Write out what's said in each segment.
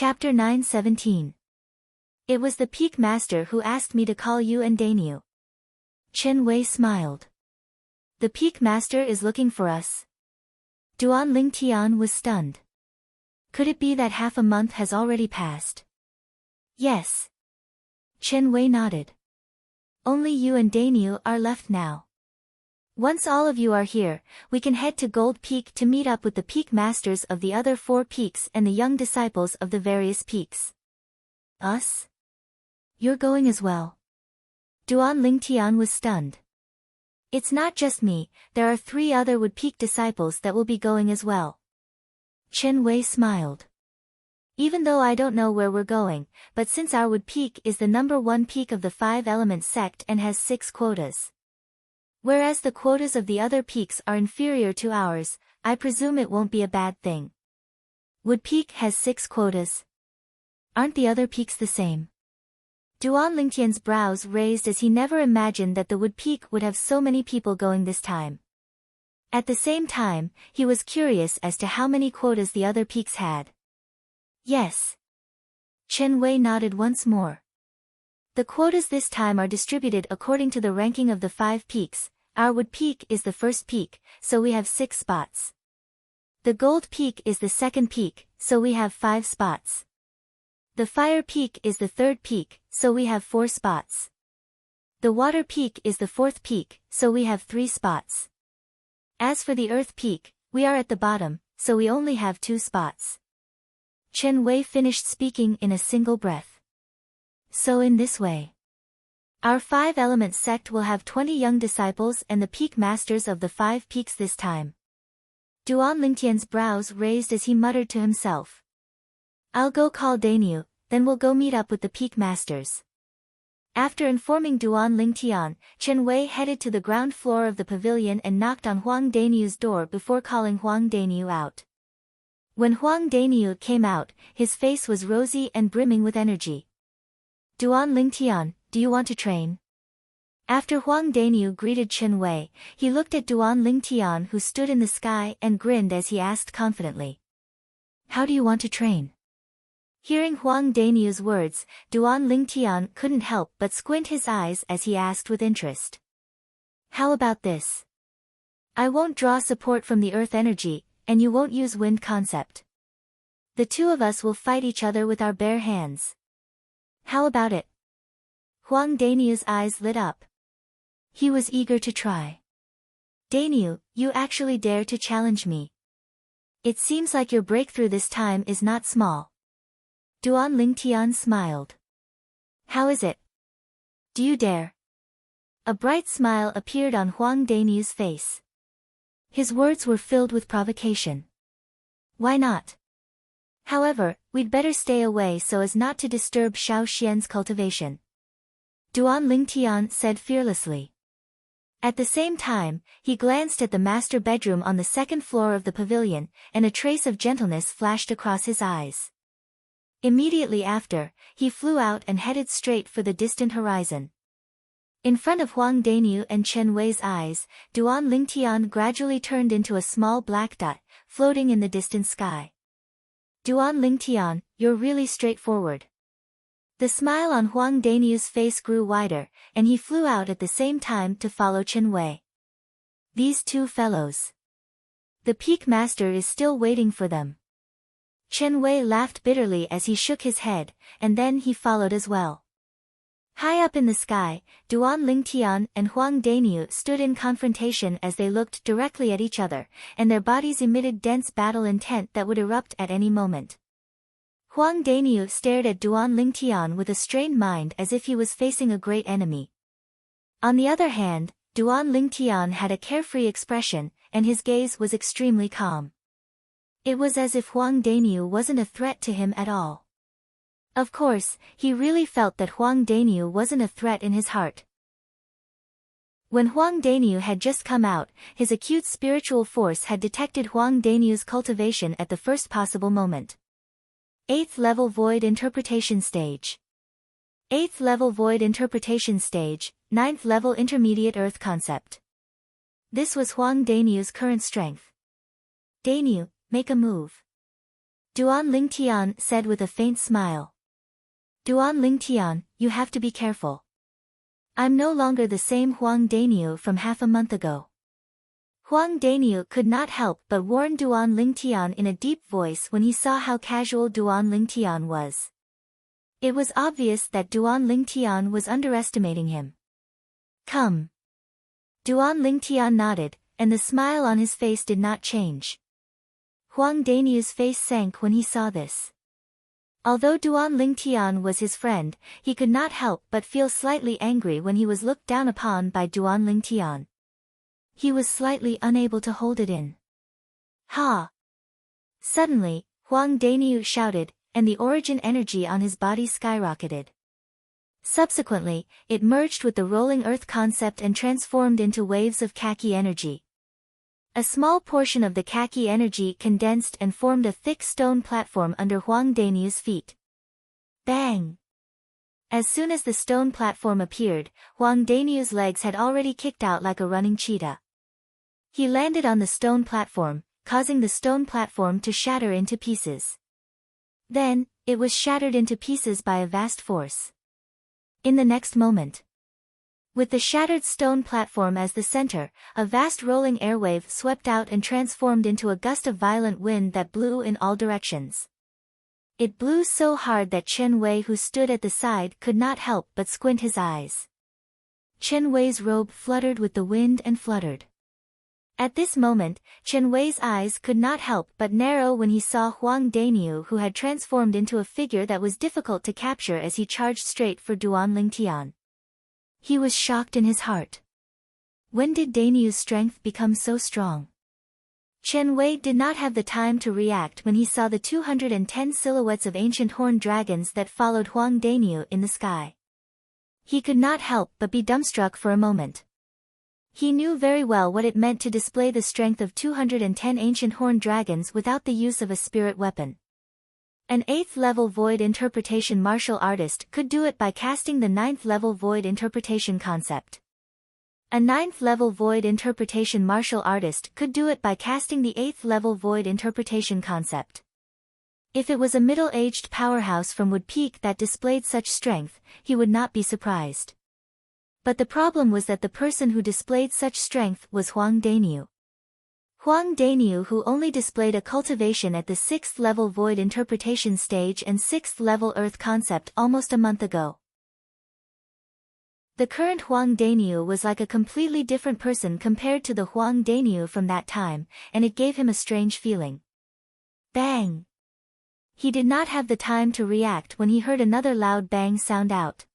Chapter 9:17. It was the Peak Master who asked me to call you and Dainyu. Chen Wei smiled. The Peak Master is looking for us. Duan Lingtian was stunned. Could it be that half a month has already passed? Yes. Chen Wei nodded. Only you and Dainyu are left now. Once all of you are here, we can head to Gold Peak to meet up with the Peak Masters of the other 4 peaks and the young disciples of the various peaks. Us? You're going as well? Duan Lingtian was stunned. It's not just me, there are 3 other Wood Peak disciples that will be going as well. Chen Wei smiled. Even though I don't know where we're going, but since our Wood Peak is the number 1 peak of the 5-element sect and has 6 quotas, whereas the quotas of the other peaks are inferior to ours, I presume it won't be a bad thing. Wood Peak has 6 quotas. Aren't the other peaks the same? Duan Lingtian's brows raised as he never imagined that the Wood Peak would have so many people going this time. At the same time, he was curious as to how many quotas the other peaks had. Yes. Chen Wei nodded once more. The quotas this time are distributed according to the ranking of the 5 peaks. Our Wood Peak is the first peak, so we have 6 spots. The Gold Peak is the second peak, so we have 5 spots. The Fire Peak is the third peak, so we have 4 spots. The Water Peak is the 4th peak, so we have 3 spots. As for the Earth Peak, we are at the bottom, so we only have 2 spots. Chen Wei finished speaking in a single breath. So in this way, our 5-element sect will have 20 young disciples and the Peak Masters of the 5 peaks this time. Duan Lingtian's brows raised as he muttered to himself. I'll go call Dainyu, then we'll go meet up with the Peak Masters. After informing Duan Lingtian, Chen Wei headed to the ground floor of the pavilion and knocked on Huang Dainyu's door before calling Huang Dainyu out. When Huang Dainyu came out, his face was rosy and brimming with energy. Duan Lingtian, do you want to train? After Huang Dainyu greeted Chen Wei, he looked at Duan Lingtian who stood in the sky and grinned as he asked confidently. How do you want to train? Hearing Huang Dainyu's words, Duan Lingtian couldn't help but squint his eyes as he asked with interest. How about this? I won't draw support from the earth energy, and you won't use wind concept. The 2 of us will fight each other with our bare hands. How about it? Huang Dainyu's eyes lit up. He was eager to try. Dainyu, you actually dare to challenge me. It seems like your breakthrough this time is not small. Duan Lingtian smiled. How is it? Do you dare? A bright smile appeared on Huang Dainyu's face. His words were filled with provocation. Why not? However, we'd better stay away so as not to disturb Xiao Xian's cultivation. Duan Lingtian said fearlessly. At the same time, he glanced at the master bedroom on the 2nd floor of the pavilion, and a trace of gentleness flashed across his eyes. Immediately after, he flew out and headed straight for the distant horizon. In front of Huang Dainyu and Chen Wei's eyes, Duan Lingtian gradually turned into a small black dot, floating in the distant sky. Duan Lingtian, you're really straightforward. The smile on Huang Dainyu's face grew wider, and he flew out at the same time to follow Chen Wei. These 2 fellows. The Peak Master is still waiting for them. Chen Wei laughed bitterly as he shook his head, and then he followed as well. High up in the sky, Duan Lingtian and Huang Dainyu stood in confrontation as they looked directly at each other, and their bodies emitted dense battle intent that would erupt at any moment. Huang Dainyu stared at Duan Lingtian with a strained mind as if he was facing a great enemy. On the other hand, Duan Lingtian had a carefree expression, and his gaze was extremely calm. It was as if Huang Dainyu wasn't a threat to him at all. Of course, he really felt that Huang Dainyu wasn't a threat in his heart. When Huang Dainyu had just come out, his acute spiritual force had detected Huang Dainyu's cultivation at the first possible moment. 8th level Void Interpretation Stage. 8th level Void Interpretation Stage, 9th level Intermediate Earth Concept. This was Huang Dainyu's current strength. Dainyu, make a move. Duan Lingtian said with a faint smile. Duan Lingtian, you have to be careful. I'm no longer the same Huang Daniu from half a month ago. Huang Daniu could not help but warn Duan Lingtian in a deep voice when he saw how casual Duan Lingtian was. It was obvious that Duan Lingtian was underestimating him. Come. Duan Lingtian nodded, and the smile on his face did not change. Huang Daniu's face sank when he saw this. Although Duan Lingtian was his friend, he could not help but feel slightly angry when he was looked down upon by Duan Lingtian. He was slightly unable to hold it in. Ha! Suddenly, Huang Daniu shouted, and the origin energy on his body skyrocketed. Subsequently, it merged with the rolling earth concept and transformed into waves of khaki energy. A small portion of the khaki energy condensed and formed a thick stone platform under Huang Daniu's feet. Bang! As soon as the stone platform appeared, Huang Daniu's legs had already kicked out like a running cheetah. He landed on the stone platform, causing the stone platform to shatter into pieces. Then, it was shattered into pieces by a vast force. In the next moment, with the shattered stone platform as the center, a vast rolling airwave swept out and transformed into a gust of violent wind that blew in all directions. It blew so hard that Chen Wei, who stood at the side, could not help but squint his eyes. Chen Wei's robe fluttered with the wind and fluttered. At this moment, Chen Wei's eyes could not help but narrow when he saw Huang Daniu, who had transformed into a figure that was difficult to capture as he charged straight for Duan Lingtian. He was shocked in his heart. When did Daniu's strength become so strong? Chen Wei did not have the time to react when he saw the 210 silhouettes of ancient horned dragons that followed Huang Daniu in the sky. He could not help but be dumbstruck for a moment. He knew very well what it meant to display the strength of 210 ancient horned dragons without the use of a spirit weapon. An 8th level void interpretation martial artist could do it by casting the 9th level void interpretation concept. A 9th level void interpretation martial artist could do it by casting the 8th level void interpretation concept. If it was a middle-aged powerhouse from Wood Peak that displayed such strength, he would not be surprised. But the problem was that the person who displayed such strength was Huang Daniu. Huang Daniu, who only displayed a cultivation at the 6th level void interpretation stage and 6th level earth concept almost a month ago. The current Huang Daniu was like a completely different person compared to the Huang Daniu from that time, and it gave him a strange feeling. Bang! He did not have the time to react when he heard another loud bang sound out.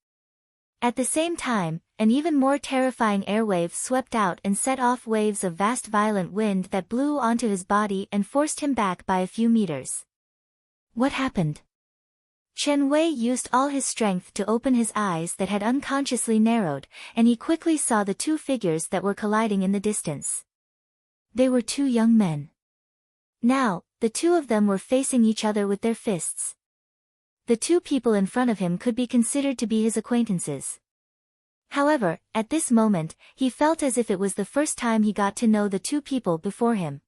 At the same time, an even more terrifying airwave swept out and set off waves of vast violent wind that blew onto his body and forced him back by a few meters. What happened? Chen Wei used all his strength to open his eyes that had unconsciously narrowed, and he quickly saw the two figures that were colliding in the distance. They were two young men. Now, the two of them were facing each other with their fists. The two people in front of him could be considered to be his acquaintances. However, at this moment, he felt as if it was the first time he got to know the two people before him.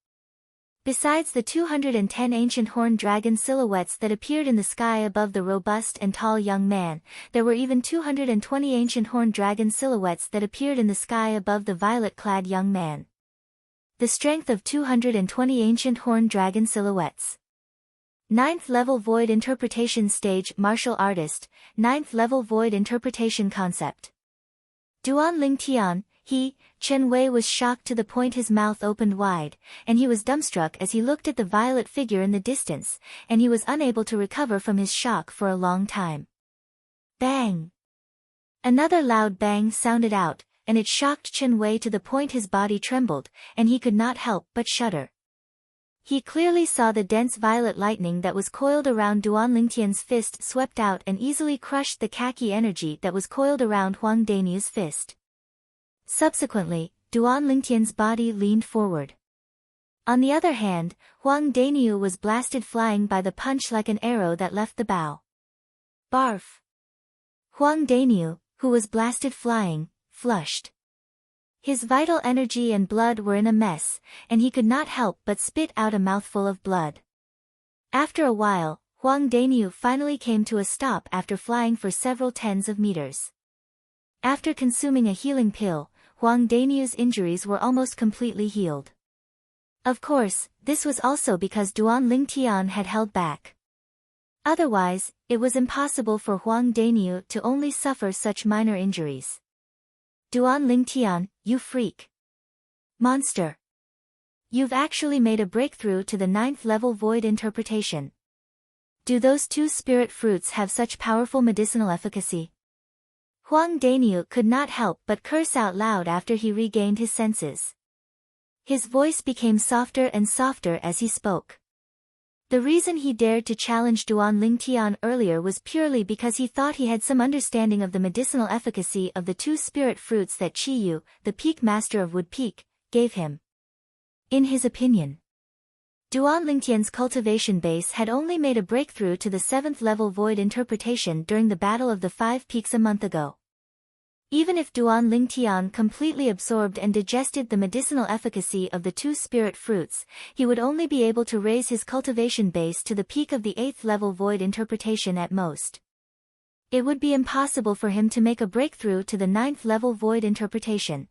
Besides the 210 ancient horned dragon silhouettes that appeared in the sky above the robust and tall young man, there were even 220 ancient horned dragon silhouettes that appeared in the sky above the violet-clad young man. The strength of 220 ancient horned dragon silhouettes. 9th level void interpretation stage martial artist, 9th level void interpretation concept. Duan Lingtian, Chen Wei was shocked to the point his mouth opened wide, and he was dumbstruck as he looked at the violet figure in the distance, and he was unable to recover from his shock for a long time. Bang! Another loud bang sounded out, and it shocked Chen Wei to the point his body trembled, and he could not help but shudder. He clearly saw the dense violet lightning that was coiled around Duan Lingtian's fist swept out and easily crushed the khaki energy that was coiled around Huang Daniu's fist. Subsequently, Duan Lingtian's body leaned forward. On the other hand, Huang Daniu was blasted flying by the punch like an arrow that left the bow. Barf! Huang Daniu, who was blasted flying, flushed. His vital energy and blood were in a mess, and he could not help but spit out a mouthful of blood. After a while, Huang Daniu finally came to a stop after flying for several tens of meters. After consuming a healing pill, Huang Daniu's injuries were almost completely healed. Of course, this was also because Duan Lingtian had held back. Otherwise, it was impossible for Huang Daniu to only suffer such minor injuries. Duan Lingtian, you freak. Monster. You've actually made a breakthrough to the 9th level void interpretation. Do those 2 spirit fruits have such powerful medicinal efficacy? Huang Daniu could not help but curse out loud after he regained his senses. His voice became softer and softer as he spoke. The reason he dared to challenge Duan Lingtian earlier was purely because he thought he had some understanding of the medicinal efficacy of the 2 spirit fruits that Qiyu, the peak master of Wood Peak, gave him. In his opinion, Duan Lingtian's cultivation base had only made a breakthrough to the 7th level void interpretation during the Battle of the 5 Peaks a month ago. Even if Duan Lingtian completely absorbed and digested the medicinal efficacy of the 2 spirit fruits, he would only be able to raise his cultivation base to the peak of the 8th level void interpretation at most. It would be impossible for him to make a breakthrough to the 9th level void interpretation.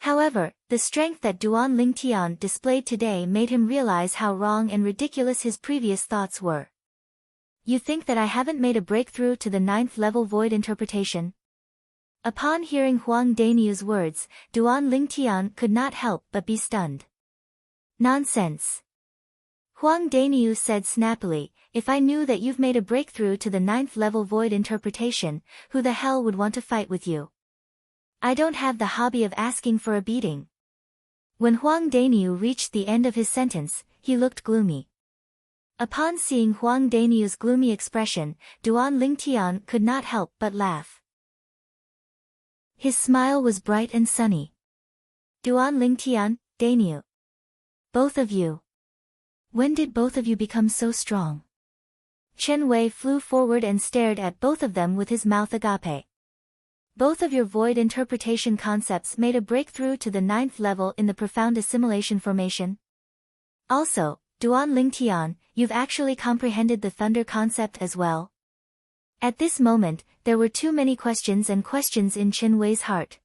However, the strength that Duan Lingtian displayed today made him realize how wrong and ridiculous his previous thoughts were. You think that I haven't made a breakthrough to the 9th level void interpretation? Upon hearing Huang Daniu's words, Duan Lingtian could not help but be stunned. Nonsense. Huang Daniu said snappily, if I knew that you've made a breakthrough to the 9th level void interpretation, who the hell would want to fight with you? I don't have the hobby of asking for a beating. When Huang Daniu reached the end of his sentence, he looked gloomy. Upon seeing Huang Daniu's gloomy expression, Duan Lingtian could not help but laugh. His smile was bright and sunny. Duan Lingtian, Daniu. Both of you. When did both of you become so strong? Chen Wei flew forward and stared at both of them with his mouth agape. Both of your void interpretation concepts made a breakthrough to the 9th level in the profound assimilation formation. Also, Duan Lingtian, you've actually comprehended the thunder concept as well. At this moment, there were too many questions in Chen Wei's heart.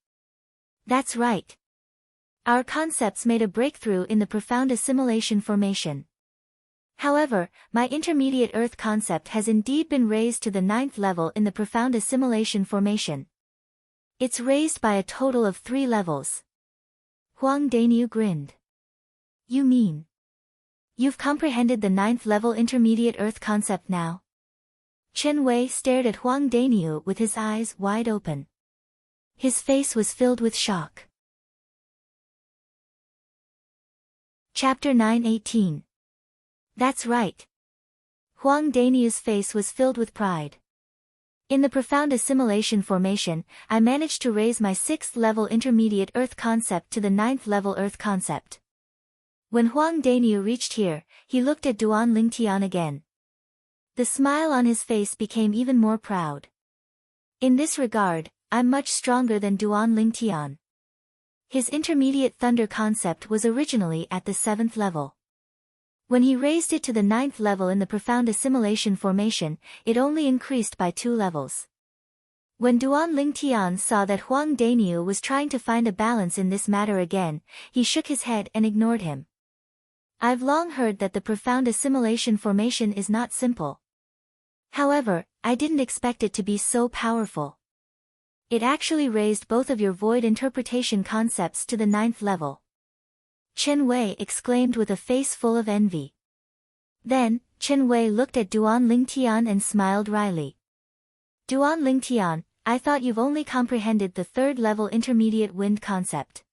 That's right. Our concepts made a breakthrough in the profound assimilation formation. However, my intermediate earth concept has indeed been raised to the 9th level in the profound assimilation formation. It's raised by a total of 3 levels. Huang Daniu grinned. You mean? You've comprehended the 9th level intermediate earth concept now? Chen Wei stared at Huang Daniu with his eyes wide open. His face was filled with shock. Chapter 9:18. That's right. Huang Daniu's face was filled with pride. In the profound assimilation formation, I managed to raise my 6th level intermediate earth concept to the 9th level earth concept. When Huang Daniu reached here, he looked at Duan Lingtian again. The smile on his face became even more proud. In this regard, I'm much stronger than Duan Lingtian. His intermediate thunder concept was originally at the 7th level. When he raised it to the 9th level in the profound assimilation formation, it only increased by 2 levels. When Duan Lingtian saw that Huang Daniu was trying to find a balance in this matter again, he shook his head and ignored him. I've long heard that the profound assimilation formation is not simple. However, I didn't expect it to be so powerful. It actually raised both of your void interpretation concepts to the 9th level. Chen Wei exclaimed with a face full of envy. Then, Chen Wei looked at Duan Lingtian and smiled wryly. Duan Lingtian, I thought you've only comprehended the 3rd level intermediate wind concept.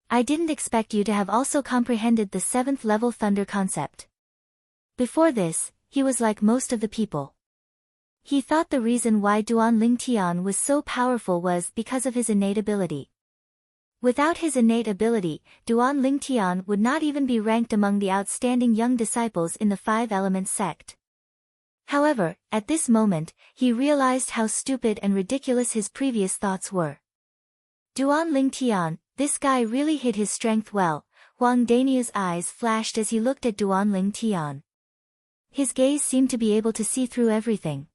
I didn't expect you to have also comprehended the 7th level thunder concept. Before this, he was like most of the people. He thought the reason why Duan Lingtian was so powerful was because of his innate ability. Without his innate ability, Duan Lingtian would not even be ranked among the outstanding young disciples in the 5-element sect. However, at this moment, he realized how stupid and ridiculous his previous thoughts were. Duan Lingtian, this guy really hid his strength well. Huang Daniu's eyes flashed as he looked at Duan Lingtian. His gaze seemed to be able to see through everything.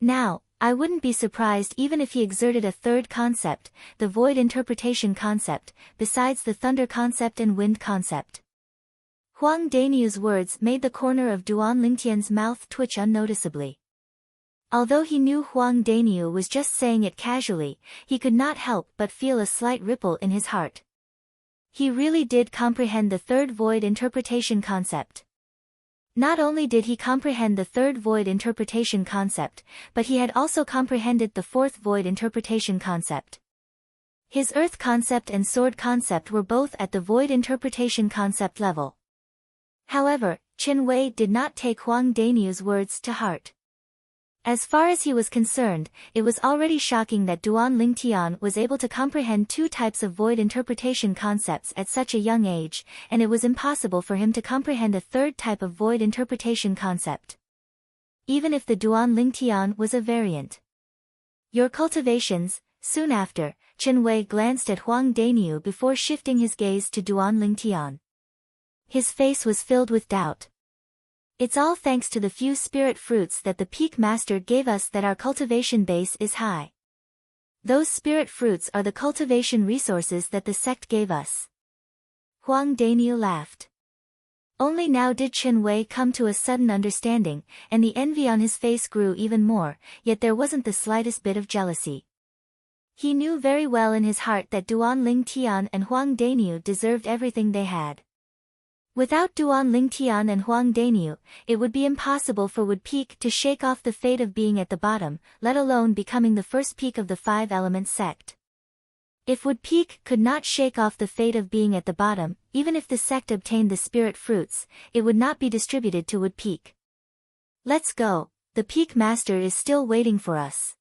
Now, I wouldn't be surprised even if he exerted a third concept, the void interpretation concept, besides the thunder concept and wind concept. Huang Daniu's words made the corner of Duan Lingtian's mouth twitch unnoticeably. Although he knew Huang Daniu was just saying it casually, he could not help but feel a slight ripple in his heart. He really did comprehend the third void interpretation concept. Not only did he comprehend the third void interpretation concept, but he had also comprehended the fourth void interpretation concept. His earth concept and sword concept were both at the void interpretation concept level. However, Qin Wei did not take Huang Daniu's words to heart. As far as he was concerned, it was already shocking that Duan Lingtian was able to comprehend two types of void interpretation concepts at such a young age, and it was impossible for him to comprehend a third type of void interpretation concept. Even if the Duan Lingtian was a variant. Your cultivations. Soon after, Qin Wei glanced at Huang Daniu before shifting his gaze to Duan Lingtian. His face was filled with doubt. It's all thanks to the few spirit fruits that the Peak Master gave us that our cultivation base is high. Those spirit fruits are the cultivation resources that the sect gave us. Huang Daniu laughed. Only now did Qin Wei come to a sudden understanding, and the envy on his face grew even more, yet there wasn't the slightest bit of jealousy. He knew very well in his heart that Duan Lingtian and Huang Daniu deserved everything they had. Without Duan Lingtian and Huang Daniu, it would be impossible for Wood Peak to shake off the fate of being at the bottom, let alone becoming the first peak of the five-element sect. If Wood Peak could not shake off the fate of being at the bottom, even if the sect obtained the spirit fruits, it would not be distributed to Wood Peak. Let's go, the Peak Master is still waiting for us.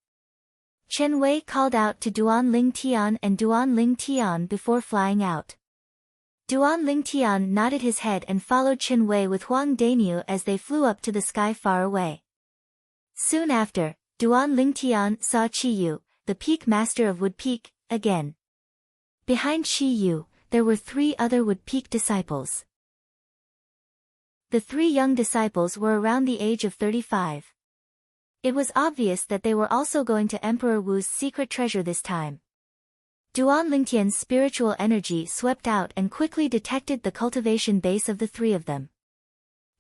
Qin Wei called out to Duan Lingtian and Duan Lingtian before flying out. Duan Lingtian nodded his head and followed Qin Wei with Huang Daniu as they flew up to the sky far away. Soon after, Duan Lingtian saw Qi Yu, the Peak Master of Wood Peak, again. Behind Qi Yu, there were 3 other Wood Peak disciples. The 3 young disciples were around the age of 35. It was obvious that they were also going to Emperor Wu's secret treasure this time. Duan Lingtian's spiritual energy swept out and quickly detected the cultivation base of the 3 of them.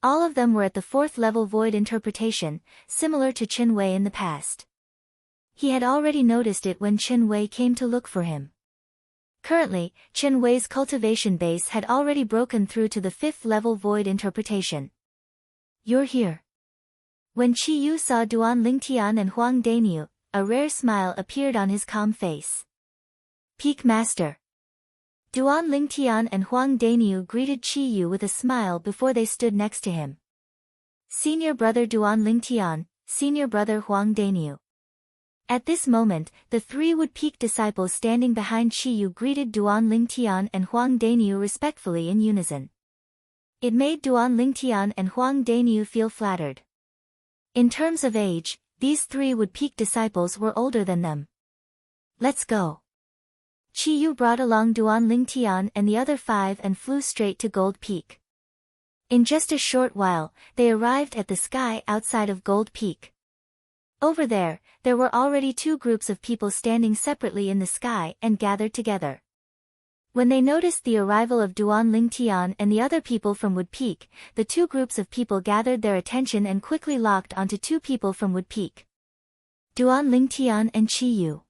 All of them were at the 4th level void interpretation, similar to Qin Wei in the past. He had already noticed it when Qin Wei came to look for him. Currently, Qin Wei's cultivation base had already broken through to the 5th level void interpretation. You're here. When Qi Yu saw Duan Lingtian and Huang Daniu, a rare smile appeared on his calm face. Peak Master. Duan Lingtian and Huang Daniu greeted Qi Yu with a smile before they stood next to him. Senior Brother Duan Lingtian, Senior Brother Huang Daniu. At this moment, the 3 Wood Peak disciples standing behind Qi Yu greeted Duan Lingtian and Huang Daniu respectfully in unison. It made Duan Lingtian and Huang Daniu feel flattered. In terms of age, these 3 Wood Peak disciples were older than them. Let's go. Qi Yu brought along Duan Lingtian and the other 5 and flew straight to Gold Peak. In just a short while, they arrived at the sky outside of Gold Peak. Over there were already 2 groups of people standing separately in the sky and gathered together. When they noticed the arrival of Duan Lingtian and the other people from Wood Peak, the 2 groups of people gathered their attention and quickly locked onto 2 people from Wood Peak. Duan Lingtian and Qi Yu.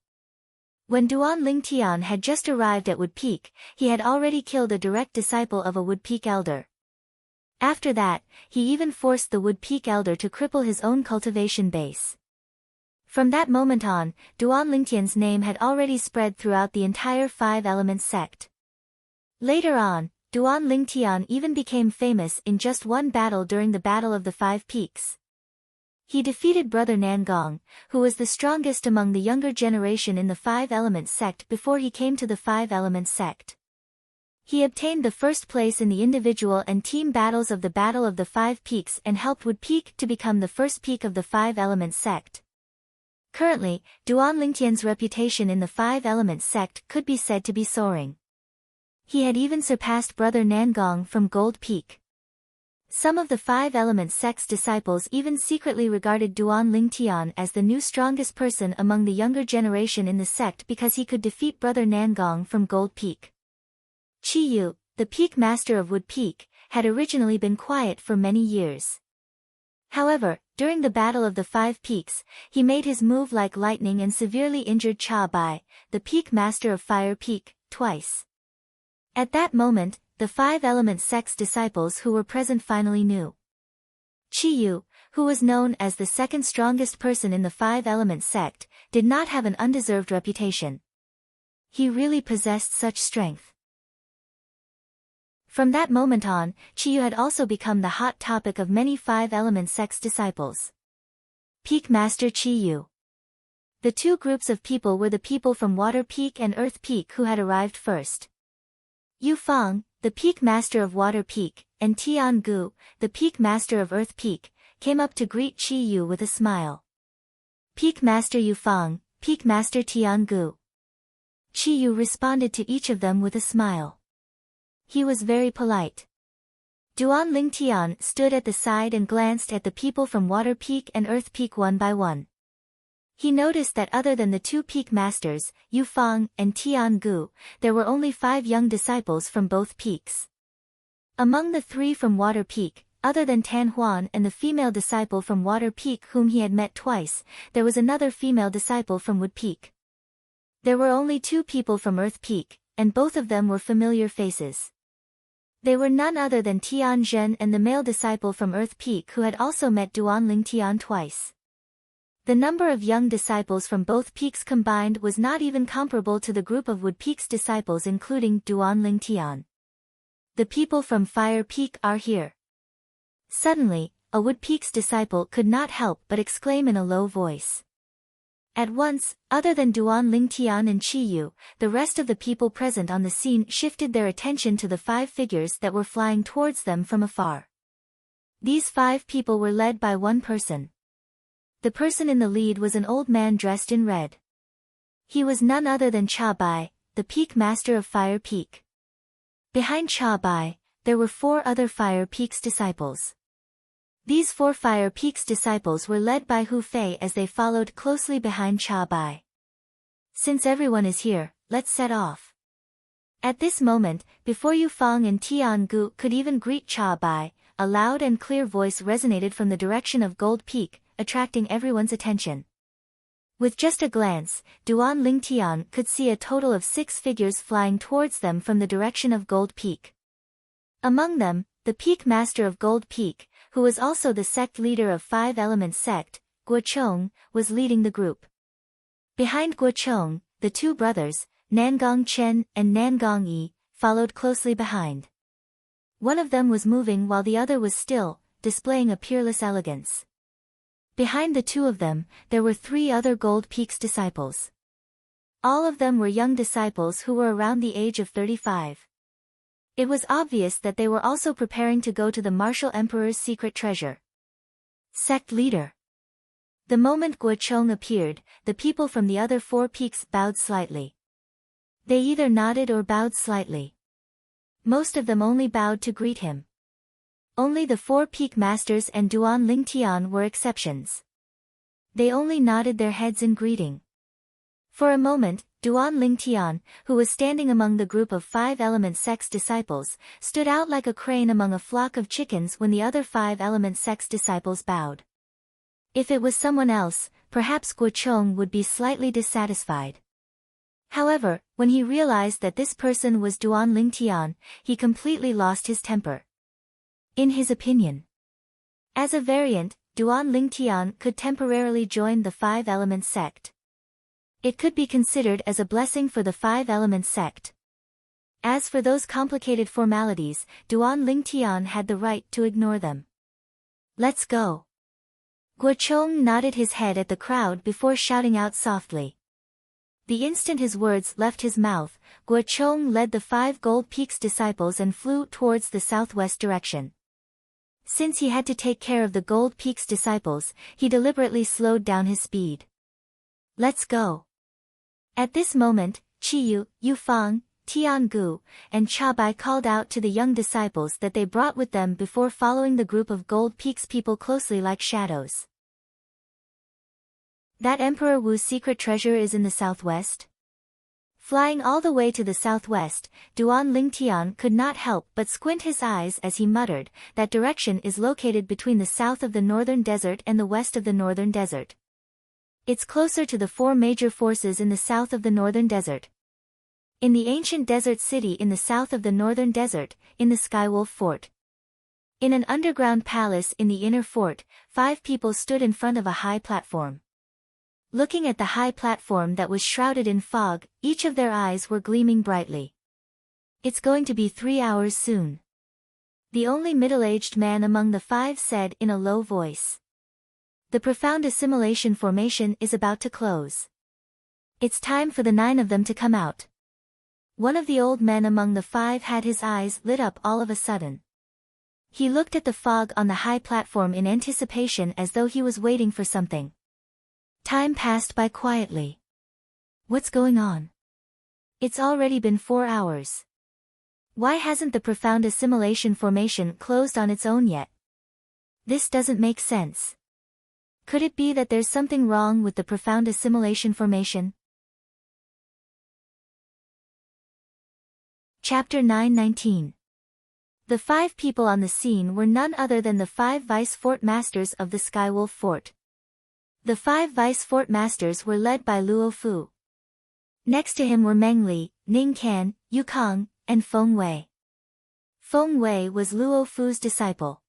When Duan Lingtian had just arrived at Wood Peak, he had already killed a direct disciple of a Wood Peak elder. After that, he even forced the Wood Peak elder to cripple his own cultivation base. From that moment on, Duan Lingtian's name had already spread throughout the entire 5-element sect. Later on, Duan Lingtian even became famous in just one battle during the Battle of the 5 Peaks. He defeated Brother Nangong, who was the strongest among the younger generation in the 5-element sect before he came to the 5-element sect. He obtained the first place in the individual and team battles of the Battle of the 5 Peaks and helped Wood Peak to become the first peak of the 5-element sect. Currently, Duan Lingtian's reputation in the 5-element sect could be said to be soaring. He had even surpassed Brother Nangong from Gold Peak. Some of the Five Elements sect's disciples even secretly regarded Duan Lingtian as the new strongest person among the younger generation in the sect because he could defeat Brother Nangong from Gold Peak. Chi Yu, the Peak Master of Wood Peak, had originally been quiet for many years. However, during the Battle of the Five Peaks, he made his move like lightning and severely injured Cha Bai, the Peak Master of Fire Peak, twice. At that moment, the Five Elements sect's disciples who were present finally knew. Chi Yu, who was known as the second strongest person in the Five Elements sect, did not have an undeserved reputation. He really possessed such strength. From that moment on, Chi Yu had also become the hot topic of many Five Elements sect's disciples. Peak Master Chi Yu. The two groups of people were the people from Water Peak and Earth Peak who had arrived first. Yu Fang, the Peak Master of Water Peak, and Tian Gu, the Peak Master of Earth Peak, came up to greet Chi Yu with a smile. Peak Master Yu Fang, Peak Master Tian Gu. Chi Yu responded to each of them with a smile. He was very polite. Duan Lingtian stood at the side and glanced at the people from Water Peak and Earth Peak one by one. He noticed that other than the two peak masters, Yu Fang and Tian Gu, there were only 5 young disciples from both peaks. Among the 3 from Water Peak, other than Tan Huan and the female disciple from Water Peak whom he had met twice, there was another female disciple from Wood Peak. There were only 2 people from Earth Peak, and both of them were familiar faces. They were none other than Tian Zhen and the male disciple from Earth Peak who had also met Duan Lingtian twice. The number of young disciples from both peaks combined was not even comparable to the group of Wood Peak's disciples including Duan Lingtian. The people from Fire Peak are here. Suddenly, a Wood Peak's disciple could not help but exclaim in a low voice. At once, other than Duan Lingtian and Chi Yu, the rest of the people present on the scene shifted their attention to the 5 figures that were flying towards them from afar. These 5 people were led by one person. The person in the lead was an old man dressed in red. He was none other than Cha Bai, the Peak Master of Fire Peak. Behind Cha Bai, there were 4 other Fire Peak's disciples. These 4 Fire Peak's disciples were led by Hu Fei as they followed closely behind Cha Bai. Since everyone is here, let's set off. At this moment, before Yu Fang and Tian Gu could even greet Cha Bai, a loud and clear voice resonated from the direction of Gold Peak, attracting everyone's attention. With just a glance, Duan Lingtian could see a total of 6 figures flying towards them from the direction of Gold Peak. Among them, the Peak Master of Gold Peak, who was also the sect leader of Five Elements sect, Guo Chong, was leading the group. Behind Guo Chong, the 2 brothers, Nangong Chen and Nangong Yi, followed closely behind. One of them was moving while the other was still, displaying a peerless elegance. Behind the 2 of them, there were 3 other Gold Peak's disciples. All of them were young disciples who were around the age of 35. It was obvious that they were also preparing to go to the Martial Emperor's secret treasure. Sect Leader. The moment Guo Chong appeared, the people from the other 4 peaks bowed slightly. They either nodded or bowed slightly. Most of them only bowed to greet him. Only the 4 peak masters and Duan Lingtian were exceptions. They only nodded their heads in greeting. For a moment, Duan Lingtian, who was standing among the group of 5 Elements sect's disciples, stood out like a crane among a flock of chickens when the other 5 Elements sect's disciples bowed. If it was someone else, perhaps Guo Chong would be slightly dissatisfied. However, when he realized that this person was Duan Lingtian, he completely lost his temper. In his opinion, as a variant, Duan Lingtian could temporarily join the 5 Elements sect. It could be considered as a blessing for the 5 Elements sect. As for those complicated formalities, Duan Lingtian had the right to ignore them. Let's go. Guo Chong nodded his head at the crowd before shouting out softly. The instant his words left his mouth, Guo Chong led the 5 Gold Peak's disciples and flew towards the southwest direction. Since he had to take care of the Gold Peak's disciples, he deliberately slowed down his speed. Let's go. At this moment, Chi Yu, Yu Fang, Tian Gu, and Chabai called out to the young disciples that they brought with them before following the group of Gold Peak's people closely like shadows. That Emperor Wu's secret treasure is in the southwest? Flying all the way to the southwest, Duan Lingtian could not help but squint his eyes as he muttered, that direction is located between the south of the northern desert and the west of the northern desert. It's closer to the four major forces in the south of the northern desert. In the ancient desert city in the south of the northern desert, in the Skywolf Fort. In an underground palace in the inner fort, 5 people stood in front of a high platform. Looking at the high platform that was shrouded in fog, each of their eyes were gleaming brightly. It's going to be 3 hours soon. The only middle-aged man among the 5 said in a low voice. The profound assimilation formation is about to close. It's time for the 9 of them to come out. One of the old men among the 5 had his eyes lit up all of a sudden. He looked at the fog on the high platform in anticipation as though he was waiting for something. Time passed by quietly. What's going on? It's already been 4 hours. Why hasn't the profound assimilation formation closed on its own yet? This doesn't make sense. Could it be that there's something wrong with the profound assimilation formation? Chapter 9:19. The 5 people on the scene were none other than the 5 vice fort masters of the Skywolf Fort. The 5 vice fort masters were led by Luo Fu. Next to him were Meng Li, Ning Kan, Yu Kong, and Feng Wei. Feng Wei was Luo Fu's disciple.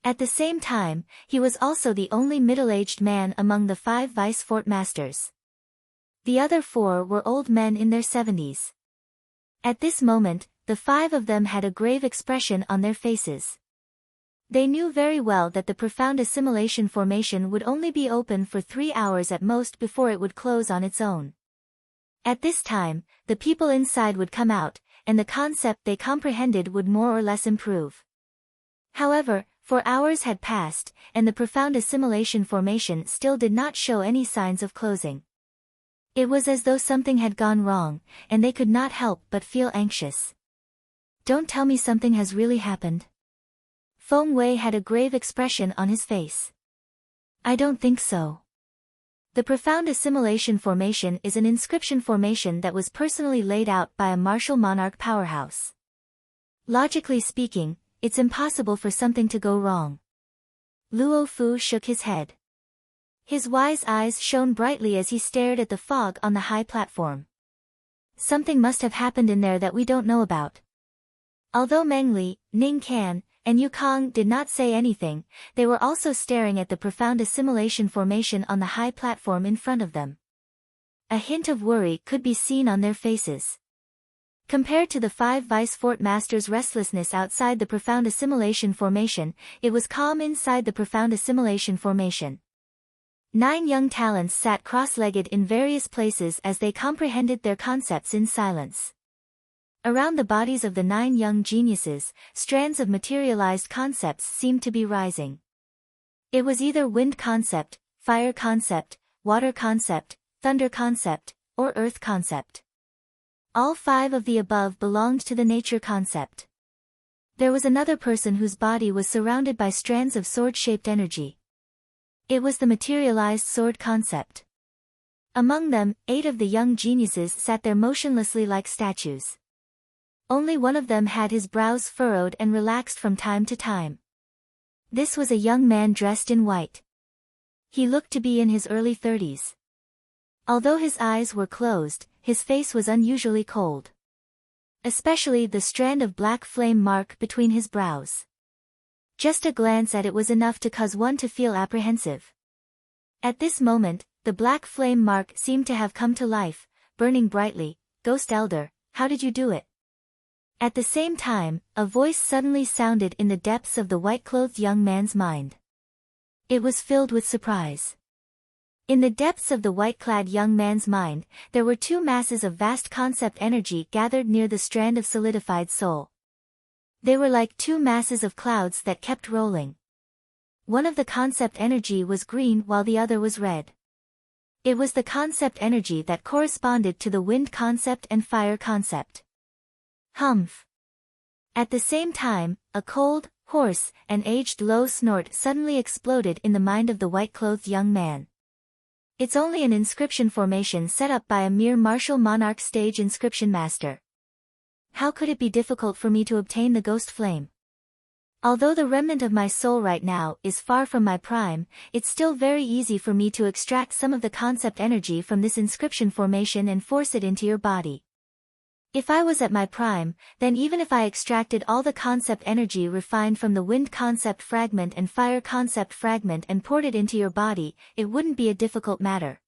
At the same time, he was also the only middle-aged man among the 5 vice fort masters. The other 4 were old men in their 70s. At this moment, the 5 of them had a grave expression on their faces. They knew very well that the profound assimilation formation would only be open for 3 hours at most before it would close on its own. At this time, the people inside would come out, and the concept they comprehended would more or less improve. However, 4 hours had passed, and the profound assimilation formation still did not show any signs of closing. It was as though something had gone wrong, and they could not help but feel anxious. Don't tell me something has really happened. Feng Wei had a grave expression on his face. I don't think so. The profound assimilation formation is an inscription formation that was personally laid out by a martial monarch powerhouse. Logically speaking, it's impossible for something to go wrong. Luo Fu shook his head. His wise eyes shone brightly as he stared at the fog on the high platform. Something must have happened in there that we don't know about. Although Meng Li, Ning Kan, and Yu Kong did not say anything, they were also staring at the profound assimilation formation on the high platform in front of them. A hint of worry could be seen on their faces. Compared to the 5 vice fort masters' restlessness outside the profound assimilation formation, it was calm inside the profound assimilation formation. 9 young talents sat cross-legged in various places as they comprehended their concepts in silence. Around the bodies of the 9 young geniuses, strands of materialized concepts seemed to be rising. It was either wind concept, fire concept, water concept, thunder concept, or earth concept. All 5 of the above belonged to the nature concept. There was another person whose body was surrounded by strands of sword-shaped energy. It was the materialized sword concept. Among them, 8 of the young geniuses sat there motionlessly like statues. Only one of them had his brows furrowed and relaxed from time to time. This was a young man dressed in white. He looked to be in his early 30s. Although his eyes were closed, his face was unusually cold. Especially the strand of black flame mark between his brows. Just a glance at it was enough to cause one to feel apprehensive. At this moment, the black flame mark seemed to have come to life, burning brightly. Ghost Elder, how did you do it? At the same time, a voice suddenly sounded in the depths of the white-clothed young man's mind. It was filled with surprise. In the depths of the white-clad young man's mind, there were 2 masses of vast concept energy gathered near the strand of solidified soul. They were like 2 masses of clouds that kept rolling. One of the concept energy was green while the other was red. It was the concept energy that corresponded to the wind concept and fire concept. Humph. At the same time, a cold, hoarse, and aged low snort suddenly exploded in the mind of the white-clothed young man. It's only an inscription formation set up by a mere martial monarch stage inscription master. How could it be difficult for me to obtain the ghost flame? Although the remnant of my soul right now is far from my prime, it's still very easy for me to extract some of the concept energy from this inscription formation and force it into your body. If I was at my prime, then even if I extracted all the concept energy refined from the wind concept fragment and fire concept fragment and poured it into your body, it wouldn't be a difficult matter.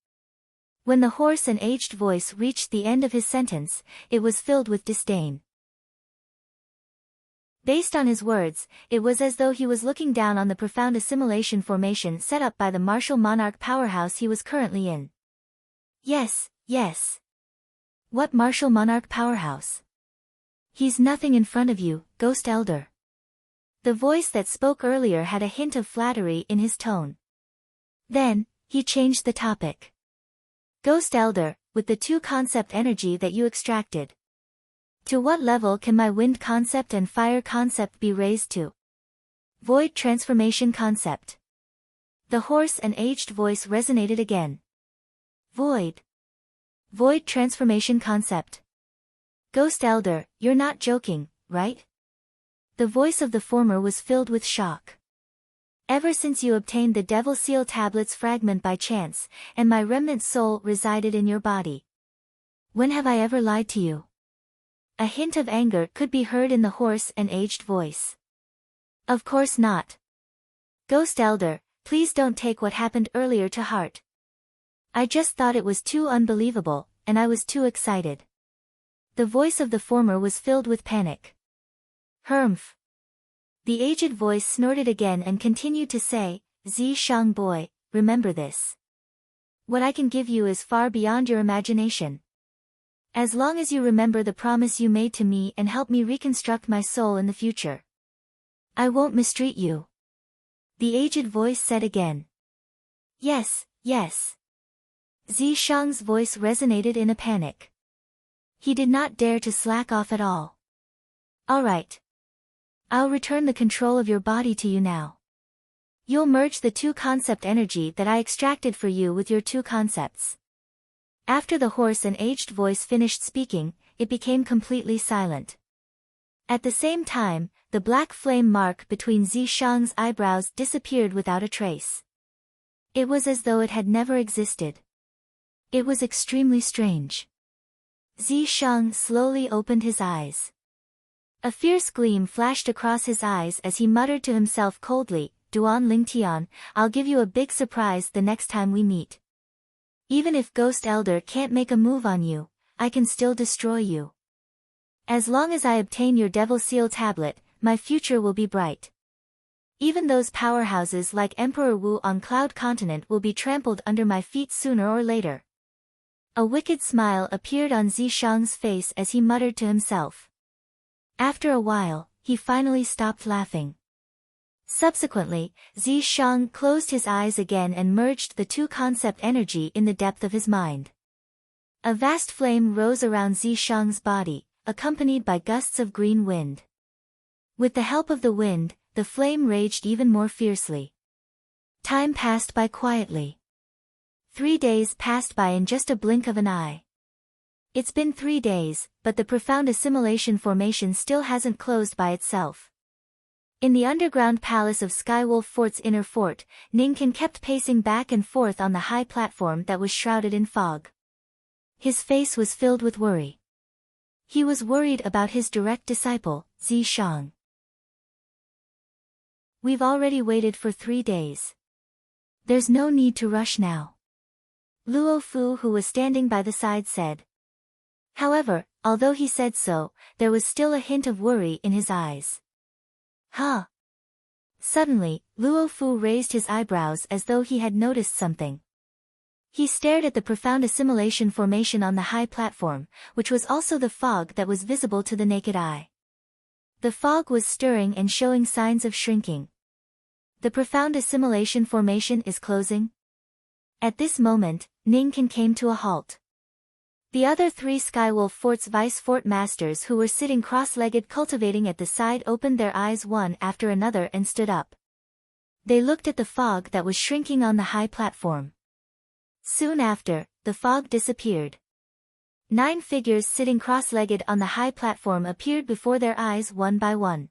When the hoarse and aged voice reached the end of his sentence, it was filled with disdain. Based on his words, it was as though he was looking down on the profound assimilation formation set up by the martial monarch powerhouse he was currently in. Yes, yes. What martial monarch powerhouse? He's nothing in front of you, Ghost Elder. The voice that spoke earlier had a hint of flattery in his tone. Then, he changed the topic. Ghost Elder, with the two concept energy that you extracted. To what level can my wind concept and fire concept be raised to? Void transformation concept. The hoarse and aged voice resonated again. Void. Void transformation concept. Ghost Elder, you're not joking, right? The voice of the former was filled with shock. Ever since you obtained the Devil Seal Tablets fragment by chance, and my remnant soul resided in your body. When have I ever lied to you? A hint of anger could be heard in the hoarse and aged voice. Of course not. Ghost Elder, please don't take what happened earlier to heart. I just thought it was too unbelievable, and I was too excited. The voice of the former was filled with panic. Humph. The aged voice snorted again and continued to say, Zishang boy, remember this. What I can give you is far beyond your imagination. As long as you remember the promise you made to me and help me reconstruct my soul in the future. I won't mistreat you. The aged voice said again. Yes, yes. Zishang's voice resonated in a panic. He did not dare to slack off at all. All right. I'll return the control of your body to you now. You'll merge the two concept energy that I extracted for you with your two concepts. After the hoarse and aged voice finished speaking, it became completely silent. At the same time, the black flame mark between Zishang's eyebrows disappeared without a trace. It was as though it had never existed. It was extremely strange. Zishang slowly opened his eyes. A fierce gleam flashed across his eyes as he muttered to himself coldly, Duan Lingtian, I'll give you a big surprise the next time we meet. Even if Ghost Elder can't make a move on you, I can still destroy you. As long as I obtain your Devil Seal Tablet, my future will be bright. Even those powerhouses like Emperor Wu on Cloud Continent will be trampled under my feet sooner or later. A wicked smile appeared on Zishang's face as he muttered to himself. After a while, he finally stopped laughing. Subsequently, Zishang closed his eyes again and merged the two concept energy in the depth of his mind. A vast flame rose around Zishang's body, accompanied by gusts of green wind. With the help of the wind, the flame raged even more fiercely. Time passed by quietly. 3 days passed by in just a blink of an eye. It's been 3 days, but the profound assimilation formation still hasn't closed by itself. In the underground palace of Skywolf Fort's inner fort, Ningkan kept pacing back and forth on the high platform that was shrouded in fog. His face was filled with worry. He was worried about his direct disciple, Zishang. We've already waited for 3 days. There's no need to rush now. Luo Fu, who was standing by the side, said. However, although he said so, there was still a hint of worry in his eyes. Huh? Suddenly, Luo Fu raised his eyebrows as though he had noticed something. He stared at the profound assimilation formation on the high platform, which was also the fog that was visible to the naked eye. The fog was stirring and showing signs of shrinking. The profound assimilation formation is closing? At this moment, Ningkan came to a halt. The other 3 Skywolf Fort's Vice Fort Masters who were sitting cross-legged cultivating at the side opened their eyes one after another and stood up. They looked at the fog that was shrinking on the high platform. Soon after, the fog disappeared. 9 figures sitting cross-legged on the high platform appeared before their eyes one by one.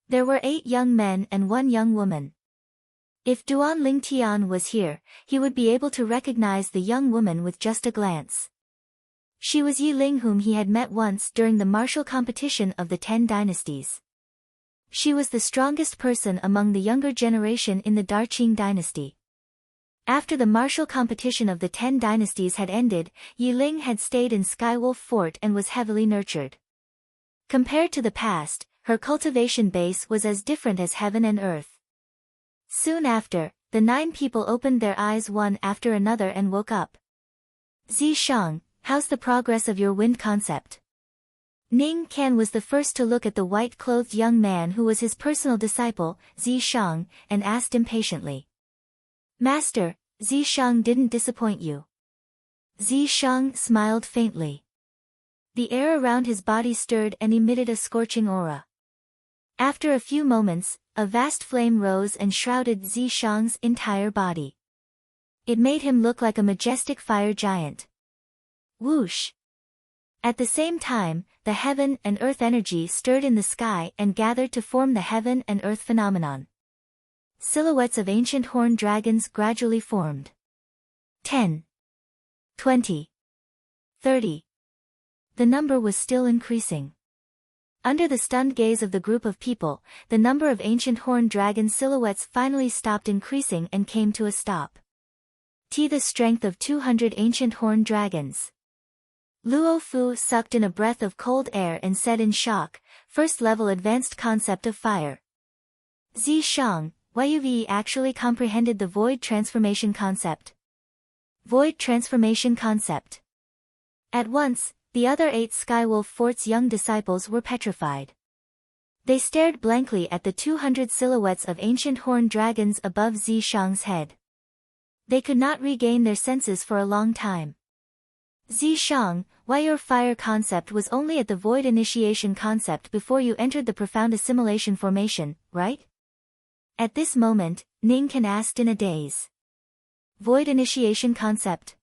There were 8 young men and 1 young woman. If Duan Lingtian was here, he would be able to recognize the young woman with just a glance. She was Yi Ling, whom he had met once during the martial competition of the 10 dynasties. She was the strongest person among the younger generation in the Darqing dynasty. After the martial competition of the 10 dynasties had ended, Yi Ling had stayed in Skywolf Fort and was heavily nurtured. Compared to the past, her cultivation base was as different as heaven and earth. Soon after, the 9 people opened their eyes one after another and woke up. Zishang, how's the progress of your wind concept? Ning Can was the first to look at the white-clothed young man who was his personal disciple, Zishang, and asked impatiently. Master, Zishang didn't disappoint you. Zishang smiled faintly. The air around his body stirred and emitted a scorching aura. After a few moments, a vast flame rose and shrouded Zishang's entire body. It made him look like a majestic fire giant. Whoosh! At the same time, the heaven and earth energy stirred in the sky and gathered to form the heaven and earth phenomenon. Silhouettes of ancient horned dragons gradually formed. 10. 20. 30. The number was still increasing. Under the stunned gaze of the group of people, the number of ancient horned dragon silhouettes finally stopped increasing and came to a stop. The strength of 200 ancient horned dragons. Luo Fu sucked in a breath of cold air and said in shock, first level advanced concept of fire. Zishang, Yuvi actually comprehended the void transformation concept. Void transformation concept. At once, the other 8 Skywolf Fort's young disciples were petrified. They stared blankly at the 200 silhouettes of ancient horned dragons above Zishang's head. They could not regain their senses for a long time. Zishang, why your fire concept was only at the void initiation concept before you entered the profound assimilation formation, right? At this moment, Ning Can asked in a daze. Void initiation concept.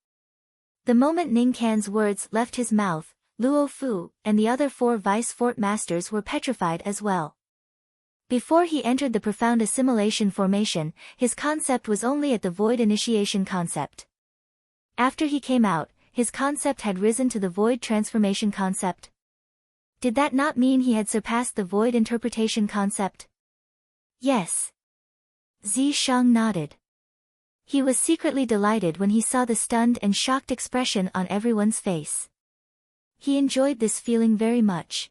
The moment Ning Can's words left his mouth, Luo Fu and the other 4 Vice Fort Masters were petrified as well. Before he entered the profound assimilation formation, his concept was only at the void initiation concept. After he came out, his concept had risen to the void transformation concept. Did that not mean he had surpassed the void interpretation concept? Yes. Zishang nodded. He was secretly delighted when he saw the stunned and shocked expression on everyone's face. He enjoyed this feeling very much.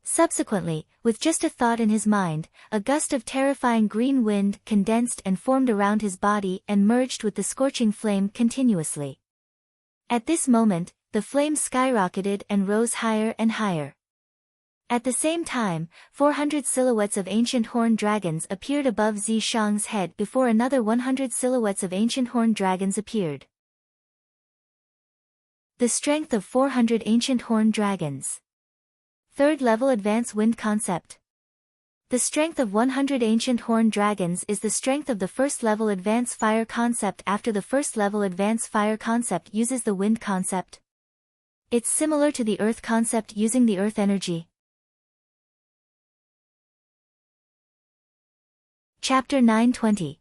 Subsequently, with just a thought in his mind, a gust of terrifying green wind condensed and formed around his body and merged with the scorching flame continuously. At this moment, the flame skyrocketed and rose higher and higher. At the same time, 400 silhouettes of ancient horned dragons appeared above Zishang's head before another 100 silhouettes of ancient horned dragons appeared. The strength of 400 ancient horned dragons. Third level advanced wind concept. The strength of 100 ancient horned dragons is the strength of the first level advanced fire concept after the first level advanced fire concept uses the wind concept. It's similar to the earth concept using the earth energy. Chapter 920.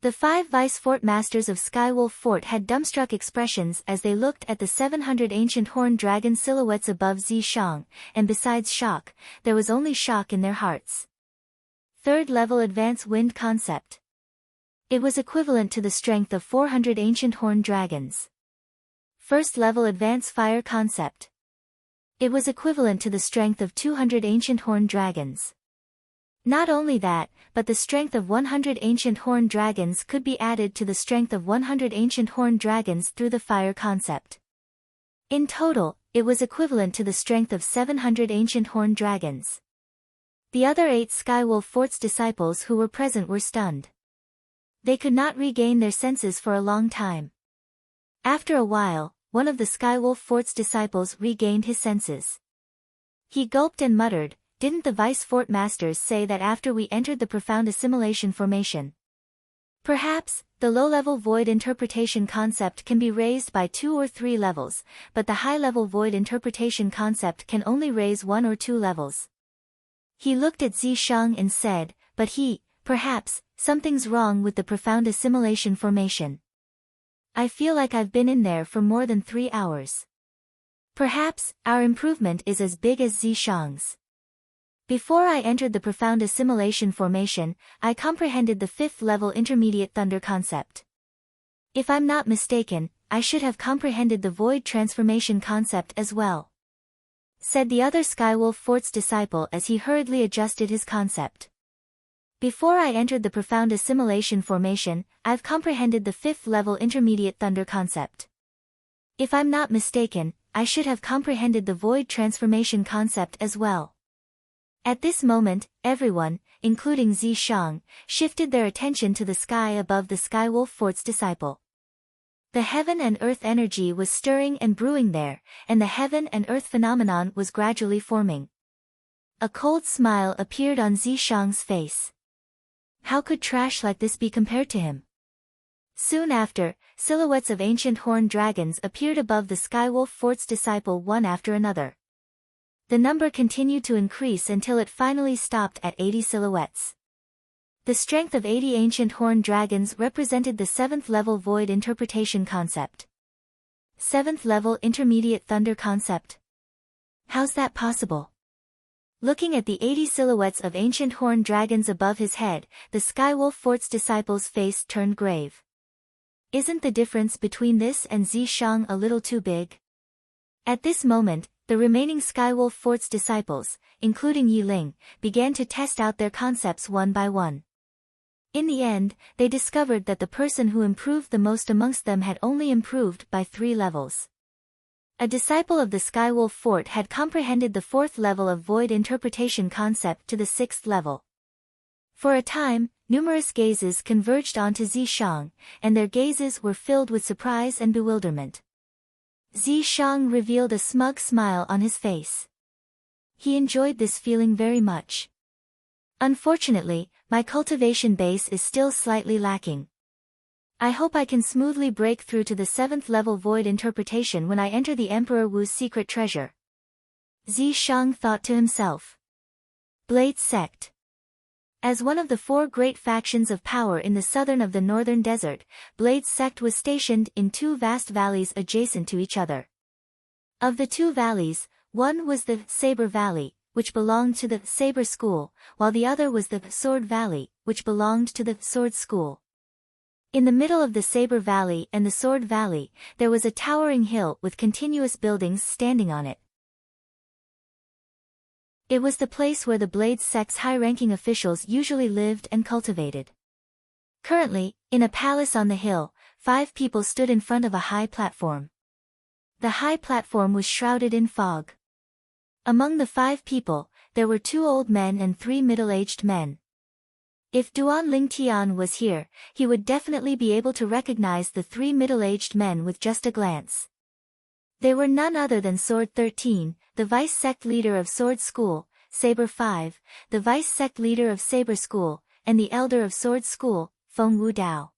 The 5 Vice Fort Masters of Skywolf Fort had dumbstruck expressions as they looked at the 700 ancient horned dragon silhouettes above Zishang, and besides shock, there was only shock in their hearts. Third level advanced wind concept. It was equivalent to the strength of 400 ancient horned dragons. First level advanced fire concept. It was equivalent to the strength of 200 ancient horned dragons. Not only that, but the strength of 100 ancient horned dragons could be added to the strength of 100 ancient horned dragons through the fire concept. In total, it was equivalent to the strength of 700 ancient horned dragons. The other 8 Skywolf Fort's disciples who were present were stunned. They could not regain their senses for a long time. After a while, one of the Skywolf Fort's disciples regained his senses. He gulped and muttered, "Didn't the Vice Fort Masters say that after we entered the profound assimilation formation? Perhaps, the low-level void interpretation concept can be raised by 2 or 3 levels, but the high-level void interpretation concept can only raise 1 or 2 levels." He looked at Zishang and said, "But perhaps, something's wrong with the profound assimilation formation. I feel like I've been in there for more than 3 hours. Perhaps, our improvement is as big as Zishang's. Before I entered the profound assimilation formation, I comprehended the 5th level intermediate thunder concept. If I'm not mistaken, I should have comprehended the void transformation concept as well," said the other Skywolf Fort's disciple as he hurriedly adjusted his concept. "Before I entered the profound assimilation formation, I've comprehended the 5th level intermediate thunder concept. If I'm not mistaken, I should have comprehended the void transformation concept as well." At this moment, everyone, including Zishang, shifted their attention to the sky above the Skywolf Fort's disciple. The heaven and earth energy was stirring and brewing there, and the heaven and earth phenomenon was gradually forming. A cold smile appeared on Zishang's face. How could trash like this be compared to him? Soon after, silhouettes of ancient horned dragons appeared above the Skywolf Fort's disciple one after another. The number continued to increase until it finally stopped at 80 silhouettes. The strength of 80 ancient horned dragons represented the 7th level void interpretation concept. 7th level intermediate thunder concept. How's that possible? Looking at the 80 silhouettes of ancient horned dragons above his head, the Skywolf Fort's disciple's face turned grave. Isn't the difference between this and Zishang a little too big? At this moment, the remaining Skywolf Fort's disciples, including Yi Ling, began to test out their concepts one by one. In the end, they discovered that the person who improved the most amongst them had only improved by 3 levels. A disciple of the Skywolf Fort had comprehended the 4th level of void interpretation concept to the 6th level. For a time, numerous gazes converged onto Zishang, and their gazes were filled with surprise and bewilderment. Zishang revealed a smug smile on his face. He enjoyed this feeling very much. "Unfortunately, my cultivation base is still slightly lacking. I hope I can smoothly break through to the 7th level void interpretation when I enter the Emperor Wu's secret treasure," Zishang thought to himself. Blade Sect. As one of the 4 great factions of power in the southern of the northern desert, Blade Sect was stationed in 2 vast valleys adjacent to each other. Of the 2 valleys, one was the Saber Valley, which belonged to the Saber School, while the other was the Sword Valley, which belonged to the Sword School. In the middle of the Saber Valley and the Sword Valley, there was a towering hill with continuous buildings standing on it. It was the place where the Blade Sect's high-ranking officials usually lived and cultivated. Currently, in a palace on the hill, 5 people stood in front of a high platform. The high platform was shrouded in fog. Among the 5 people, there were 2 old men and 3 middle-aged men. If Duan Ling Tian was here, he would definitely be able to recognize the 3 middle-aged men with just a glance. They were none other than Sword 13, the Vice Sect leader of Sword School, Saber 5, the Vice Sect leader of Saber School, and the elder of Sword School, Feng Wudao.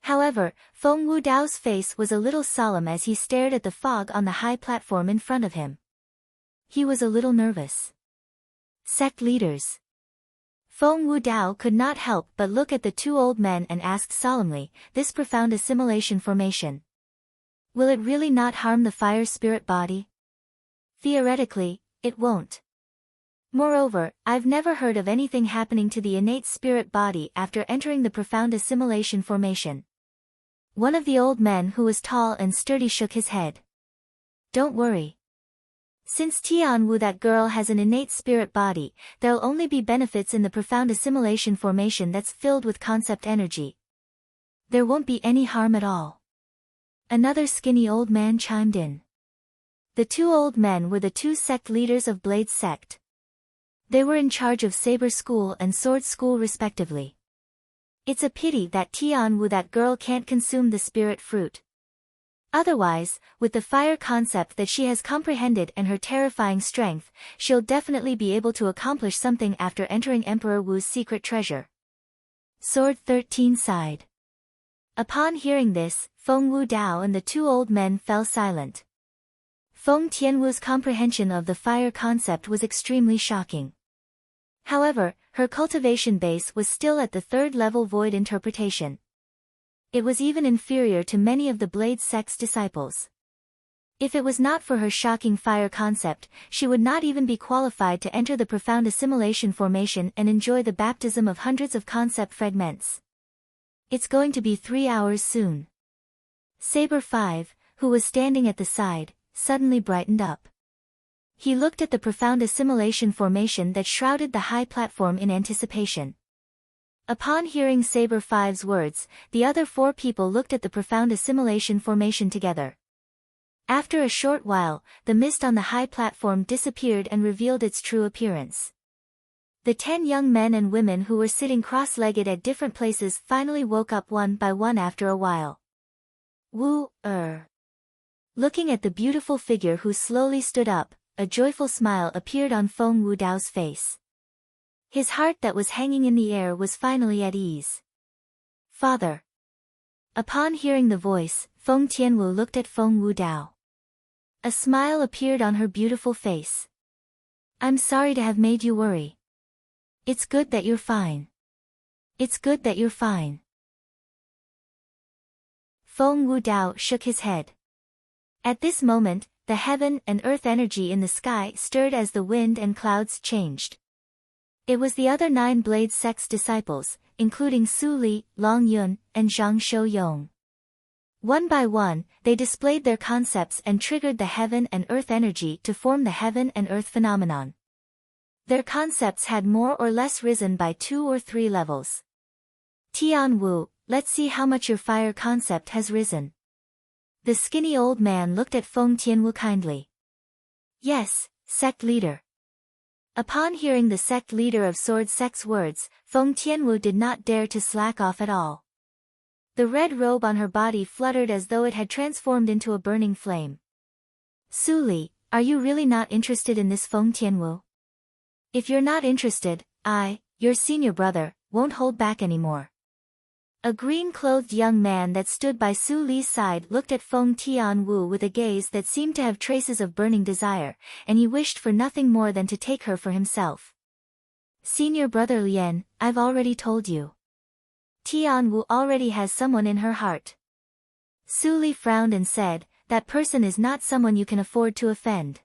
However, Feng Wudao's face was a little solemn as he stared at the fog on the high platform in front of him. He was a little nervous. Sect leaders. Feng Wudao could not help but look at the 2 old men and asked solemnly, "This profound assimilation formation. Will it really not harm the fire spirit body?" "Theoretically, it won't. Moreover, I've never heard of anything happening to the innate spirit body after entering the profound assimilation formation." One of the old men who was tall and sturdy shook his head. "Don't worry. Since Tianwu, that girl, has an innate spirit body, there'll only be benefits in the profound assimilation formation that's filled with concept energy. There won't be any harm at all." Another skinny old man chimed in. The 2 old men were the 2 sect leaders of Blade Sect. They were in charge of Saber School and Sword School respectively. "It's a pity that Tianwu, that girl, can't consume the spirit fruit. Otherwise, with the fire concept that she has comprehended and her terrifying strength, she'll definitely be able to accomplish something after entering Emperor Wu's secret treasure. Sword 13 sighed. Upon hearing this, Feng Wudao and the two old men fell silent. Feng Tianwu's comprehension of the fire concept was extremely shocking. However, her cultivation base was still at the third-level void interpretation. It was even inferior to many of the Blade sect's disciples. If it was not for her shocking fire concept, she would not even be qualified to enter the profound assimilation formation and enjoy the baptism of hundreds of concept fragments. It's going to be 3 hours soon. Saber 5, who was standing at the side, suddenly brightened up. He looked at the profound assimilation formation that shrouded the high platform in anticipation. Upon hearing Saber 5's words, the other 4 people looked at the profound assimilation formation together. After a short while, the mist on the high platform disappeared and revealed its true appearance. The 10 young men and women who were sitting cross-legged at different places finally woke up one by one after a while. Looking at the beautiful figure who slowly stood up, a joyful smile appeared on Feng Wudao's face. His heart that was hanging in the air was finally at ease. Father. Upon hearing the voice, Feng Tianwu looked at Feng Wudao. A smile appeared on her beautiful face. I'm sorry to have made you worry. It's good that you're fine. It's good that you're fine. Feng Wudao shook his head. At this moment, the heaven and earth energy in the sky stirred as the wind and clouds changed. It was the other 9 Blade sect's disciples, including Su Li, Long Yun, and Zhang Shouyong. One by one, they displayed their concepts and triggered the heaven and earth energy to form the heaven and earth phenomenon. Their concepts had more or less risen by 2 or 3 levels. Tian Wu, let's see how much your fire concept has risen. The skinny old man looked at Feng Tianwu kindly. Yes, sect leader. Upon hearing the sect leader of Sword Sect's words, Feng Tianwu did not dare to slack off at all. The red robe on her body fluttered as though it had transformed into a burning flame. Su Li, are you really not interested in this, Feng Tianwu? If you're not interested, I, your senior brother, won't hold back anymore. A green-clothed young man that stood by Su Li's side looked at Feng Tianwu with a gaze that seemed to have traces of burning desire, and he wished for nothing more than to take her for himself. Senior brother Lian, I've already told you. Tianwu already has someone in her heart. Su Li frowned and said, that person is not someone you can afford to offend.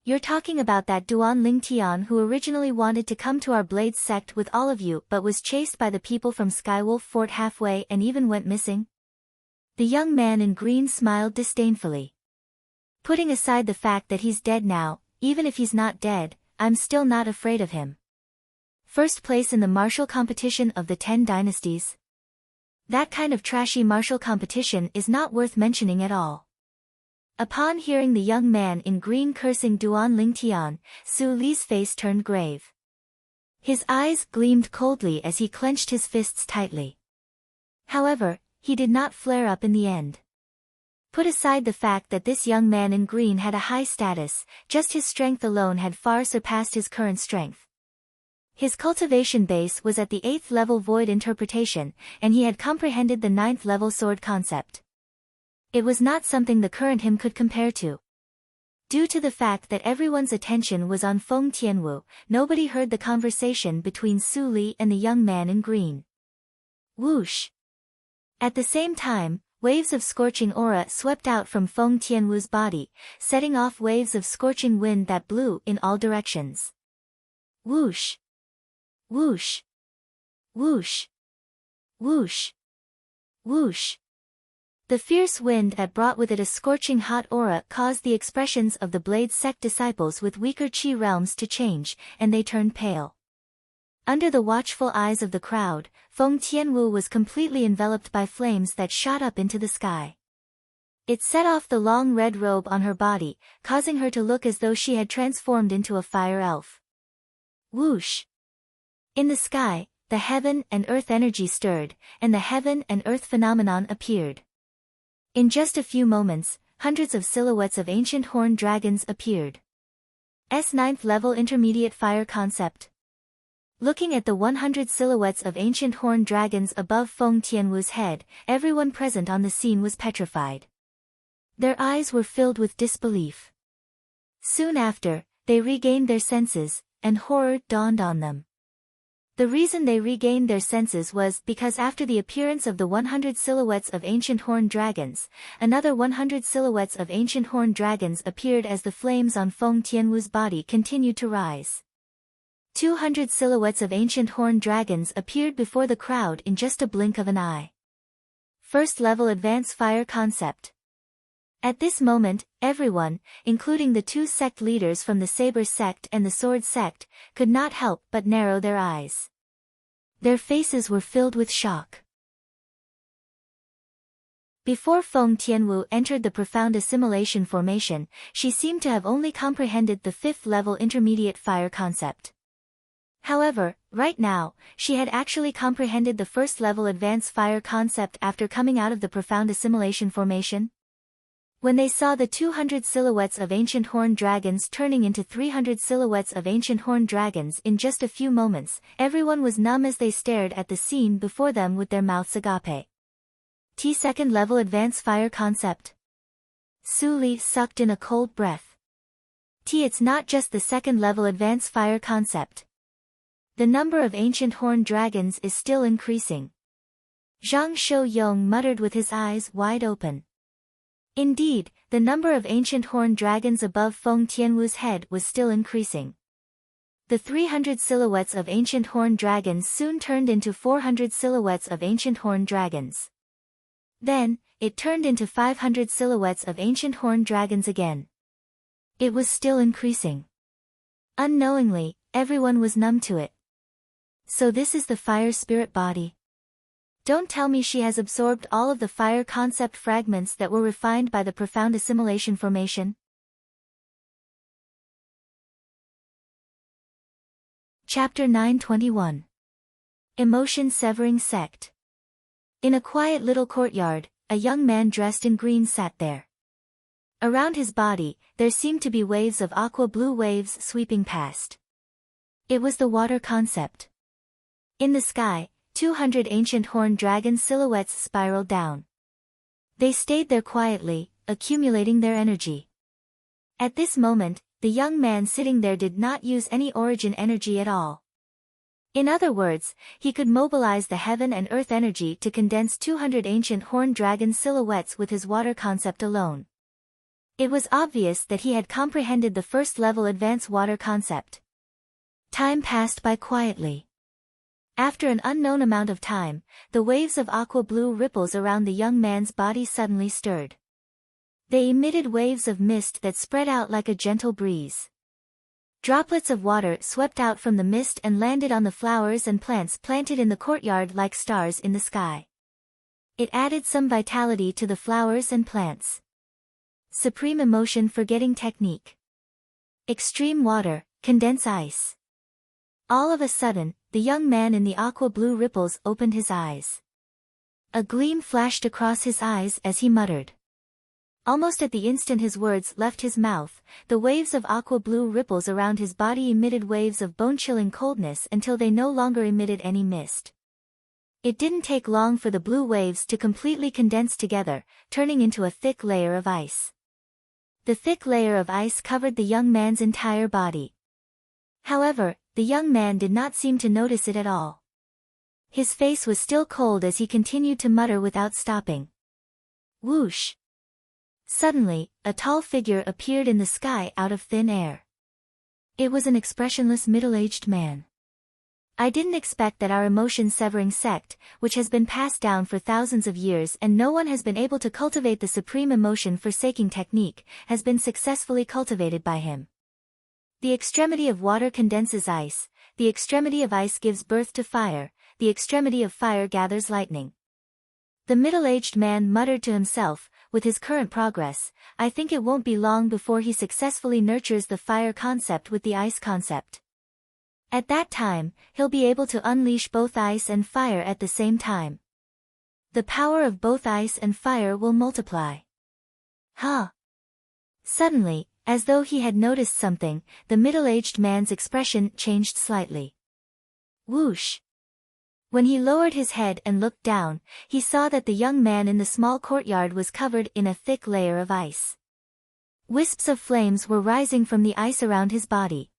You're talking about that Duan Ling Tian who originally wanted to come to our Blade sect with all of you but was chased by the people from Skywolf Fort halfway and even went missing? The young man in green smiled disdainfully. Putting aside the fact that he's dead now, even if he's not dead, I'm still not afraid of him. First place in the martial competition of the 10 dynasties? That kind of trashy martial competition is not worth mentioning at all. Upon hearing the young man in green cursing Duan Ling Tian, Su Li's face turned grave. His eyes gleamed coldly as he clenched his fists tightly. However, he did not flare up in the end. Put aside the fact that this young man in green had a high status, just his strength alone had far surpassed his current strength. His cultivation base was at the 8th level void interpretation, and he had comprehended the 9th level sword concept. It was not something the current him could compare to. Due to the fact that everyone's attention was on Feng Tianwu, nobody heard the conversation between Su Li and the young man in green. Whoosh! At the same time, waves of scorching aura swept out from Feng Tianwu's body, setting off waves of scorching wind that blew in all directions. Whoosh! Whoosh! Whoosh! Whoosh! Whoosh! The fierce wind that brought with it a scorching hot aura caused the expressions of the Blade sect disciples with weaker chi realms to change, and they turned pale. Under the watchful eyes of the crowd, Feng Tianwu was completely enveloped by flames that shot up into the sky. It set off the long red robe on her body, causing her to look as though she had transformed into a fire elf. Whoosh! In the sky, the heaven and earth energy stirred, and the heaven and earth phenomenon appeared. In just a few moments, hundreds of silhouettes of ancient horned dragons appeared. Ninth level intermediate fire concept. Looking at the 100 silhouettes of ancient horned dragons above Feng Tianwu's head, everyone present on the scene was petrified. Their eyes were filled with disbelief. Soon after, they regained their senses, and horror dawned on them. The reason they regained their senses was because after the appearance of the 100 silhouettes of ancient horned dragons, another 100 silhouettes of ancient horned dragons appeared as the flames on Feng Tianwu's body continued to rise. 200 silhouettes of ancient horned dragons appeared before the crowd in just a blink of an eye. First level advanced fire concept. At this moment, everyone, including the two sect leaders from the Saber sect and the Sword sect, could not help but narrow their eyes. Their faces were filled with shock. Before Feng Tianwu entered the profound assimilation formation, she seemed to have only comprehended the 5th level intermediate fire concept. However, right now, she had actually comprehended the 1st level advanced fire concept after coming out of the profound assimilation formation. When they saw the 200 silhouettes of ancient horned dragons turning into 300 silhouettes of ancient horned dragons in just a few moments, everyone was numb as they stared at the scene before them with their mouths agape. Second level advanced fire concept. Su Li sucked in a cold breath. It's not just the 2nd level advanced fire concept. The number of ancient horned dragons is still increasing. Zhang Shouyong muttered with his eyes wide open. Indeed, the number of ancient horned dragons above Feng Tianwu's head was still increasing. The 300 silhouettes of ancient horned dragons soon turned into 400 silhouettes of ancient horned dragons. Then, it turned into 500 silhouettes of ancient horned dragons again. It was still increasing. Unknowingly, everyone was numb to it. So this is the fire spirit body. Don't tell me she has absorbed all of the fire concept fragments that were refined by the profound assimilation formation. Chapter 921. Emotion Severing Sect. In a quiet little courtyard, a young man dressed in green sat there. Around his body, there seemed to be waves of aqua-blue waves sweeping past. It was the water concept. In the sky, 200 ancient horned dragon silhouettes spiraled down. They stayed there quietly, accumulating their energy. At this moment, the young man sitting there did not use any origin energy at all. In other words, he could mobilize the heaven and earth energy to condense 200 ancient horned dragon silhouettes with his water concept alone. It was obvious that he had comprehended the 1st level advanced water concept. Time passed by quietly. After an unknown amount of time, the waves of aqua-blue ripples around the young man's body suddenly stirred. They emitted waves of mist that spread out like a gentle breeze. Droplets of water swept out from the mist and landed on the flowers and plants planted in the courtyard like stars in the sky. It added some vitality to the flowers and plants. Supreme emotion forgetting technique. Extreme water, condense ice. All of a sudden, the young man in the aqua-blue ripples opened his eyes. A gleam flashed across his eyes as he muttered. Almost at the instant his words left his mouth, the waves of aqua-blue ripples around his body emitted waves of bone-chilling coldness until they no longer emitted any mist. It didn't take long for the blue waves to completely condense together, turning into a thick layer of ice. The thick layer of ice covered the young man's entire body. However, the young man did not seem to notice it at all. His face was still cold as he continued to mutter without stopping. Whoosh! Suddenly, a tall figure appeared in the sky out of thin air. It was an expressionless middle-aged man. I didn't expect that our emotion-severing sect, which has been passed down for thousands of years and no one has been able to cultivate the supreme emotion-forsaking technique, has been successfully cultivated by him. The extremity of water condenses ice, the extremity of ice gives birth to fire, the extremity of fire gathers lightning. The middle-aged man muttered to himself, with his current progress, I think it won't be long before he successfully nurtures the fire concept with the ice concept. At that time, he'll be able to unleash both ice and fire at the same time. The power of both ice and fire will multiply. Huh. Suddenly, as though he had noticed something, the middle-aged man's expression changed slightly. Whoosh! When he lowered his head and looked down, he saw that the young man in the small courtyard was covered in a thick layer of ice. Wisps of flames were rising from the ice around his body.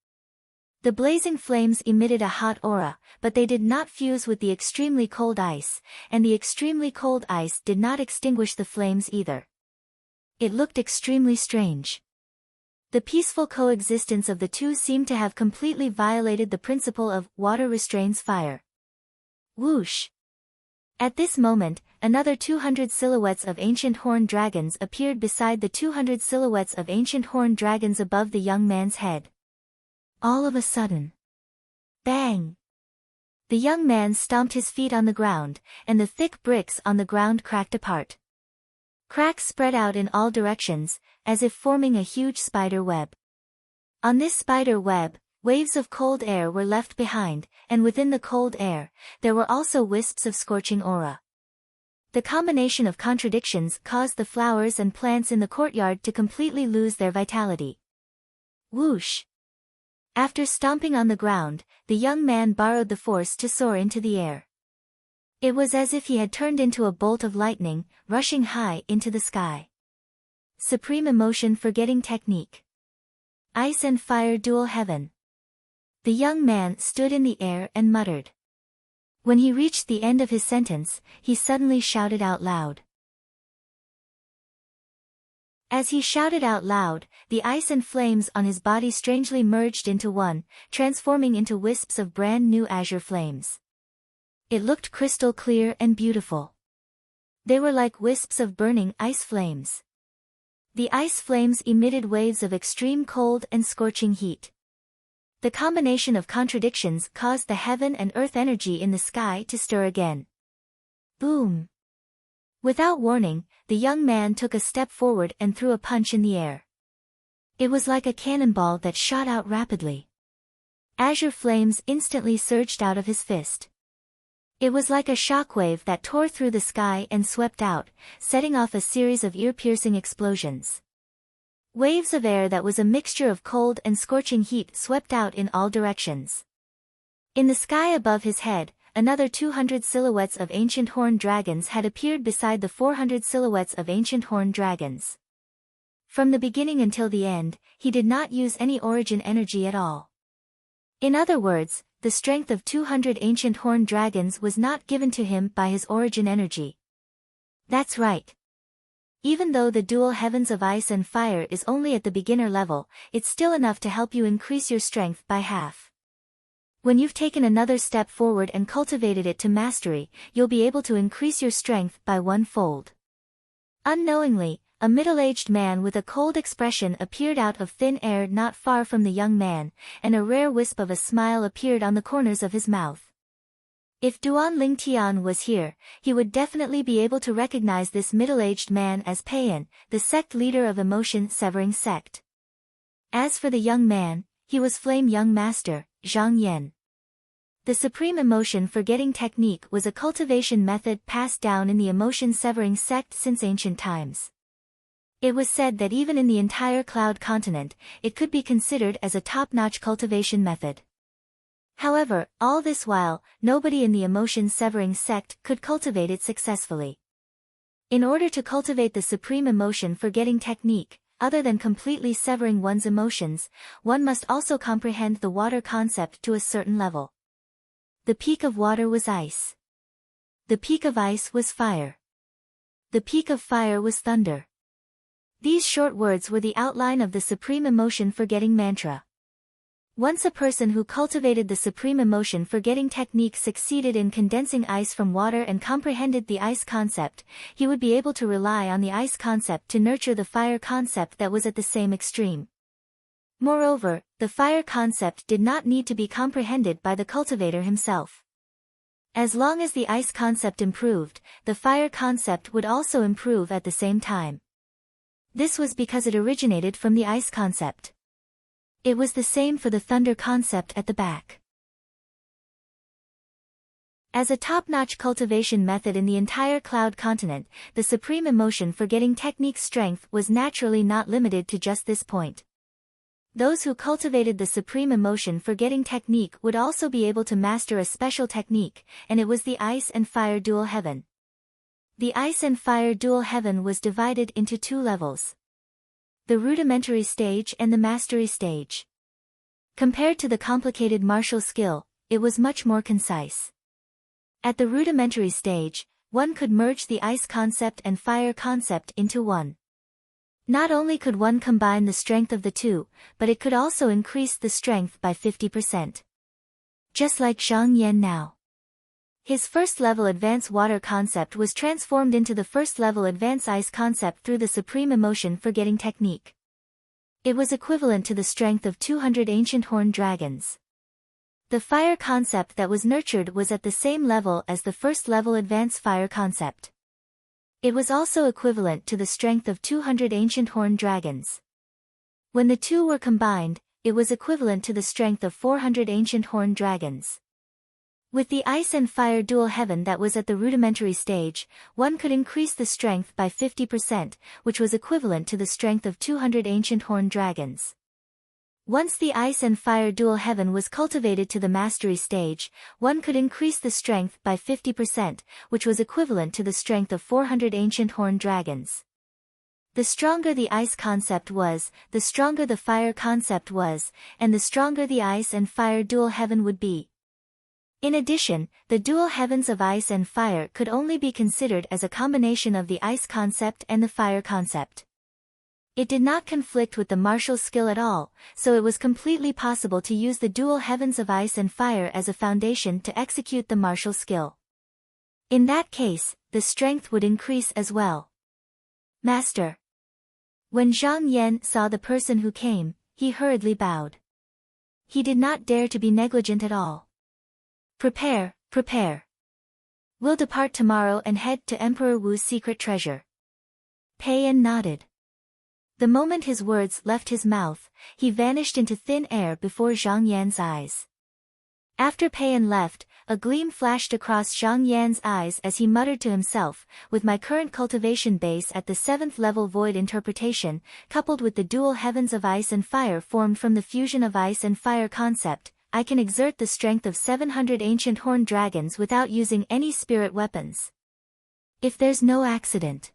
The blazing flames emitted a hot aura, but they did not fuse with the extremely cold ice, and the extremely cold ice did not extinguish the flames either. It looked extremely strange. The peaceful coexistence of the two seemed to have completely violated the principle of water restrains fire. Whoosh! At this moment, another 200 silhouettes of ancient horned dragons appeared beside the 200 silhouettes of ancient horned dragons above the young man's head. All of a sudden. Bang! The young man stomped his feet on the ground, and the thick bricks on the ground cracked apart. Cracks spread out in all directions, as if forming a huge spider web. On this spider web, waves of cold air were left behind, and within the cold air, there were also wisps of scorching aura. The combination of contradictions caused the flowers and plants in the courtyard to completely lose their vitality. Whoosh! After stomping on the ground, the young man borrowed the force to soar into the air. It was as if he had turned into a bolt of lightning, rushing high into the sky. Supreme emotion forgetting technique. Ice and fire dual heaven. The young man stood in the air and muttered. When he reached the end of his sentence, he suddenly shouted out loud. As he shouted out loud, the ice and flames on his body strangely merged into one, transforming into wisps of brand new azure flames. It looked crystal clear and beautiful. They were like wisps of burning ice flames. The ice flames emitted waves of extreme cold and scorching heat. The combination of contradictions caused the heaven and earth energy in the sky to stir again. Boom! Without warning, the young man took a step forward and threw a punch in the air. It was like a cannonball that shot out rapidly. Azure flames instantly surged out of his fist. It was like a shockwave that tore through the sky and swept out, setting off a series of ear-piercing explosions. Waves of air that was a mixture of cold and scorching heat swept out in all directions. In the sky above his head, another 200 silhouettes of ancient horned dragons had appeared beside the 400 silhouettes of ancient horned dragons. From the beginning until the end, he did not use any origin energy at all. In other words, the strength of 200 ancient horned dragons was not given to him by his origin energy. That's right. Even though the dual heavens of ice and fire is only at the beginner level, it's still enough to help you increase your strength by half. When you've taken another step forward and cultivated it to mastery, you'll be able to increase your strength by 1-fold. Unknowingly, a middle-aged man with a cold expression appeared out of thin air not far from the young man, and a rare wisp of a smile appeared on the corners of his mouth. If Duan Lingtian was here, he would definitely be able to recognize this middle-aged man as Peiyan, the sect leader of Emotion Severing Sect. As for the young man, he was Flame Young Master, Zhang Yan. The Supreme Emotion Forgetting Technique was a cultivation method passed down in the Emotion Severing Sect since ancient times. It was said that even in the entire Cloud Continent, it could be considered as a top-notch cultivation method. However, all this while, nobody in the Emotion Severing Sect could cultivate it successfully. In order to cultivate the Supreme Emotion Forgetting Technique, other than completely severing one's emotions, one must also comprehend the water concept to a certain level. The peak of water was ice. The peak of ice was fire. The peak of fire was thunder. These short words were the outline of the Supreme Emotion Forgetting Mantra. Once a person who cultivated the Supreme Emotion Forgetting Technique succeeded in condensing ice from water and comprehended the ice concept, he would be able to rely on the ice concept to nurture the fire concept that was at the same extreme. Moreover, the fire concept did not need to be comprehended by the cultivator himself. As long as the ice concept improved, the fire concept would also improve at the same time. This was because it originated from the ice concept. It was the same for the thunder concept at the back. As a top-notch cultivation method in the entire Cloud continent, the supreme emotion forgetting technique's strength was naturally not limited to just this point. Those who cultivated the supreme emotion forgetting technique would also be able to master a special technique, and it was the Ice and Fire Dual Heaven. The Ice and Fire Dual Heaven was divided into two levels: the rudimentary stage and the mastery stage. Compared to the complicated martial skill, it was much more concise. At the rudimentary stage, one could merge the ice concept and fire concept into one. Not only could one combine the strength of the two, but it could also increase the strength by 50%. Just like Zhang Yan now. His first-level advanced water concept was transformed into the first-level advanced ice concept through the supreme emotion forgetting technique. It was equivalent to the strength of 200 ancient horned dragons. The fire concept that was nurtured was at the same level as the first-level advanced fire concept. It was also equivalent to the strength of 200 ancient horned dragons. When the two were combined, it was equivalent to the strength of 400 ancient horned dragons. With the Ice and Fire Dual Heaven that was at the rudimentary stage, one could increase the strength by 50%, which was equivalent to the strength of 200 ancient horned dragons. Once the Ice and Fire Dual Heaven was cultivated to the mastery stage, one could increase the strength by 50%, which was equivalent to the strength of 400 ancient horned dragons. The stronger the ice concept was, the stronger the fire concept was, and the stronger the Ice and Fire Dual Heaven would be. In addition, the dual heavens of ice and fire could only be considered as a combination of the ice concept and the fire concept. It did not conflict with the martial skill at all, so it was completely possible to use the dual heavens of ice and fire as a foundation to execute the martial skill. In that case, the strength would increase as well. Master. When Zhang Yan saw the person who came, he hurriedly bowed. He did not dare to be negligent at all. Prepare, prepare. We'll depart tomorrow and head to Emperor Wu's secret treasure. Pei Yan nodded. The moment his words left his mouth, he vanished into thin air before Zhang Yan's eyes. After Pei Yan left, a gleam flashed across Zhang Yan's eyes as he muttered to himself, with my current cultivation base at the 7th level void interpretation, coupled with the dual heavens of ice and fire formed from the fusion of ice and fire concept, I can exert the strength of 700 ancient horned dragons without using any spirit weapons. If there's no accident.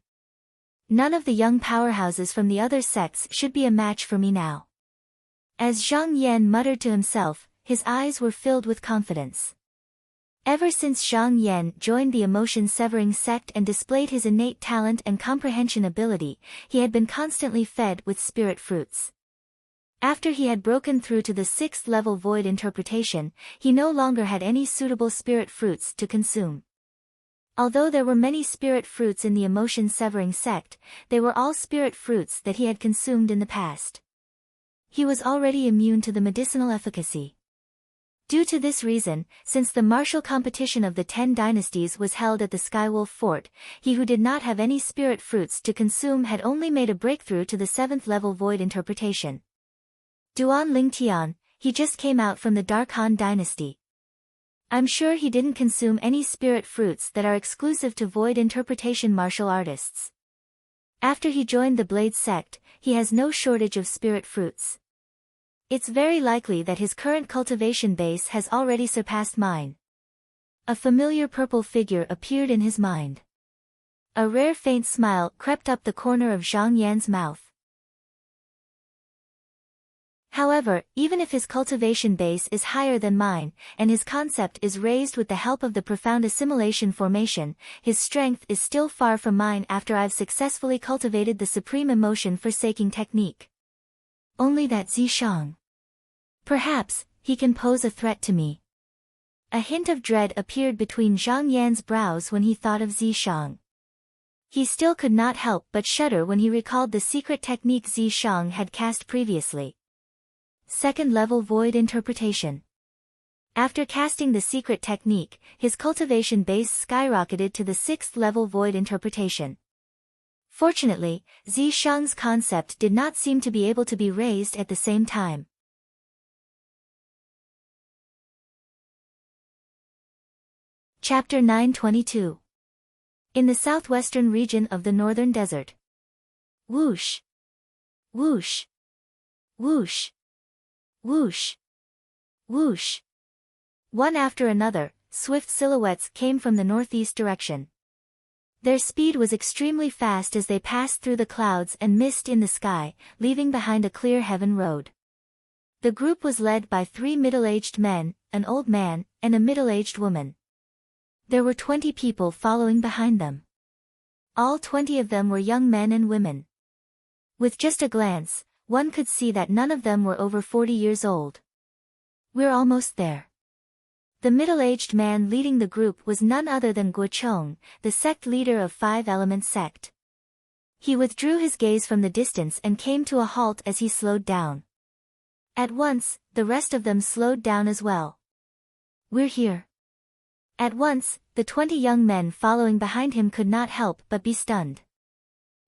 None of the young powerhouses from the other sects should be a match for me now. As Zhang Yan muttered to himself, his eyes were filled with confidence. Ever since Zhang Yan joined the emotion-severing sect and displayed his innate talent and comprehension ability, he had been constantly fed with spirit fruits. After he had broken through to the 6th level void interpretation, he no longer had any suitable spirit fruits to consume. Although there were many spirit fruits in the emotion-severing sect, they were all spirit fruits that he had consumed in the past. He was already immune to the medicinal efficacy. Due to this reason, since the martial competition of the 10 dynasties was held at the Skywolf Fort, he who did not have any spirit fruits to consume had only made a breakthrough to the 7th level void interpretation. Duan Lingtian, he just came out from the Dark Han dynasty. I'm sure he didn't consume any spirit fruits that are exclusive to void interpretation martial artists. After he joined the Blade sect, he has no shortage of spirit fruits. It's very likely that his current cultivation base has already surpassed mine. A familiar purple figure appeared in his mind. A rare faint smile crept up the corner of Zhang Yan's mouth. However, even if his cultivation base is higher than mine, and his concept is raised with the help of the profound assimilation formation, his strength is still far from mine after I've successfully cultivated the supreme emotion forsaking technique. Only that Zishang. Perhaps, he can pose a threat to me. A hint of dread appeared between Zhang Yan's brows when he thought of Zishang. He still could not help but shudder when he recalled the secret technique Zishang had cast previously. 2nd level void interpretation. After casting the secret technique, his cultivation base skyrocketed to the 6th level void interpretation. Fortunately, Zishang's concept did not seem to be able to be raised at the same time. Chapter 922. In the southwestern region of the northern desert. Whoosh! Whoosh! Whoosh! Whoosh! Whoosh! One after another, swift silhouettes came from the northeast direction. Their speed was extremely fast as they passed through the clouds and mist in the sky, leaving behind a clear heaven road. The group was led by 3 middle-aged men, an old man, and a middle-aged woman. There were 20 people following behind them. All 20 of them were young men and women. With just a glance, one could see that none of them were over 40 years old. We're almost there. The middle-aged man leading the group was none other than Guocheng, the sect leader of 5 Elements sect. He withdrew his gaze from the distance and came to a halt as he slowed down. At once, the rest of them slowed down as well. We're here. At once, the 20 young men following behind him could not help but be stunned.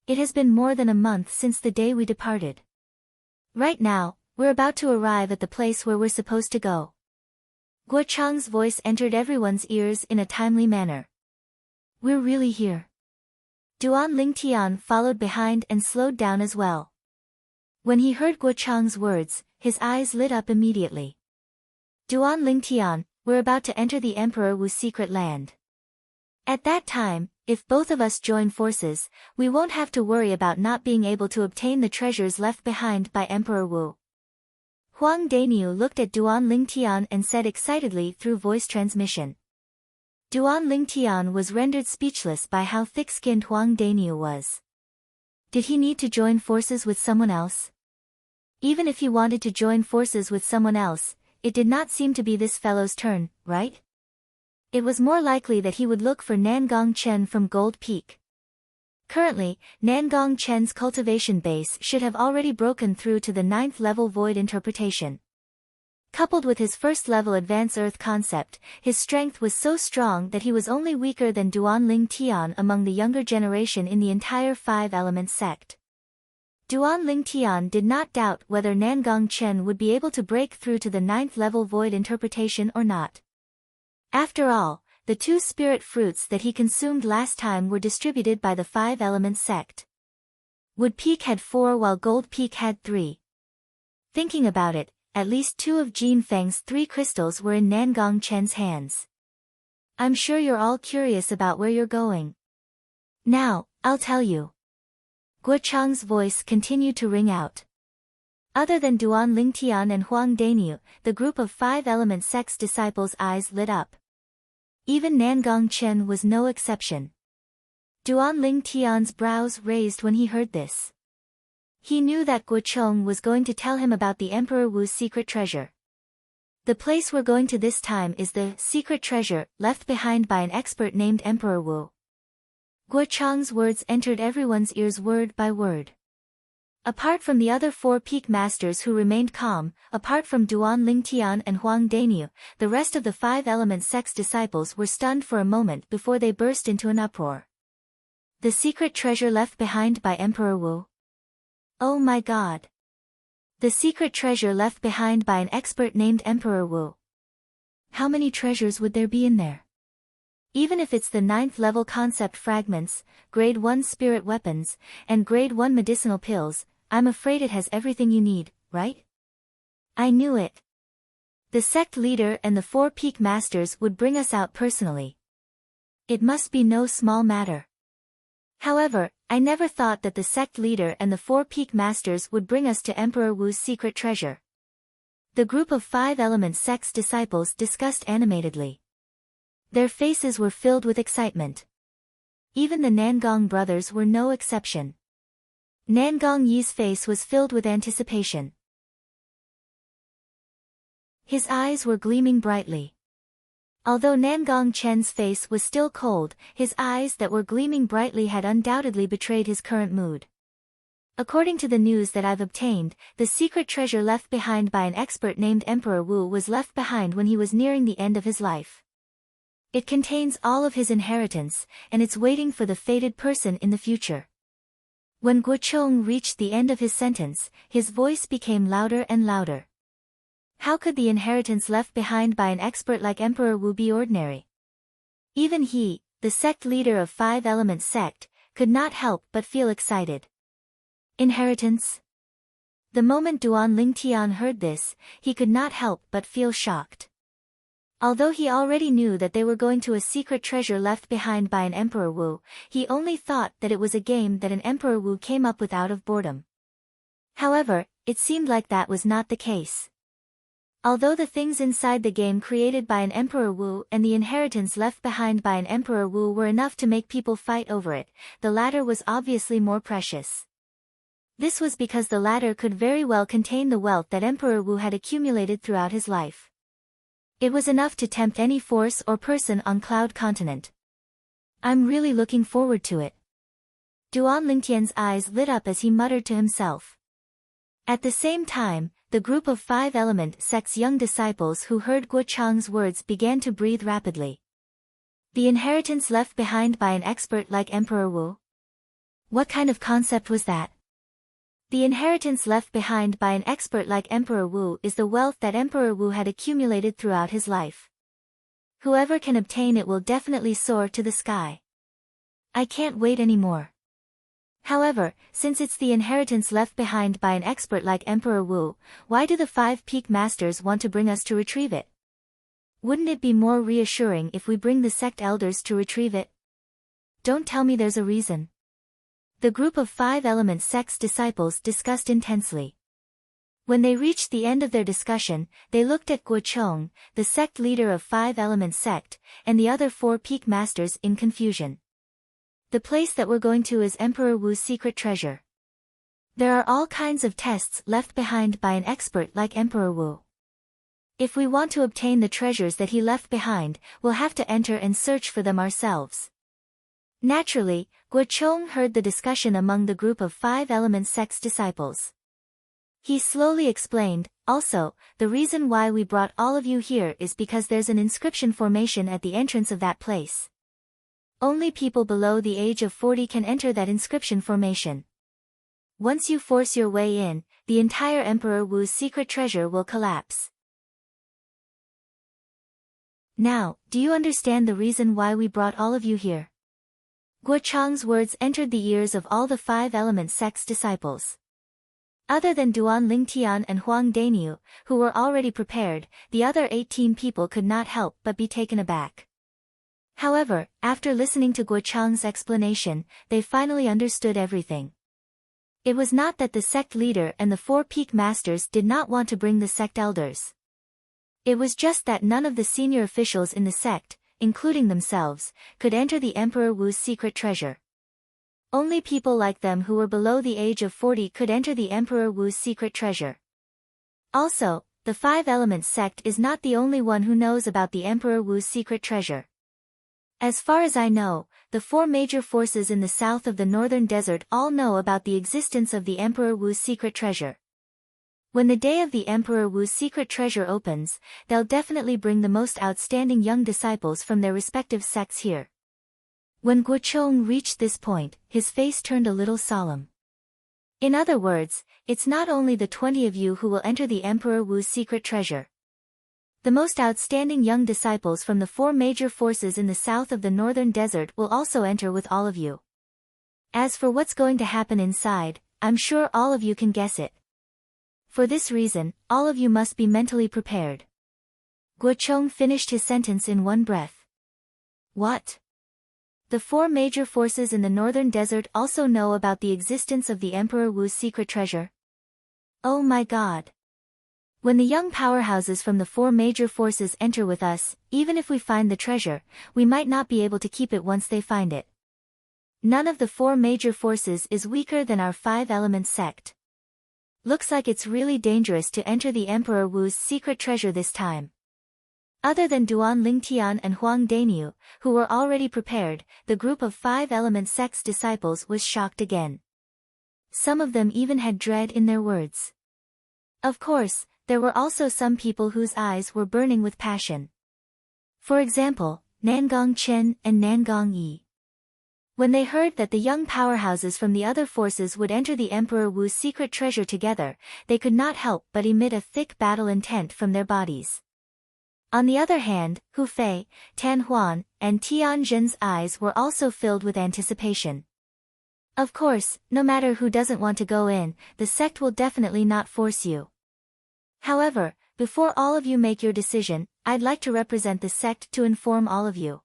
It has been more than a month since the day we departed. Right now, we're about to arrive at the place where we're supposed to go. Guocheng's voice entered everyone's ears in a timely manner. We're really here. Duan Lingtian followed behind and slowed down as well. When he heard Guocheng's words, his eyes lit up immediately. Duan Lingtian, we're about to enter the Emperor Wu's secret land. At that time, if both of us join forces, we won't have to worry about not being able to obtain the treasures left behind by Emperor Wu. Huang Daniu looked at Duan Lingtian and said excitedly through voice transmission. Duan Lingtian was rendered speechless by how thick-skinned Huang Daniu was. Did he need to join forces with someone else? Even if he wanted to join forces with someone else, it did not seem to be this fellow's turn, right? It was more likely that he would look for Nangong Chen from Gold Peak. Currently, Nangong Chen's cultivation base should have already broken through to the 9th level void interpretation. Coupled with his first level advanced earth concept, his strength was so strong that he was only weaker than Duan Lingtian among the younger generation in the entire 5 Elements sect. Duan Lingtian did not doubt whether Nangong Chen would be able to break through to the 9th level void interpretation or not. After all, the 2 spirit fruits that he consumed last time were distributed by the 5 Elements sect. Wood Peak had 4 while Gold Peak had 3. Thinking about it, at least 2 of Jin Feng's 3 crystals were in Nangong Chen's hands. I'm sure you're all curious about where you're going. Now, I'll tell you. Guocheng's voice continued to ring out. Other than Duan Lingtian and Huang Daniu, the group of 5 Elements sect's disciples' eyes lit up. Even Nangong Chen was no exception. Duan Lingtian's brows raised when he heard this. He knew that Guocheng was going to tell him about the Emperor Wu's secret treasure. The place we're going to this time is the secret treasure left behind by an expert named Emperor Wu. Guocheng's words entered everyone's ears word by word. Apart from the other 4 peak masters who remained calm, apart from Duan Lingtian and Huang Daniu, the rest of the 5 Elements sect's disciples were stunned for a moment before they burst into an uproar. The secret treasure left behind by Emperor Wu? Oh my god! The secret treasure left behind by an expert named Emperor Wu. How many treasures would there be in there? Even if it's the 9th level concept fragments, grade 1 spirit weapons, and grade 1 medicinal pills, I'm afraid it has everything you need, right? I knew it. The sect leader and the 4 peak masters would bring us out personally. It must be no small matter. However, I never thought that the sect leader and the 4 peak masters would bring us to Emperor Wu's secret treasure. The group of 5 Elements sect's disciples discussed animatedly. Their faces were filled with excitement. Even the Nangong brothers were no exception. Nangong Yi's face was filled with anticipation. His eyes were gleaming brightly. Although Nangong Chen's face was still cold, his eyes that were gleaming brightly had undoubtedly betrayed his current mood. According to the news that I've obtained, the secret treasure left behind by an expert named Emperor Wu was left behind when he was nearing the end of his life. It contains all of his inheritance, and it's waiting for the fated person in the future. When Guocheng reached the end of his sentence, his voice became louder and louder. How could the inheritance left behind by an expert like Emperor Wu be ordinary? Even he, the sect leader of Five Elements sect, could not help but feel excited. Inheritance? The moment Duan Lingtian heard this, he could not help but feel shocked. Although he already knew that they were going to a secret treasure left behind by an Emperor Wu, he only thought that it was a game that an Emperor Wu came up with out of boredom. However, it seemed like that was not the case. Although the things inside the game created by an Emperor Wu and the inheritance left behind by an Emperor Wu were enough to make people fight over it, the latter was obviously more precious. This was because the latter could very well contain the wealth that Emperor Wu had accumulated throughout his life. It was enough to tempt any force or person on Cloud Continent. I'm really looking forward to it. Duan Lingtian's eyes lit up as he muttered to himself. At the same time, the group of Five Element sect's young disciples who heard Guo Chang's words began to breathe rapidly. The inheritance left behind by an expert like Emperor Wu? What kind of concept was that? The inheritance left behind by an expert like Emperor Wu is the wealth that Emperor Wu had accumulated throughout his life. Whoever can obtain it will definitely soar to the sky. I can't wait anymore. However, since it's the inheritance left behind by an expert like Emperor Wu, why do the Five Peak Masters want to bring us to retrieve it? Wouldn't it be more reassuring if we bring the sect elders to retrieve it? Don't tell me there's a reason. The group of Five Element sect's disciples discussed intensely. When they reached the end of their discussion, they looked at Guo Chong, the sect leader of Five Element sect, and the other four Peak Masters in confusion. The place that we're going to is Emperor Wu's secret treasure. There are all kinds of tests left behind by an expert like Emperor Wu. If we want to obtain the treasures that he left behind, we'll have to enter and search for them ourselves. Naturally, Guo Chong heard the discussion among the group of Five Element sect's disciples. He slowly explained, also, the reason why we brought all of you here is because there's an inscription formation at the entrance of that place. Only people below the age of 40 can enter that inscription formation. Once you force your way in, the entire Emperor Wu's secret treasure will collapse. Now, do you understand the reason why we brought all of you here? Guo Chang's words entered the ears of all the Five Element sect's disciples. Other than Duan Lingtian and Huang Daniu, who were already prepared, the other 18 people could not help but be taken aback. However, after listening to Guo Chang's explanation, they finally understood everything. It was not that the sect leader and the four Peak Masters did not want to bring the sect elders. It was just that none of the senior officials in the sect, including themselves, could enter the Emperor Wu's secret treasure. Only people like them who were below the age of 40 could enter the Emperor Wu's secret treasure. Also, the Five Elements sect is not the only one who knows about the Emperor Wu's secret treasure. As far as I know, the four major forces in the south of the northern desert all know about the existence of the Emperor Wu's secret treasure. When the day of the Emperor Wu's secret treasure opens, they'll definitely bring the most outstanding young disciples from their respective sects here. When Guo Chong reached this point, his face turned a little solemn. In other words, it's not only the 20 of you who will enter the Emperor Wu's secret treasure. The most outstanding young disciples from the four major forces in the south of the northern desert will also enter with all of you. As for what's going to happen inside, I'm sure all of you can guess it. For this reason, all of you must be mentally prepared. Guo Chong finished his sentence in one breath. What? The four major forces in the northern desert also know about the existence of the Emperor Wu's secret treasure? Oh my God! When the young powerhouses from the four major forces enter with us, even if we find the treasure, we might not be able to keep it once they find it. None of the four major forces is weaker than our Five Elements sect. Looks like it's really dangerous to enter the Emperor Wu's secret treasure this time. Other than Duan Lingtian and Huang Daniu, who were already prepared, the group of Five Element sect's disciples was shocked again. Some of them even had dread in their words. Of course, there were also some people whose eyes were burning with passion. For example, Nangong Chen and Nangong Yi. When they heard that the young powerhouses from the other forces would enter the Emperor Wu's secret treasure together, they could not help but emit a thick battle intent from their bodies. On the other hand, Hu Fei, Tan Huan, and Tianjin's eyes were also filled with anticipation. Of course, no matter who doesn't want to go in, the sect will definitely not force you. However, before all of you make your decision, I'd like to represent the sect to inform all of you.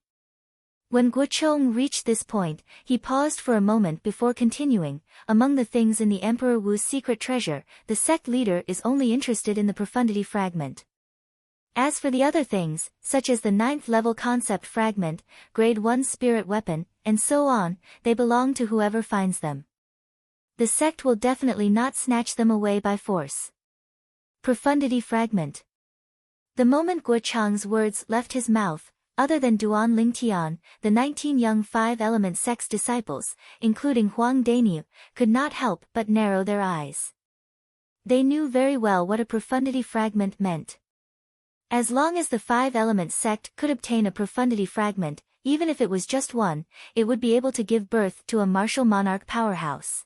When Guocheng reached this point, he paused for a moment before continuing. Among the things in the Emperor Wu's secret treasure, the sect leader is only interested in the profundity fragment. As for the other things, such as the 9th level concept fragment, grade 1 spirit weapon, and so on, they belong to whoever finds them. The sect will definitely not snatch them away by force. Profundity fragment. The moment Guocheng's words left his mouth, other than Duan Lingtian, the 19 young 5-element sect's disciples, including Huang Dainyu, could not help but narrow their eyes. They knew very well what a profundity fragment meant. As long as the 5-element sect could obtain a profundity fragment, even if it was just one, it would be able to give birth to a martial monarch powerhouse.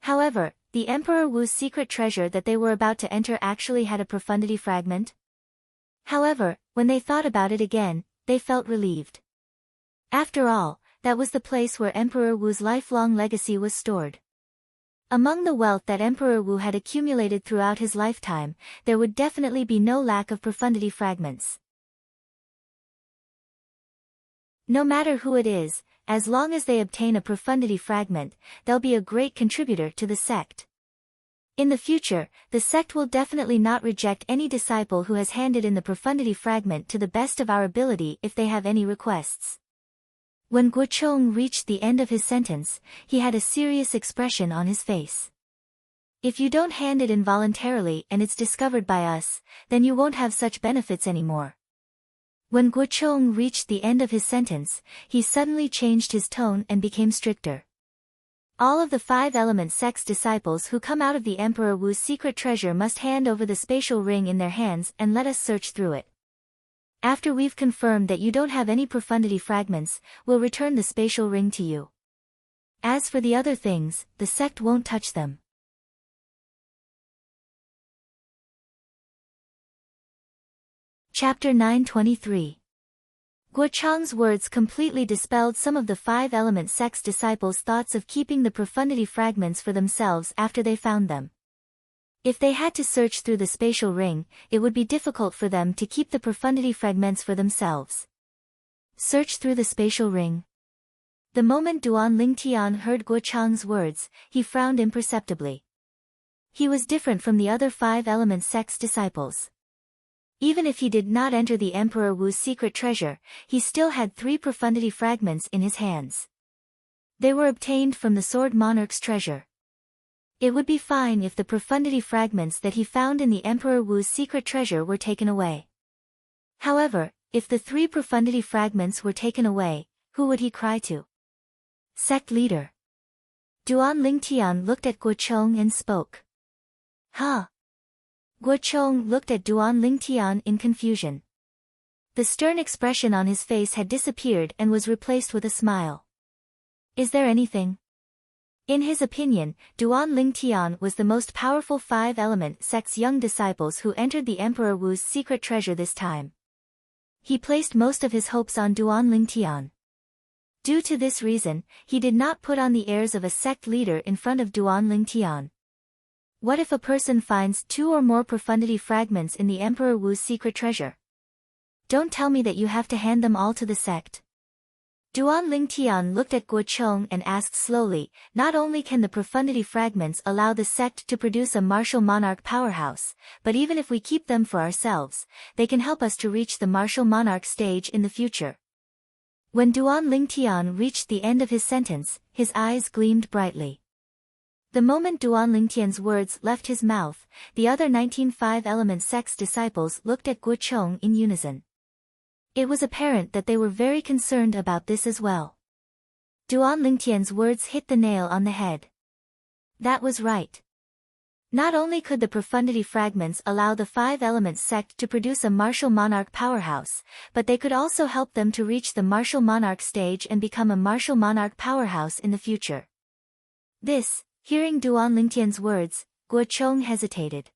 However, the Emperor Wu's secret treasure that they were about to enter actually had a profundity fragment. However, when they thought about it again, they felt relieved. After all, that was the place where Emperor Wu's lifelong legacy was stored. Among the wealth that Emperor Wu had accumulated throughout his lifetime, there would definitely be no lack of profundity fragments. No matter who it is, as long as they obtain a profundity fragment, they'll be a great contributor to the sect. In the future, the sect will definitely not reject any disciple who has handed in the profundity fragment to the best of our ability if they have any requests. When Guocheng reached the end of his sentence, he had a serious expression on his face. If you don't hand it in voluntarily and it's discovered by us, then you won't have such benefits anymore. When Guocheng reached the end of his sentence, he suddenly changed his tone and became stricter. All of the 5-element sect's disciples who come out of the Emperor Wu's secret treasure must hand over the spatial ring in their hands and let us search through it. After we've confirmed that you don't have any profundity fragments, we'll return the spatial ring to you. As for the other things, the sect won't touch them. Chapter 923. Guocheng's words completely dispelled some of the 5-element sect's disciples' thoughts of keeping the profundity fragments for themselves after they found them. If they had to search through the spatial ring, it would be difficult for them to keep the profundity fragments for themselves. Search through the spatial ring. The moment Duan Lingtian heard Guocheng's words, he frowned imperceptibly. He was different from the other 5-element sect's disciples. Even if he did not enter the Emperor Wu's secret treasure, he still had 3 profundity fragments in his hands. They were obtained from the Sword Monarch's treasure. It would be fine if the profundity fragments that he found in the Emperor Wu's secret treasure were taken away. However, if the 3 profundity fragments were taken away, who would he cry to? Sect leader. Duan Lingtian looked at Guocheng and spoke. Huh? Guocheng looked at Duan Lingtian in confusion. The stern expression on his face had disappeared and was replaced with a smile. Is there anything? In his opinion, Duan Lingtian was the most powerful 5-element sect's young disciples who entered the Emperor Wu's secret treasure this time. He placed most of his hopes on Duan Lingtian. Due to this reason, he did not put on the airs of a sect leader in front of Duan Lingtian. What if a person finds 2 or more profundity fragments in the Emperor Wu's secret treasure? Don't tell me that you have to hand them all to the sect. Duan Lingtian looked at Guocheng and asked slowly, not only can the profundity fragments allow the sect to produce a martial monarch powerhouse, but even if we keep them for ourselves, they can help us to reach the martial monarch stage in the future. When Duan Lingtian reached the end of his sentence, his eyes gleamed brightly. The moment Duan Lingtian's words left his mouth, the other 19 5-element sect's disciples looked at Guocheng in unison. It was apparent that they were very concerned about this as well. Duan Lingtian's words hit the nail on the head. That was right. Not only could the profundity fragments allow the 5-element sect to produce a martial monarch powerhouse, but they could also help them to reach the martial monarch stage and become a martial monarch powerhouse in the future. Hearing Duan Lingtian's words, Guocheng hesitated.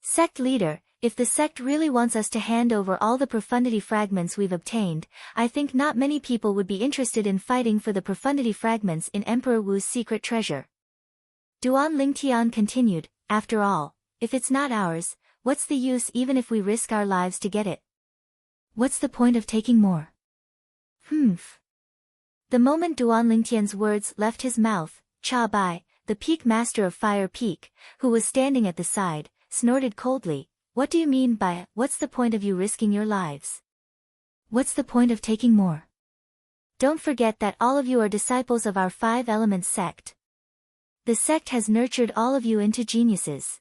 Sect leader, if the sect really wants us to hand over all the profundity fragments we've obtained, I think not many people would be interested in fighting for the profundity fragments in Emperor Wu's secret treasure. Duan Lingtian continued, after all, if it's not ours, what's the use even if we risk our lives to get it? What's the point of taking more? The moment Duan Lingtian's words left his mouth, Cha Bai, the Peak Master of Fire Peak, who was standing at the side, snorted coldly, what do you mean by, what's the point of you risking your lives? What's the point of taking more? Don't forget that all of you are disciples of our Five Elements sect. The sect has nurtured all of you into geniuses.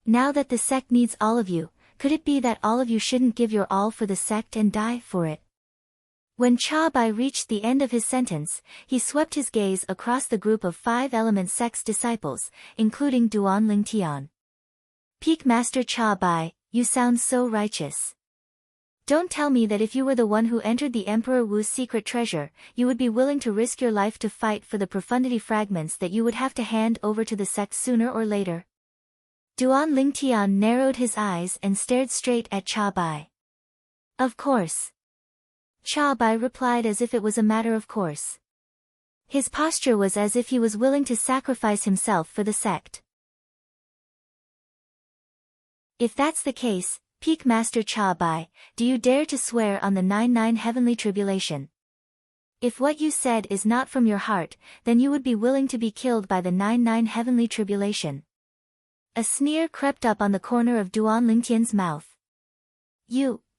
Now that the sect needs all of you, could it be that all of you shouldn't give your all for the sect and die for it? When Cha Bai reached the end of his sentence, he swept his gaze across the group of Five Elements sect's disciples, including Duan Lingtian. Peak Master Cha Bai, you sound so righteous. Don't tell me that if you were the one who entered the Emperor Wu's secret treasure, you would be willing to risk your life to fight for the profundity fragments that you would have to hand over to the sect sooner or later. Duan Lingtian narrowed his eyes and stared straight at Cha Bai. Of course. Cha Bai replied as if it was a matter of course. His posture was as if he was willing to sacrifice himself for the sect. If that's the case, Peak Master Cha Bai, do you dare to swear on the 99 heavenly tribulation? If what you said is not from your heart, then you would be willing to be killed by the 99 heavenly tribulation. A sneer crept up on the corner of Duan Lingtian's mouth.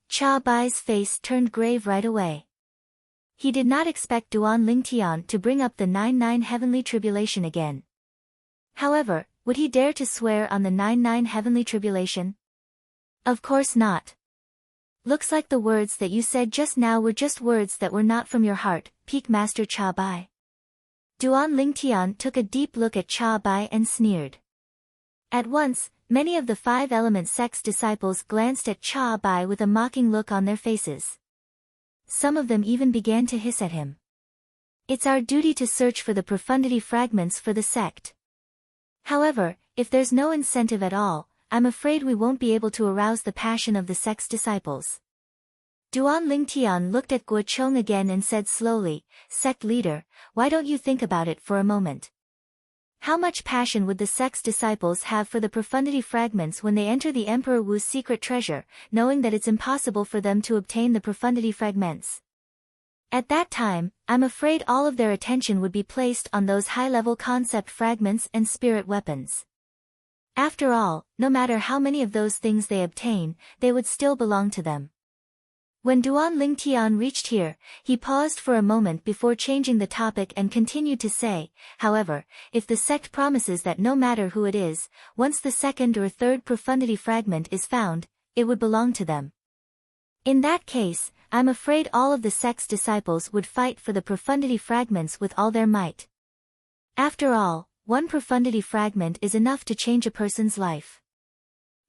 Cha Bai's face turned grave right away. He did not expect Duan Lingtian to bring up the 99 heavenly tribulation again. However, would he dare to swear on the 99 heavenly tribulation? Of course not. Looks like the words that you said just now were just words that were not from your heart, Peak Master Cha Bai. Duan Lingtian took a deep look at Cha Bai and sneered. At once, many of the Five Elements sect's disciples glanced at Cha Bai with a mocking look on their faces. Some of them even began to hiss at him. It's our duty to search for the profundity fragments for the sect. However, if there's no incentive at all, I'm afraid we won't be able to arouse the passion of the sect's disciples. Duan Lingtian looked at Guo Chong again and said slowly, Sect leader, why don't you think about it for a moment? How much passion would the sect's disciples have for the profundity fragments when they enter the Emperor Wu's secret treasure, knowing that it's impossible for them to obtain the profundity fragments? At that time, I'm afraid all of their attention would be placed on those high-level concept fragments and spirit weapons. After all, no matter how many of those things they obtain, they would still belong to them. When Duan Lingtian reached here, he paused for a moment before changing the topic and continued to say, however, if the sect promises that no matter who it is, once the second or third profundity fragment is found, it would belong to them. In that case, I'm afraid all of the sect's disciples would fight for the profundity fragments with all their might. After all, one profundity fragment is enough to change a person's life.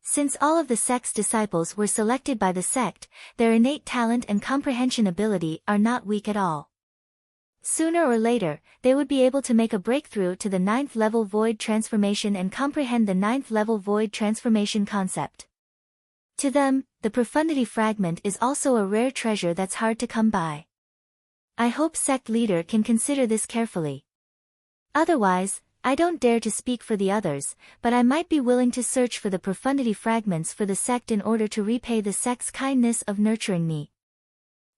Since all of the sect's disciples were selected by the sect, their innate talent and comprehension ability are not weak at all. Sooner or later, they would be able to make a breakthrough to the 9th level void transformation and comprehend the 9th level void transformation concept. To them, the profundity fragment is also a rare treasure that's hard to come by. I hope sect leader can consider this carefully. Otherwise, I don't dare to speak for the others, but I might be willing to search for the profundity fragments for the sect in order to repay the sect's kindness of nurturing me.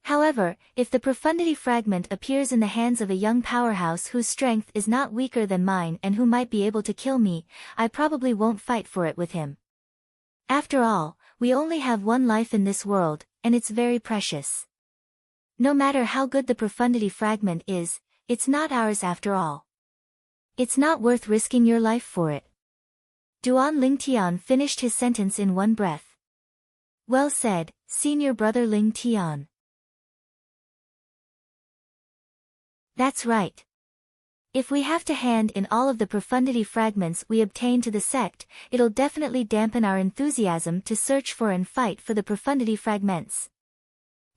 However, if the profundity fragment appears in the hands of a young powerhouse whose strength is not weaker than mine and who might be able to kill me, I probably won't fight for it with him. After all, we only have one life in this world, and it's very precious. No matter how good the profundity fragment is, it's not ours after all. It's not worth risking your life for it. Duan Lingtian finished his sentence in one breath. Well said, senior brother Lingtian. That's right. If we have to hand in all of the profundity fragments we obtain to the sect, it'll definitely dampen our enthusiasm to search for and fight for the profundity fragments.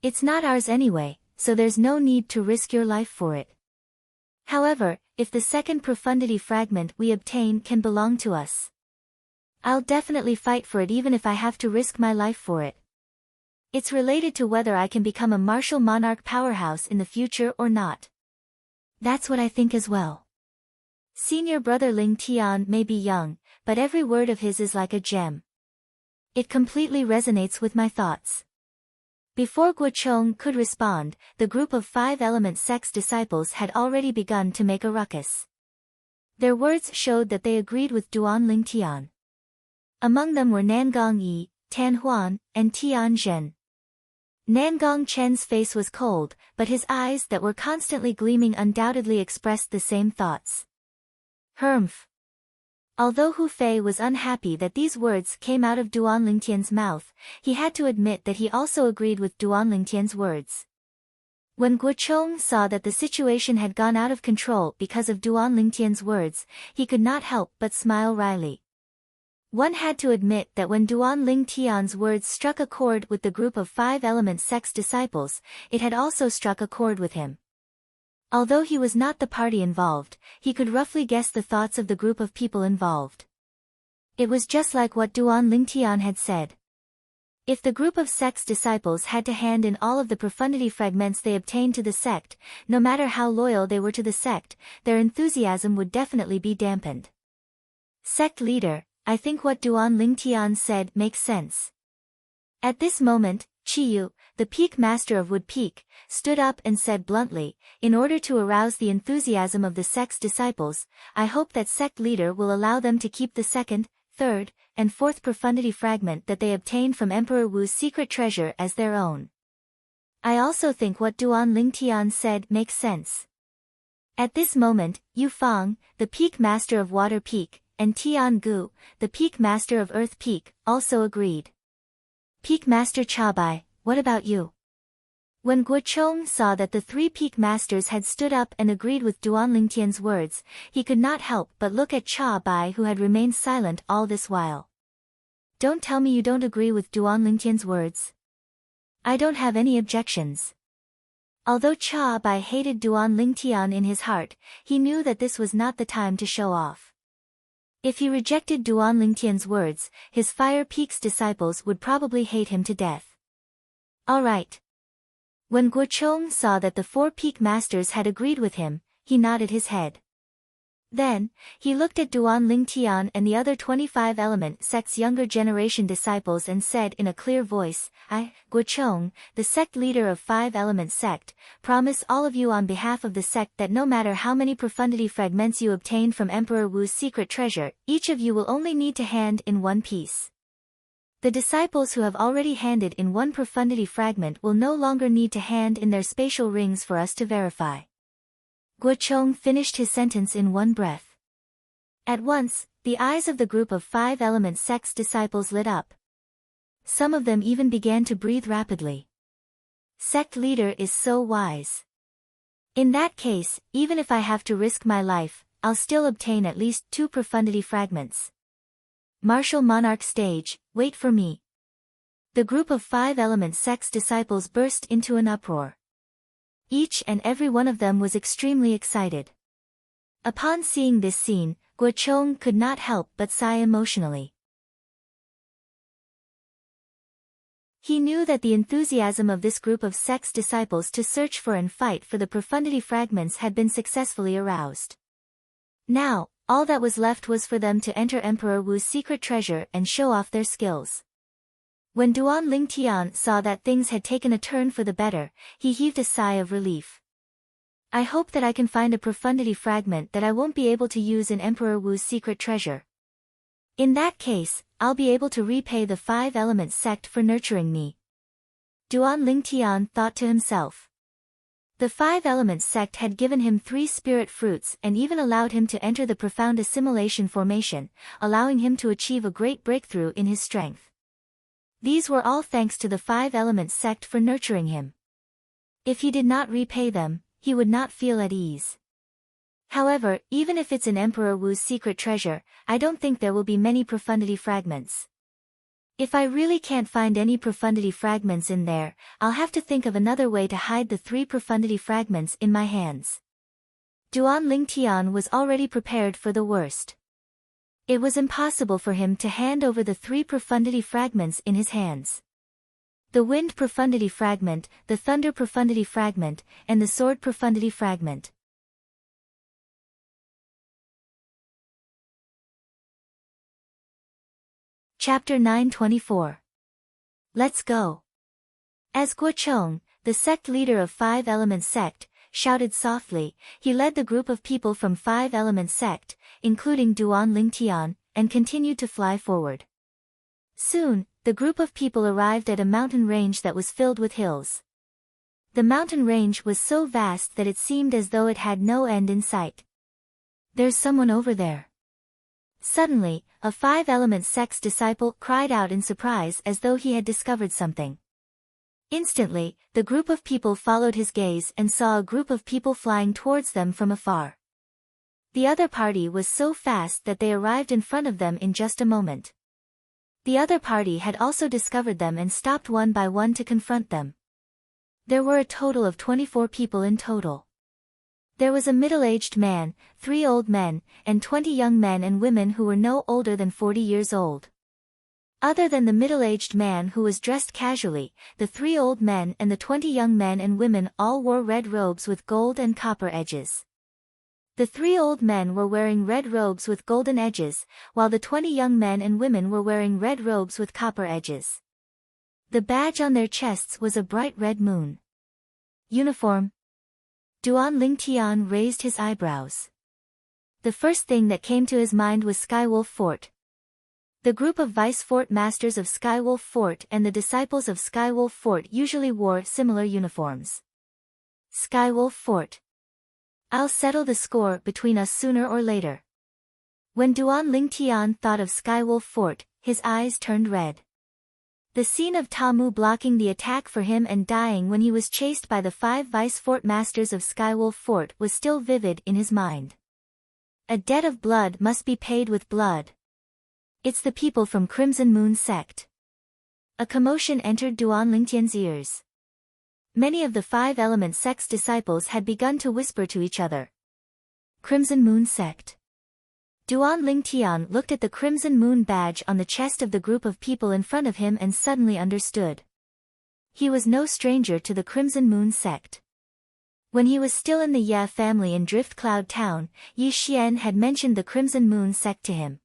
It's not ours anyway, so there's no need to risk your life for it. However, if the second profundity fragment we obtain can belong to us, I'll definitely fight for it even if I have to risk my life for it. It's related to whether I can become a martial monarch powerhouse in the future or not. That's what I think as well. Senior brother Ling Tian may be young, but every word of his is like a gem. It completely resonates with my thoughts. Before Guo Chong could respond, the group of 5-element sect's disciples had already begun to make a ruckus. Their words showed that they agreed with Duan Ling Tian. Among them were Nangong Yi, Tan Huan, and Tian Zhen. Nangong Chen's face was cold, but his eyes that were constantly gleaming undoubtedly expressed the same thoughts. Humph. Although Hu Fei was unhappy that these words came out of Duan Lingtian's mouth, he had to admit that he also agreed with Duan Lingtian's words. When Guo Chong saw that the situation had gone out of control because of Duan Lingtian's words, he could not help but smile wryly. One had to admit that when Duan Lingtian's words struck a chord with the group of 5-element sect's disciples, it had also struck a chord with him. Although he was not the party involved, he could roughly guess the thoughts of the group of people involved. It was just like what Duan Lingtian had said. If the group of sect's disciples had to hand in all of the profundity fragments they obtained to the sect, no matter how loyal they were to the sect, their enthusiasm would definitely be dampened. Sect leader, I think what Duan Lingtian said makes sense. At this moment, Chiyu, the Peak Master of Wood Peak, stood up and said bluntly, in order to arouse the enthusiasm of the sect's disciples, I hope that sect leader will allow them to keep the second, third, and fourth profundity fragment that they obtained from Emperor Wu's secret treasure as their own. I also think what Duan Lingtian said makes sense. At this moment, Yu Fang, the Peak Master of Water Peak, and Tian Gu, the Peak Master of Earth Peak, also agreed. Peak Master Chabai, what about you? When Guo Chong saw that the 3 Peak Masters had stood up and agreed with Duan Lingtian's words, he could not help but look at Chabai who had remained silent all this while. Don't tell me you don't agree with Duan Lingtian's words. I don't have any objections. Although Chabai hated Duan Lingtian in his heart, he knew that this was not the time to show off. If he rejected Duan Lingtian's words, his Fire Peak's disciples would probably hate him to death. All right. When Guo Chong saw that the 4 Peak Masters had agreed with him, he nodded his head. Then, he looked at Duan Lingtian and the other 25-element sect's younger generation disciples and said in a clear voice, I, Guo Chong, the sect leader of 5-element sect, promise all of you on behalf of the sect that no matter how many profundity fragments you obtain from Emperor Wu's secret treasure, each of you will only need to hand in 1 piece. The disciples who have already handed in 1 profundity fragment will no longer need to hand in their spatial rings for us to verify. Guo Chong finished his sentence in one breath. At once, the eyes of the group of 5-element sect's disciples lit up. Some of them even began to breathe rapidly. Sect leader is so wise. In that case, even if I have to risk my life, I'll still obtain at least 2 profundity fragments. Martial Monarch stage, wait for me. The group of 5-element sect's disciples burst into an uproar. Each and every one of them was extremely excited. Upon seeing this scene, Guo Chong could not help but sigh emotionally. He knew that the enthusiasm of this group of sect's disciples to search for and fight for the profundity fragments had been successfully aroused. Now, all that was left was for them to enter Emperor Wu's secret treasure and show off their skills. When Duan Lingtian saw that things had taken a turn for the better, he heaved a sigh of relief. I hope that I can find a profundity fragment that I won't be able to use in Emperor Wu's secret treasure. In that case, I'll be able to repay the 5-element sect for nurturing me. Duan Lingtian thought to himself. The 5-element sect had given him 3 spirit fruits and even allowed him to enter the profound assimilation formation, allowing him to achieve a great breakthrough in his strength. These were all thanks to the 5-element sect for nurturing him. If he did not repay them, he would not feel at ease. However, even if it's in Emperor Wu's secret treasure, I don't think there will be many profundity fragments. If I really can't find any profundity fragments in there, I'll have to think of another way to hide the 3 profundity fragments in my hands. Duan Lingtian was already prepared for the worst. It was impossible for him to hand over the 3 profundity fragments in his hands. The wind profundity fragment, the thunder profundity fragment, and the sword profundity fragment. Chapter 924. Let's go. As Guocheng, the sect leader of 5 Element sect, shouted softly, he led the group of people from 5 Element sect, including Duan Lingtian, and continued to fly forward. Soon, the group of people arrived at a mountain range that was filled with hills. The mountain range was so vast that it seemed as though it had no end in sight. There's someone over there. Suddenly, a 5 Element sect's disciple cried out in surprise as though he had discovered something. Instantly, the group of people followed his gaze and saw a group of people flying towards them from afar. The other party was so fast that they arrived in front of them in just a moment. The other party had also discovered them and stopped one by one to confront them. There were a total of 24 people in total. There was a middle-aged man, 3 old men, and 20 young men and women who were no older than 40 years old. Other than the middle-aged man who was dressed casually, the 3 old men and the 20 young men and women all wore red robes with gold and copper edges. The 3 old men were wearing red robes with golden edges, while the 20 young men and women were wearing red robes with copper edges. The badge on their chests was a bright red moon. Uniform. Duan Lingtian raised his eyebrows. The first thing that came to his mind was Skywolf Fort. The group of Vice Fort Masters of Skywolf Fort and the disciples of Skywolf Fort usually wore similar uniforms. Skywolf Fort. I'll settle the score between us sooner or later. When Duan Lingtian thought of Skywolf Fort, his eyes turned red. The scene of Tamu blocking the attack for him and dying when he was chased by the 5 Vice Fort Masters of Skywolf Fort was still vivid in his mind. A debt of blood must be paid with blood. It's the people from Crimson Moon sect. A commotion entered Duan Lingtian's ears. Many of the 5 Element sect's disciples had begun to whisper to each other. Crimson Moon sect. Duan Lingtian looked at the Crimson Moon badge on the chest of the group of people in front of him and suddenly understood. He was no stranger to the Crimson Moon sect. When he was still in the Ye family in Drift Cloud Town, Yi Xian had mentioned the Crimson Moon sect to him.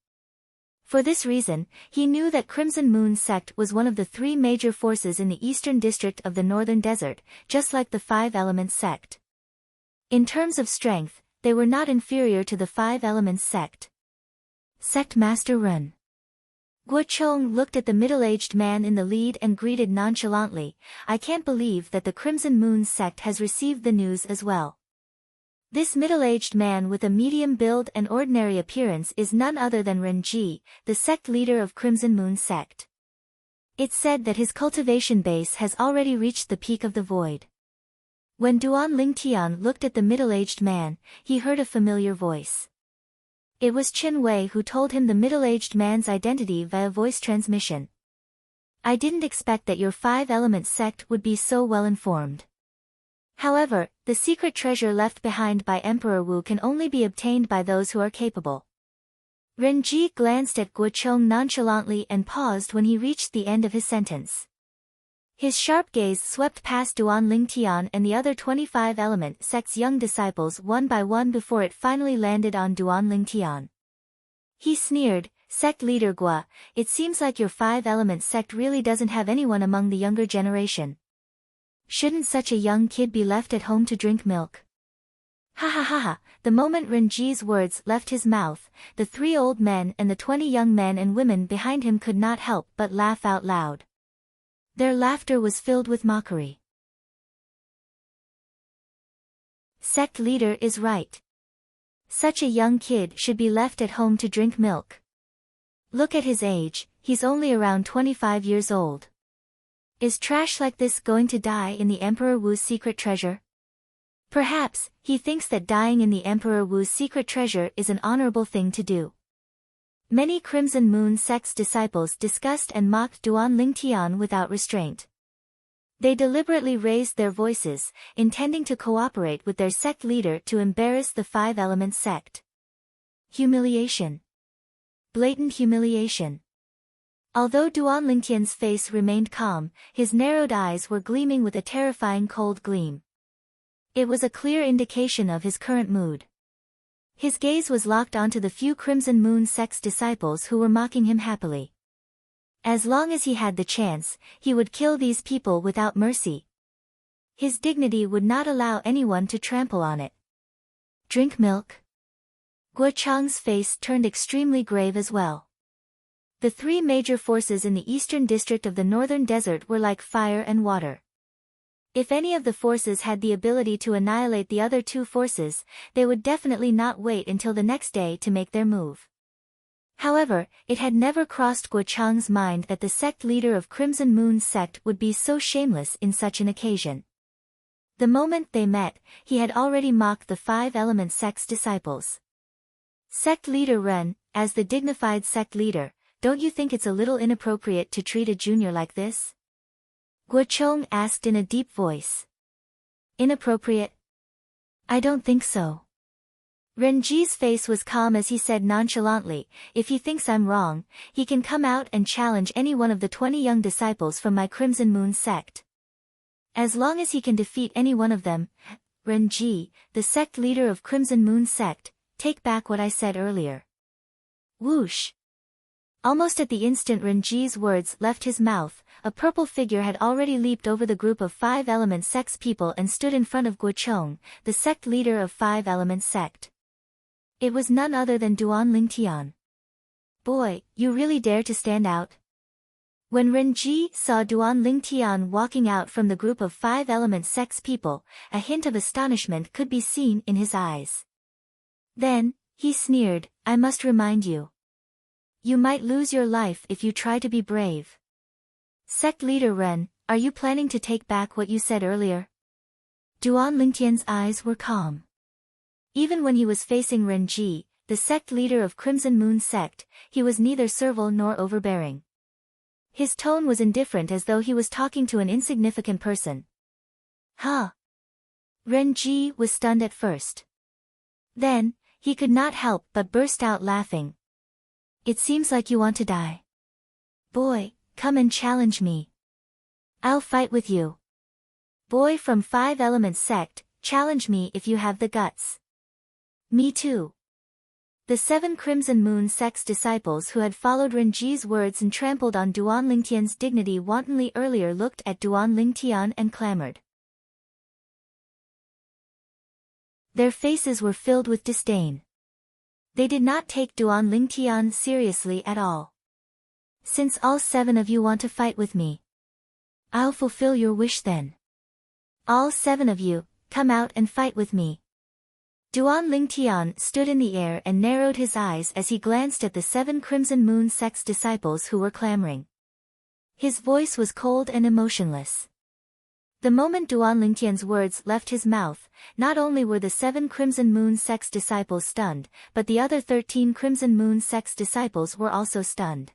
For this reason, he knew that Crimson Moon sect was one of the 3 major forces in the eastern district of the Northern Desert, just like the 5 Element sect. In terms of strength, they were not inferior to the 5 Elements sect. Sect Master Ren. Guocheng looked at the middle-aged man in the lead and greeted nonchalantly, I can't believe that the Crimson Moon sect has received the news as well. This middle-aged man with a medium build and ordinary appearance is none other than Ren Ji, the sect leader of Crimson Moon sect. It's said that his cultivation base has already reached the peak of the void. When Duan Lingtian looked at the middle-aged man, he heard a familiar voice. It was Qin Wei who told him the middle-aged man's identity via voice transmission. I didn't expect that your 5 Element sect would be so well informed. However, the secret treasure left behind by Emperor Wu can only be obtained by those who are capable. Ren Ji glanced at Guocheng nonchalantly and paused when he reached the end of his sentence. His sharp gaze swept past Duan Lingtian and the other 25 Element sect's young disciples one by one before it finally landed on Duan Lingtian. He sneered, Sect leader Gua, it seems like your 5 Element sect really doesn't have anyone among the younger generation. Shouldn't such a young kid be left at home to drink milk? Ha ha ha ha, the moment Ren Ji's words left his mouth, the 3 old men and the 20 young men and women behind him could not help but laugh out loud. Their laughter was filled with mockery. Sect leader is right. Such a young kid should be left at home to drink milk. Look at his age, he's only around 25 years old. Is trash like this going to die in the Emperor Wu's secret treasure? Perhaps, he thinks that dying in the Emperor Wu's secret treasure is an honorable thing to do. Many Crimson Moon sect's disciples discussed and mocked Duan Lingtian without restraint. They deliberately raised their voices, intending to cooperate with their sect leader to embarrass the 5 Element sect. Humiliation. Blatant humiliation. Although Duan Lingtian's face remained calm, his narrowed eyes were gleaming with a terrifying cold gleam. It was a clear indication of his current mood. His gaze was locked onto the few Crimson Moon sect's disciples who were mocking him happily. As long as he had the chance, he would kill these people without mercy. His dignity would not allow anyone to trample on it. Drink milk? Guo Chang's face turned extremely grave as well. The three major forces in the eastern district of the northern desert were like fire and water. If any of the forces had the ability to annihilate the other two forces, they would definitely not wait until the next day to make their move. However, it had never crossed Guo Chang's mind that the sect leader of Crimson Moon's sect would be so shameless in such an occasion. The moment they met, he had already mocked the Five Element sect's disciples. Sect leader Ren, as the dignified sect leader, don't you think it's a little inappropriate to treat a junior like this? Guo Chang asked in a deep voice. Inappropriate? I don't think so. Ren Ji's face was calm as he said nonchalantly, if he thinks I'm wrong, he can come out and challenge any one of the 20 young disciples from my Crimson Moon sect. As long as he can defeat any one of them, Ren Ji, the sect leader of Crimson Moon sect, take back what I said earlier. Whoosh! Almost at the instant Ren Ji's words left his mouth, a purple figure had already leaped over the group of Five Element sect's people and stood in front of Guo Chang, the sect leader of Five Element sect. It was none other than Duan Lingtian. Boy, you really dare to stand out? When Ren Ji saw Duan Lingtian walking out from the group of Five Element sect's people, a hint of astonishment could be seen in his eyes. Then, he sneered, I must remind you. You might lose your life if you try to be brave. Sect leader Ren, are you planning to take back what you said earlier? Duan Lingtian's eyes were calm. Even when he was facing Ren Ji, the sect leader of Crimson Moon sect, he was neither servile nor overbearing. His tone was indifferent as though he was talking to an insignificant person. Huh? Ren Ji was stunned at first. Then, he could not help but burst out laughing. It seems like you want to die. Boy, come and challenge me. I'll fight with you. Boy from Five Element sect, challenge me if you have the guts. Me too. The 7 Crimson Moon sect's disciples who had followed Ren Ji's words and trampled on Duan Lingtian's dignity wantonly earlier looked at Duan Lingtian and clamored. Their faces were filled with disdain. They did not take Duan Lingtian seriously at all. Since all 7 of you want to fight with me, I'll fulfill your wish then. All 7 of you, come out and fight with me. Duan Lingtian stood in the air and narrowed his eyes as he glanced at the 7 Crimson Moon sect's disciples who were clamoring. His voice was cold and emotionless. The moment Duan Lingtian's words left his mouth, not only were the 7 Crimson Moon sect's disciples stunned, but the other 13 Crimson Moon sect's disciples were also stunned.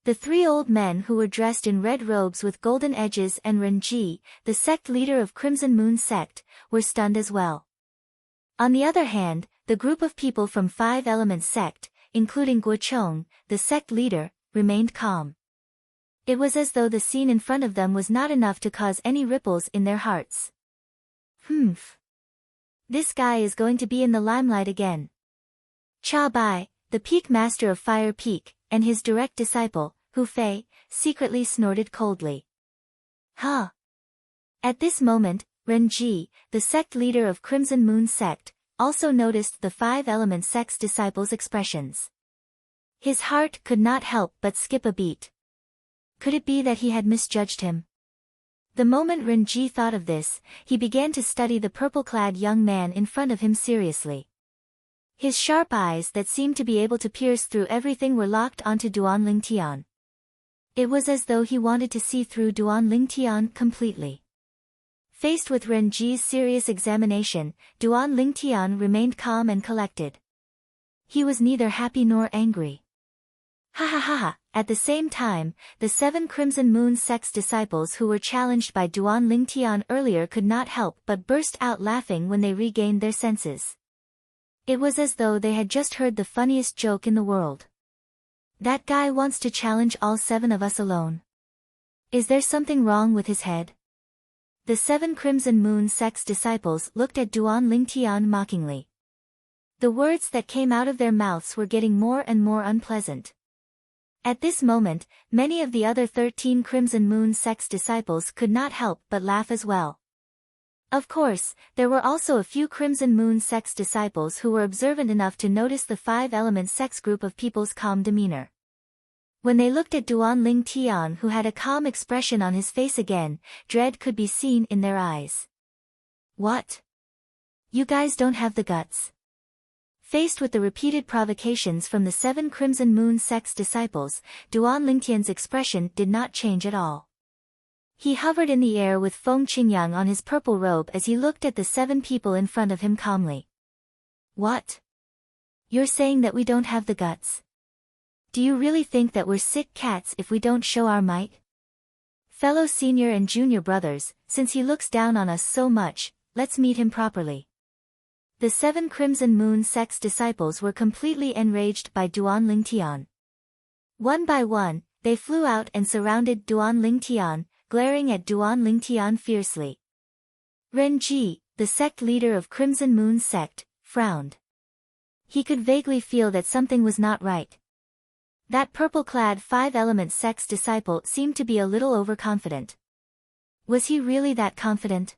The 3 old men who were dressed in red robes with golden edges and Ren Ji, the sect leader of Crimson Moon sect, were stunned as well. On the other hand, the group of people from Five Element sect, including Guo Chang, the sect leader, remained calm. It was as though the scene in front of them was not enough to cause any ripples in their hearts. This guy is going to be in the limelight again. Cha Bai, the Peak Master of Fire Peak, and his direct disciple, Hu Fei, secretly snorted coldly. Huh? At this moment, Ren Ji, the sect leader of Crimson Moon sect, also noticed the Five Element sect's disciples' expressions. His heart could not help but skip a beat. Could it be that he had misjudged him? The moment Ren Ji thought of this, he began to study the purple-clad young man in front of him seriously. His sharp eyes that seemed to be able to pierce through everything were locked onto Duan Lingtian. It was as though he wanted to see through Duan Lingtian completely. Faced with Ren Ji's serious examination, Duan Lingtian remained calm and collected. He was neither happy nor angry. Ha ha ha ha! At the same time, the 7 Crimson Moon sect's disciples who were challenged by Duan Lingtian earlier could not help but burst out laughing when they regained their senses. It was as though they had just heard the funniest joke in the world. That guy wants to challenge all 7 of us alone. Is there something wrong with his head? The 7 Crimson Moon sect's disciples looked at Duan Lingtian mockingly. The words that came out of their mouths were getting more and more unpleasant. At this moment, many of the other 13 Crimson Moon sect's disciples could not help but laugh as well. Of course, there were also a few Crimson Moon sect's disciples who were observant enough to notice the 5 element sect's group of people's calm demeanor. When they looked at Duan Lingtian, who had a calm expression on his face again, dread could be seen in their eyes. What? You guys don't have the guts. Faced with the repeated provocations from the 7 Crimson Moon sect's disciples, Duan Lingtian's expression did not change at all. He hovered in the air with Feng Qingyang on his purple robe as he looked at the 7 people in front of him calmly. What? You're saying that we don't have the guts? Do you really think that we're sick cats if we don't show our might? Fellow senior and junior brothers, since he looks down on us so much, let's meet him properly. The 7 Crimson Moon sect's disciples were completely enraged by Duan Lingtian. One by one, they flew out and surrounded Duan Lingtian, glaring at Duan Lingtian fiercely. Ren Ji, the sect leader of Crimson Moon sect, frowned. He could vaguely feel that something was not right. That purple-clad 5-element sect's disciple seemed to be a little overconfident. Was he really that confident?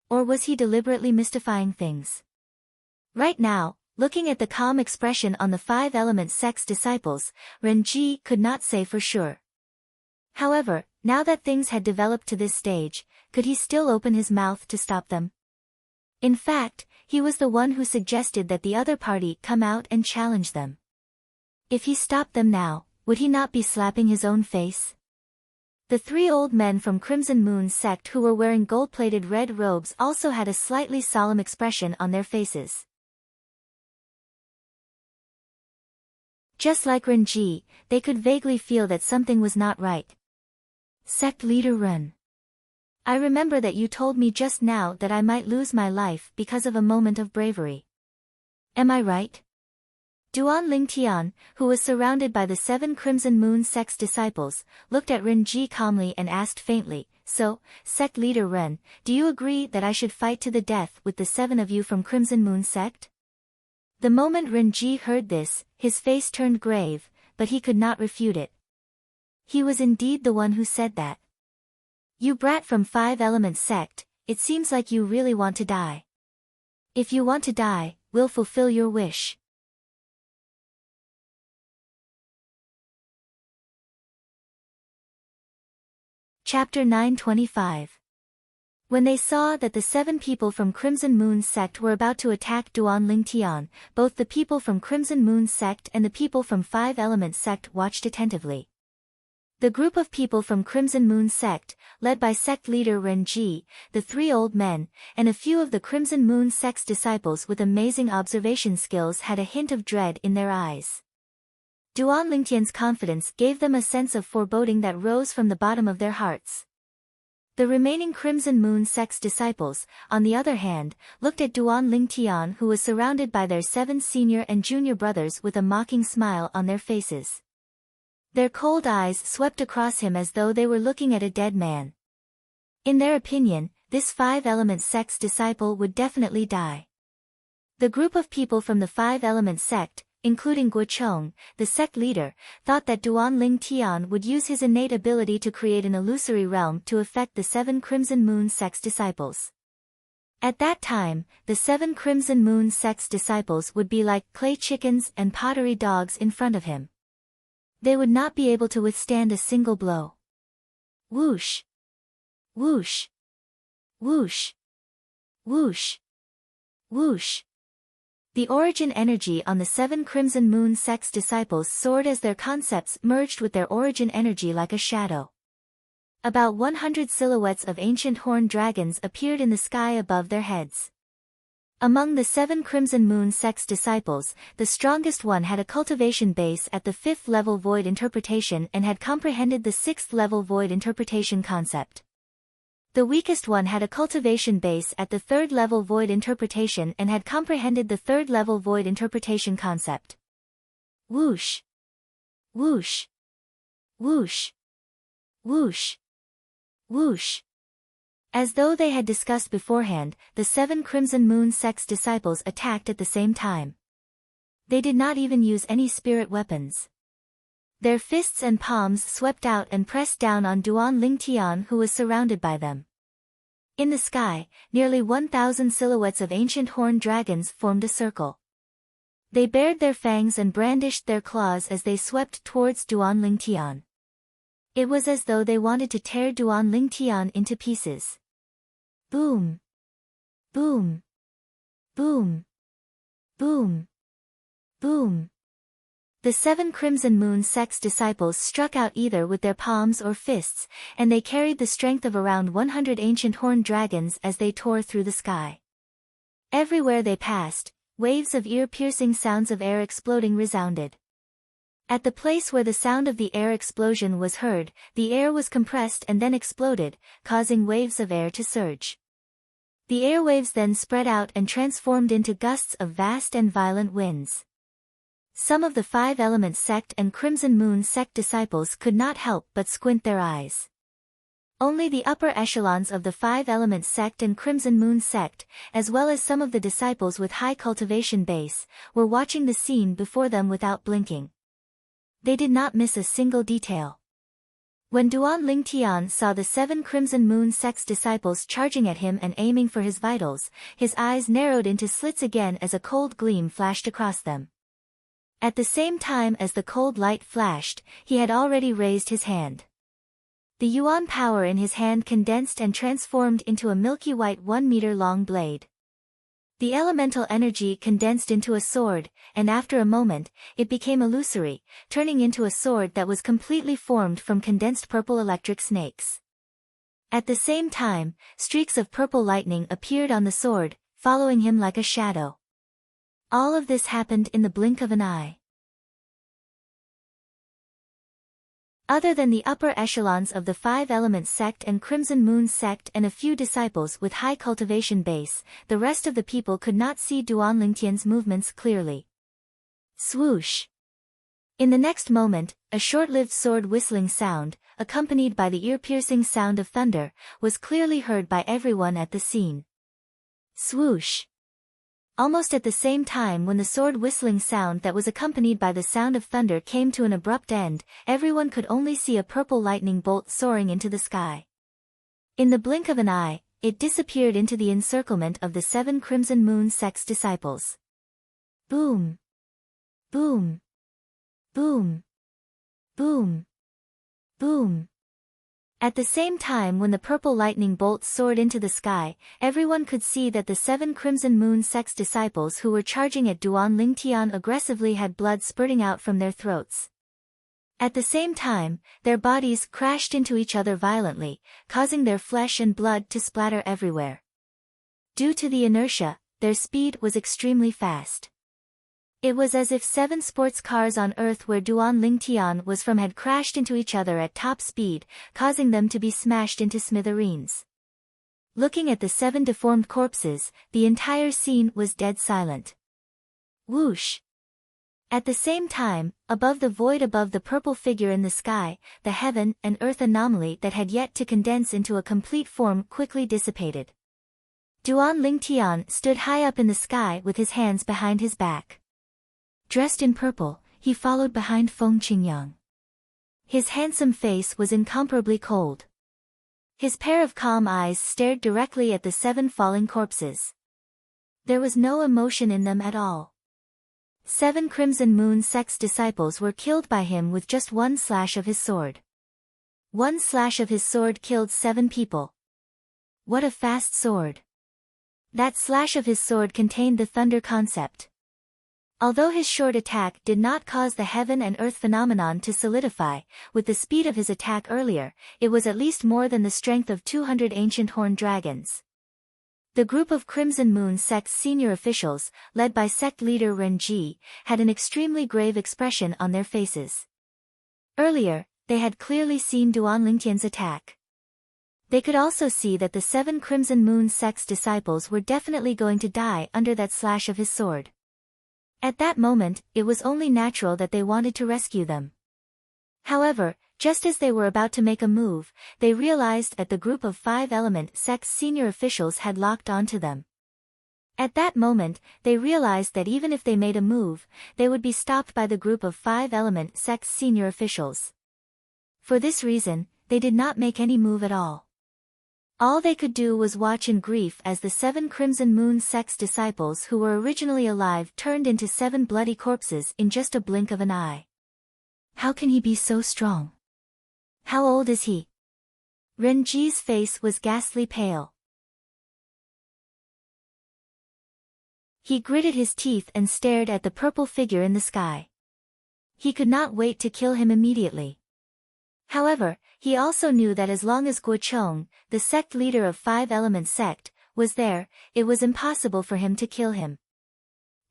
Or was he deliberately mystifying things? Right now, looking at the calm expression on the 5-element sect's disciples, Ren Ji could not say for sure. However, now that things had developed to this stage, could he still open his mouth to stop them? In fact, he was the one who suggested that the other party come out and challenge them. If he stopped them now, would he not be slapping his own face? The 3 old men from Crimson Moon sect who were wearing gold-plated red robes also had a slightly solemn expression on their faces. Just like Ren Ji, they could vaguely feel that something was not right. Sect leader Ren. I remember that you told me just now that I might lose my life because of a moment of bravery. Am I right? Duan Lingtian, who was surrounded by the 7 Crimson Moon sect's disciples, looked at Ren Ji calmly and asked faintly, So, sect leader Ren, do you agree that I should fight to the death with the 7 of you from Crimson Moon sect? The moment Ren Ji heard this, his face turned grave, but he could not refute it. He was indeed the one who said that. You brat from 5-element sect, it seems like you really want to die. If you want to die, we'll fulfill your wish. Chapter 925. When they saw that the 7 people from Crimson Moon sect were about to attack Duan Lingtian, both the people from Crimson Moon sect and the people from 5-element sect watched attentively. The group of people from Crimson Moon sect, led by sect leader Ren Ji, the 3 old men, and a few of the Crimson Moon sect's disciples with amazing observation skills had a hint of dread in their eyes. Duan Lingtian's confidence gave them a sense of foreboding that rose from the bottom of their hearts. The remaining Crimson Moon sect's disciples, on the other hand, looked at Duan Lingtian, who was surrounded by their 7 senior and junior brothers with a mocking smile on their faces. Their cold eyes swept across him as though they were looking at a dead man. In their opinion, this 5-element sect's disciple would definitely die. The group of people from the 5-element sect, including Guochong, the sect leader, thought that Duan Lingtian would use his innate ability to create an illusory realm to affect the 7 Crimson Moon sect's disciples. At that time, the 7 Crimson Moon sect's disciples would be like clay chickens and pottery dogs in front of him. They would not be able to withstand a single blow. Whoosh! Whoosh! Whoosh! Whoosh! Whoosh! The origin energy on the 7 Crimson Moon sect's disciples soared as their concepts merged with their origin energy like a shadow. About 100 silhouettes of ancient horned dragons appeared in the sky above their heads. Among the 7 Crimson Moon sect's disciples, the strongest one had a cultivation base at the 5th level void interpretation and had comprehended the 6th level void interpretation concept. The weakest one had a cultivation base at the 3rd level void interpretation and had comprehended the 3rd level void interpretation concept. Whoosh! Whoosh! Whoosh! Whoosh! Whoosh! As though they had discussed beforehand, the 7 Crimson Moon sect's disciples attacked at the same time. They did not even use any spirit weapons. Their fists and palms swept out and pressed down on Duan Lingtian, who was surrounded by them. In the sky, nearly 1,000 silhouettes of ancient horned dragons formed a circle. They bared their fangs and brandished their claws as they swept towards Duan Lingtian. It was as though they wanted to tear Duan Lingtian into pieces. Boom! Boom! Boom! Boom! Boom! The 7 Crimson Moon sect's disciples struck out either with their palms or fists, and they carried the strength of around 100 ancient horned dragons as they tore through the sky. Everywhere they passed, waves of ear-piercing sounds of air exploding resounded. At the place where the sound of the air explosion was heard, the air was compressed and then exploded, causing waves of air to surge. The airwaves then spread out and transformed into gusts of vast and violent winds. Some of the 5 Elements sect and Crimson Moon sect disciples could not help but squint their eyes. Only the upper echelons of the 5 Elements sect and Crimson Moon sect, as well as some of the disciples with high cultivation base, were watching the scene before them without blinking. They did not miss a single detail. When Duan Lingtian saw the 7 Crimson Moon sect's disciples charging at him and aiming for his vitals, his eyes narrowed into slits again as a cold gleam flashed across them. At the same time as the cold light flashed, he had already raised his hand. The yuan power in his hand condensed and transformed into a milky white 1-meter-long blade. The elemental energy condensed into a sword, and after a moment, it became illusory, turning into a sword that was completely formed from condensed purple electric snakes. At the same time, streaks of purple lightning appeared on the sword, following him like a shadow. All of this happened in the blink of an eye. Other than the upper echelons of the 5 Elements sect and Crimson Moon sect and a few disciples with high cultivation base, the rest of the people could not see Duan Lingtian's movements clearly. Swoosh! In the next moment, a short-lived sword whistling sound, accompanied by the ear-piercing sound of thunder, was clearly heard by everyone at the scene. Swoosh! Almost at the same time when the sword whistling sound that was accompanied by the sound of thunder came to an abrupt end, everyone could only see a purple lightning bolt soaring into the sky. In the blink of an eye, it disappeared into the encirclement of the 7 Crimson Moon sect's disciples. Boom! Boom! Boom! Boom! Boom! At the same time when the purple lightning bolt soared into the sky, everyone could see that the 7 Crimson Moon sect's disciples who were charging at Duan Lingtian aggressively had blood spurting out from their throats. At the same time, their bodies crashed into each other violently, causing their flesh and blood to splatter everywhere. Due to the inertia, their speed was extremely fast. It was as if 7 sports cars on Earth where Duan Lingtian was from had crashed into each other at top speed, causing them to be smashed into smithereens. Looking at the 7 deformed corpses, the entire scene was dead silent. Whoosh! At the same time, above the void above the purple figure in the sky, the heaven and earth anomaly that had yet to condense into a complete form quickly dissipated. Duan Lingtian stood high up in the sky with his hands behind his back. Dressed in purple, he followed behind Feng Qingyang. His handsome face was incomparably cold. His pair of calm eyes stared directly at the 7 falling corpses. There was no emotion in them at all. 7 Crimson Moon sect's disciples were killed by him with just one slash of his sword. One slash of his sword killed 7 people. What a fast sword! That slash of his sword contained the thunder concept. Although his short attack did not cause the heaven and earth phenomenon to solidify, with the speed of his attack earlier, it was at least more than the strength of 200 ancient horned dragons. The group of Crimson Moon sect's senior officials, led by sect leader Renji, had an extremely grave expression on their faces. Earlier, they had clearly seen Duan Lingtian's attack. They could also see that the 7 Crimson Moon sect's disciples were definitely going to die under that slash of his sword. At that moment, it was only natural that they wanted to rescue them. However, just as they were about to make a move, they realized that the group of 5-element sect's senior officials had locked onto them. At that moment, they realized that even if they made a move, they would be stopped by the group of 5-element sect's senior officials. For this reason, they did not make any move at all. All they could do was watch in grief as the 7 Crimson Moon sect's disciples who were originally alive turned into 7 bloody corpses in just a blink of an eye. How can he be so strong? How old is he? Renji's face was ghastly pale. He gritted his teeth and stared at the purple figure in the sky. He could not wait to kill him immediately. However, he also knew that as long as Guocheng, the sect leader of 5-element sect, was there, it was impossible for him to kill him.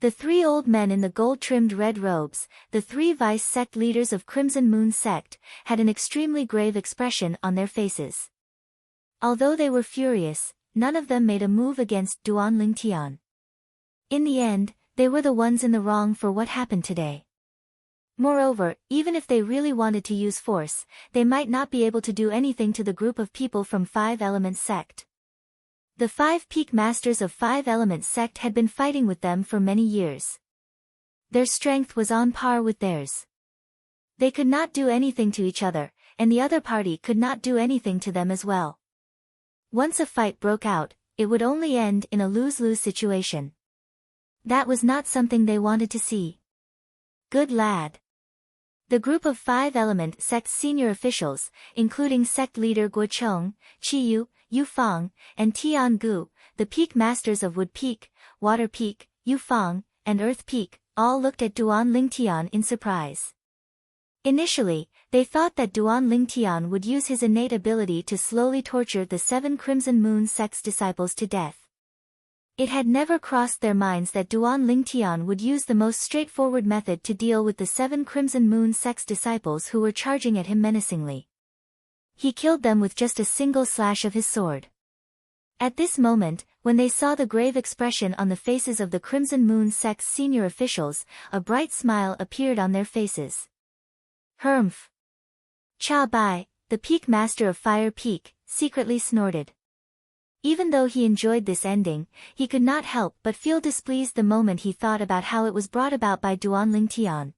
The 3 old men in the gold-trimmed red robes, the 3 vice sect leaders of Crimson Moon sect, had an extremely grave expression on their faces. Although they were furious, none of them made a move against Duan Lingtian. In the end, they were the ones in the wrong for what happened today. Moreover, even if they really wanted to use force, they might not be able to do anything to the group of people from 5-element sect. The 5 peak masters of 5-element sect had been fighting with them for many years. Their strength was on par with theirs. They could not do anything to each other, and the other party could not do anything to them as well. Once a fight broke out, it would only end in a lose-lose situation. That was not something they wanted to see. Good lad. The group of 5-element sect senior officials, including sect leader Guocheng, Qiyu, Yufang, and Tian Gu, the peak masters of Wood Peak, Water Peak, Yufang, and Earth Peak, all looked at Duan Lingtian in surprise. Initially, they thought that Duan Lingtian would use his innate ability to slowly torture the 7 Crimson Moon sect's disciples to death. It had never crossed their minds that Duan Lingtian would use the most straightforward method to deal with the 7 Crimson Moon sect's disciples who were charging at him menacingly. He killed them with just a single slash of his sword. At this moment, when they saw the grave expression on the faces of the Crimson Moon sect's senior officials, a bright smile appeared on their faces. Humph! Cha Bai, the peak master of Fire Peak, secretly snorted. Even though he enjoyed this ending, he could not help but feel displeased the moment he thought about how it was brought about by Duan Lingtian.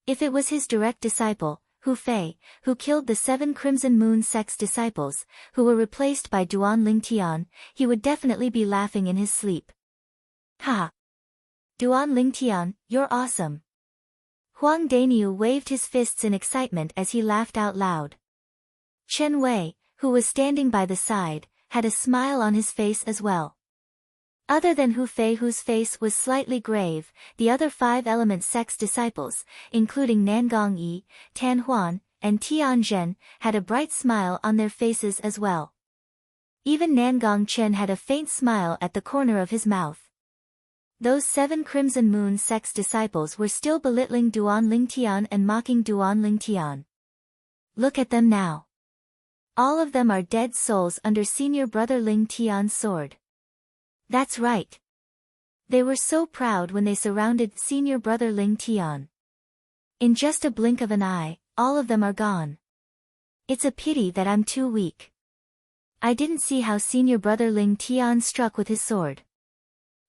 If it was his direct disciple, Hu Fei, who killed the 7 Crimson Moon sect's disciples, who were replaced by Duan Lingtian, he would definitely be laughing in his sleep. Ha! Duan Lingtian, you're awesome. Huang Daniu waved his fists in excitement as he laughed out loud. Chen Wei, who was standing by the side, had a smile on his face as well. Other than Hu Fei, whose face was slightly grave, the other 5-element sect's disciples, including Nangong Yi, Tan Huan, and Tian Zhen, had a bright smile on their faces as well. Even Nangong Chen had a faint smile at the corner of his mouth. Those 7 Crimson Moon sect's disciples were still belittling Duan Lingtian and mocking Duan Lingtian. Look at them now. All of them are dead souls under senior brother Lingtian's sword. That's right. They were so proud when they surrounded senior brother Lingtian. In just a blink of an eye, all of them are gone. It's a pity that I'm too weak. I didn't see how senior brother Lingtian struck with his sword.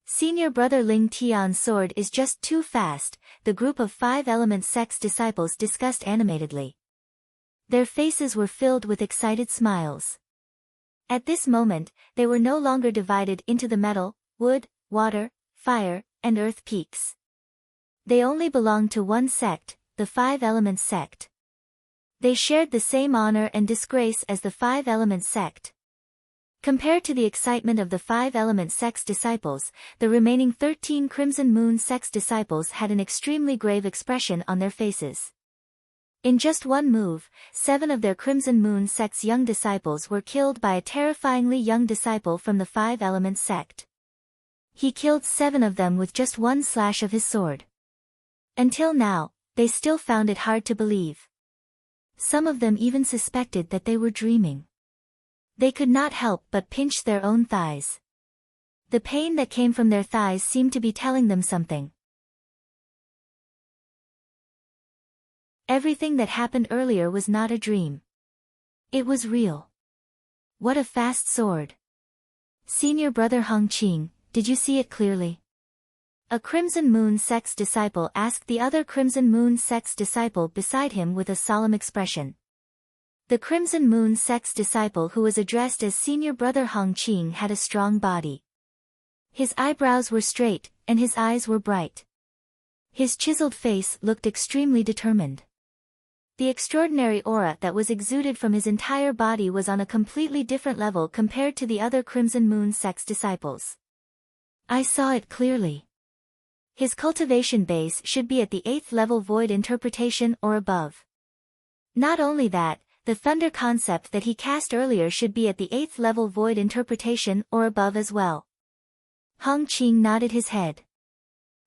Senior brother Lingtian's sword is just too fast, the group of 5-element sect's disciples discussed animatedly. Their faces were filled with excited smiles. At this moment, they were no longer divided into the metal, wood, water, fire, and earth peaks. They only belonged to one sect, the 5-element sect. They shared the same honor and disgrace as the 5-element sect. Compared to the excitement of the 5-element sect's disciples, the remaining 13 Crimson Moon sect's disciples had an extremely grave expression on their faces. In just one move, 7 of their Crimson Moon sect's young disciples were killed by a terrifyingly young disciple from the 5-element sect. He killed 7 of them with just one slash of his sword. Until now, they still found it hard to believe. Some of them even suspected that they were dreaming. They could not help but pinch their own thighs. The pain that came from their thighs seemed to be telling them something. Everything that happened earlier was not a dream. It was real. What a fast sword. Senior brother Hong Qing, did you see it clearly? A Crimson Moon sect's disciple asked the other Crimson Moon sect's disciple beside him with a solemn expression. The Crimson Moon sect's disciple who was addressed as Senior Brother Hong Qing had a strong body. His eyebrows were straight, and his eyes were bright. His chiseled face looked extremely determined. The extraordinary aura that was exuded from his entire body was on a completely different level compared to the other Crimson Moon sect's disciples. I saw it clearly. His cultivation base should be at the 8th level void interpretation or above. Not only that, the thunder concept that he cast earlier should be at the 8th level void interpretation or above as well. Hong Qing nodded his head.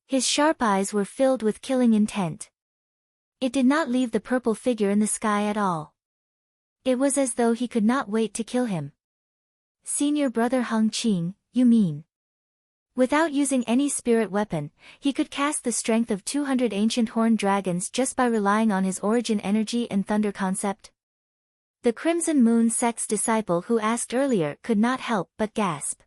His sharp eyes were filled with killing intent. It did not leave the purple figure in the sky at all. It was as though he could not wait to kill him. Senior brother Hong Qing, you mean? Without using any spirit weapon, he could cast the strength of 200 ancient horned dragons just by relying on his origin energy and thunder concept? The Crimson Moon sect's disciple who asked earlier could not help but gasp.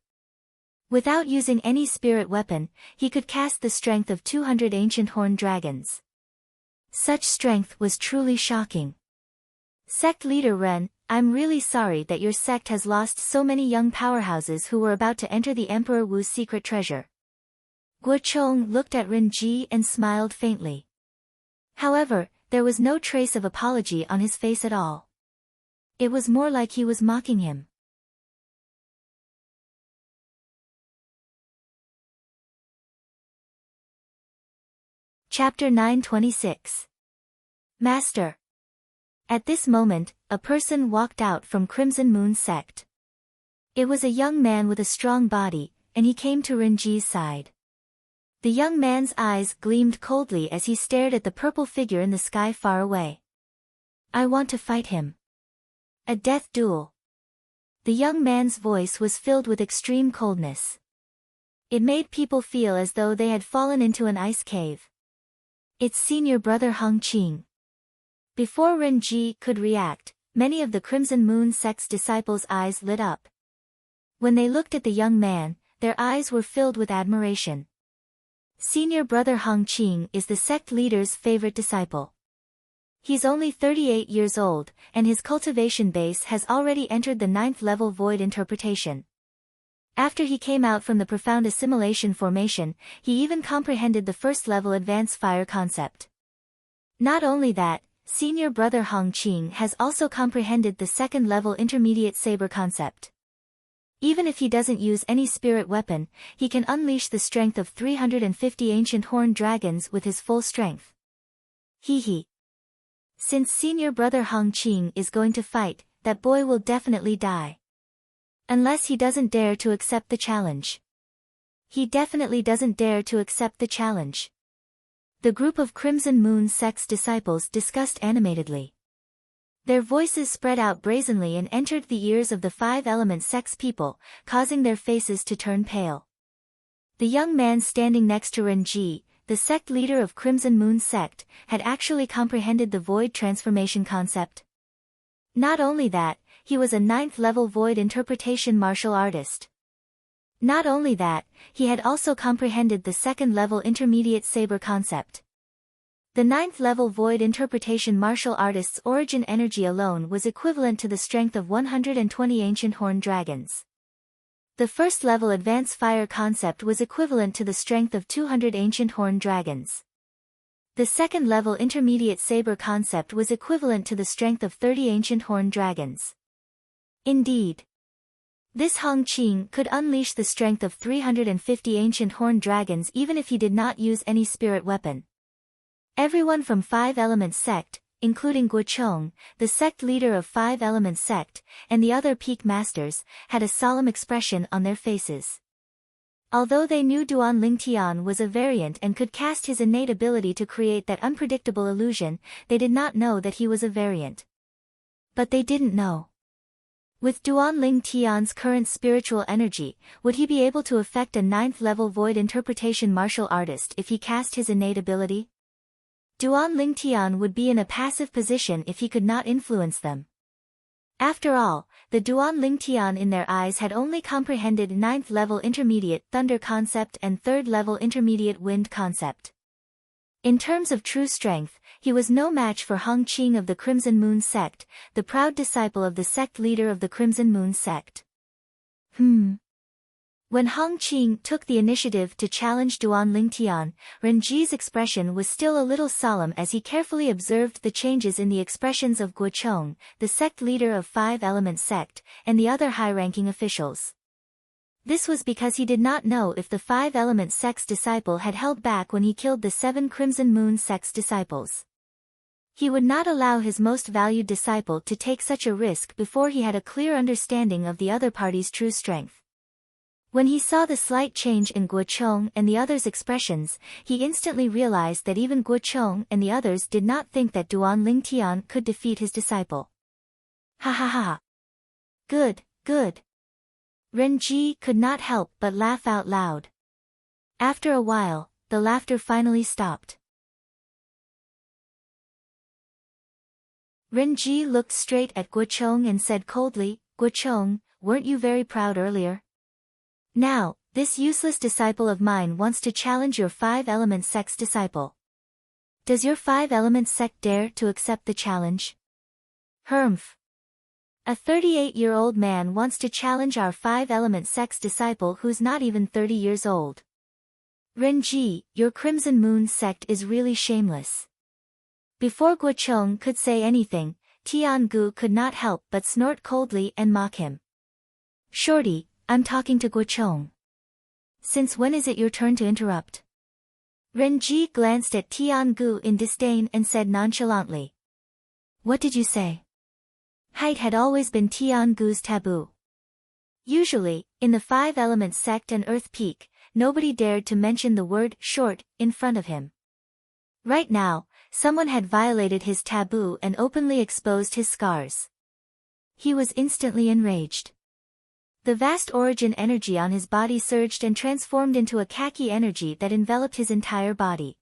Without using any spirit weapon, he could cast the strength of 200 ancient horned dragons. Such strength was truly shocking. Sect leader Ren, I'm really sorry that your sect has lost so many young powerhouses who were about to enter the Emperor Wu's secret treasure. Guo Chong looked at Ren Ji and smiled faintly. However, there was no trace of apology on his face at all. It was more like he was mocking him. Chapter 926. Master. At this moment, a person walked out from Crimson Moon sect. It was a young man with a strong body, and he came to Renji's side. The young man's eyes gleamed coldly as he stared at the purple figure in the sky far away. I want to fight him. A death duel. The young man's voice was filled with extreme coldness. It made people feel as though they had fallen into an ice cave. It's senior brother Hong Qing. Before Ren Ji could react, many of the Crimson Moon sect's disciples' eyes lit up. When they looked at the young man, their eyes were filled with admiration. Senior brother Hong Qing is the sect leader's favorite disciple. He's only 38 years old, and his cultivation base has already entered the 9th level void interpretation. After he came out from the profound assimilation formation, he even comprehended the 1st level advanced fire concept. Not only that, senior brother Hong Qing has also comprehended the 2nd level intermediate saber concept. Even if he doesn't use any spirit weapon, he can unleash the strength of 350 ancient horned dragons with his full strength. Hee. Since senior brother Hong Qing is going to fight, that boy will definitely die. Unless he doesn't dare to accept the challenge. He definitely doesn't dare to accept the challenge. The group of Crimson Moon sect's disciples discussed animatedly. Their voices spread out brazenly and entered the ears of the 5 element sect's people, causing their faces to turn pale. The young man standing next to Ren Ji, the sect leader of Crimson Moon sect, had actually comprehended the void transformation concept. Not only that, he was a 9th level void interpretation martial artist. Not only that, he had also comprehended the 2nd level intermediate saber concept. The 9th level void interpretation martial artist's origin energy alone was equivalent to the strength of 120 ancient horned dragons. The 1st level advanced fire concept was equivalent to the strength of 200 ancient horned dragons. The 2nd level intermediate saber concept was equivalent to the strength of 30 ancient horned dragons. Indeed, this Hong Qing could unleash the strength of 350 ancient horned dragons even if he did not use any spirit weapon. Everyone from 5 Elements sect, including Guo Chong, the sect leader of 5 Elements sect, and the other peak masters, had a solemn expression on their faces. Although they knew Duan Lingtian was a variant and could cast his innate ability to create that unpredictable illusion, they did not know that he was a variant. But they didn't know. With Duan Lingtian's current spiritual energy, would he be able to affect a 9th level void interpretation martial artist if he cast his innate ability? Duan Lingtian would be in a passive position if he could not influence them. After all, the Duan Lingtian in their eyes had only comprehended 9th level intermediate thunder concept and 3rd level intermediate wind concept. In terms of true strength, he was no match for Hong Qing of the Crimson Moon sect, the proud disciple of the sect leader of the Crimson Moon sect. When Hong Qing took the initiative to challenge Duan Lingtian, Renji's expression was still a little solemn as he carefully observed the changes in the expressions of Guochong, the sect leader of 5-element sect, and the other high-ranking officials. This was because he did not know if the 5-element sect's disciple had held back when he killed the 7 Crimson Moon sect's disciples. He would not allow his most valued disciple to take such a risk before he had a clear understanding of the other party's true strength. When he saw the slight change in Guochong and the others' expressions, he instantly realized that even Guochong and the others did not think that Duan Lingtian could defeat his disciple. Ha ha ha. Good, good. Renji could not help but laugh out loud. After a while, the laughter finally stopped. Renji looked straight at Guochong and said coldly, "Guochong, weren't you very proud earlier? Now, this useless disciple of mine wants to challenge your 5-element sect's disciple. Does your 5-element sect dare to accept the challenge?" "Humph. A 38-year-old man wants to challenge our 5-element sect's disciple who's not even 30 years old. Renji, your Crimson Moon sect is really shameless." Before Guochong could say anything, Tiangu could not help but snort coldly and mock him. "Shorty, I'm talking to Guochong. Since when is it your turn to interrupt?" Renji glanced at Tiangu in disdain and said nonchalantly. "What did you say?" Height had always been Tiangu's taboo. Usually, in the 5-element sect and Earth Peak, nobody dared to mention the word short in front of him. Right now, someone had violated his taboo and openly exposed his scars. He was instantly enraged. The vast origin energy on his body surged and transformed into a khaki energy that enveloped his entire body.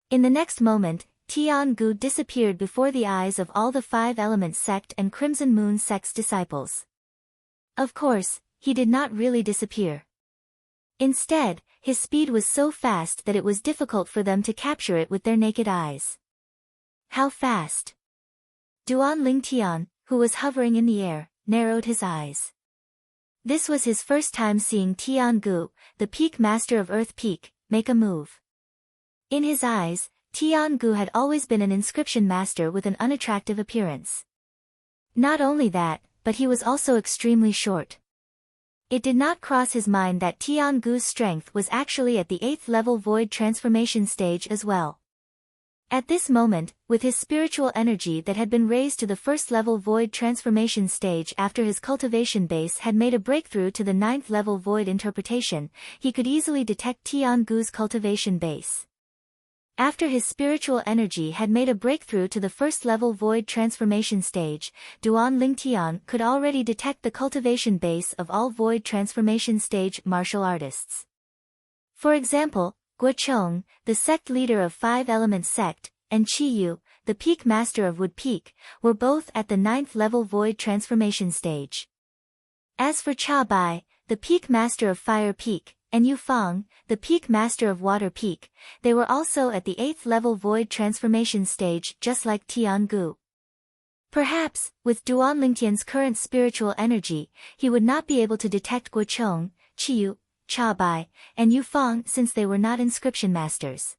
In the next moment, Tiangu disappeared before the eyes of all the 5-element sect and Crimson Moon sect's disciples. Of course, he did not really disappear. Instead, his speed was so fast that it was difficult for them to capture it with their naked eyes. How fast? Duan Lingtian, who was hovering in the air, narrowed his eyes. This was his first time seeing Tiangu, the Peak Master of Earth Peak, make a move. In his eyes, Tiangu had always been an inscription master with an unattractive appearance. Not only that, but he was also extremely short. It did not cross his mind that Tiangu's strength was actually at the 8th level void transformation stage as well. At this moment, with his spiritual energy that had been raised to the 1st level void transformation stage after his cultivation base had made a breakthrough to the 9th level void interpretation, he could easily detect Tiangu's cultivation base. After his spiritual energy had made a breakthrough to the 1st level void transformation stage, Duan Lingtian could already detect the cultivation base of all void transformation stage martial artists. For example, Guochong, the sect leader of 5-element sect, and Qiyu, the peak master of Wood Peak, were both at the 9th level void transformation stage. As for Cha Bai, the peak master of Fire Peak, and Yu Fang, the peak master of Water Peak, they were also at the 8th level void transformation stage just like Tiangu. Perhaps, with Duan Lingtian's current spiritual energy, he would not be able to detect Guochong, Qiyu, Cha Bai, and Yu Fang since they were not inscription masters.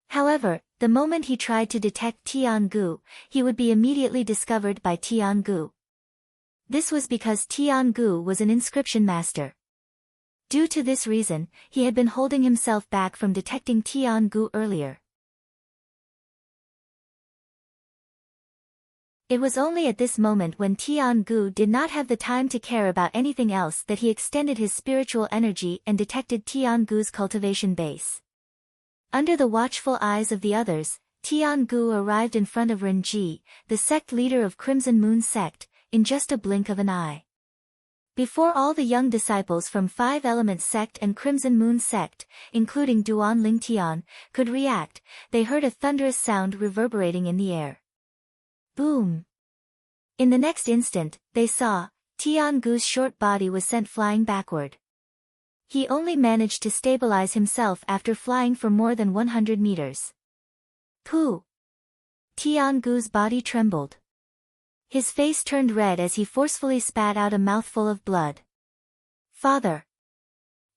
However, the moment he tried to detect Tiangu, he would be immediately discovered by Tiangu. This was because Tiangu was an inscription master. Due to this reason, he had been holding himself back from detecting Tiangu earlier. It was only at this moment when Tiangu did not have the time to care about anything else that he extended his spiritual energy and detected Tiangu's cultivation base. Under the watchful eyes of the others, Tiangu arrived in front of Renji, the sect leader of Crimson Moon sect, in just a blink of an eye. Before all the young disciples from Five Elements sect and Crimson Moon sect, including Duan Lingtian, could react, they heard a thunderous sound reverberating in the air. Boom! In the next instant, they saw, Tiangu's short body was sent flying backward. He only managed to stabilize himself after flying for more than 100 meters. Pooh! Tiangu's body trembled. His face turned red as he forcefully spat out a mouthful of blood. Father!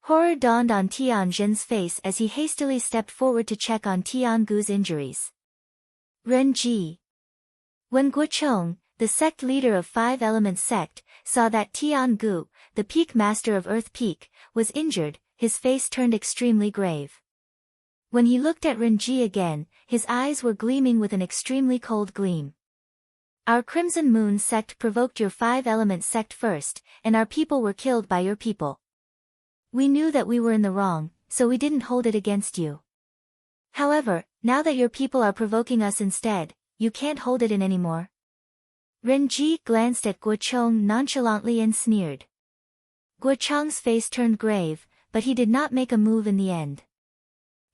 Horror dawned on Tianjin's face as he hastily stepped forward to check on Tiangu's injuries. Renji! When Guocheng, the sect leader of Five Elements sect, saw that Tiangu, the peak master of Earth Peak, was injured, his face turned extremely grave. When he looked at Renji again, his eyes were gleaming with an extremely cold gleam. Our Crimson Moon sect provoked your Five Elements sect first, and our people were killed by your people. We knew that we were in the wrong, so we didn't hold it against you. However, now that your people are provoking us instead, you can't hold it in anymore. Renji glanced at Guocheng nonchalantly and sneered. Guocheng's face turned grave, but he did not make a move in the end.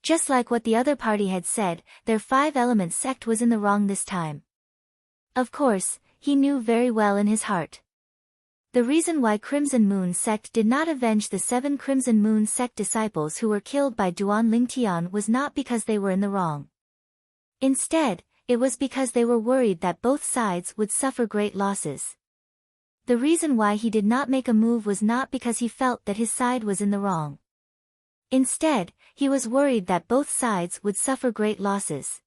Just like what the other party had said, their Five Elements sect was in the wrong this time. Of course, he knew very well in his heart. The reason why Crimson Moon sect did not avenge the 7 Crimson Moon sect disciples who were killed by Duan Lingtian was not because they were in the wrong. Instead, it was because they were worried that both sides would suffer great losses. The reason why he did not make a move was not because he felt that his side was in the wrong. Instead, he was worried that both sides would suffer great losses.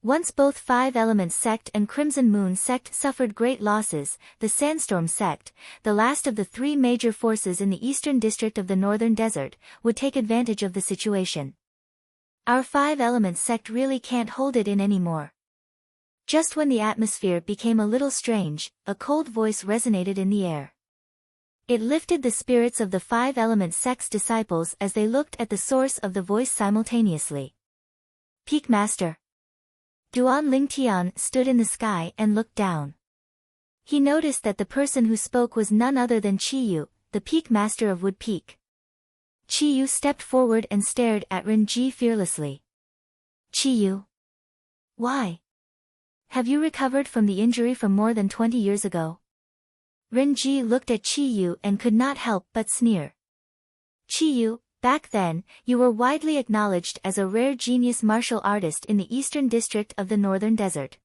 Once both Five Elements sect and Crimson Moon sect suffered great losses, the Sandstorm sect, the last of the 3 major forces in the eastern district of the Northern Desert, would take advantage of the situation. Our Five Elements sect really can't hold it in anymore. Just when the atmosphere became a little strange, a cold voice resonated in the air. It lifted the spirits of the Five Elements sect's disciples as they looked at the source of the voice simultaneously. Peak Master. Duan Lingtian stood in the sky and looked down. He noticed that the person who spoke was none other than Qiyu, the Peak Master of Wood Peak. Qiyu stepped forward and stared at Renji fearlessly. Qiyu? Why? Have you recovered from the injury from more than 20 years ago? Renji looked at Qiyu and could not help but sneer. Qiyu, back then, you were widely acknowledged as a rare genius martial artist in the eastern district of the Northern Desert.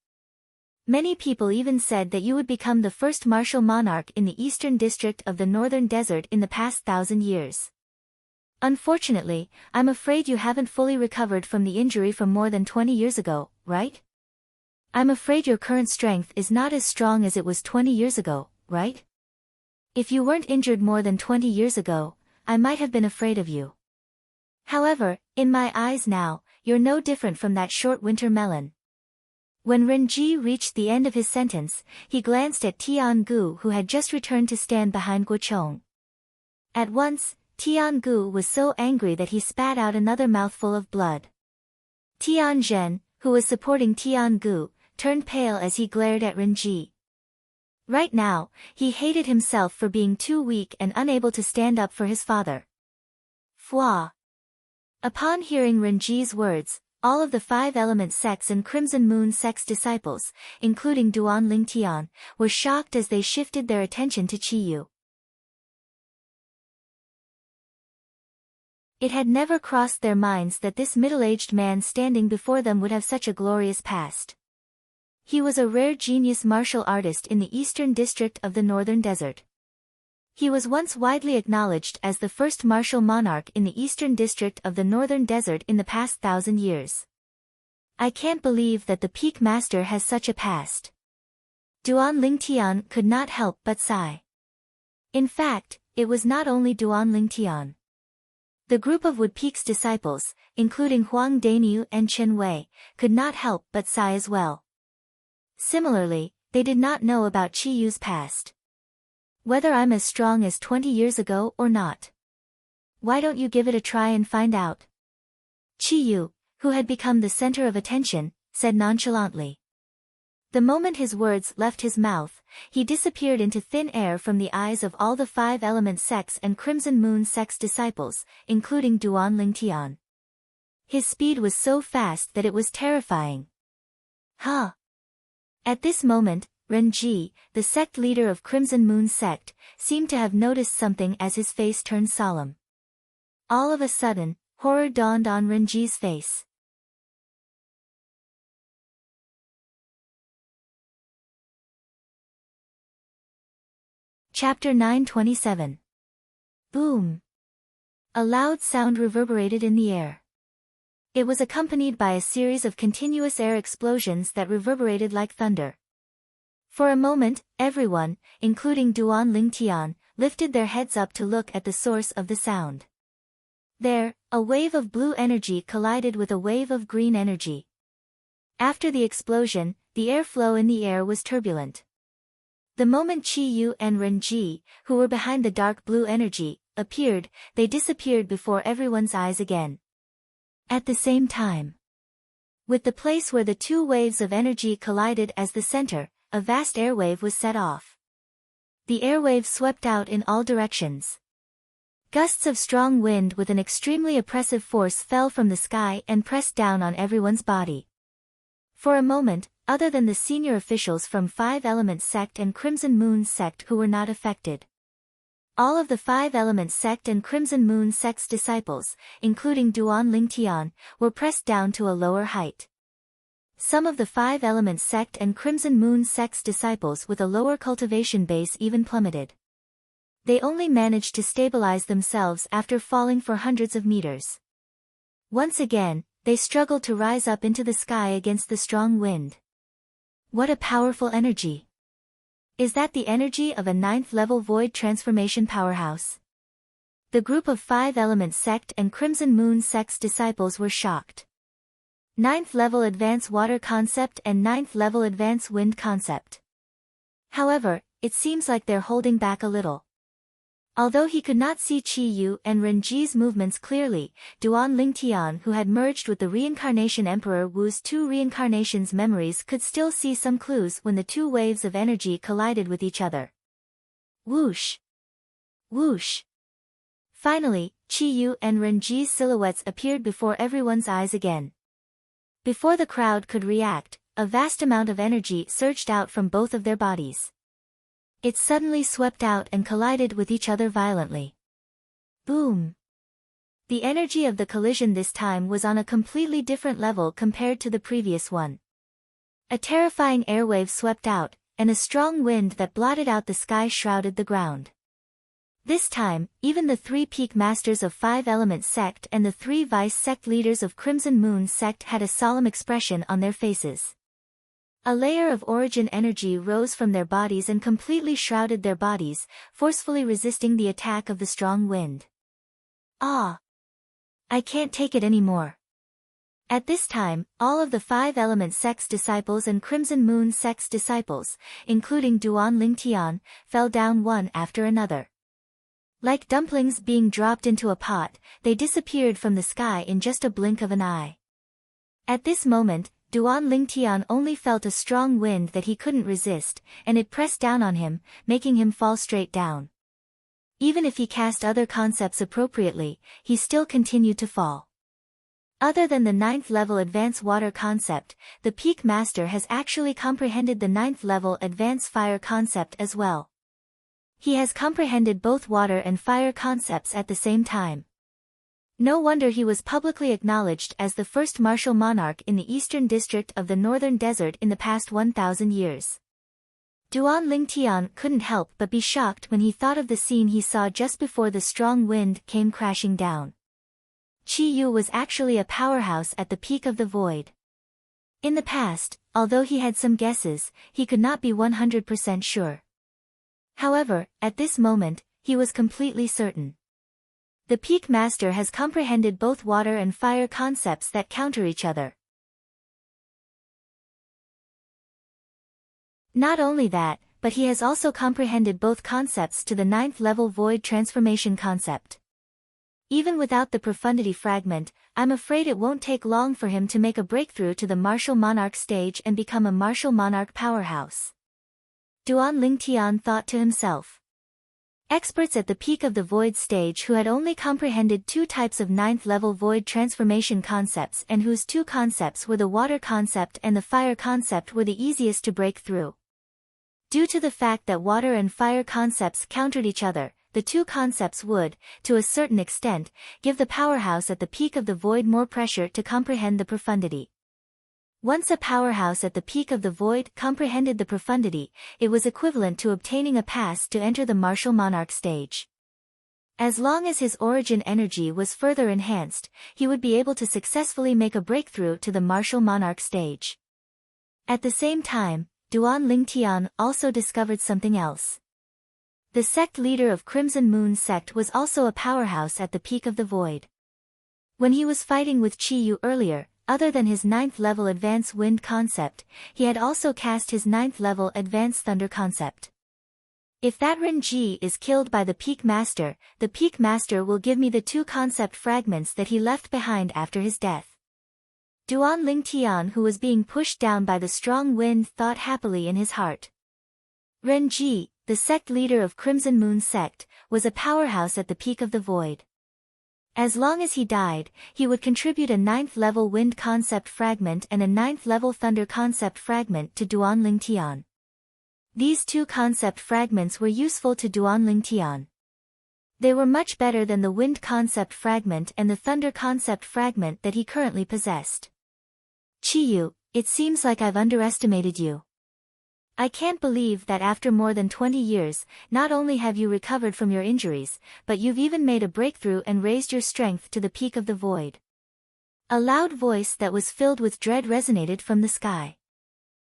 Many people even said that you would become the first martial monarch in the eastern district of the Northern Desert in the past 1,000 years. Unfortunately, I'm afraid you haven't fully recovered from the injury from more than 20 years ago, right? I'm afraid your current strength is not as strong as it was 20 years ago, right? If you weren't injured more than 20 years ago, I might have been afraid of you. However, in my eyes now, you're no different from that short winter melon. When Renji reached the end of his sentence, he glanced at Tiangu who had just returned to stand behind Guocheng. At once, Tiangu was so angry that he spat out another mouthful of blood. Tianzhen, who was supporting Tiangu, turned pale as he glared at Renji. Right now, he hated himself for being too weak and unable to stand up for his father. Fwa. Upon hearing Renji's words, all of the Five Elements sects and Crimson Moon sect's disciples, including Duan Lingtian, were shocked as they shifted their attention to Qiyu. It had never crossed their minds that this middle-aged man standing before them would have such a glorious past. He was a rare genius martial artist in the eastern district of the Northern Desert. He was once widely acknowledged as the first martial monarch in the eastern district of the Northern Desert in the past 1,000 years. I can't believe that the Peak Master has such a past. Duan Lingtian could not help but sigh. In fact, it was not only Duan Lingtian. The group of Wood Peak's disciples, including Huang Daniu and Chen Wei, could not help but sigh as well. Similarly, they did not know about Qiyu's past. Whether I'm as strong as 20 years ago or not. Why don't you give it a try and find out? Qiyu, who had become the center of attention, said nonchalantly. The moment his words left his mouth, he disappeared into thin air from the eyes of all the Five Element sects and Crimson Moon sect's disciples, including Duan Lingtian. His speed was so fast that it was terrifying. Huh? At this moment, Renji, the sect leader of Crimson Moon sect, seemed to have noticed something as his face turned solemn. All of a sudden, horror dawned on Renji's face. Chapter 927. Boom! A loud sound reverberated in the air. It was accompanied by a series of continuous air explosions that reverberated like thunder. For a moment, everyone, including Duan Lingtian, lifted their heads up to look at the source of the sound. There, a wave of blue energy collided with a wave of green energy. After the explosion, the airflow in the air was turbulent. The moment Qi Yu and Renji, who were behind the dark blue energy, appeared, they disappeared before everyone's eyes again. At the same time, with the place where the two waves of energy collided as the center, a vast airwave was set off. The airwave swept out in all directions. Gusts of strong wind with an extremely oppressive force fell from the sky and pressed down on everyone's body. For a moment, other than the senior officials from Five Element sect and Crimson Moon sect who were not affected. All of the Five Element sect and Crimson Moon sect's disciples, including Duan Lingtian, were pressed down to a lower height. Some of the Five Element sect and Crimson Moon sect's disciples with a lower cultivation base even plummeted. They only managed to stabilize themselves after falling for hundreds of meters. Once again, they struggled to rise up into the sky against the strong wind. What a powerful energy! Is that the energy of a 9th-level void transformation powerhouse? The group of Five Element sect and Crimson Moon sect's disciples were shocked. 9th-level advanced water concept and 9th-level advanced wind concept. However, it seems like they're holding back a little. Although he could not see Qi Yu and Renji's movements clearly, Duan Lingtian, who had merged with the reincarnation Emperor Wu's two reincarnations memories, could still see some clues when the two waves of energy collided with each other. Whoosh! Whoosh! Finally, Qi Yu and Renji's silhouettes appeared before everyone's eyes again. Before the crowd could react, a vast amount of energy surged out from both of their bodies. It suddenly swept out and collided with each other violently. Boom! The energy of the collision this time was on a completely different level compared to the previous one. A terrifying airwave swept out, and a strong wind that blotted out the sky shrouded the ground. This time, even the 3 peak masters of Five Element sect and the 3 vice sect leaders of Crimson Moon sect had a solemn expression on their faces. A layer of origin energy rose from their bodies and completely shrouded their bodies, forcefully resisting the attack of the strong wind. Ah! I can't take it anymore. At this time, all of the Five Element sect's disciples and Crimson Moon sect's disciples, including Duan Lingtian, fell down one after another. Like dumplings being dropped into a pot, they disappeared from the sky in just a blink of an eye. At this moment, Duan Lingtian only felt a strong wind that he couldn't resist, and it pressed down on him, making him fall straight down. Even if he cast other concepts appropriately, he still continued to fall. Other than the 9th-level advanced water concept, the Peak Master has actually comprehended the 9th-level advanced fire concept as well. He has comprehended both water and fire concepts at the same time. No wonder he was publicly acknowledged as the first martial monarch in the eastern district of the northern desert in the past 1,000 years. Duan Lingtian couldn't help but be shocked when he thought of the scene he saw just before the strong wind came crashing down. Qi Yu was actually a powerhouse at the peak of the void. In the past, although he had some guesses, he could not be 100% sure. However, at this moment, he was completely certain. The Peak Master has comprehended both water and fire concepts that counter each other. Not only that, but he has also comprehended both concepts to the 9th-level void transformation concept. Even without the profundity fragment, I'm afraid it won't take long for him to make a breakthrough to the martial monarch stage and become a martial monarch powerhouse. Duan Lingtian thought to himself. Experts at the peak of the void stage who had only comprehended two types of 9th-level void transformation concepts and whose two concepts were the water concept and the fire concept were the easiest to break through. Due to the fact that water and fire concepts countered each other, the two concepts would, to a certain extent, give the powerhouse at the peak of the void more pressure to comprehend the profundity. Once a powerhouse at the peak of the void comprehended the profundity, it was equivalent to obtaining a pass to enter the martial monarch stage. As long as his origin energy was further enhanced, he would be able to successfully make a breakthrough to the martial monarch stage. At the same time, Duan Lingtian also discovered something else. The sect leader of Crimson Moon sect was also a powerhouse at the peak of the void. When he was fighting with Chi Yu earlier, other than his 9th-level Advanced Wind concept, he had also cast his 9th-level Advanced Thunder concept. If that Renji is killed by the Peak Master, the Peak Master will give me the two concept fragments that he left behind after his death. Duan Lingtian, who was being pushed down by the strong wind, thought happily in his heart. Renji, the sect leader of Crimson Moon sect, was a powerhouse at the peak of the void. As long as he died, he would contribute a 9th-level wind concept fragment and a 9th-level thunder concept fragment to Duan Lingtian. These two concept fragments were useful to Duan Lingtian. They were much better than the wind concept fragment and the thunder concept fragment that he currently possessed. Chiyu, it seems like I've underestimated you. I can't believe that after more than 20 years, not only have you recovered from your injuries, but you've even made a breakthrough and raised your strength to the peak of the void. A loud voice that was filled with dread resonated from the sky.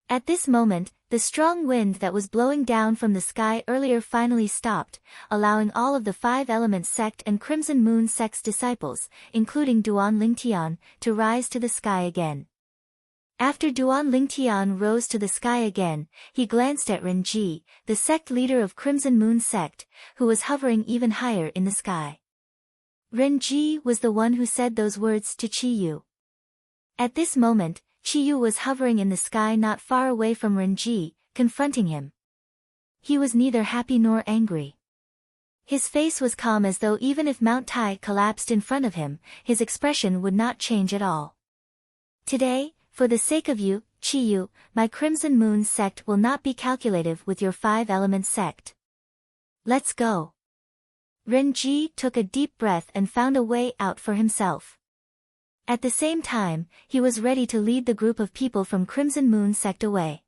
At this moment, the strong wind that was blowing down from the sky earlier finally stopped, allowing all of the 5-element sect and Crimson Moon sect's disciples, including Duan Lingtian, to rise to the sky again. After Duan Lingtian rose to the sky again, he glanced at Renji, the sect leader of Crimson Moon sect, who was hovering even higher in the sky. Renji was the one who said those words to Chi Yu. At this moment, Chi Yu was hovering in the sky not far away from Renji, confronting him. He was neither happy nor angry. His face was calm, as though even if Mount Tai collapsed in front of him, his expression would not change at all. Today, for the sake of you, Chi Yu, my Crimson Moon sect will not be calculative with your 5-element sect. Let's go. Renji took a deep breath and found a way out for himself. At the same time, he was ready to lead the group of people from Crimson Moon sect away.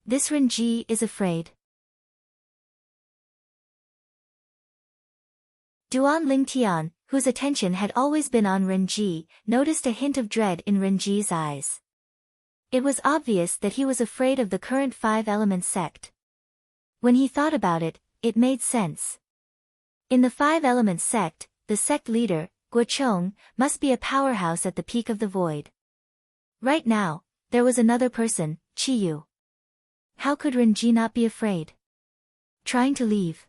This Renji is afraid. Duan Lingtian, whose attention had always been on Renji, noticed a hint of dread in Renji's eyes. It was obvious that he was afraid of the current 5-element sect. When he thought about it, it made sense. In the 5-element sect, the sect leader, Guochong, must be a powerhouse at the peak of the void. Right now, there was another person, Chi Yu. How could Renji not be afraid? Trying to leave.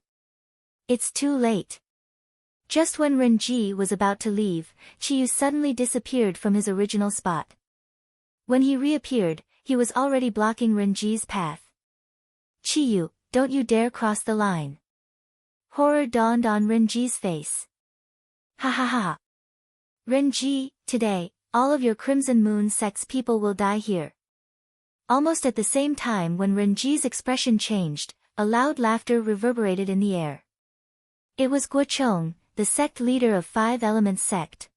It's too late. Just when Renji was about to leave, Chi Yu suddenly disappeared from his original spot. When he reappeared, he was already blocking Renji's path. Chi Yu, don't you dare cross the line. Horror dawned on Renji's face. Ha ha ha. Renji, today, all of your Crimson Moon sect's people will die here. Almost at the same time when Renji's expression changed, a loud laughter reverberated in the air. It was Guochong, the sect leader of 5-element sect.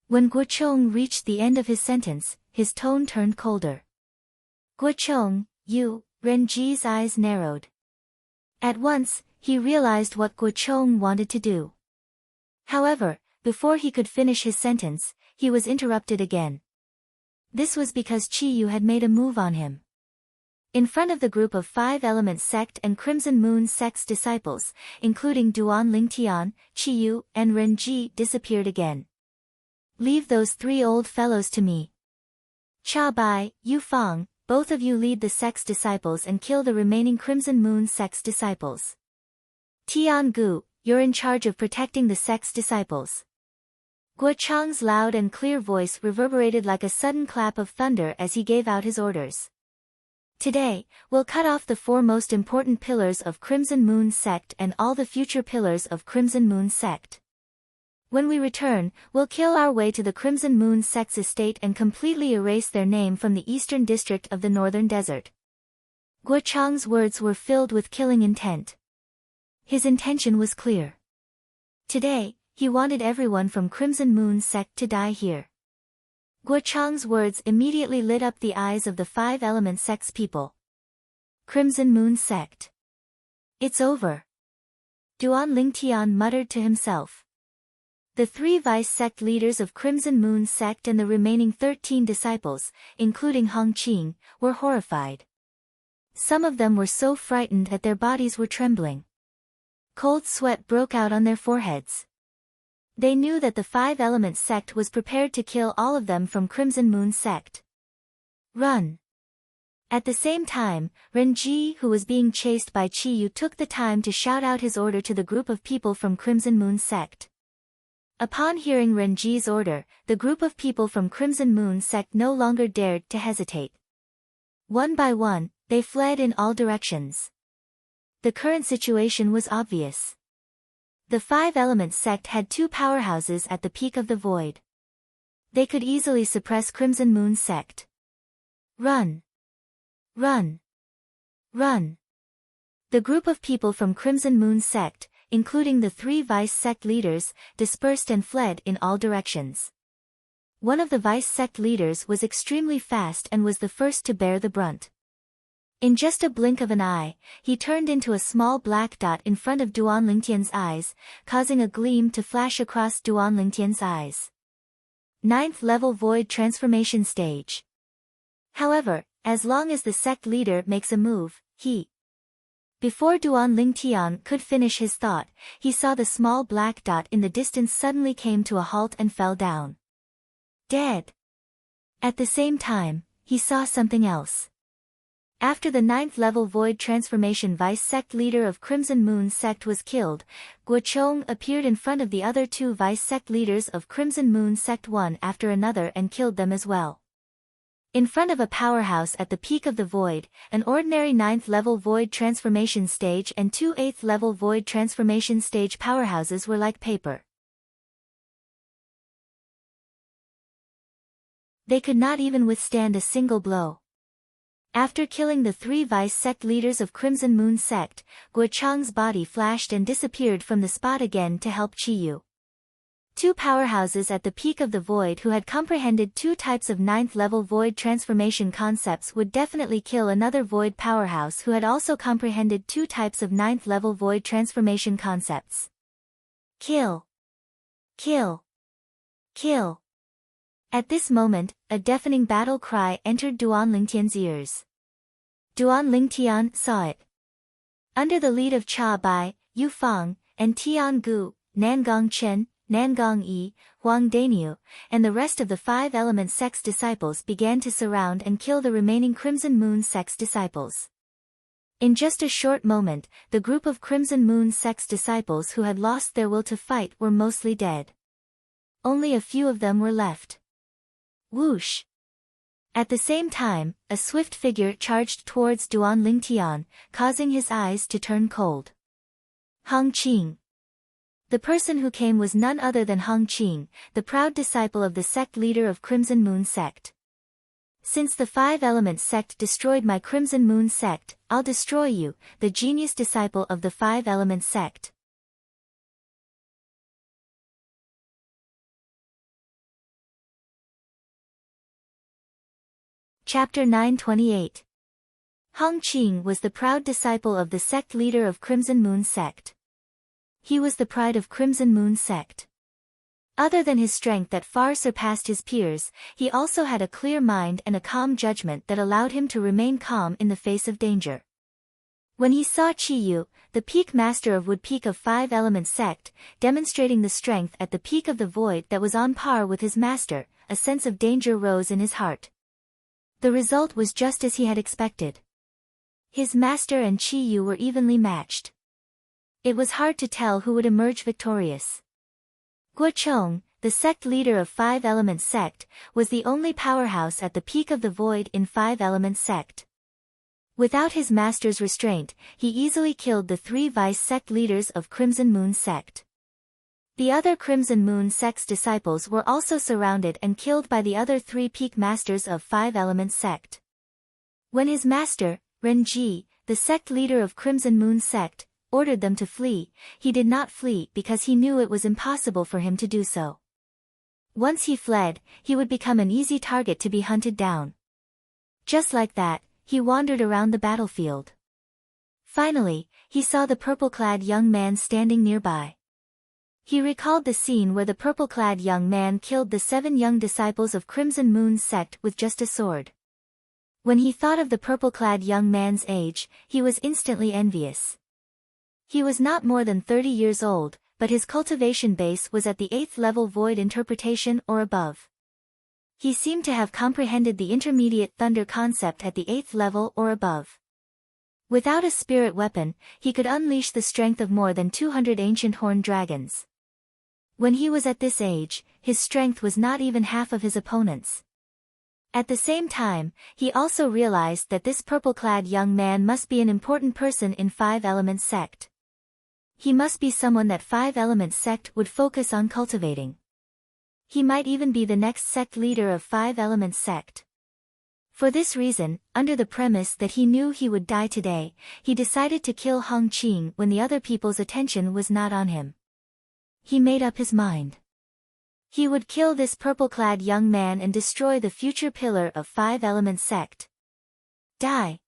When Guochong reached the end of his sentence, his tone turned colder. Guochong, you, Renji's eyes narrowed. At once, he realized what Guochong wanted to do. However, before he could finish his sentence, he was interrupted again. This was because Chi Yu had made a move on him. In front of the group of 5-element sect and Crimson Moon sect's disciples, including Duan Lingtian, Chi Yu, and Renji, disappeared again. Leave those 3 old fellows to me. Cha Bai, Yu Fang, both of you lead the sect's disciples and kill the remaining Crimson Moon sect's disciples. Tian Gu, you're in charge of protecting the sect's disciples. Guo Chang's loud and clear voice reverberated like a sudden clap of thunder as he gave out his orders. Today, we'll cut off the 4 most important pillars of Crimson Moon Sect and all the future pillars of Crimson Moon Sect. When we return, we'll kill our way to the Crimson Moon Sect's estate and completely erase their name from the eastern district of the northern desert. Guo Chang's words were filled with killing intent. His intention was clear. Today, he wanted everyone from Crimson Moon Sect to die here. Guo Chang's words immediately lit up the eyes of the 5 Element Sect's people. Crimson Moon Sect. It's over. Duan Lingtian muttered to himself. The 3 vice sect leaders of Crimson Moon Sect and the remaining 13 disciples, including Hong Qing, were horrified. Some of them were so frightened that their bodies were trembling. Cold sweat broke out on their foreheads. They knew that the 5 Element Sect was prepared to kill all of them from Crimson Moon Sect. Run! At the same time, Ren Ji, who was being chased by Qi Yu, took the time to shout out his order to the group of people from Crimson Moon Sect. Upon hearing Ren Ji's order, the group of people from Crimson Moon Sect no longer dared to hesitate. One by one, they fled in all directions. The current situation was obvious. The 5 Element Sect had 2 powerhouses at the peak of the void. They could easily suppress Crimson Moon Sect. Run! Run! Run! The group of people from Crimson Moon Sect, including the 3 vice sect leaders, dispersed and fled in all directions. One of the vice sect leaders was extremely fast and was the first to bear the brunt. In just a blink of an eye, he turned into a small black dot in front of Duan Lingtian's eyes, causing a gleam to flash across Duan Lingtian's eyes. 9th level Void Transformation Stage. However, as long as the sect leader makes a move, Before Duan Lingtian could finish his thought, he saw the small black dot in the distance suddenly came to a halt and fell down. Dead. At the same time, he saw something else. After the 9th level Void Transformation Vice Sect leader of Crimson Moon Sect was killed, Guo Chong appeared in front of the other 2 Vice Sect leaders of Crimson Moon Sect one after another and killed them as well. In front of a powerhouse at the peak of the void, an ordinary 9th level Void Transformation Stage and 2 8th level Void Transformation Stage powerhouses were like paper. They could not even withstand a single blow. After killing the 3 vice sect leaders of Crimson Moon Sect, Guo Chang's body flashed and disappeared from the spot again to help Qi Yu. 2 powerhouses at the peak of the void who had comprehended 2 types of 9th level void transformation concepts would definitely kill another void powerhouse who had also comprehended 2 types of 9th level void transformation concepts. Kill! Kill! Kill! At this moment, a deafening battle cry entered Duan Lingtian's ears. Duan Lingtian saw it. Under the lead of Cha Bai, Yu Fang, and Tian Gu, Nangong Chen, Nangong Yi, Huang Daniu, and the rest of the 5 Element Sect's disciples began to surround and kill the remaining Crimson Moon Sect's disciples. In just a short moment, the group of Crimson Moon Sect's disciples who had lost their will to fight were mostly dead. Only a few of them were left. Whoosh! At the same time, a swift figure charged towards Duan Lingtian, causing his eyes to turn cold. Hong Qing. The person who came was none other than Hong Qing, the proud disciple of the sect leader of Crimson Moon Sect. Since the 5 Element Sect destroyed my Crimson Moon Sect, I'll destroy you, the genius disciple of the 5 Element Sect. Chapter 928. Hong Qing was the proud disciple of the sect leader of Crimson Moon Sect. He was the pride of Crimson Moon Sect. Other than his strength that far surpassed his peers, he also had a clear mind and a calm judgment that allowed him to remain calm in the face of danger. When he saw Qi Yu, the peak master of Wood Peak of 5 Element Sect, demonstrating the strength at the peak of the void that was on par with his master, a sense of danger rose in his heart. The result was just as he had expected. His master and Qi Yu were evenly matched. It was hard to tell who would emerge victorious. Guochong, the sect leader of Five Element Sect, was the only powerhouse at the peak of the void in Five Element Sect. Without his master's restraint, he easily killed the 3 vice sect leaders of Crimson Moon Sect. The other Crimson Moon Sect's disciples were also surrounded and killed by the other 3 peak masters of Five Element Sect. When his master, Renji, the sect leader of Crimson Moon Sect, ordered them to flee, he did not flee because he knew it was impossible for him to do so. Once he fled, he would become an easy target to be hunted down. Just like that, he wandered around the battlefield. Finally, he saw the purple-clad young man standing nearby. He recalled the scene where the purple-clad young man killed the 7 young disciples of Crimson Moon Sect with just a sword. When he thought of the purple-clad young man's age, he was instantly envious. He was not more than 30 years old, but his cultivation base was at the 8th level void interpretation or above. He seemed to have comprehended the intermediate thunder concept at the 8th level or above. Without a spirit weapon, he could unleash the strength of more than 200 ancient horned dragons. When he was at this age, his strength was not even half of his opponent's. At the same time, he also realized that this purple-clad young man must be an important person in Five Element Sect. He must be someone that Five Element Sect would focus on cultivating. He might even be the next sect leader of Five Element Sect. For this reason, under the premise that he knew he would die today, he decided to kill Hong Qing when the other people's attention was not on him. He made up his mind. He would kill this purple-clad young man and destroy the future pillar of Five Element Sect. Die.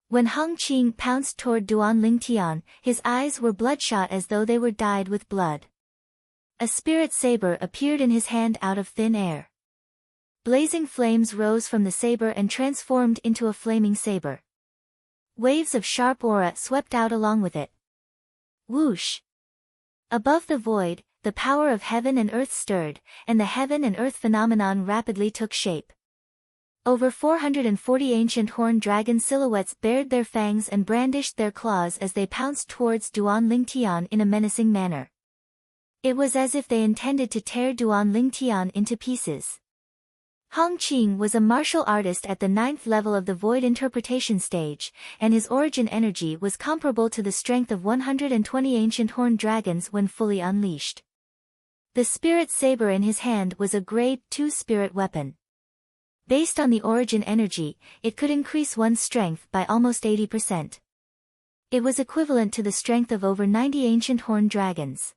When Hong Qing pounced toward Duan Lingtian, his eyes were bloodshot as though they were dyed with blood. A spirit saber appeared in his hand out of thin air. Blazing flames rose from the saber and transformed into a flaming saber. Waves of sharp aura swept out along with it. Whoosh! Above the void, the power of heaven and earth stirred, and the heaven and earth phenomenon rapidly took shape. Over 440 ancient horned dragon silhouettes bared their fangs and brandished their claws as they pounced towards Duan Lingtian in a menacing manner. It was as if they intended to tear Duan Lingtian into pieces. Hong Qing was a martial artist at the 9th level of the void interpretation stage, and his origin energy was comparable to the strength of 120 ancient horned dragons when fully unleashed. The spirit saber in his hand was a grade 2 spirit weapon. Based on the origin energy, it could increase one's strength by almost 80%. It was equivalent to the strength of over 90 ancient horned dragons.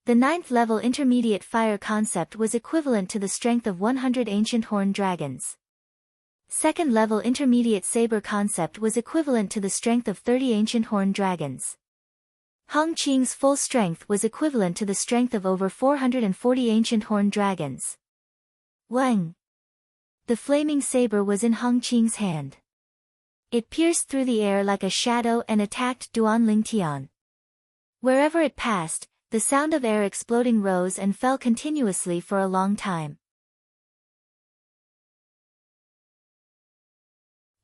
The 9th level intermediate fire concept was equivalent to the strength of 100 ancient horned dragons. 2nd level intermediate saber concept was equivalent to the strength of 30 ancient horned dragons. Hong Qing's full strength was equivalent to the strength of over 440 ancient horned dragons. Wang! The flaming saber was in Hong Qing's hand. It pierced through the air like a shadow and attacked Duan Lingtian. Wherever it passed, the sound of air exploding rose and fell continuously for a long time.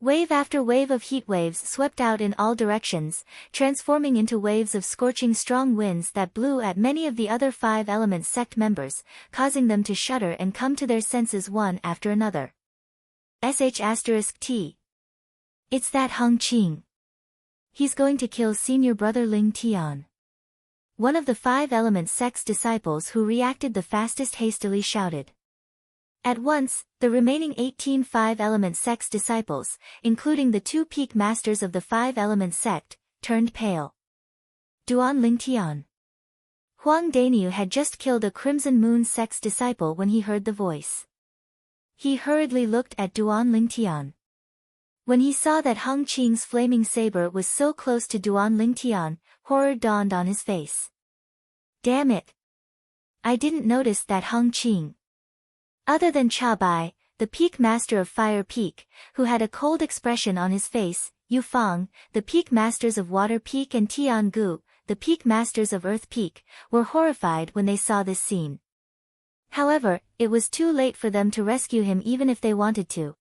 Wave after wave of heat waves swept out in all directions, transforming into waves of scorching strong winds that blew at many of the other Five Element Sect members, causing them to shudder and come to their senses one after another. *T. It's that Hong Qing. He's going to kill senior brother Ling Tian. One of the Five Element Sect's disciples who reacted the fastest hastily shouted. At once, the remaining 18 Five Element Sect's disciples, including the 2 peak masters of the Five Element Sect, turned pale. Duan Lingtian. Huang Daniu had just killed a Crimson Moon Sect's disciple when he heard the voice. He hurriedly looked at Duan Lingtian. When he saw that Hong Qing's flaming saber was so close to Duan Lingtian, horror dawned on his face. Damn it! I didn't notice that Hong Qing. Other than Cha Bai, the peak master of Fire Peak, who had a cold expression on his face, Yu Fang, the peak masters of Water Peak and Tian Gu, the peak masters of Earth Peak, were horrified when they saw this scene. However, it was too late for them to rescue him even if they wanted to.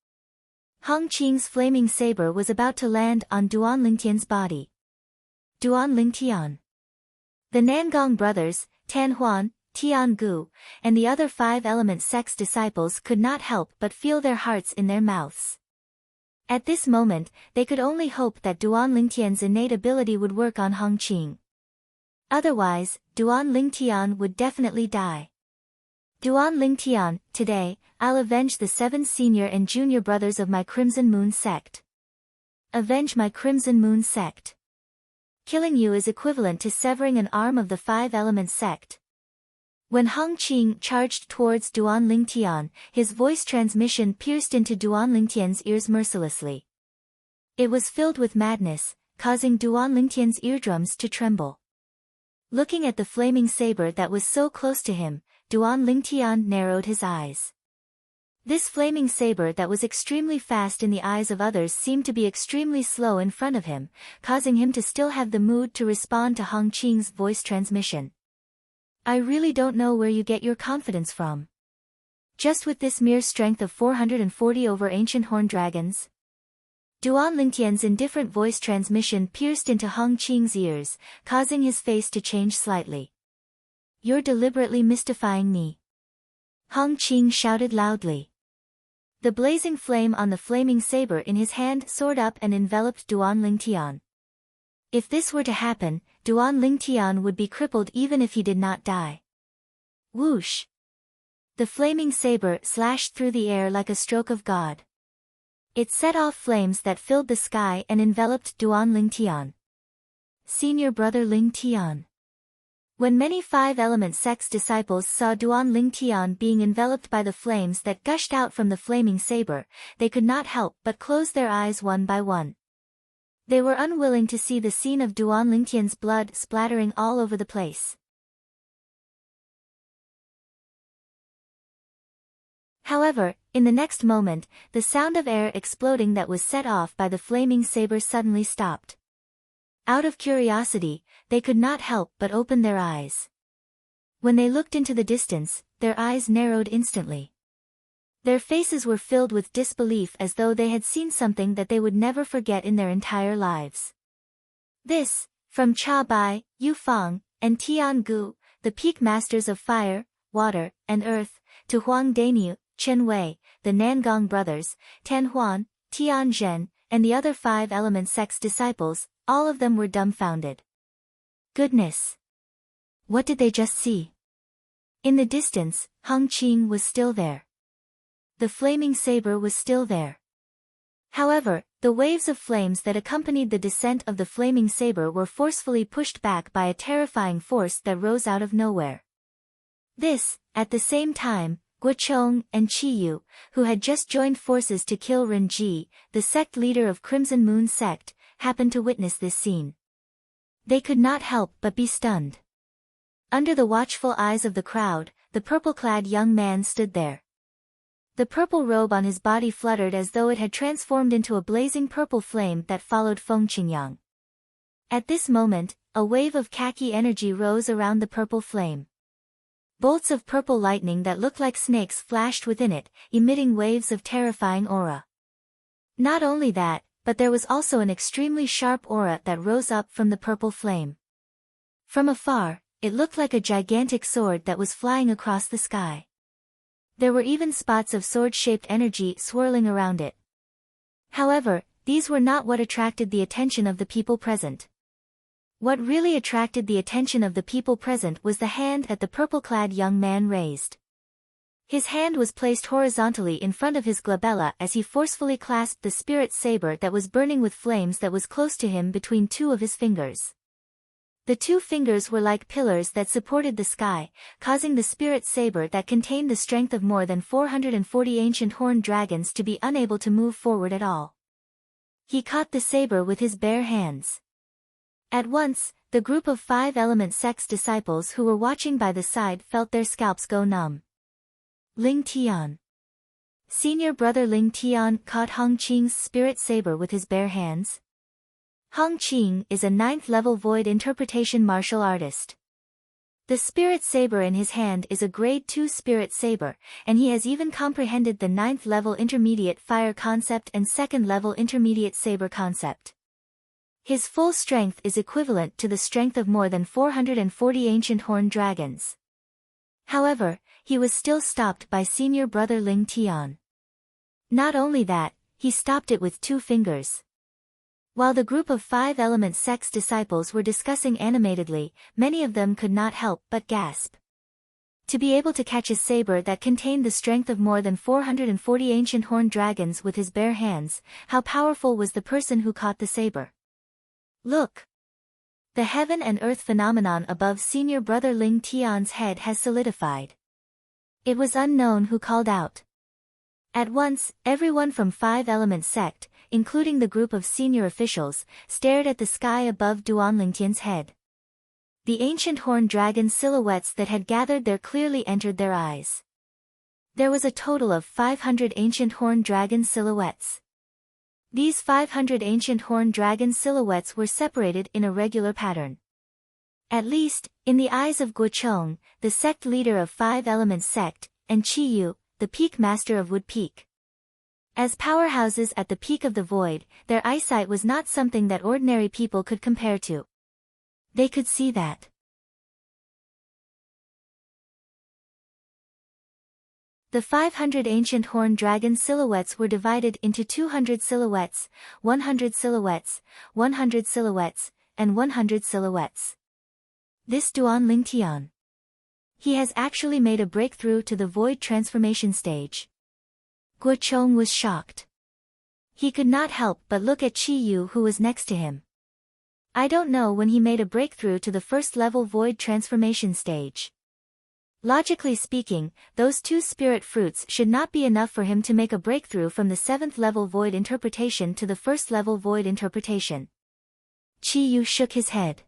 Hong Qing's flaming saber was about to land on Duan Lingtian's body. Duan Lingtian. The Nangong brothers, Tan Huan, Tian Gu, and the other five-element sect's disciples could not help but feel their hearts in their mouths. At this moment, they could only hope that Duan Lingtian's innate ability would work on Hong Qing. Otherwise, Duan Lingtian would definitely die. Duan Lingtian, today, I'll avenge the 7 senior and junior brothers of my Crimson Moon sect. Avenge my Crimson Moon sect. Killing you is equivalent to severing an arm of the 5-element sect. When Hong Qing charged towards Duan Lingtian, his voice transmission pierced into Duan Lingtian's ears mercilessly. It was filled with madness, causing Duan Lingtian's eardrums to tremble. Looking at the flaming saber that was so close to him, Duan Lingtian narrowed his eyes. This flaming saber that was extremely fast in the eyes of others seemed to be extremely slow in front of him, causing him to still have the mood to respond to Hong Qing's voice transmission. I really don't know where you get your confidence from. Just with this mere strength of 440 over ancient horned dragons? Duan Lingtian's indifferent voice transmission pierced into Hong Qing's ears, causing his face to change slightly. You're deliberately mystifying me. Hong Qing shouted loudly. The blazing flame on the flaming saber in his hand soared up and enveloped Duan Lingtian. If this were to happen, Duan Lingtian would be crippled even if he did not die. Whoosh! The flaming saber slashed through the air like a stroke of God. It set off flames that filled the sky and enveloped Duan Lingtian. Senior brother Lingtian. When many 5-element sect's disciples saw Duan Lingtian being enveloped by the flames that gushed out from the flaming saber, they could not help but close their eyes one by one. They were unwilling to see the scene of Duan Lingtian's blood splattering all over the place. However, in the next moment, the sound of air exploding that was set off by the flaming saber suddenly stopped. Out of curiosity, they could not help but open their eyes. When they looked into the distance, their eyes narrowed instantly. Their faces were filled with disbelief as though they had seen something that they would never forget in their entire lives. This, from Cha Bai, Yu Fang, and Tian Gu, the peak masters of fire, water, and earth, to Huang Daniu, Chen Wei, the Nangong brothers, Tan Huan, Tian Zhen, and the other 5-element sect's disciples, all of them were dumbfounded. Goodness! What did they just see? In the distance, Hong Qing was still there. The flaming saber was still there. However, the waves of flames that accompanied the descent of the flaming saber were forcefully pushed back by a terrifying force that rose out of nowhere. This, at the same time, Guochong and Qiyu, who had just joined forces to kill Renji, the sect leader of Crimson Moon sect, happened to witness this scene. They could not help but be stunned. Under the watchful eyes of the crowd, the purple-clad young man stood there. The purple robe on his body fluttered as though it had transformed into a blazing purple flame that followed Feng Qingyang. At this moment, a wave of khaki energy rose around the purple flame. Bolts of purple lightning that looked like snakes flashed within it, emitting waves of terrifying aura. Not only that, but there was also an extremely sharp aura that rose up from the purple flame. From afar, it looked like a gigantic sword that was flying across the sky. There were even spots of sword-shaped energy swirling around it. However, these were not what attracted the attention of the people present. What really attracted the attention of the people present was the hand that the purple-clad young man raised. His hand was placed horizontally in front of his glabella as he forcefully clasped the spirit saber that was burning with flames that was close to him between two of his fingers. The two fingers were like pillars that supported the sky, causing the spirit saber that contained the strength of more than 440 ancient horned dragons to be unable to move forward at all. He caught the saber with his bare hands. At once, the group of 5-element sect's disciples who were watching by the side felt their scalps go numb. Ling Tian. Senior brother Ling Tian caught Hong Qing's spirit saber with his bare hands. Hong Qing is a 9th-level void interpretation martial artist. The spirit saber in his hand is a grade 2 spirit saber, and he has even comprehended the 9th-level intermediate fire concept and 2nd-level intermediate saber concept. His full strength is equivalent to the strength of more than 440 ancient horned dragons. However, he was still stopped by senior brother Ling Tian. Not only that, he stopped it with 2 fingers. While the group of 5 element sect's disciples were discussing animatedly, many of them could not help but gasp. To be able to catch a saber that contained the strength of more than 440 ancient horned dragons with his bare hands, how powerful was the person who caught the saber? Look! The heaven and earth phenomenon above senior brother Ling Tian's head has solidified. It was unknown who called out. At once, everyone from 5 element sect, including the group of senior officials, stared at the sky above Duan Lingtian's head. The ancient horned dragon silhouettes that had gathered there clearly entered their eyes. There was a total of 500 ancient horned dragon silhouettes. These 500 ancient horned dragon silhouettes were separated in a regular pattern. At least, in the eyes of Guocheng, the sect leader of 5 Elements sect, and Qi Yu, the peak master of Wood Peak. As powerhouses at the peak of the void, their eyesight was not something that ordinary people could compare to. They could see that. The 500 ancient horned dragon silhouettes were divided into 200 silhouettes, 100 silhouettes, 100 silhouettes, and 100 silhouettes. This Duan Lingtian. He has actually made a breakthrough to the void transformation stage. Guocheng was shocked. He could not help but look at Qi Yu who was next to him. I don't know when he made a breakthrough to the first level void transformation stage. Logically speaking, those 2 spirit fruits should not be enough for him to make a breakthrough from the 7th level void interpretation to the 1st level void interpretation. Qi Yu shook his head.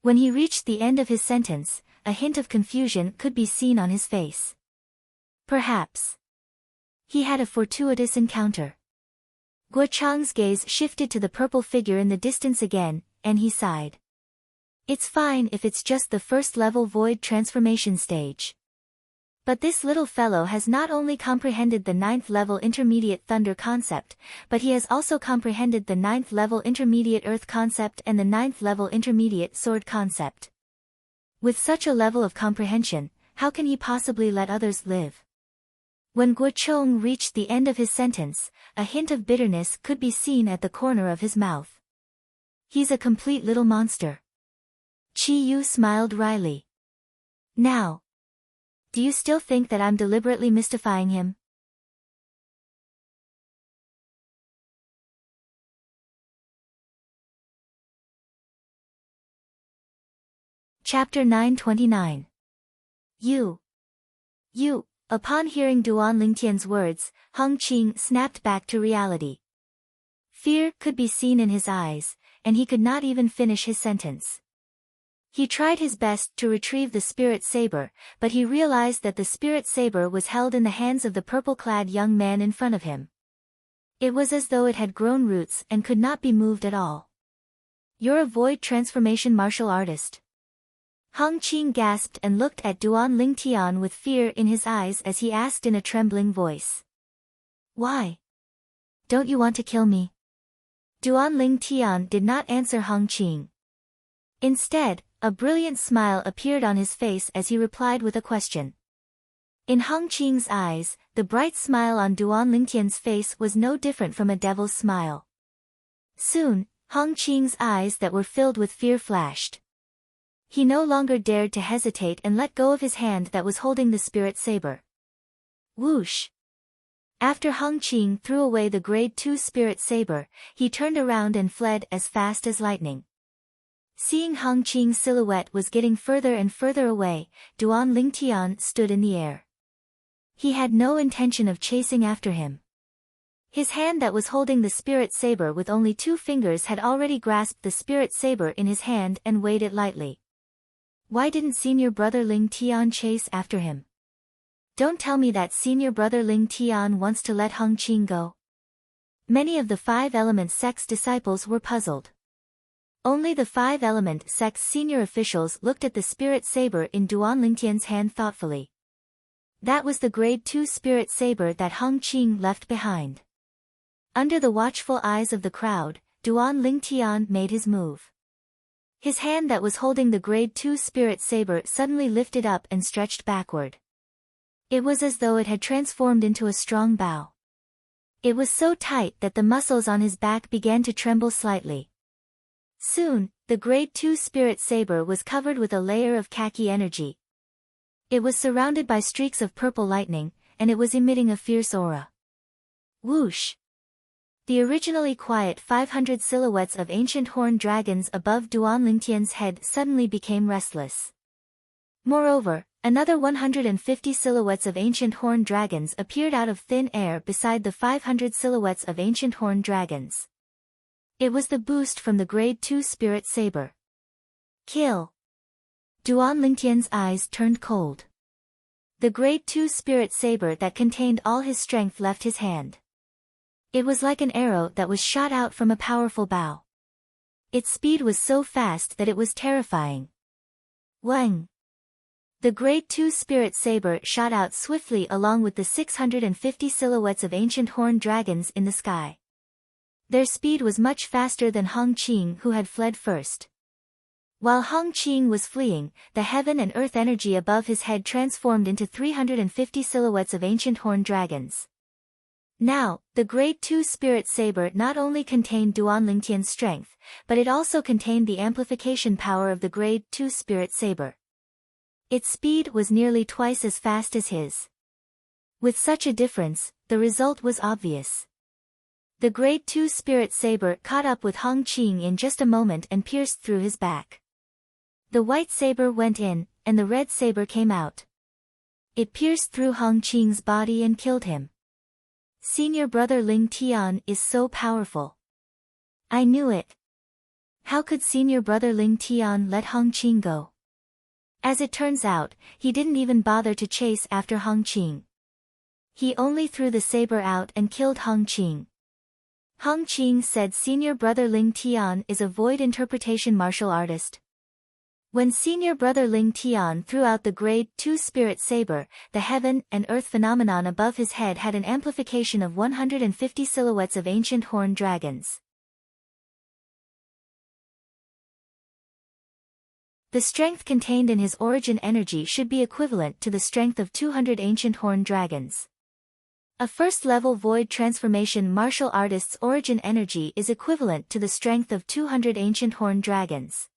When he reached the end of his sentence, a hint of confusion could be seen on his face. Perhaps he had a fortuitous encounter. Guocheng's gaze shifted to the purple figure in the distance again, and he sighed. It's fine if it's just the 1st level void transformation stage. But this little fellow has not only comprehended the 9th level intermediate thunder concept, but he has also comprehended the 9th level intermediate earth concept and the 9th level intermediate sword concept. With such a level of comprehension, how can he possibly let others live? When Guocheng reached the end of his sentence, a hint of bitterness could be seen at the corner of his mouth. He's a complete little monster. Qi Yu smiled wryly. Now, do you still think that I'm deliberately mystifying him? Chapter 929. You. Upon hearing Duan Lingtian's words, Heng Qing snapped back to reality. Fear could be seen in his eyes, and he could not even finish his sentence. He tried his best to retrieve the spirit saber, but he realized that the spirit saber was held in the hands of the purple-clad young man in front of him. It was as though it had grown roots and could not be moved at all. You're a void transformation martial artist. Heng Qing gasped and looked at Duan Lingtian with fear in his eyes as he asked in a trembling voice. Why? Don't you want to kill me? Duan Lingtian did not answer Heng Qing. Instead, a brilliant smile appeared on his face as he replied with a question. In Heng Qing's eyes, the bright smile on Duan Lingtian's face was no different from a devil's smile. Soon, Heng Qing's eyes that were filled with fear flashed. He no longer dared to hesitate and let go of his hand that was holding the spirit saber. Whoosh! After Heng Qing threw away the grade 2 spirit saber, he turned around and fled as fast as lightning. Seeing Heng Qing's silhouette was getting further and further away, Duan Lingtian stood in the air. He had no intention of chasing after him. His hand that was holding the spirit saber with only 2 fingers had already grasped the spirit saber in his hand and weighed it lightly. Why didn't senior brother Ling Tian chase after him? Don't tell me that senior brother Ling Tian wants to let Heng Qing go. Many of the 5 Element sect's disciples were puzzled. Only the 5 Element sect's senior officials looked at the spirit saber in Duan Lingtian's hand thoughtfully. That was the grade 2 spirit saber that Heng Qing left behind. Under the watchful eyes of the crowd, Duan Lingtian made his move. His hand that was holding the grade 2 spirit saber suddenly lifted up and stretched backward. It was as though it had transformed into a strong bow. It was so tight that the muscles on his back began to tremble slightly. Soon, the grade 2 spirit saber was covered with a layer of khaki energy. It was surrounded by streaks of purple lightning, and it was emitting a fierce aura. Whoosh! The originally quiet 500 silhouettes of ancient horned dragons above Duan Lingtian's head suddenly became restless. Moreover, another 150 silhouettes of ancient horned dragons appeared out of thin air beside the 500 silhouettes of ancient horned dragons. It was the boost from the grade 2 spirit saber. Kill! Duan Lingtian's eyes turned cold. The grade 2 spirit saber that contained all his strength left his hand. It was like an arrow that was shot out from a powerful bow. Its speed was so fast that it was terrifying. Wang! The grade 2 spirit saber shot out swiftly along with the 650 silhouettes of ancient horned dragons in the sky. Their speed was much faster than Hong Qing, who had fled first. While Hong Qing was fleeing, the heaven and earth energy above his head transformed into 350 silhouettes of ancient horned dragons. Now, the grade 2 spirit saber not only contained Duan Lingtian's strength, but it also contained the amplification power of the grade 2 spirit saber. Its speed was nearly twice as fast as his. With such a difference, the result was obvious. The grade 2 spirit saber caught up with Hong Qing in just a moment and pierced through his back. The white saber went in, and the red saber came out. It pierced through Hong Qing's body and killed him. Senior brother Ling Tian is so powerful. I knew it. How could senior brother Ling Tian let Hong Qing go? As it turns out, he didn't even bother to chase after Hong Qing. He only threw the saber out and killed Hong Qing. Hong Qing said senior brother Ling Tian is a void interpretation martial artist. When senior brother Ling Tian threw out the grade 2 spirit saber, the heaven and earth phenomenon above his head had an amplification of 150 silhouettes of ancient horned dragons. The strength contained in his origin energy should be equivalent to the strength of 200 ancient horned dragons. A first-level void transformation martial artist's origin energy is equivalent to the strength of 200 ancient horned dragons.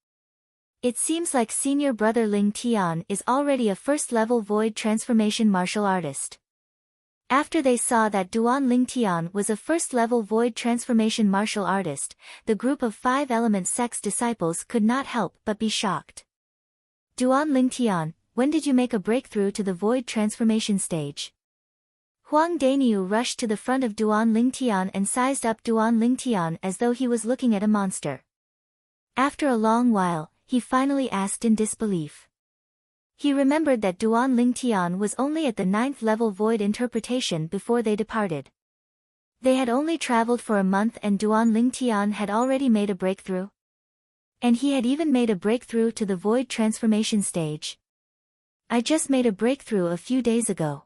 It seems like senior brother Ling Tian is already a first-level void transformation martial artist. After they saw that Duan Lingtian was a first-level void transformation martial artist, the group of 5-element sect's disciples could not help but be shocked. Duan Lingtian, when did you make a breakthrough to the void transformation stage? Huang Daniu rushed to the front of Duan Lingtian and sized up Duan Lingtian as though he was looking at a monster. After a long while, he finally asked in disbelief. He remembered that Duan Lingtian was only at the 9th level void interpretation before they departed. They had only traveled for a month and Duan Lingtian had already made a breakthrough. And he had even made a breakthrough to the void transformation stage. I just made a breakthrough a few days ago.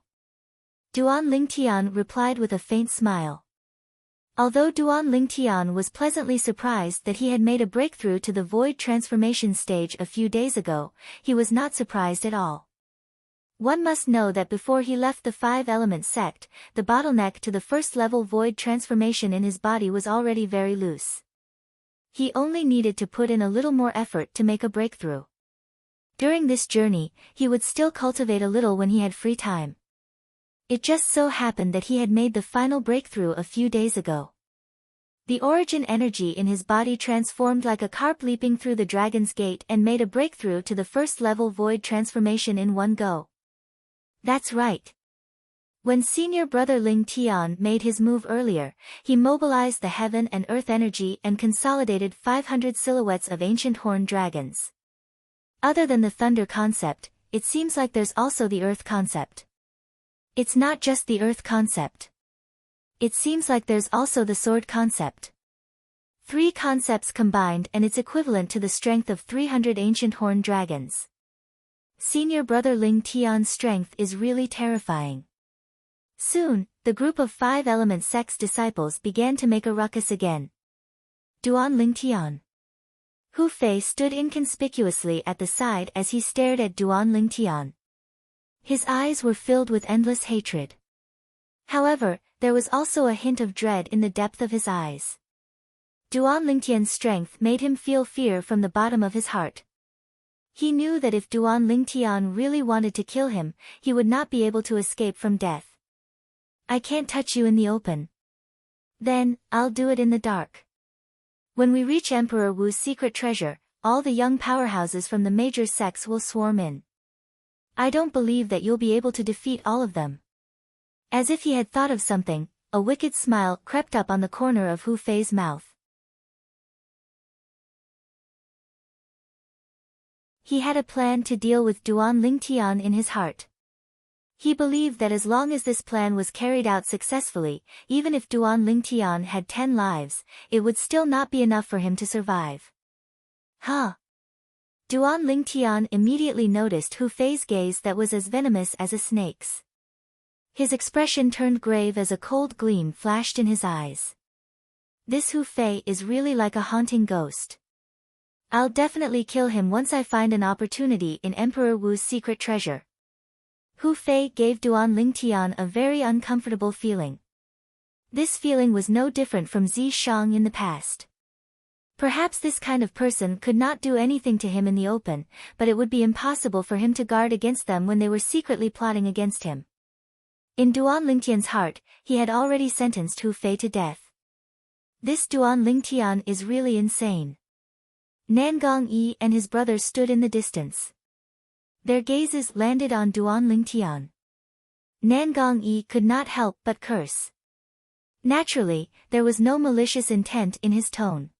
Duan Lingtian replied with a faint smile. Although Duan Lingtian was pleasantly surprised that he had made a breakthrough to the void transformation stage a few days ago, he was not surprised at all. One must know that before he left the 5-element sect, the bottleneck to the first-level void transformation in his body was already very loose. He only needed to put in a little more effort to make a breakthrough. During this journey, he would still cultivate a little when he had free time. It just so happened that he had made the final breakthrough a few days ago. The origin energy in his body transformed like a carp leaping through the dragon's gate and made a breakthrough to the first-level void transformation in one go. That's right. When senior brother Ling Tian made his move earlier, he mobilized the heaven and earth energy and consolidated 500 silhouettes of ancient horned dragons. Other than the thunder concept, it seems like there's also the earth concept. It's not just the earth concept. It seems like there's also the sword concept. 3 concepts combined and it's equivalent to the strength of 300 ancient horned dragons. Senior brother Ling Tian's strength is really terrifying. Soon, the group of 5-element sect's disciples began to make a ruckus again. Duan Lingtian. Hu Fei stood inconspicuously at the side as he stared at Duan Lingtian. His eyes were filled with endless hatred. However, there was also a hint of dread in the depth of his eyes. Duan Lingtian's strength made him feel fear from the bottom of his heart. He knew that if Duan Lingtian really wanted to kill him, he would not be able to escape from death. I can't touch you in the open. Then, I'll do it in the dark. When we reach Emperor Wu's secret treasure, all the young powerhouses from the major sects will swarm in. I don't believe that you'll be able to defeat all of them. As if he had thought of something, a wicked smile crept up on the corner of Hu Fei's mouth. He had a plan to deal with Duan Lingtian in his heart. He believed that as long as this plan was carried out successfully, even if Duan Lingtian had 10 lives, it would still not be enough for him to survive. Huh? Duan Lingtian immediately noticed Hu Fei's gaze that was as venomous as a snake's. His expression turned grave as a cold gleam flashed in his eyes. This Hu Fei is really like a haunting ghost. I'll definitely kill him once I find an opportunity in Emperor Wu's secret treasure. Hu Fei gave Duan Lingtian a very uncomfortable feeling. This feeling was no different from Zi Shang in the past. Perhaps this kind of person could not do anything to him in the open, but it would be impossible for him to guard against them when they were secretly plotting against him. In Duan Lingtian's heart, he had already sentenced Hu Fei to death. This Duan Lingtian is really insane. Nangong Yi and his brother stood in the distance. Their gazes landed on Duan Lingtian. Nangong Yi could not help but curse. Naturally, there was no malicious intent in his tone.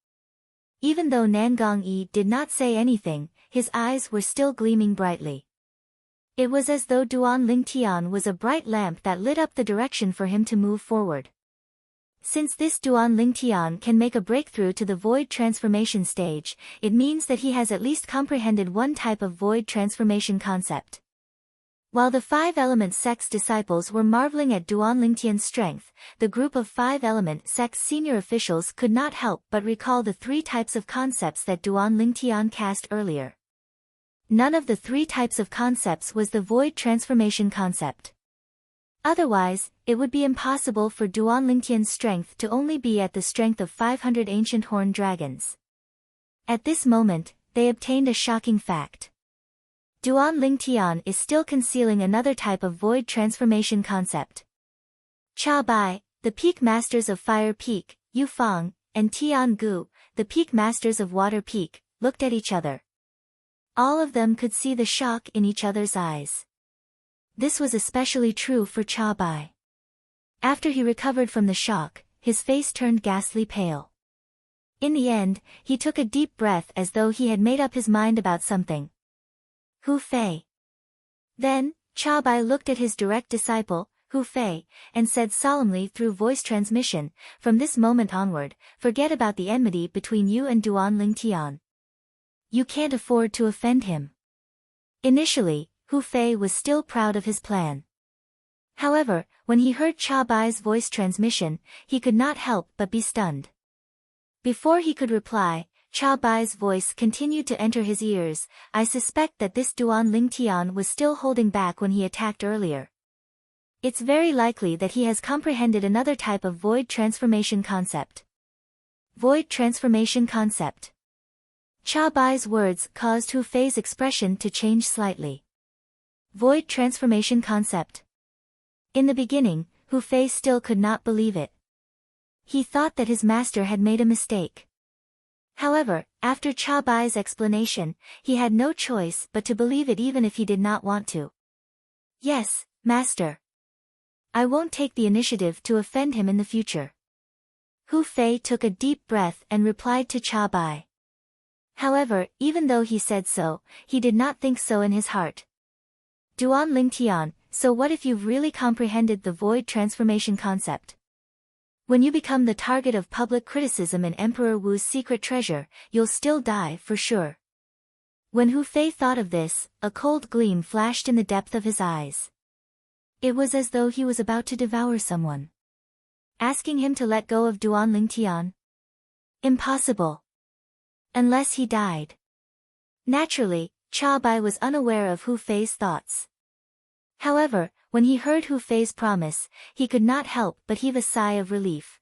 Even though Nangong Yi did not say anything, his eyes were still gleaming brightly. It was as though Duan Lingtian was a bright lamp that lit up the direction for him to move forward. Since this Duan Lingtian can make a breakthrough to the void transformation stage, it means that he has at least comprehended one type of void transformation concept. While the 5-element sect's disciples were marveling at Duan Lingtian's strength, the group of 5-element sect's senior officials could not help but recall the 3 types of concepts that Duan Lingtian cast earlier. None of the 3 types of concepts was the void transformation concept. Otherwise, it would be impossible for Duan Lingtian's strength to only be at the strength of 500 ancient horned dragons. At this moment, they obtained a shocking fact. Duan Lingtian is still concealing another type of void transformation concept. Cha Bai, the peak masters of Fire Peak, Yu Fang, and Tian Gu, the peak masters of Water Peak, looked at each other. All of them could see the shock in each other's eyes. This was especially true for Cha Bai. After he recovered from the shock, his face turned ghastly pale. In the end, he took a deep breath as though he had made up his mind about something. Hu Fei. Then, Cha Bai looked at his direct disciple, Hu Fei, and said solemnly through voice transmission, "From this moment onward, forget about the enmity between you and Duan Lingtian. You can't afford to offend him." Initially, Hu Fei was still proud of his plan. However, when he heard Cha Bai's voice transmission, he could not help but be stunned. Before he could reply, Cha Bai's voice continued to enter his ears. "I suspect that this Duan Lingtian was still holding back when he attacked earlier. It's very likely that he has comprehended another type of void transformation concept." Void transformation concept. Cha Bai's words caused Hu Fei's expression to change slightly. Void transformation concept. In the beginning, Hu Fei still could not believe it. He thought that his master had made a mistake. However, after Cha Bai's explanation, he had no choice but to believe it even if he did not want to. "Yes, master. I won't take the initiative to offend him in the future." Hu Fei took a deep breath and replied to Cha Bai. However, even though he said so, he did not think so in his heart. "Duan Lingtian, so what if you've really comprehended the void transformation concept? When you become the target of public criticism in Emperor Wu's secret treasure, you'll still die for sure." When Hu Fei thought of this, a cold gleam flashed in the depth of his eyes. It was as though he was about to devour someone. Asking him to let go of Duan Lingtian? Impossible. Unless he died. Naturally, Cha Bai was unaware of Hu Fei's thoughts. However, when he heard Hu Fei's promise, he could not help but heave a sigh of relief.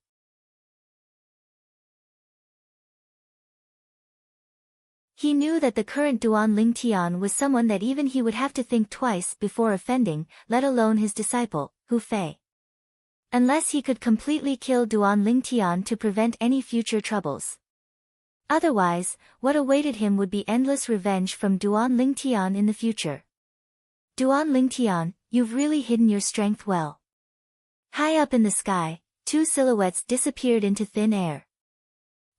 He knew that the current Duan Ling Tian was someone that even he would have to think twice before offending, let alone his disciple, Hu Fei. Unless he could completely kill Duan Ling Tian to prevent any future troubles. Otherwise, what awaited him would be endless revenge from Duan Ling Tian in the future. Duan Ling Tian, you've really hidden your strength well. High up in the sky, two silhouettes disappeared into thin air.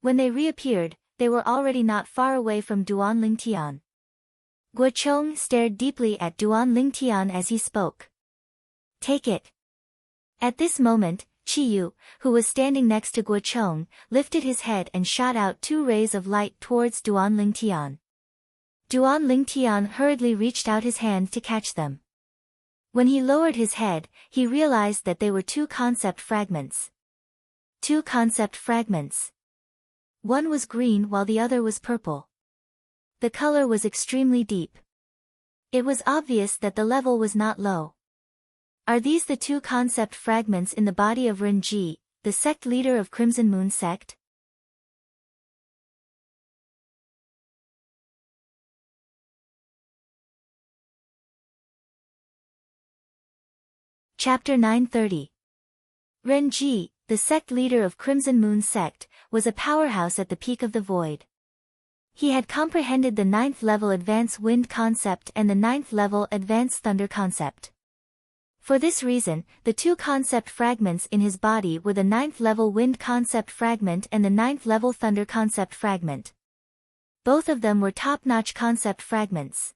When they reappeared, they were already not far away from Duan Ling Tian. Guo Chong stared deeply at Duan Ling Tian as he spoke. Take it. At this moment, Chi Yu, who was standing next to Guo Chong, lifted his head and shot out two rays of light towards Duan Ling Tian. Duan Ling Tian hurriedly reached out his hand to catch them. When he lowered his head, he realized that they were two concept fragments. Two concept fragments. One was green while the other was purple. The color was extremely deep. It was obvious that the level was not low. Are these the two concept fragments in the body of Ren Ji, the sect leader of Crimson Moon sect? Chapter 930. Ren Ji, the sect leader of Crimson Moon sect, was a powerhouse at the peak of the void. He had comprehended the 9th level Advanced Wind concept and the 9th level Advanced Thunder concept. For this reason, the two concept fragments in his body were the 9th level Wind concept fragment and the 9th level Thunder concept fragment. Both of them were top-notch concept fragments.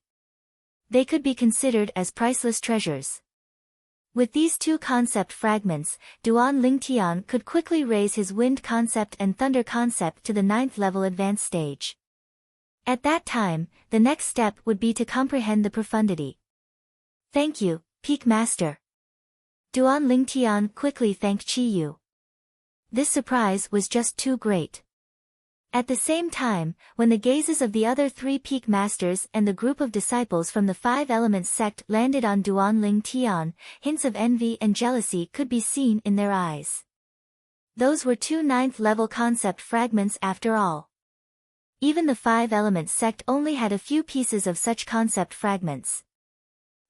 They could be considered as priceless treasures. With these two concept fragments, Duan Ling Tian could quickly raise his Wind concept and Thunder concept to the 9th level advanced stage. At that time, the next step would be to comprehend the profundity. Thank you, Peak Master. Duan Ling Tian quickly thanked Chi Yu. This surprise was just too great. At the same time, when the gazes of the other three Peak Masters and the group of disciples from the Five Elements sect landed on Duan Ling Tian, hints of envy and jealousy could be seen in their eyes. Those were two 9th level concept fragments after all. Even the Five Elements sect only had a few pieces of such concept fragments.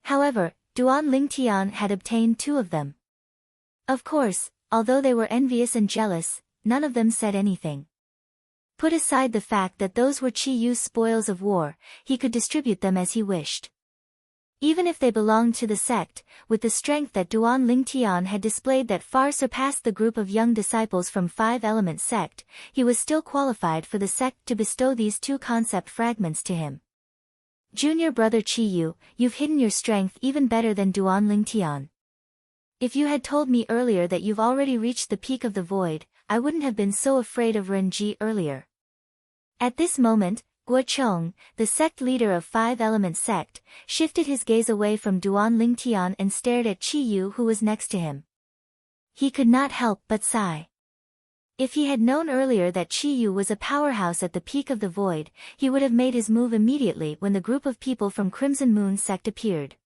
However, Duan Ling Tian had obtained two of them. Of course, although they were envious and jealous, none of them said anything. Put aside the fact that those were Chi Yu's spoils of war, he could distribute them as he wished. Even if they belonged to the sect, with the strength that Duan Ling Tian had displayed that far surpassed the group of young disciples from Five Elements sect, he was still qualified for the sect to bestow these two concept fragments to him. Junior brother Chi Yu, you've hidden your strength even better than Duan Ling Tian. If you had told me earlier that you've already reached the peak of the void, I wouldn't have been so afraid of Ren Ji earlier. At this moment, Guo Chong, the sect leader of Five Elements sect, shifted his gaze away from Duan Ling Tian and stared at Chi Yu who was next to him. He could not help but sigh. If he had known earlier that Chi Yu was a powerhouse at the peak of the void, he would have made his move immediately when the group of people from Crimson Moon sect appeared.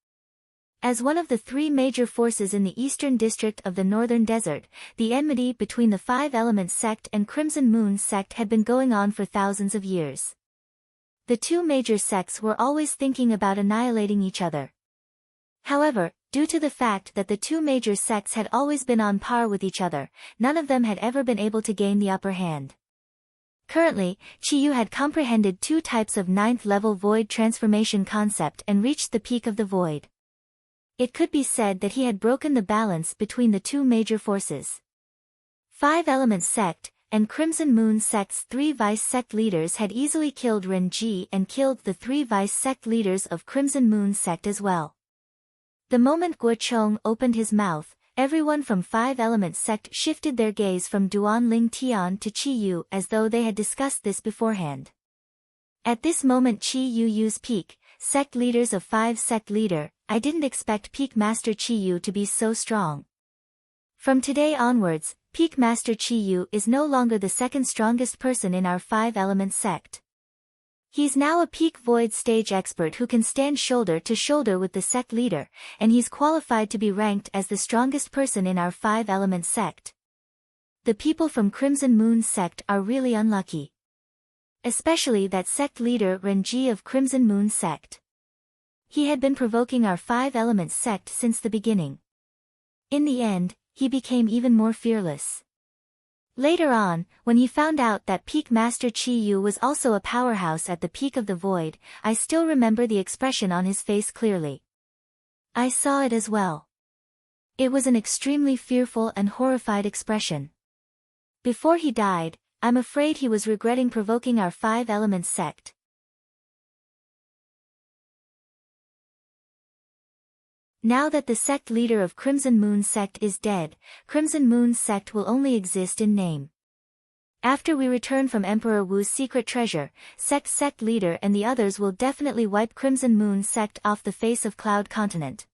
As one of the three major forces in the eastern district of the northern desert, the enmity between the Five Elements sect and Crimson Moon sect had been going on for thousands of years. The two major sects were always thinking about annihilating each other. However, due to the fact that the two major sects had always been on par with each other, none of them had ever been able to gain the upper hand. Currently, Chi Yu had comprehended two types of 9th level void transformation concept and reached the peak of the void. It could be said that he had broken the balance between the two major forces. Five Elements sect and Crimson Moon sect's three vice sect leaders had easily killed Ren Ji and killed the three vice sect leaders of Crimson Moon sect as well. The moment Guo Chong opened his mouth, everyone from Five Elements sect shifted their gaze from Duan Ling Tian to Chi Yu as though they had discussed this beforehand. At this moment Chi Yu used peak, sect leaders of Five sect leader, I didn't expect Peak Master Chi Yu to be so strong. From today onwards, Peak Master Chi Yu is no longer the second strongest person in our 5-element sect. He's now a peak void stage expert who can stand shoulder to shoulder with the sect leader, and he's qualified to be ranked as the strongest person in our 5-element sect. The people from Crimson Moon sect are really unlucky. Especially that sect leader Renji of Crimson Moon sect. He had been provoking our 5-element sect since the beginning. In the end, he became even more fearless. Later on, when he found out that Peak Master Chi Yu was also a powerhouse at the peak of the void, I still remember the expression on his face clearly. I saw it as well. It was an extremely fearful and horrified expression. Before he died, I'm afraid he was regretting provoking our 5-element sect. Now that the sect leader of Crimson Moon sect is dead, Crimson Moon sect will only exist in name. After we return from Emperor Wu's secret treasure, sect leader and the others will definitely wipe Crimson Moon sect off the face of Cloud Continent.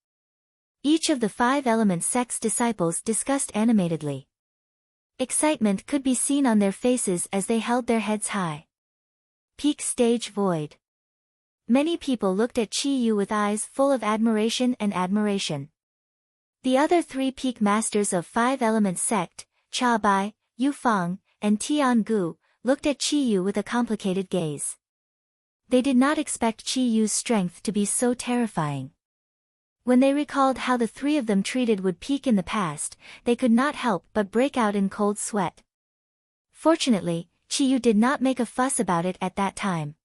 Each of the 5-element sect's disciples discussed animatedly. Excitement could be seen on their faces as they held their heads high. Peak stage void. Many people looked at Chi Yu with eyes full of admiration and admiration. The other 3 peak masters of 5-element sect, Cha Bai, Yu Fang, and Tian Gu, looked at Chi Yu with a complicated gaze. They did not expect Chi Yu's strength to be so terrifying. When they recalled how the 3 of them treated Wood Peak in the past, they could not help but break out in cold sweat. Fortunately, Chi Yu did not make a fuss about it at that time.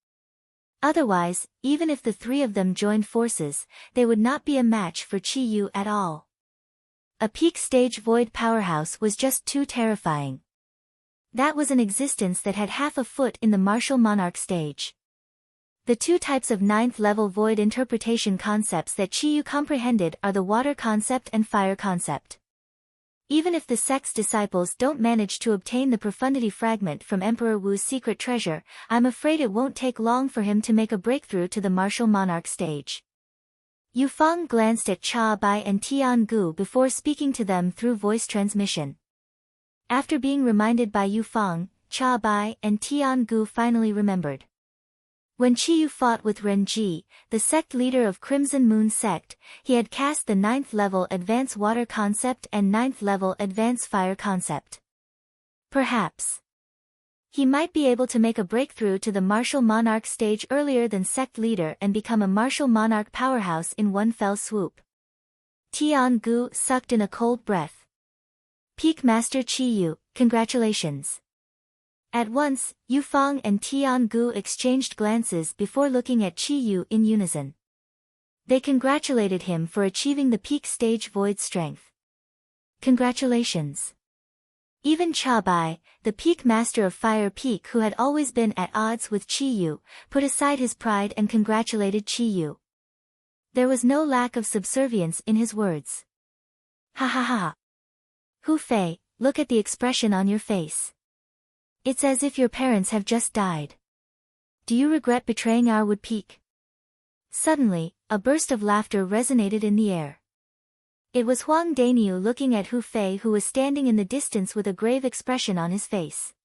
Otherwise, even if the 3 of them joined forces, they would not be a match for Chi Yu at all. A peak stage void powerhouse was just too terrifying. That was an existence that had half a foot in the martial monarch stage. The 2 types of 9th-level void interpretation concepts that Chi Yu comprehended are the water concept and fire concept. Even if the sect's disciples don't manage to obtain the profundity fragment from Emperor Wu's secret treasure, I'm afraid it won't take long for him to make a breakthrough to the martial monarch stage. Yu Fang glanced at Cha Bai and Tian Gu before speaking to them through voice transmission. After being reminded by Yu Fang, Cha Bai and Tian Gu finally remembered. When Chi Yu fought with Renji, the sect leader of Crimson Moon sect, he had cast the 9th-level Advance Water concept and 9th-level Advance Fire concept. Perhaps he might be able to make a breakthrough to the martial monarch stage earlier than sect leader and become a martial monarch powerhouse in one fell swoop. Tian Gu sucked in a cold breath. Peak Master Chi Yu, congratulations. At once, Yu Fang and Tian Gu exchanged glances before looking at Chi Yu in unison. They congratulated him for achieving the peak stage void strength. Congratulations. Even Cha Bai, the peak master of Fire Peak who had always been at odds with Chi Yu, put aside his pride and congratulated Chi Yu. There was no lack of subservience in his words. Ha ha ha. Hu Fei, look at the expression on your face. It's as if your parents have just died. Do you regret betraying our Wood Peak? Suddenly, a burst of laughter resonated in the air. It was Huang Daniu looking at Hu Fei who was standing in the distance with a grave expression on his face.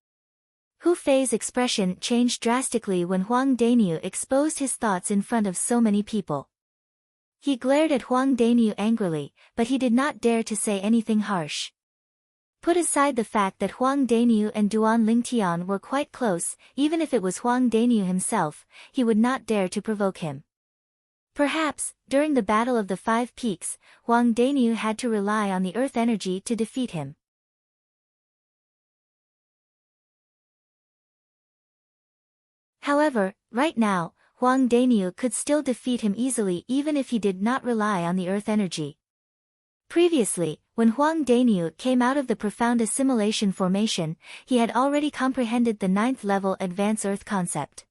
Hu Fei's expression changed drastically when Huang Daniu exposed his thoughts in front of so many people. He glared at Huang Daniu angrily, but he did not dare to say anything harsh. Put aside the fact that Huang Daniu and Duan Lingtian were quite close, even if it was Huang Daniu himself, he would not dare to provoke him. Perhaps, during the Battle of the 5 Peaks, Huang Daniu had to rely on the earth energy to defeat him. However, right now, Huang Daniu could still defeat him easily even if he did not rely on the earth energy. Previously, when Huang Daniu came out of the profound assimilation formation, he had already comprehended the 9th-level Advance Earth concept.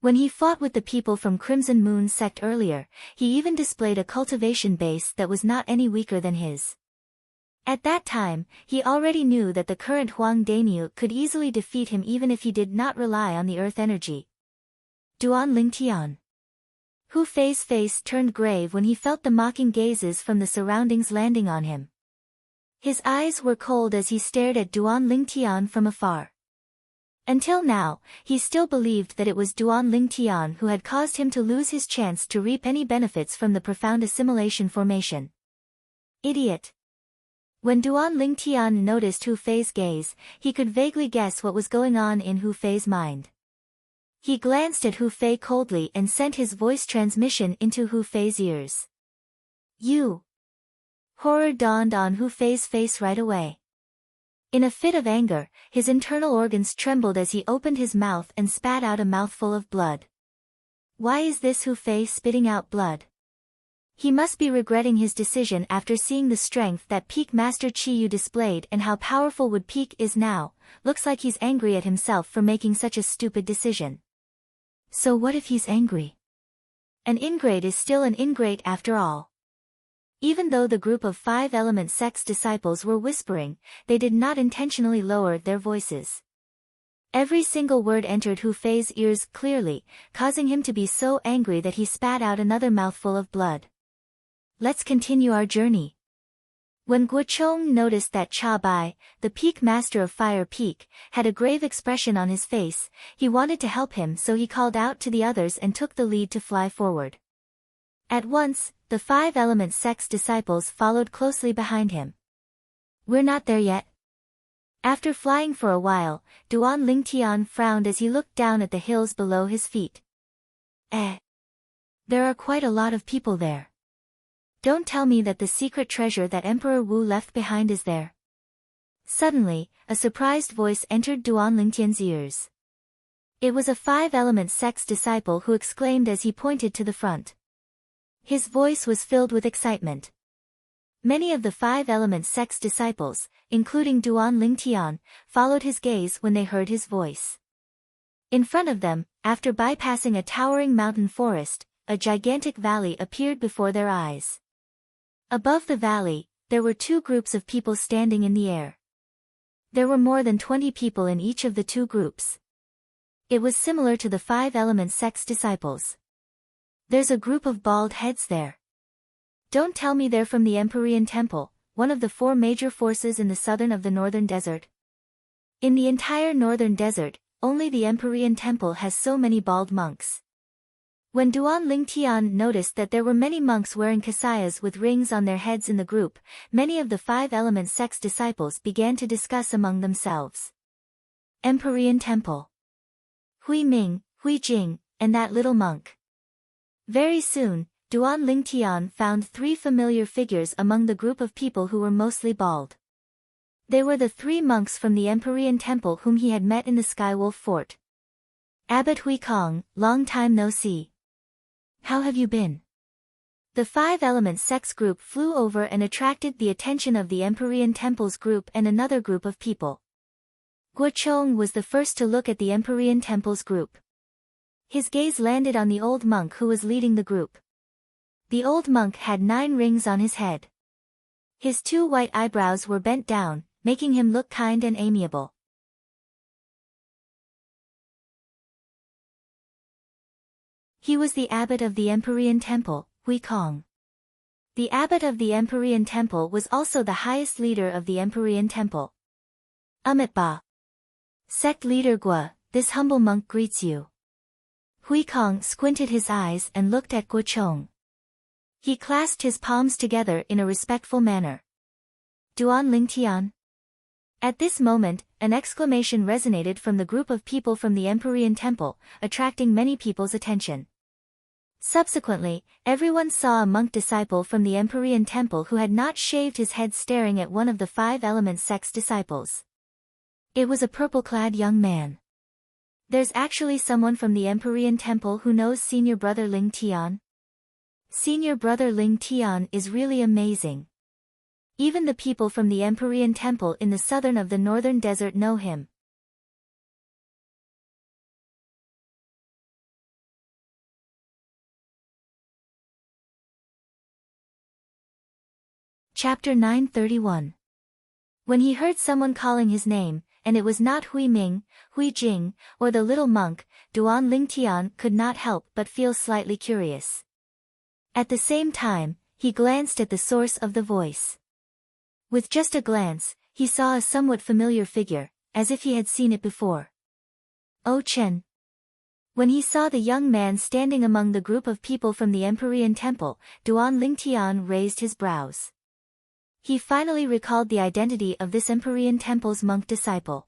When he fought with the people from Crimson Moon sect earlier, he even displayed a cultivation base that was not any weaker than his. At that time, he already knew that the current Huang Daniu could easily defeat him even if he did not rely on the earth energy. Duan Lingtian. Hu Fei's face turned grave when he felt the mocking gazes from the surroundings landing on him. His eyes were cold as he stared at Duan Lingtian from afar. Until now, he still believed that it was Duan Lingtian who had caused him to lose his chance to reap any benefits from the profound assimilation formation. Idiot. When Duan Lingtian noticed Hu Fei's gaze, he could vaguely guess what was going on in Hu Fei's mind. He glanced at Hu Fei coldly and sent his voice transmission into Hu Fei's ears. You. Horror dawned on Hu Fei's face right away. In a fit of anger, his internal organs trembled as he opened his mouth and spat out a mouthful of blood. Why is this Hu Fei spitting out blood? He must be regretting his decision after seeing the strength that Peak Master Qiyu displayed and how powerful Wood Peak is now. Looks like he's angry at himself for making such a stupid decision. So what if he's angry? An ingrate is still an ingrate after all. Even though the group of 5-element sect's disciples were whispering, they did not intentionally lower their voices. Every single word entered Hu Fei's ears clearly, causing him to be so angry that he spat out another mouthful of blood. Let's continue our journey. When Guochong noticed that Cha Bai, the Peak Master of Fire Peak, had a grave expression on his face, he wanted to help him, so he called out to the others and took the lead to fly forward. At once, the 5-element sect's disciples followed closely behind him. We're not there yet. After flying for a while, Duan Lingtian frowned as he looked down at the hills below his feet. There are quite a lot of people there. Don't tell me that the secret treasure that Emperor Wu left behind is there. Suddenly, a surprised voice entered Duan Lingtian's ears. It was a 5-element sect's disciple who exclaimed as he pointed to the front. His voice was filled with excitement. Many of the 5-element sect's disciples, including Duan Lingtian, followed his gaze when they heard his voice. In front of them, after bypassing a towering mountain forest, a gigantic valley appeared before their eyes. Above the valley, there were 2 groups of people standing in the air. There were more than 20 people in each of the 2 groups. It was similar to the 5-element sect's disciples. There's a group of bald heads there. Don't tell me they're from the Empyrean Temple, one of the 4 major forces in the southern of the northern desert. In the entire northern desert, only the Empyrean Temple has so many bald monks. When Duan Lingtian noticed that there were many monks wearing kasayas with rings on their heads in the group, many of the 5-element sect's disciples began to discuss among themselves. Empyrean Temple. Hui Ming, Hui Jing, and that little monk. Very soon, Duan Lingtian found 3 familiar figures among the group of people who were mostly bald. They were the 3 monks from the Empyrean Temple whom he had met in the Skywolf Fort. Abbot Hui Kong, long time no see. How have you been? The 5-element sect's group flew over and attracted the attention of the Empyrean Temple's group and another group of people. Guochong was the first to look at the Empyrean Temple's group. His gaze landed on the old monk who was leading the group. The old monk had 9 rings on his head. His 2 white eyebrows were bent down, making him look kind and amiable. He was the abbot of the Empyrean Temple, Hui Kong. The abbot of the Empyrean Temple was also the highest leader of the Empyrean Temple. Ba. Sect leader Gua, this humble monk greets you. Hui Kong squinted his eyes and looked at Guochong. He clasped his palms together in a respectful manner. Duan Lingtian? At this moment, an exclamation resonated from the group of people from the Empyrean Temple, attracting many people's attention. Subsequently, everyone saw a monk disciple from the Empyrean Temple who had not shaved his head staring at one of the 5-element sect's disciples. It was a purple-clad young man. There's actually someone from the Empyrean Temple who knows Senior Brother Ling Tian. Senior Brother Ling Tian is really amazing. Even the people from the Empyrean Temple in the southern of the northern desert know him. Chapter 931. When he heard someone calling his name, and it was not Hui Ming, Hui Jing, or the little monk, Duan Lingtian could not help but feel slightly curious. At the same time, he glanced at the source of the voice. With just a glance, he saw a somewhat familiar figure, as if he had seen it before. Oh Chen. When he saw the young man standing among the group of people from the Empyrean Temple, Duan Lingtian raised his brows. He finally recalled the identity of this Empyrean Temple's monk disciple.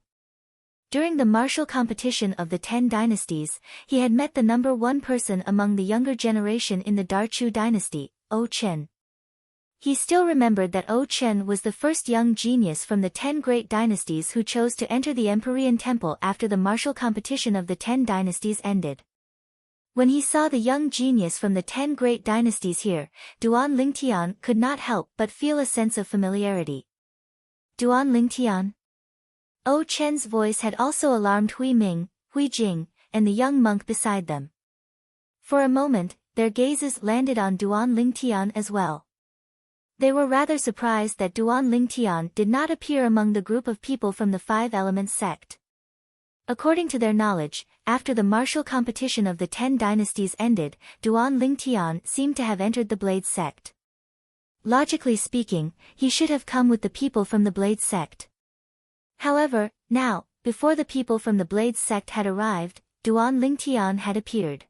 During the martial competition of the 10 dynasties, he had met the number one person among the younger generation in the Darchu dynasty, Oh Chen. He still remembered that Oh Chen was the first young genius from the 10 great dynasties who chose to enter the Empyrean Temple after the martial competition of the 10 dynasties ended. When he saw the young genius from the 10 great dynasties here, Duan Lingtian could not help but feel a sense of familiarity. Duan Lingtian? Oh Chen's voice had also alarmed Hui Ming, Hui Jing, and the young monk beside them. For a moment, their gazes landed on Duan Lingtian as well. They were rather surprised that Duan Lingtian did not appear among the group of people from the Five Elements sect. According to their knowledge, after the martial competition of the 10 dynasties ended, Duan Lingtian seemed to have entered the Blade sect. Logically speaking, he should have come with the people from the Blade sect. However, now, before the people from the Blade sect had arrived, Duan Lingtian had appeared.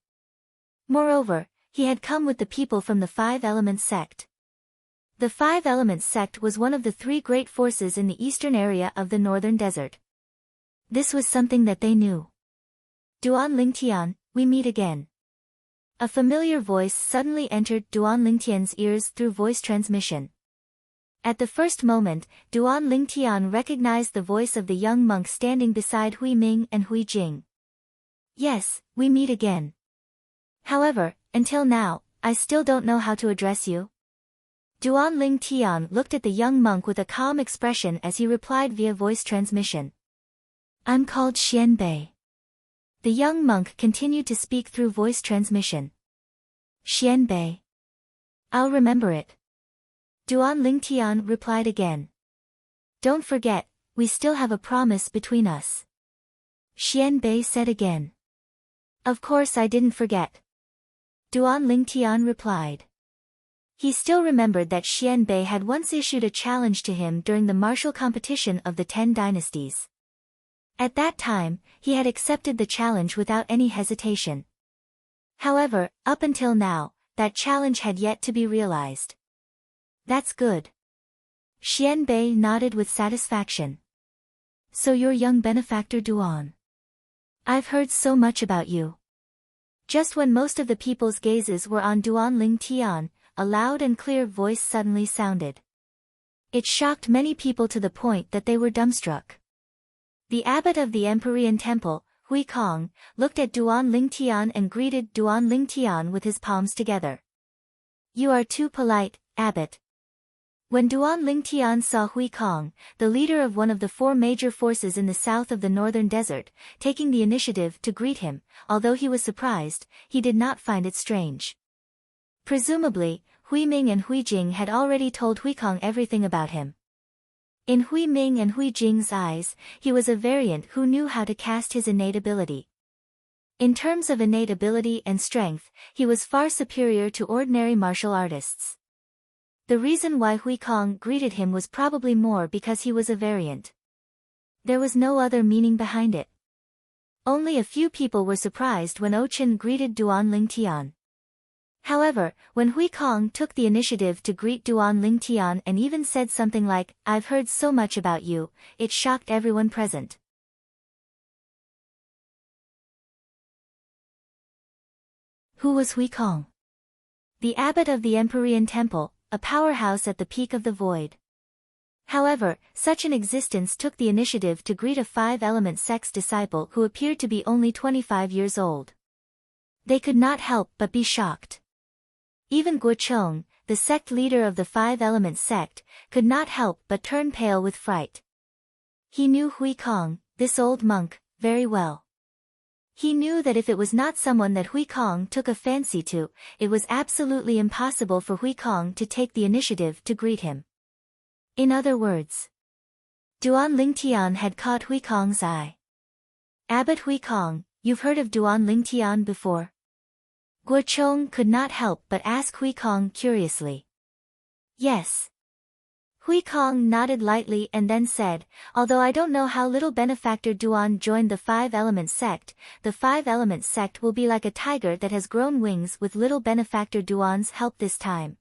Moreover, he had come with the people from the Five Elements sect. The Five Elements sect was one of the 3 great forces in the eastern area of the northern desert. This was something that they knew. Duan Lingtian, we meet again. A familiar voice suddenly entered Duan Lingtian's ears through voice transmission. At the first moment, Duan Lingtian recognized the voice of the young monk standing beside Hui Ming and Hui Jing. Yes, we meet again. However, until now, I still don't know how to address you. Duan Lingtian looked at the young monk with a calm expression as he replied via voice transmission. I'm called Xianbei. The young monk continued to speak through voice transmission. Xianbei. I'll remember it. Duan Lingtian replied again. Don't forget, we still have a promise between us. Xianbei said again. Of course I didn't forget. Duan Lingtian replied. He still remembered that Xianbei had once issued a challenge to him during the martial competition of the 10 dynasties. At that time, he had accepted the challenge without any hesitation. However, up until now, that challenge had yet to be realized. That's good. Xianbei nodded with satisfaction. So you're young benefactor Duan. I've heard so much about you. Just when most of the people's gazes were on Duan Lingtian, a loud and clear voice suddenly sounded. It shocked many people to the point that they were dumbstruck. The abbot of the Empyrean Temple, Hui Kong, looked at Duan Lingtian and greeted Duan Lingtian with his palms together. You are too polite, abbot. When Duan Lingtian saw Hui Kong, the leader of one of the 4 major forces in the south of the northern desert, taking the initiative to greet him, although he was surprised, he did not find it strange. Presumably, Hui Ming and Hui Jing had already told Hui Kong everything about him. In Hui Ming and Hui Jing's eyes, he was a variant who knew how to cast his innate ability. In terms of innate ability and strength, he was far superior to ordinary martial artists. The reason why Hui Kong greeted him was probably more because he was a variant. There was no other meaning behind it. Only a few people were surprised when Oh Chen greeted Duan Lingtian. However, when Hui Kong took the initiative to greet Duan Lingtian and even said something like, I've heard so much about you, it shocked everyone present. Who was Hui Kong? The abbot of the Empyrean Temple, a powerhouse at the peak of the void. However, such an existence took the initiative to greet a 5-element sect's disciple who appeared to be only 25 years old. They could not help but be shocked. Even Guo Chong, the sect leader of the 5-element sect, could not help but turn pale with fright. He knew Hui Kong, this old monk, very well. He knew that if it was not someone that Hui Kong took a fancy to, it was absolutely impossible for Hui Kong to take the initiative to greet him. In other words, Duan Lingtian had caught Hui Kong's eye. Abbot Hui Kong, you've heard of Duan Lingtian before? Guo Chong could not help but ask Hui Kong curiously. Yes. Hui Kong nodded lightly and then said, although I don't know how little benefactor Duan joined the Five-Element sect, the Five-Element sect will be like a tiger that has grown wings with little benefactor Duan's help this time.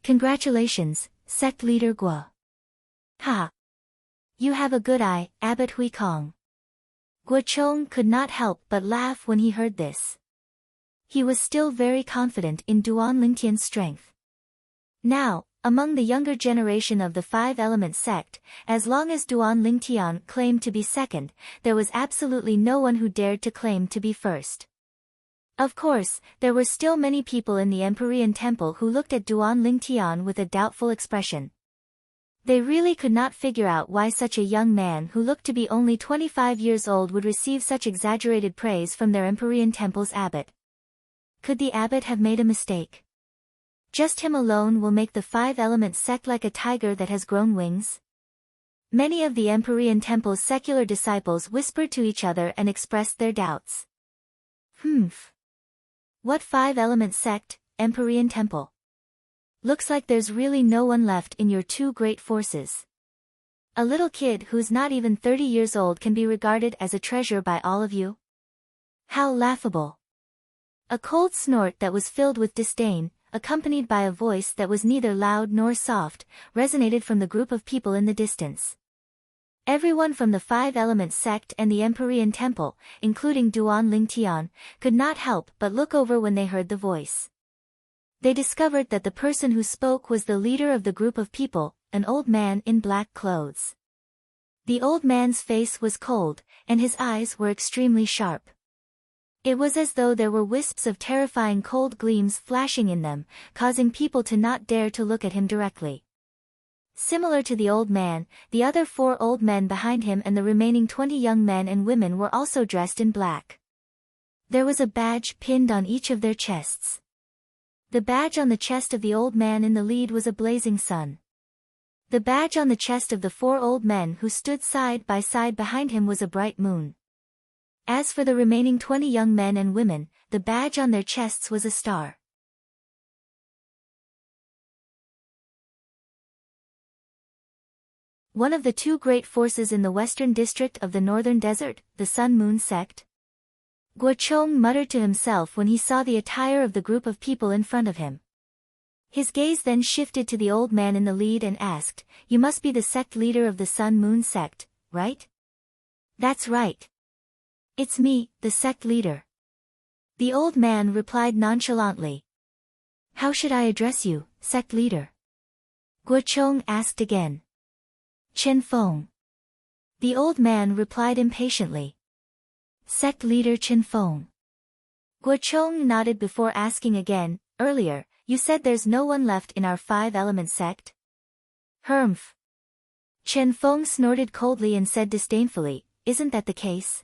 Congratulations, sect leader Guo. Ha! You have a good eye, Abbot Hui Kong. Guo Chong could not help but laugh when he heard this. He was still very confident in Duan Lingtian's strength. Now, among the younger generation of the Five-Element sect, as long as Duan Lingtian claimed to be second, there was absolutely no one who dared to claim to be first. Of course, there were still many people in the Empyrean Temple who looked at Duan Lingtian with a doubtful expression. They really could not figure out why such a young man who looked to be only 25 years old would receive such exaggerated praise from their Empyrean Temple's abbot. Could the abbot have made a mistake? Just him alone will make the Five-Element sect like a tiger that has grown wings? Many of the Empyrean Temple's secular disciples whispered to each other and expressed their doubts. What Five-Element sect, Empyrean Temple? Looks like there's really no one left in your two great forces. A little kid who's not even 30 years old can be regarded as a treasure by all of you? How laughable. A cold snort that was filled with disdain, accompanied by a voice that was neither loud nor soft, resonated from the group of people in the distance. Everyone from the Five-Element sect and the Empyrean Temple, including Duan Lingtian, could not help but look over when they heard the voice. They discovered that the person who spoke was the leader of the group of people, an old man in black clothes. The old man's face was cold, and his eyes were extremely sharp. It was as though there were wisps of terrifying cold gleams flashing in them, causing people to not dare to look at him directly. Similar to the old man, the other 4 old men behind him and the remaining 20 young men and women were also dressed in black. There was a badge pinned on each of their chests. The badge on the chest of the old man in the lead was a blazing sun. The badge on the chest of the 4 old men who stood side by side behind him was a bright moon. As for the remaining 20 young men and women, the badge on their chests was a star. One of the 2 great forces in the western district of the northern desert, the Sun-Moon sect? Guo Chong muttered to himself when he saw the attire of the group of people in front of him. His gaze then shifted to the old man in the lead and asked, "You must be the sect leader of the Sun-Moon sect, right?" "That's right. It's me, the sect leader." The old man replied nonchalantly. "How should I address you, sect leader?" Guo Chong asked again. "Chen Feng." The old man replied impatiently. "Sect leader Chen Feng." Guo Chong nodded before asking again, "Earlier, you said there's no one left in our Five-Element sect?" "Humph." Chen Feng snorted coldly and said disdainfully, "Isn't that the case?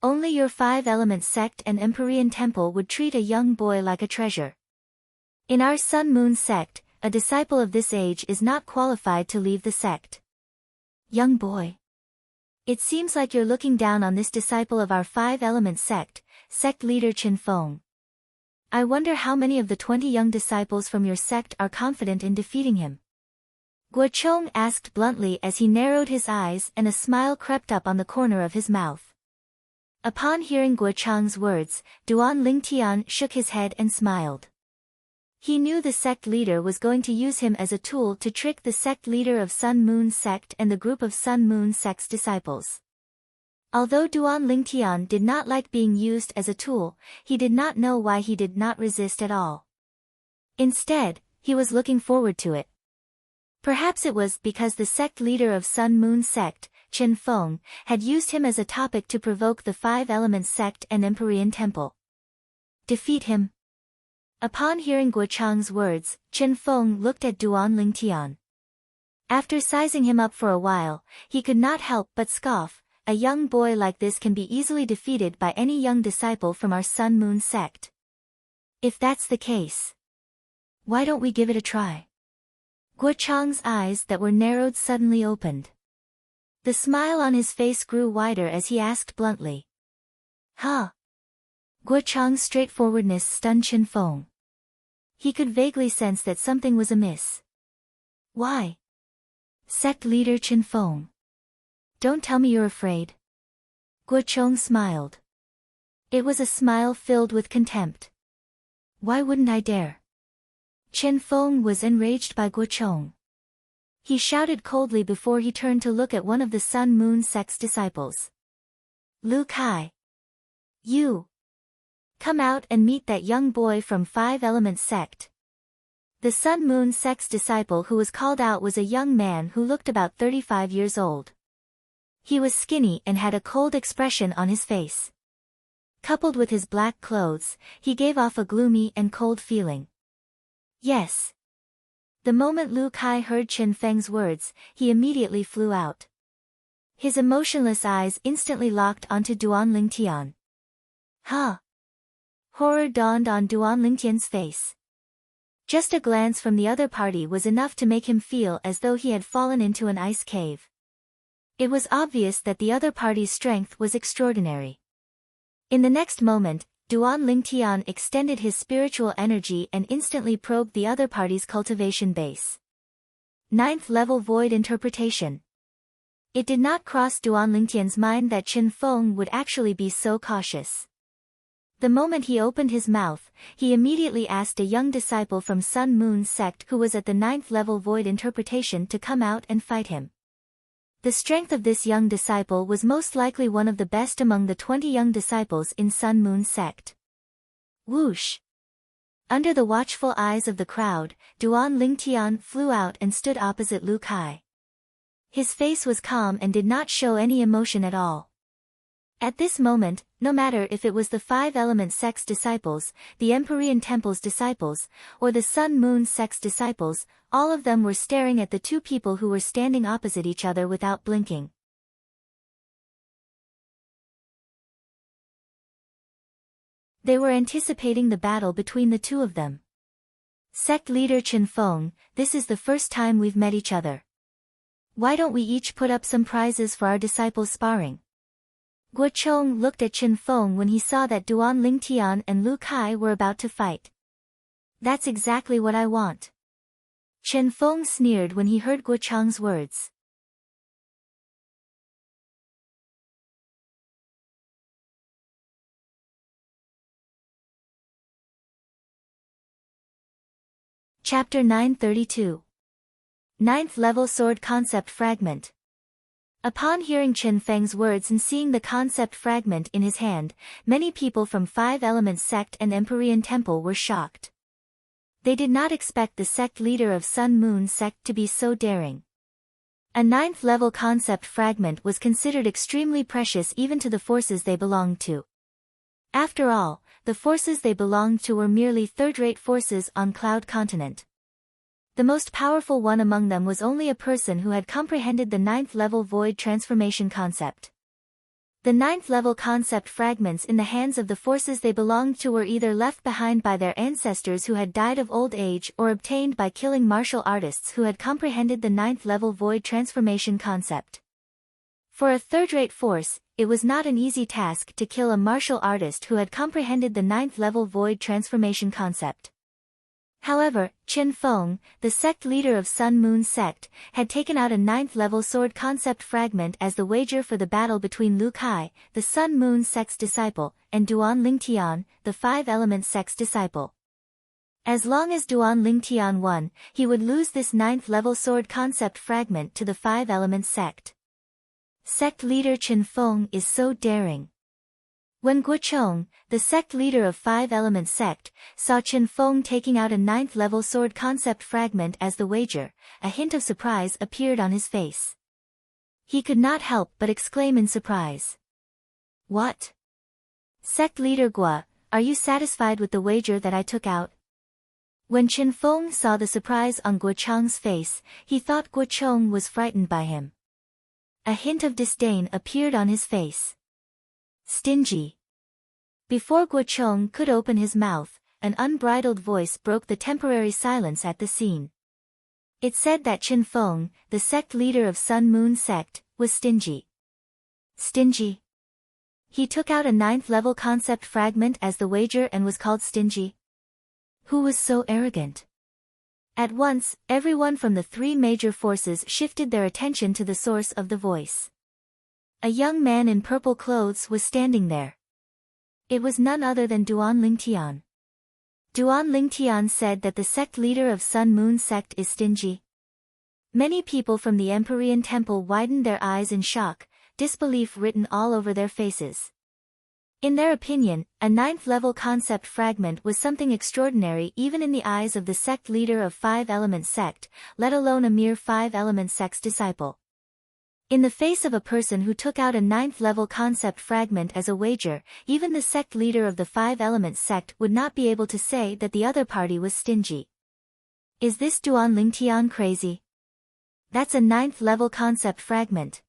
Only your Five-Element sect and Empyrean Temple would treat a young boy like a treasure. In our Sun-Moon sect, a disciple of this age is not qualified to leave the sect." "Young boy? It seems like you're looking down on this disciple of our Five-Element sect, sect leader Chen Feng. I wonder how many of the 20 young disciples from your sect are confident in defeating him?" Guo Chong asked bluntly as he narrowed his eyes and a smile crept up on the corner of his mouth. Upon hearing Guo Chang's words, Duan Lingtian shook his head and smiled. He knew the sect leader was going to use him as a tool to trick the sect leader of Sun-Moon sect and the group of Sun-Moon sect's disciples. Although Duan Lingtian did not like being used as a tool, he did not know why he did not resist at all. Instead, he was looking forward to it. Perhaps it was because the sect leader of Sun-Moon sect, Chen Feng, had used him as a topic to provoke the Five-Element sect and Empyrean Temple. Defeat him. Upon hearing Guo Chang's words, Chen Feng looked at Duan Lingtian. After sizing him up for a while, he could not help but scoff. "A young boy like this can be easily defeated by any young disciple from our Sun-Moon sect. If that's the case, why don't we give it a try?" Guo Chang's eyes that were narrowed suddenly opened. The smile on his face grew wider as he asked bluntly. "Huh?" Guo Chang's straightforwardness stunned Chen Feng. He could vaguely sense that something was amiss. "Why?" Sect leader Chen Feng. Don't tell me you're afraid. Guo Chong smiled. It was a smile filled with contempt. Why wouldn't I dare? Chen Feng was enraged by Guo Chong. He shouted coldly before he turned to look at one of the Sun Moon sect's disciples. Lu Kai. You. Come out and meet that young boy from Five Elements sect. The Sun Moon sect's disciple who was called out was a young man who looked about 35 years old. He was skinny and had a cold expression on his face. Coupled with his black clothes, he gave off a gloomy and cold feeling. Yes. The moment Lu Kai heard Chen Feng's words, he immediately flew out. His emotionless eyes instantly locked onto Duan Lingtian. Huh? Horror dawned on Duan Lingtian's face. Just a glance from the other party was enough to make him feel as though he had fallen into an ice cave. It was obvious that the other party's strength was extraordinary. In the next moment, Duan Lingtian extended his spiritual energy and instantly probed the other party's cultivation base. 9th level void interpretation. It did not cross Duan Lingtian's mind that Chen Feng would actually be so cautious. The moment he opened his mouth, he immediately asked a young disciple from Sun Moon sect who was at the 9th level void interpretation to come out and fight him. The strength of this young disciple was most likely one of the best among the 20 young disciples in Sun Moon sect. Whoosh! Under the watchful eyes of the crowd, Duan Lingtian flew out and stood opposite Lu Kai. His face was calm and did not show any emotion at all. At this moment, no matter if it was the Five Element sect's disciples, the Empyrean Temple's disciples, or the Sun Moon sect's disciples, all of them were staring at the two people who were standing opposite each other without blinking. They were anticipating the battle between the two of them. Sect leader Chen Feng, this is the first time we've met each other. Why don't we each put up some prizes for our disciples sparring? Guo Chong looked at Chen Feng when he saw that Duan Lingtian and Lu Kai were about to fight. That's exactly what I want. Chen Feng sneered when he heard Guo Chong's words. Chapter 932. 9th level sword concept fragment. Upon hearing Chen Feng's words and seeing the concept fragment in his hand, many people from Five Elements sect and Empyrean Temple were shocked. They did not expect the sect leader of Sun Moon sect to be so daring. A 9th level concept fragment was considered extremely precious even to the forces they belonged to. After all, the forces they belonged to were merely third-rate forces on Cloud Continent. The most powerful one among them was only a person who had comprehended the 9th level void transformation concept. The 9th level concept fragments in the hands of the forces they belonged to were either left behind by their ancestors who had died of old age or obtained by killing martial artists who had comprehended the 9th level void transformation concept. For a third-rate force, it was not an easy task to kill a martial artist who had comprehended the 9th level void transformation concept. However, Chen Feng, the sect leader of Sun Moon sect, had taken out a 9th level sword concept fragment as the wager for the battle between Lu Kai, the Sun Moon sect's disciple, and Duan Lingtian, the Five Elements sect's disciple. As long as Duan Lingtian won, he would lose this 9th level sword concept fragment to the Five Elements sect. Sect leader Chen Feng is so daring. When Guo Chong, the sect leader of Five Elements sect, saw Chen Feng taking out a 9th level sword concept fragment as the wager, a hint of surprise appeared on his face. He could not help but exclaim in surprise. What? Sect leader Guo, are you satisfied with the wager that I took out? When Chen Feng saw the surprise on Guo Chong's face, he thought Guo Chong was frightened by him. A hint of disdain appeared on his face. Stingy. Before Guo Chong could open his mouth, an unbridled voice broke the temporary silence at the scene. It said that Chen Feng, the sect leader of Sun Moon sect, was stingy. Stingy? He took out a 9th level concept fragment as the wager and was called stingy? Who was so arrogant? At once, everyone from the three major forces shifted their attention to the source of the voice. A young man in purple clothes was standing there. It was none other than Duan Lingtian. Duan Lingtian said that the sect leader of Sun Moon sect is stingy. Many people from the Empyrean temple widened their eyes in shock, disbelief written all over their faces. In their opinion, a ninth-level concept fragment was something extraordinary even in the eyes of the sect leader of Five-Element sect, let alone a mere Five-Element sect's disciple. In the face of a person who took out a ninth-level concept fragment as a wager, even the sect leader of the Five-Element sect would not be able to say that the other party was stingy. Is this Duan Lingtian crazy? That's a ninth-level concept fragment.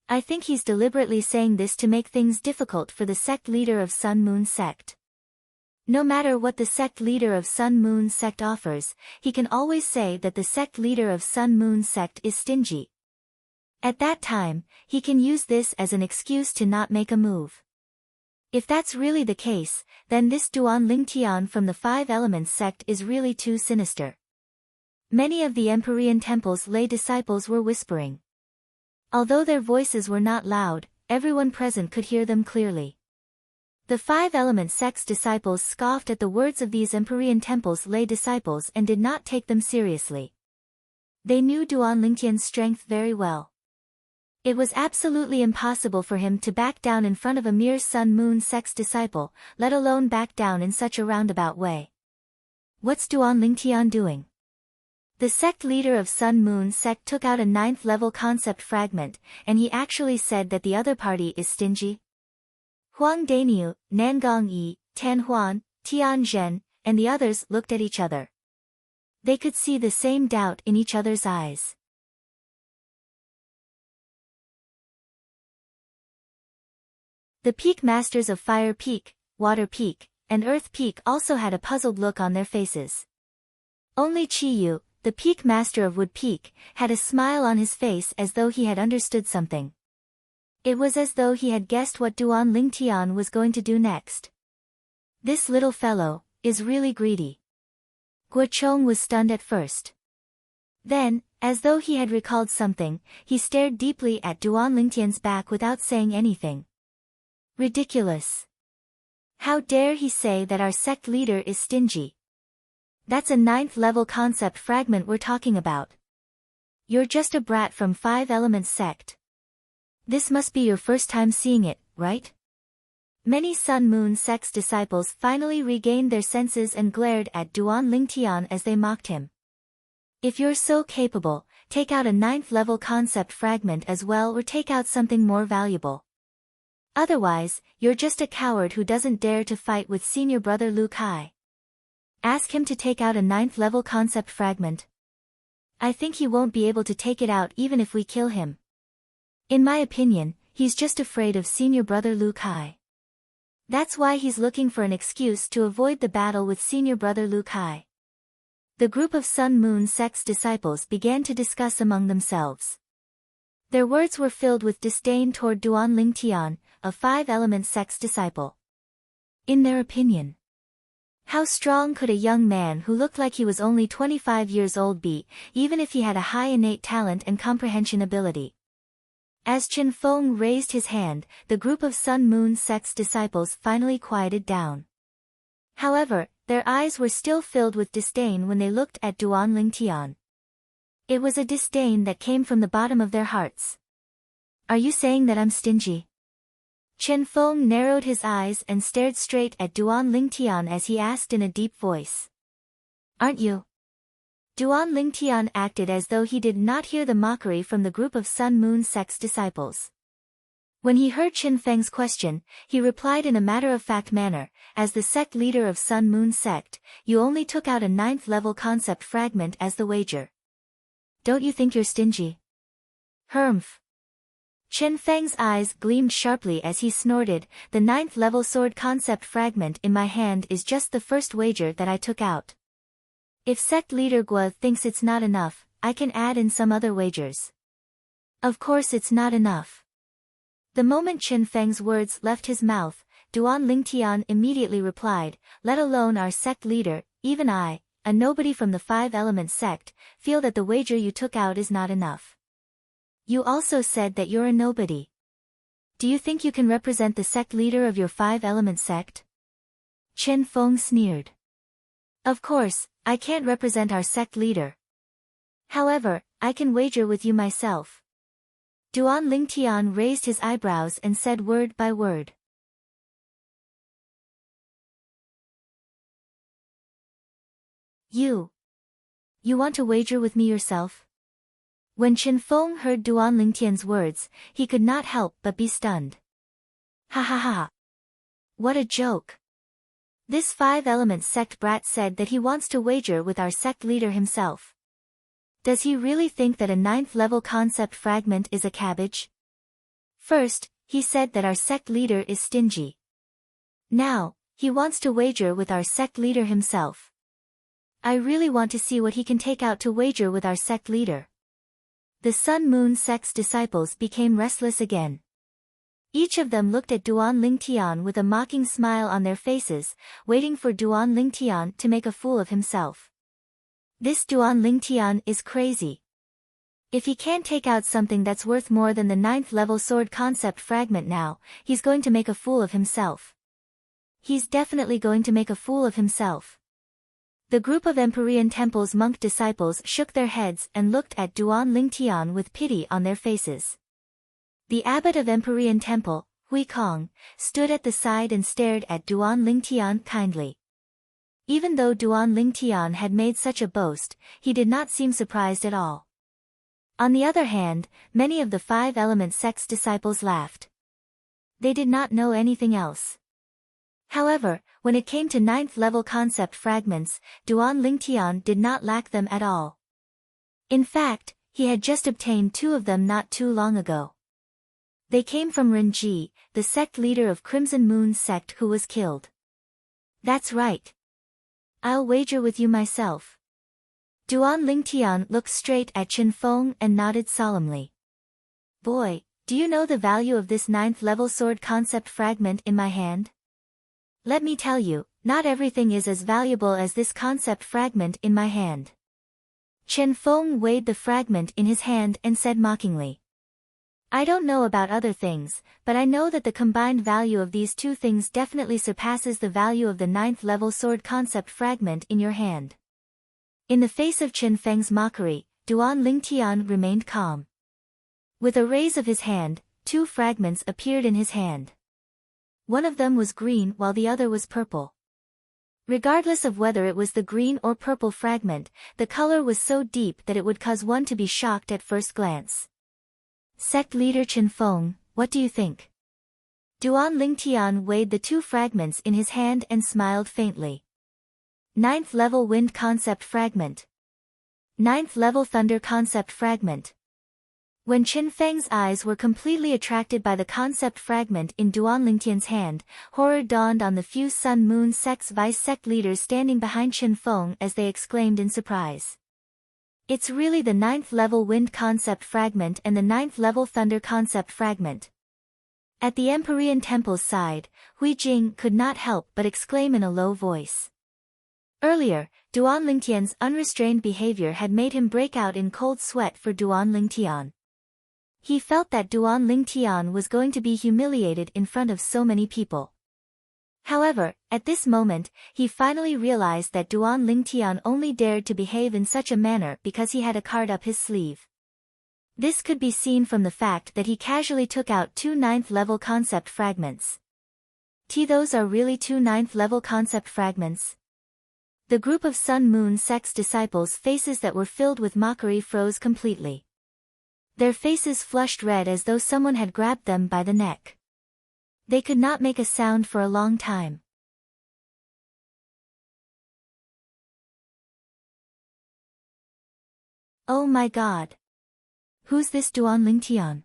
I think he's deliberately saying this to make things difficult for the sect leader of Sun Moon sect. No matter what the sect leader of Sun Moon sect offers, he can always say that the sect leader of Sun Moon sect is stingy. At that time, he can use this as an excuse to not make a move. If that's really the case, then this Duan Lingtian from the Five Elements sect is really too sinister. Many of the Empyrean temple's lay disciples were whispering. Although their voices were not loud, everyone present could hear them clearly. The Five-Element sect's disciples scoffed at the words of these Empyrean temple's lay disciples and did not take them seriously. They knew Duan Lingtian's strength very well. It was absolutely impossible for him to back down in front of a mere Sun Moon sect's disciple, let alone back down in such a roundabout way. What's Duan Lingtian doing? The sect leader of Sun Moon sect took out a ninth-level concept fragment, and he actually said that the other party is stingy? Huang Daniu, Nangong Yi, Tan Huan, Tian Zhen, and the others looked at each other. They could see the same doubt in each other's eyes. The Peak Masters of Fire Peak, Water Peak, and Earth Peak also had a puzzled look on their faces. Only Chiyu, the Peak Master of Wood Peak, had a smile on his face as though he had understood something. It was as though he had guessed what Duan Lingtian was going to do next. This little fellow is really greedy. Guo Chong was stunned at first. Then, as though he had recalled something, he stared deeply at Duan Lingtian's back without saying anything. Ridiculous. How dare he say that our sect leader is stingy? That's a ninth-level concept fragment we're talking about. You're just a brat from Five Elements sect. This must be your first time seeing it, right? Many Sun Moon sect's disciples finally regained their senses and glared at Duan Lingtian as they mocked him. If you're so capable, take out a ninth-level concept fragment as well or take out something more valuable. Otherwise, you're just a coward who doesn't dare to fight with senior brother Lu Kai. Ask him to take out a ninth-level concept fragment. I think he won't be able to take it out even if we kill him. In my opinion, he's just afraid of senior brother Lu Kai. That's why he's looking for an excuse to avoid the battle with senior brother Lu Kai. The group of Sun Moon sect's disciples began to discuss among themselves. Their words were filled with disdain toward Duan Lingtian, a Five-Element sect's disciple. In their opinion, how strong could a young man who looked like he was only 25 years old be, even if he had a high innate talent and comprehension ability? As Chen Feng raised his hand, the group of Sun Moon sect's disciples finally quieted down. However, their eyes were still filled with disdain when they looked at Duan Lingtian. It was a disdain that came from the bottom of their hearts. Are you saying that I'm stingy? Chen Feng narrowed his eyes and stared straight at Duan Lingtian as he asked in a deep voice. Aren't you? Duan Lingtian acted as though he did not hear the mockery from the group of Sun Moon sect's disciples. When he heard Chen Feng's question, he replied in a matter-of-fact manner, as the sect leader of Sun Moon sect, you only took out a ninth-level concept fragment as the wager. Don't you think you're stingy? Humph. Chen Feng's eyes gleamed sharply as he snorted, the ninth-level sword concept fragment in my hand is just the first wager that I took out. If sect leader Guo thinks it's not enough, I can add in some other wagers. Of course it's not enough. The moment Chen Feng's words left his mouth, Duan Lingtian immediately replied, let alone our sect leader, even I, a nobody from the Five Elements sect, feel that the wager you took out is not enough. You also said that you're a nobody. Do you think you can represent the sect leader of your Five Elements sect? Chen Feng sneered. Of course, I can't represent our sect leader. However, I can wager with you myself. Duan Lingtian raised his eyebrows and said word by word. You want to wager with me yourself? When Chen Feng heard Duan Lingtian's words, he could not help but be stunned. Ha ha ha. What a joke. This Five Elements sect brat said that he wants to wager with our sect leader himself. Does he really think that a 9th level concept fragment is a cabbage? First, he said that our sect leader is stingy. Now, he wants to wager with our sect leader himself. I really want to see what he can take out to wager with our sect leader. The Sun Moon sect's disciples became restless again. Each of them looked at Duan Lingtian with a mocking smile on their faces, waiting for Duan Lingtian to make a fool of himself. This Duan Lingtian is crazy. If he can't take out something that's worth more than the 9th level sword concept fragment now, he's going to make a fool of himself. He's definitely going to make a fool of himself. The group of Empyrean Temple's monk disciples shook their heads and looked at Duan Lingtian with pity on their faces. The abbot of Empyrean Temple, Hui Kong, stood at the side and stared at Duan Lingtian kindly. Even though Duan Lingtian had made such a boast, he did not seem surprised at all. On the other hand, many of the Five Elements sect's disciples laughed. They did not know anything else. However, when it came to 9th level concept fragments, Duan Lingtian did not lack them at all. In fact, he had just obtained 2 of them not too long ago. They came from Renji, the sect leader of Crimson Moon's sect who was killed. That's right. I'll wager with you myself. Duan Lingtian looked straight at Chen Feng and nodded solemnly. Boy, do you know the value of this 9th level sword concept fragment in my hand? Let me tell you, not everything is as valuable as this concept fragment in my hand. Chen Feng weighed the fragment in his hand and said mockingly. I don't know about other things, but I know that the combined value of these 2 things definitely surpasses the value of the 9th level sword concept fragment in your hand. In the face of Chen Feng's mockery, Duan Lingtian remained calm. With a raise of his hand, 2 fragments appeared in his hand. One of them was green while the other was purple. Regardless of whether it was the green or purple fragment, the color was so deep that it would cause one to be shocked at first glance. Sect leader Chen Feng, what do you think? Duan Lingtian weighed the 2 fragments in his hand and smiled faintly. 9th level wind concept fragment. 9th level thunder concept fragment. When Chen Feng's eyes were completely attracted by the concept fragment in Duan Lingtian's hand, horror dawned on the few Sun Moon sect's vice sect leaders standing behind Chen Feng as they exclaimed in surprise. It's really the 9th level wind concept fragment and the 9th level thunder concept fragment. At the Empyrean Temple's side, Hui Jing could not help but exclaim in a low voice. Earlier, Duan Lingtian's unrestrained behavior had made him break out in cold sweat for Duan Lingtian. He felt that Duan Lingtian was going to be humiliated in front of so many people. However, at this moment, he finally realized that Duan Lingtian only dared to behave in such a manner because he had a card up his sleeve. This could be seen from the fact that he casually took out 2 9th level concept fragments. Those are really 2 9th level concept fragments? The group of Sun Moon sect's disciples' faces that were filled with mockery froze completely. Their faces flushed red as though someone had grabbed them by the neck. They could not make a sound for a long time. Oh my god! Who's this Duan Lingtian?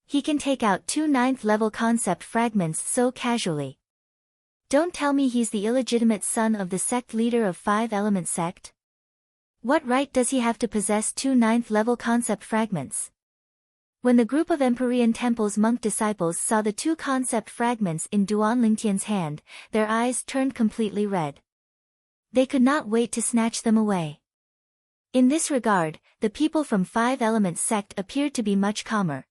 He can take out 2 9th level concept fragments so casually. Don't tell me he's the illegitimate son of the sect leader of Five Elements sect? What right does he have to possess 2 9th level concept fragments? When the group of Empyrean Temple's monk disciples saw the 2 concept fragments in Duan Lingtian's hand, their eyes turned completely red. They could not wait to snatch them away. In this regard, the people from Five Elements sect appeared to be much calmer.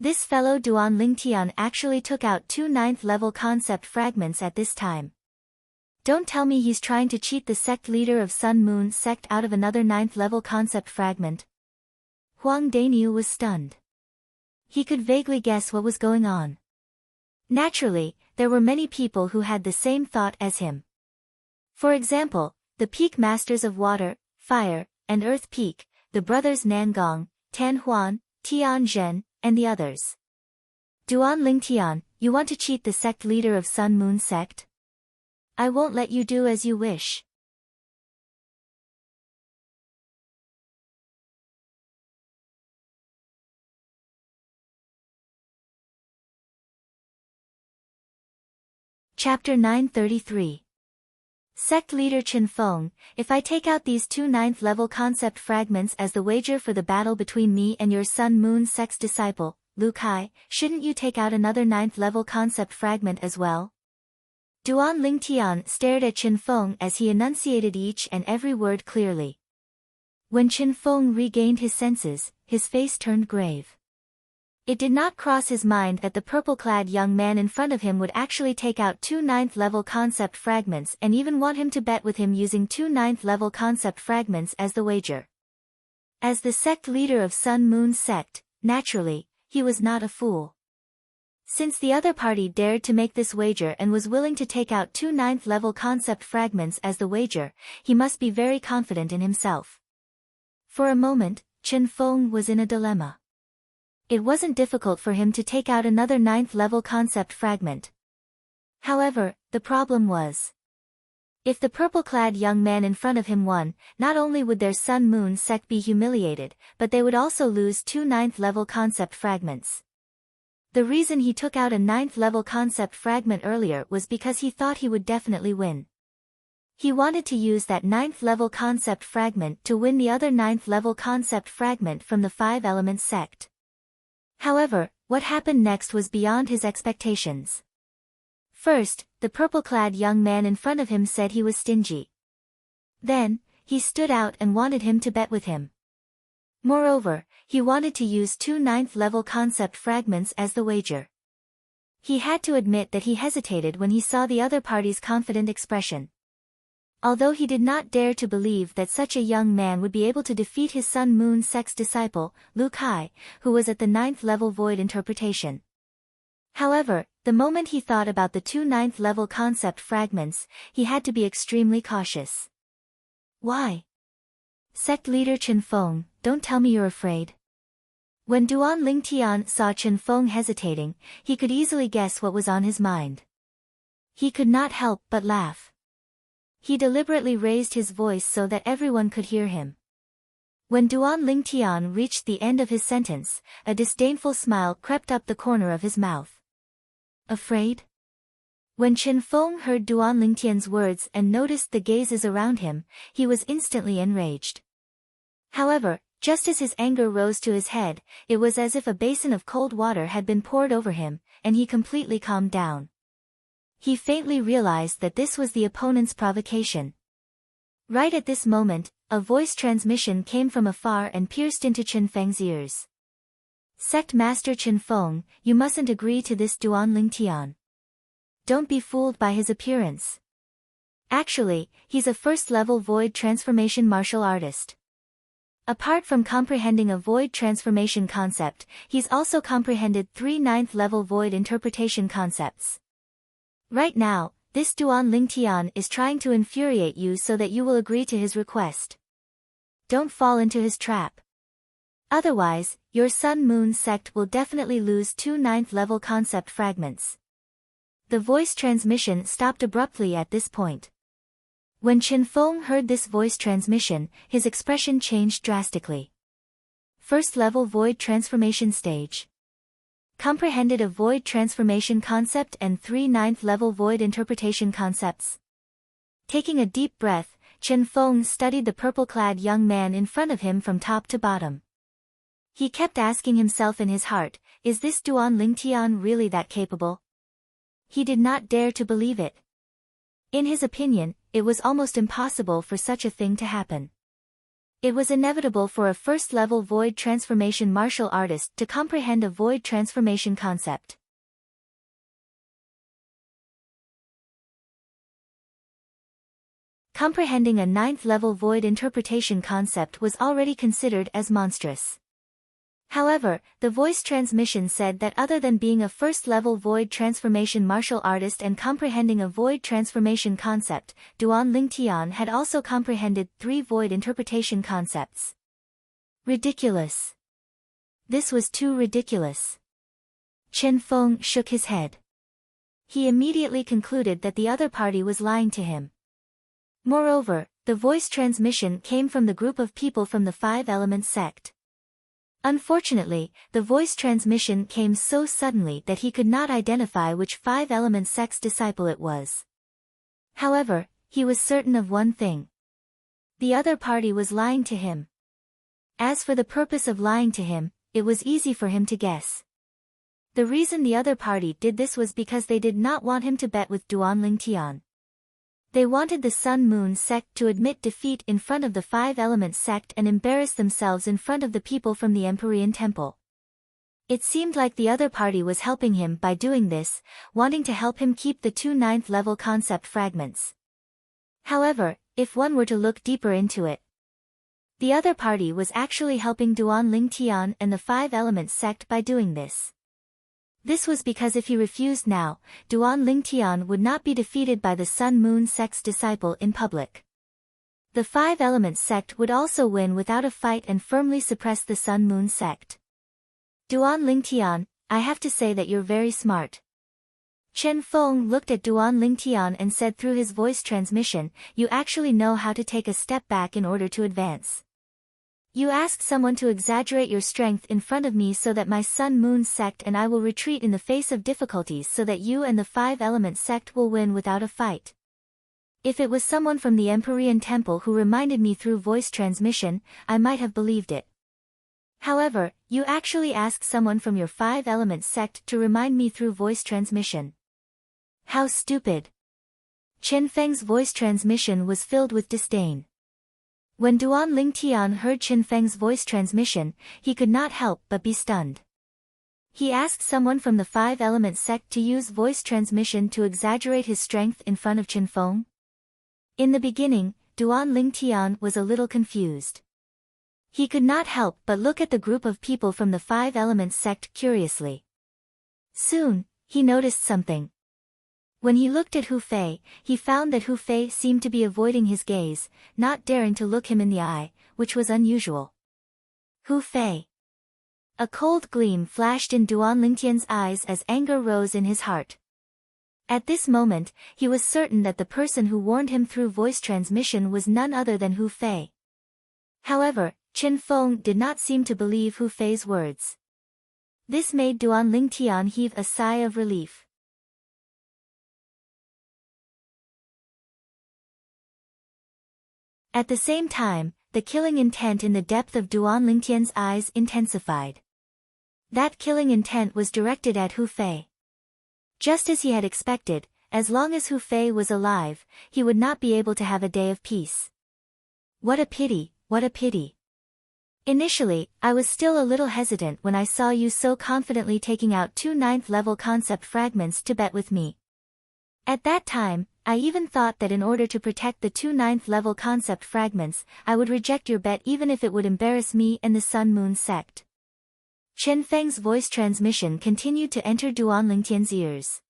This fellow Duan Lingtian actually took out 2 9th-level concept fragments at this time. Don't tell me he's trying to cheat the sect leader of Sun Moon sect out of another 9th-level concept fragment. Huang Daniu was stunned. He could vaguely guess what was going on. Naturally, there were many people who had the same thought as him. For example, the peak masters of Water, Fire, and Earth Peak, the brothers Nangong, Tan Huan, Tian Zhen, and the others. Duan Lingtian, you want to cheat the sect leader of Sun Moon sect? I won't let you do as you wish. Chapter 933. Sect leader Chen Feng, if I take out these 2 9th-level concept fragments as the wager for the battle between me and your Sun Moon sect's disciple, Lu Kai, shouldn't you take out another 9th-level concept fragment as well? Duan Lingtian stared at Chen Feng as he enunciated each and every word clearly. When Chen Feng regained his senses, his face turned grave. It did not cross his mind that the purple-clad young man in front of him would actually take out 2 9th-level concept fragments and even want him to bet with him using 2 9th-level concept fragments as the wager. As the sect leader of Sun Moon sect, naturally, he was not a fool. Since the other party dared to make this wager and was willing to take out 2 9th-level concept fragments as the wager, he must be very confident in himself. For a moment, Chen Feng was in a dilemma. It wasn't difficult for him to take out another 9th-level concept fragment. However, the problem was, if the purple-clad young man in front of him won, not only would their Sun Moon sect be humiliated, but they would also lose 2 9th-level concept fragments. The reason he took out a 9th-level concept fragment earlier was because he thought he would definitely win. He wanted to use that 9th-level concept fragment to win the other 9th-level concept fragment from the Five Elements sect. However, what happened next was beyond his expectations. First, the purple-clad young man in front of him said he was stingy. Then, he stood out and wanted him to bet with him. Moreover, he wanted to use 2 9th-level concept fragments as the wager. He had to admit that he hesitated when he saw the other party's confident expression. Although he did not dare to believe that such a young man would be able to defeat his Sun Moon sect's disciple, Lu Kai, who was at the 9th-level void interpretation. However, the moment he thought about the 2 9th-level concept fragments, he had to be extremely cautious. Why? Sect leader Chen Feng, don't tell me you're afraid. When Duan Lingtian saw Chen Feng hesitating, he could easily guess what was on his mind. He could not help but laugh. He deliberately raised his voice so that everyone could hear him. When Duan Lingtian reached the end of his sentence, a disdainful smile crept up the corner of his mouth. Afraid? When Chen Feng heard Duan Lingtian's words and noticed the gazes around him, he was instantly enraged. However, just as his anger rose to his head, it was as if a basin of cold water had been poured over him, and he completely calmed down. He faintly realized that this was the opponent's provocation. Right at this moment, a voice transmission came from afar and pierced into Chen Feng's ears. Sect Master Chen Feng, you mustn't agree to this Duan Lingtian. Don't be fooled by his appearance. Actually, he's a first-level void transformation martial artist. Apart from comprehending a void transformation concept, he's also comprehended 3 9th-level void interpretation concepts. Right now, this Duan Lingtian is trying to infuriate you so that you will agree to his request. Don't fall into his trap. Otherwise, your Sun Moon sect will definitely lose 2 9th-level concept fragments. The voice transmission stopped abruptly at this point. When Chen Feng heard this voice transmission, his expression changed drastically. First-level void transformation stage. Comprehended a void transformation concept and 3 9th-level void interpretation concepts. Taking a deep breath, Chen Feng studied the purple-clad young man in front of him from top to bottom. He kept asking himself in his heart, is this Duan Lingtian really that capable? He did not dare to believe it. In his opinion, it was almost impossible for such a thing to happen. It was inevitable for a first-level void transformation martial artist to comprehend a void transformation concept. Comprehending a ninth-level void interpretation concept was already considered as monstrous. However, the voice transmission said that other than being a first-level void transformation martial artist and comprehending a void transformation concept, Duan Lingtian had also comprehended 3 void interpretation concepts. Ridiculous. This was too ridiculous. Chen Feng shook his head. He immediately concluded that the other party was lying to him. Moreover, the voice transmission came from the group of people from the Five Elements sect. Unfortunately, the voice transmission came so suddenly that he could not identify which Five Elements sect's disciple it was. However, he was certain of one thing. The other party was lying to him. As for the purpose of lying to him, it was easy for him to guess. The reason the other party did this was because they did not want him to bet with Duan Lingtian. They wanted the Sun-Moon sect to admit defeat in front of the Five Elements sect and embarrass themselves in front of the people from the Empyrean Temple. It seemed like the other party was helping him by doing this, wanting to help him keep the 2 ninth-level concept fragments. However, if one were to look deeper into it, the other party was actually helping Duan Lingtian and the Five Elements sect by doing this. This was because if he refused now, Duan Lingtian would not be defeated by the Sun-Moon sect's disciple in public. The Five Elements sect would also win without a fight and firmly suppress the Sun-Moon sect. Duan Lingtian, I have to say that you're very smart. Chen Feng looked at Duan Lingtian and said through his voice transmission, you actually know how to take a step back in order to advance. You asked someone to exaggerate your strength in front of me so that my Sun-Moon sect and I will retreat in the face of difficulties so that you and the Five Elements sect will win without a fight. If it was someone from the Empyrean Temple who reminded me through voice transmission, I might have believed it. However, you actually asked someone from your Five Elements sect to remind me through voice transmission. How stupid. Chen Feng's voice transmission was filled with disdain. When Duan Lingtian heard Chen Feng's voice transmission, he could not help but be stunned. He asked someone from the Five Elements sect to use voice transmission to exaggerate his strength in front of Chen Feng. In the beginning, Duan Lingtian was a little confused. He could not help but look at the group of people from the Five Elements sect curiously. Soon, he noticed something. When he looked at Hu Fei, he found that Hu Fei seemed to be avoiding his gaze, not daring to look him in the eye, which was unusual. Hu Fei. A cold gleam flashed in Duan Lingtian's eyes as anger rose in his heart. At this moment, he was certain that the person who warned him through voice transmission was none other than Hu Fei. However, Chen Feng did not seem to believe Hu Fei's words. This made Duan Lingtian heave a sigh of relief. At the same time, the killing intent in the depth of Duan Lingtian's eyes intensified. That killing intent was directed at Hu Fei. Just as he had expected, as long as Hu Fei was alive, he would not be able to have a day of peace. What a pity, what a pity. Initially, I was still a little hesitant when I saw you so confidently taking out 2 ninth-level concept fragments to bet with me. At that time, I even thought that in order to protect the 2 ninth-level concept fragments, I would reject your bet even if it would embarrass me and the Sun-Moon sect. Chen Feng's voice transmission continued to enter Duan Lingtian's ears.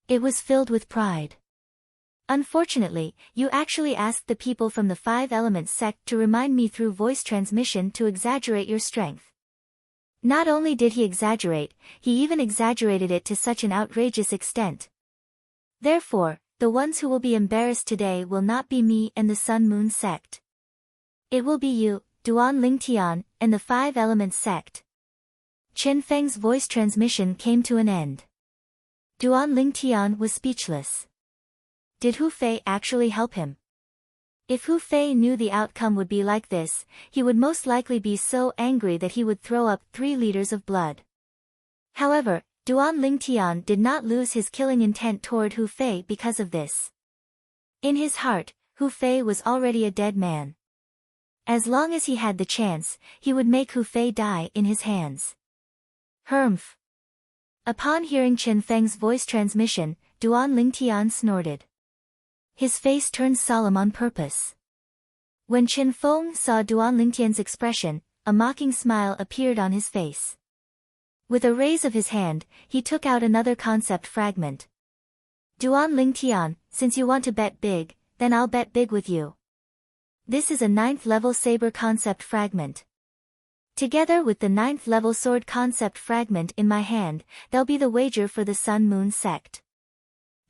It was filled with pride. Unfortunately, you actually asked the people from the Five Elements sect to remind me through voice transmission to exaggerate your strength. Not only did he exaggerate, he even exaggerated it to such an outrageous extent. Therefore, the ones who will be embarrassed today will not be me and the Sun-Moon sect. It will be you, Duan Lingtian, and the Five Elements sect. Chen Feng's voice transmission came to an end. Duan Lingtian was speechless. Did Hu Fei actually help him? If Hu Fei knew the outcome would be like this, he would most likely be so angry that he would throw up 3 liters of blood. However, Duan Lingtian did not lose his killing intent toward Hu Fei because of this. In his heart, Hu Fei was already a dead man. As long as he had the chance, he would make Hu Fei die in his hands. Humph. Upon hearing Chen Feng's voice transmission, Duan Lingtian snorted. His face turned solemn on purpose. When Chen Feng saw Duan Lingtian's expression, a mocking smile appeared on his face. With a raise of his hand, he took out another concept fragment. Duan Lingtian, since you want to bet big, then I'll bet big with you. This is a 9th level saber concept fragment. Together with the 9th level sword concept fragment in my hand, they'll be the wager for the Sun Moon sect.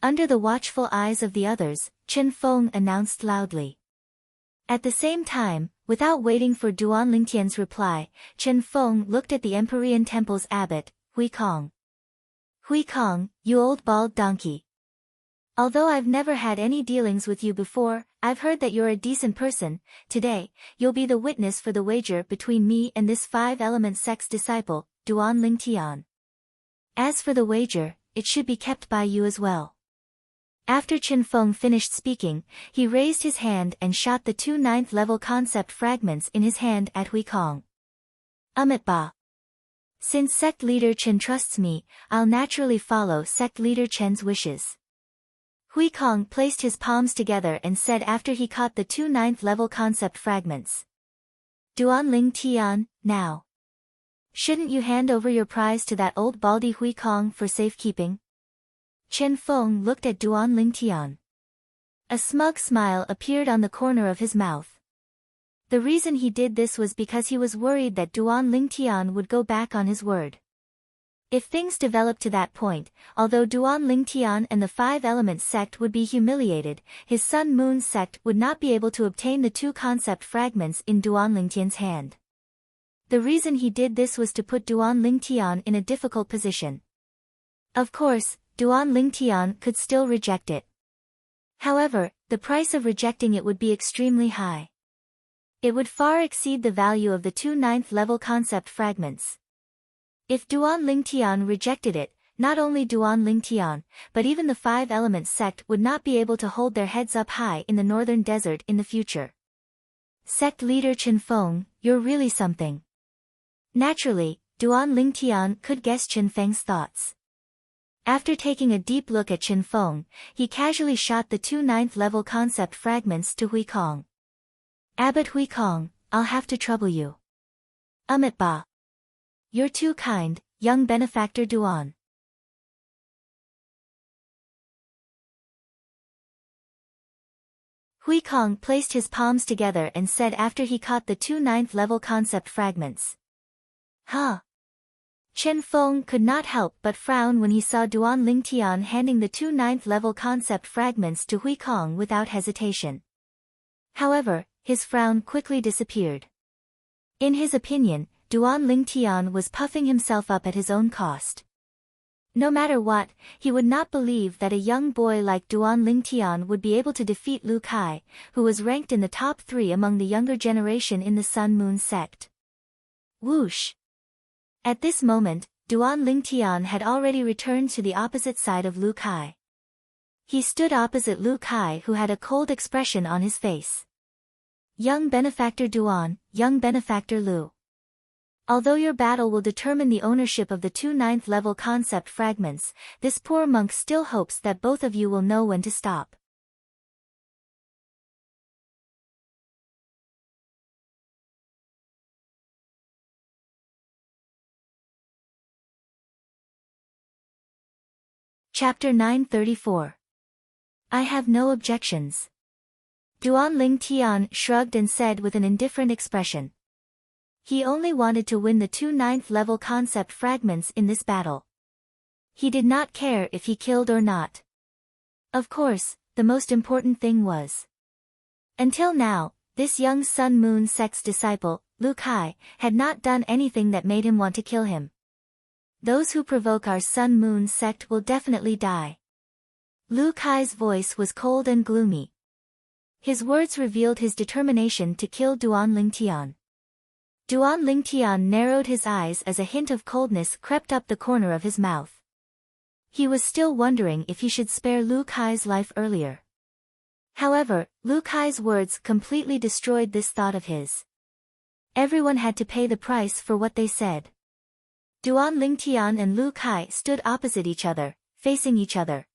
Under the watchful eyes of the others, Chen Feng announced loudly. At the same time, without waiting for Duan Lingtian's reply, Chen Feng looked at the Empyrean Temple's abbot, Hui Kong. Hui Kong, you old bald donkey. Although I've never had any dealings with you before, I've heard that you're a decent person. Today, you'll be the witness for the wager between me and this 5-element sect's disciple, Duan Lingtian. As for the wager, it should be kept by you as well. After Chen Feng finished speaking, he raised his hand and shot the 2 9th level concept fragments in his hand at Hui Kong. Ba. Since sect leader Chen trusts me, I'll naturally follow sect leader Chen's wishes. Hui Kong placed his palms together and said after he caught the 2 9th level concept fragments. Duan Lingtian, now. Shouldn't you hand over your prize to that old baldy Hui Kong for safekeeping? Chen Feng looked at Duan Lingtian. A smug smile appeared on the corner of his mouth. The reason he did this was because he was worried that Duan Lingtian would go back on his word. If things developed to that point, although Duan Lingtian and the 5-element sect would be humiliated, his Sun Moon sect would not be able to obtain the 2 concept fragments in Duan Lingtian's hand. The reason he did this was to put Duan Lingtian in a difficult position. Of course, Duan Lingtian could still reject it. However, the price of rejecting it would be extremely high. It would far exceed the value of the 2 9th level concept fragments. If Duan Lingtian rejected it, not only Duan Lingtian, but even the 5-element sect would not be able to hold their heads up high in the northern desert in the future. Sect leader Chen Feng, you're really something. Naturally, Duan Lingtian could guess Chen Feng's thoughts. After taking a deep look at Chen Feng, he casually shot the 2 9th level concept fragments to Hui Kong. Abbot Hui Kong, I'll have to trouble you. Ba. You're too kind, young benefactor Duan. Hui Kong placed his palms together and said after he caught the 2 9th level concept fragments. Huh. Chen Feng could not help but frown when he saw Duan Lingtian handing the 2 9th level concept fragments to Hui Kong without hesitation. However, his frown quickly disappeared. In his opinion, Duan Lingtian was puffing himself up at his own cost. No matter what, he would not believe that a young boy like Duan Lingtian would be able to defeat Lu Kai, who was ranked in the top 3 among the younger generation in the Sun Moon sect. Whoosh! At this moment, Duan Lingtian had already returned to the opposite side of Lu Kai. He stood opposite Lu Kai, who had a cold expression on his face. Young benefactor Duan, young benefactor Lu. Although your battle will determine the ownership of the 2 9th level concept fragments, this poor monk still hopes that both of you will know when to stop. Chapter 934. I have no objections. Duan Lingtian shrugged and said with an indifferent expression. He only wanted to win the 2 9th level concept fragments in this battle. He did not care if he killed or not. Of course, the most important thing was. Until now, this young Sun Moon sect's disciple, Lu Kai, had not done anything that made him want to kill him. Those who provoke our Sun Moon sect will definitely die. Lu Kai's voice was cold and gloomy. His words revealed his determination to kill Duan Lingtian. Duan Lingtian narrowed his eyes as a hint of coldness crept up the corner of his mouth. He was still wondering if he should spare Lu Kai's life earlier. However, Lu Kai's words completely destroyed this thought of his. Everyone had to pay the price for what they said. Duan Lingtian and Lu Kai stood opposite each other, facing each other.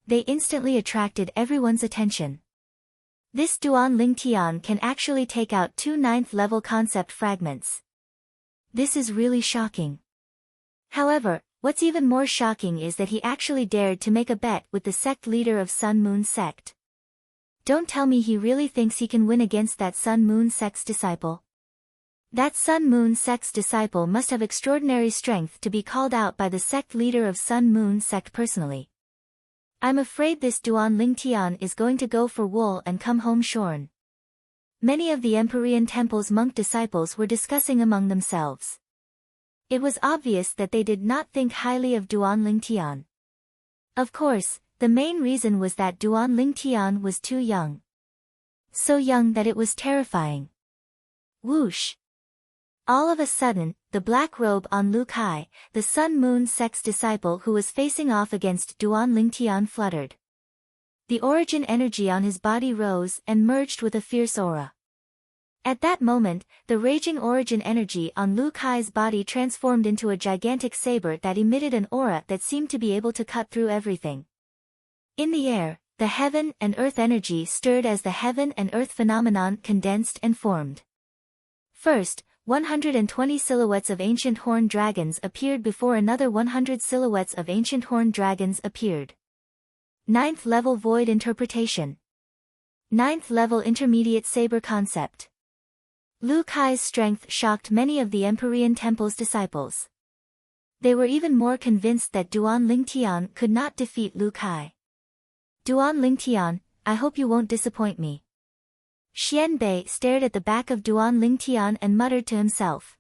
They instantly attracted everyone's attention. This Duan Lingtian can actually take out 2 9th-level concept fragments. This is really shocking. However, what's even more shocking is that he actually dared to make a bet with the sect leader of Sun Moon sect. Don't tell me he really thinks he can win against that Sun Moon sect's disciple. That Sun Moon sect's disciple must have extraordinary strength to be called out by the sect leader of Sun Moon sect personally. I'm afraid this Duan Lingtian is going to go for wool and come home shorn. Many of the Empyrean Temple's monk disciples were discussing among themselves. It was obvious that they did not think highly of Duan Lingtian. Of course, the main reason was that Duan Lingtian was too young. So young that it was terrifying. Whoosh! All of a sudden, the black robe on Lu Kai, the Sun Moon sect's disciple who was facing off against Duan Lingtian, fluttered. The origin energy on his body rose and merged with a fierce aura. At that moment, the raging origin energy on Lu Kai's body transformed into a gigantic saber that emitted an aura that seemed to be able to cut through everything. In the air, the heaven and earth energy stirred as the heaven and earth phenomenon condensed and formed. First, 120 silhouettes of ancient horned dragons appeared before another 100 silhouettes of ancient horned dragons appeared. 9th level void interpretation. 9th level intermediate saber concept. Lu Kai's strength shocked many of the Empyrean Temple's disciples. They were even more convinced that Duan Lingtian could not defeat Lu Kai. Duan Lingtian, I hope you won't disappoint me. Xian Bei stared at the back of Duan Lingtian and muttered to himself.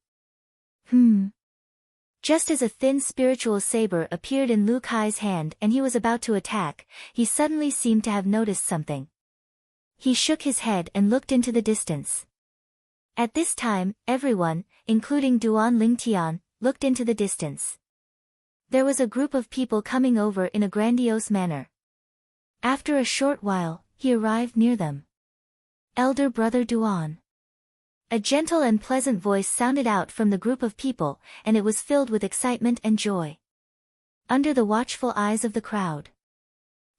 Just as a thin spiritual saber appeared in Lu Kai's hand and he was about to attack, he suddenly seemed to have noticed something. He shook his head and looked into the distance. At this time, everyone, including Duan Lingtian, looked into the distance. There was a group of people coming over in a grandiose manner. After a short while, he arrived near them. Elder Brother Duan. A gentle and pleasant voice sounded out from the group of people, and it was filled with excitement and joy. Under the watchful eyes of the crowd,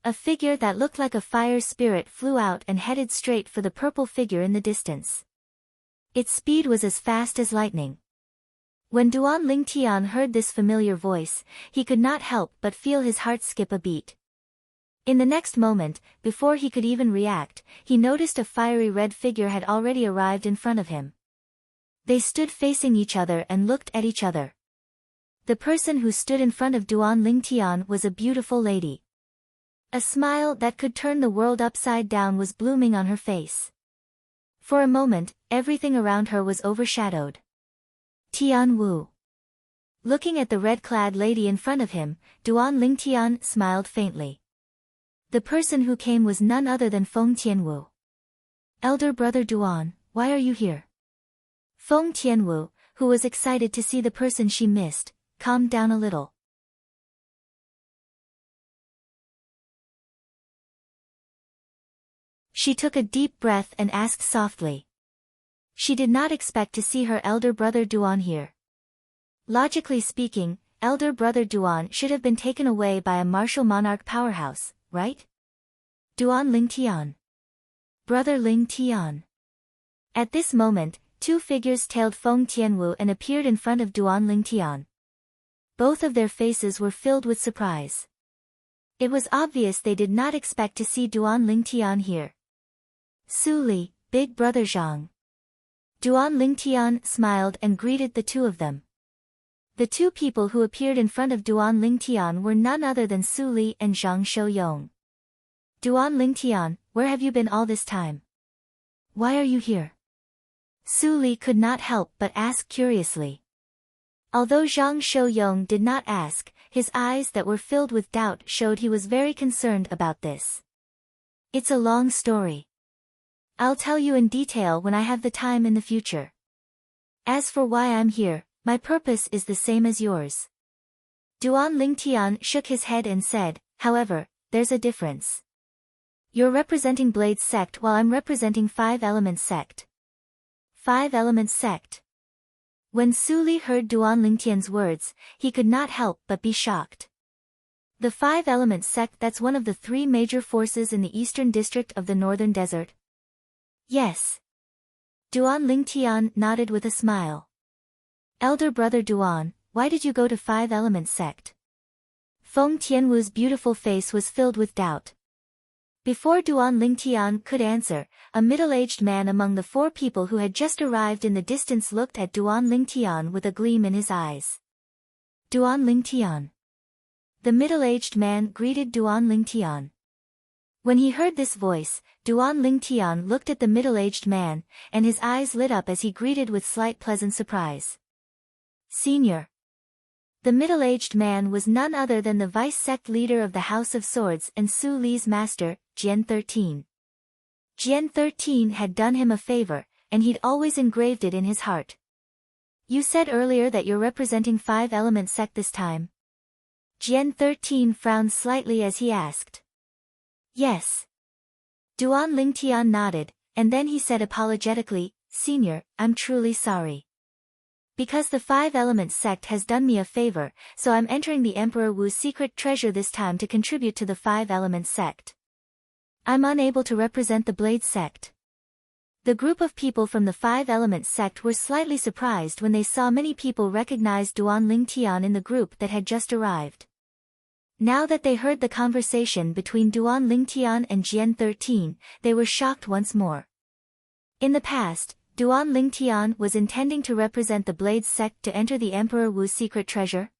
a figure that looked like a fire spirit flew out and headed straight for the purple figure in the distance. Its speed was as fast as lightning. When Duan Lingtian heard this familiar voice, he could not help but feel his heart skip a beat. In the next moment, before he could even react, he noticed a fiery red figure had already arrived in front of him. They stood facing each other and looked at each other. The person who stood in front of Duan Lingtian was a beautiful lady. A smile that could turn the world upside down was blooming on her face. For a moment, everything around her was overshadowed. Tian Wu. Looking at the red-clad lady in front of him, Duan Lingtian smiled faintly. The person who came was none other than Feng Tianwu. Elder Brother Duan, why are you here? Feng Tianwu, who was excited to see the person she missed, calmed down a little. She took a deep breath and asked softly. She did not expect to see her elder brother Duan here. Logically speaking, elder brother Duan should have been taken away by a martial monarch powerhouse, right? Duan Lingtian. Brother Lingtian. At this moment, 2 figures tailed Feng Tianwu and appeared in front of Duan Lingtian. Both of their faces were filled with surprise. It was obvious they did not expect to see Duan Lingtian here. Su Li, Big Brother Zhang. Duan Lingtian smiled and greeted the 2 of them. The 2 people who appeared in front of Duan Lingtian were none other than Su Li and Zhang Shouyong. Duan Lingtian, where have you been all this time? Why are you here? Su Li could not help but ask curiously. Although Zhang Shouyong did not ask, his eyes that were filled with doubt showed he was very concerned about this. It's a long story. I'll tell you in detail when I have the time in the future. As for why I'm here, my purpose is the same as yours. Duan Lingtian shook his head and said, however, there's a difference. You're representing Blade's sect while I'm representing Five Elements sect. Five Elements sect. When Su Li heard Duan Lingtian's words, he could not help but be shocked. The Five Elements sect, that's one of the three major forces in the eastern district of the northern desert? Yes. Duan Lingtian nodded with a smile. Elder brother Duan, why did you go to Five Elements sect? Feng Tianwu's beautiful face was filled with doubt. Before Duan Lingtian could answer, a middle-aged man among the four people who had just arrived in the distance looked at Duan Lingtian with a gleam in his eyes. Duan Lingtian. The middle-aged man greeted Duan Lingtian. When he heard this voice, Duan Lingtian looked at the middle-aged man, and his eyes lit up as he greeted with slight pleasant surprise. Senior. The middle-aged man was none other than the vice-sect leader of the House of Swords and Su Li's master, Jian 13. Jian 13 had done him a favor, and he'd always engraved it in his heart. You said earlier that you're representing Five Elements sect this time. Jian 13 frowned slightly as he asked. Yes. Duan Lingtian nodded, and then he said apologetically, Senior, I'm truly sorry. Because the Five Elements sect has done me a favor, so I'm entering the Emperor Wu's secret treasure this time to contribute to the Five Elements sect. I'm unable to represent the Blade sect. The group of people from the Five Elements sect were slightly surprised when they saw many people recognize Duan Lingtian in the group that had just arrived. Now that they heard the conversation between Duan Lingtian and Jian 13, they were shocked once more. In the past, Duan Lingtian was intending to represent the Blade sect to enter the Emperor Wu's secret treasure.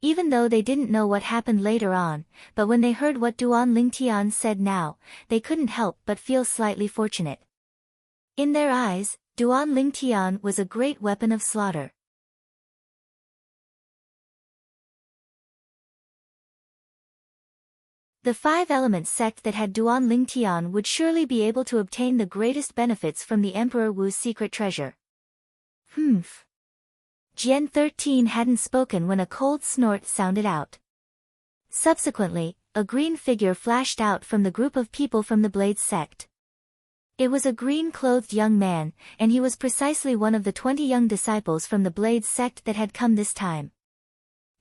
Even though they didn't know what happened later on, but when they heard what Duan Lingtian said now, they couldn't help but feel slightly fortunate. In their eyes, Duan Lingtian was a great weapon of slaughter. The Five Elements sect that had Duan Lingtian would surely be able to obtain the greatest benefits from the Emperor Wu's secret treasure. Humph. Jian 13 hadn't spoken when a cold snort sounded out. Subsequently, a green figure flashed out from the group of people from the Blade sect. It was a green-clothed young man, and he was precisely one of the 20 young disciples from the Blade sect that had come this time.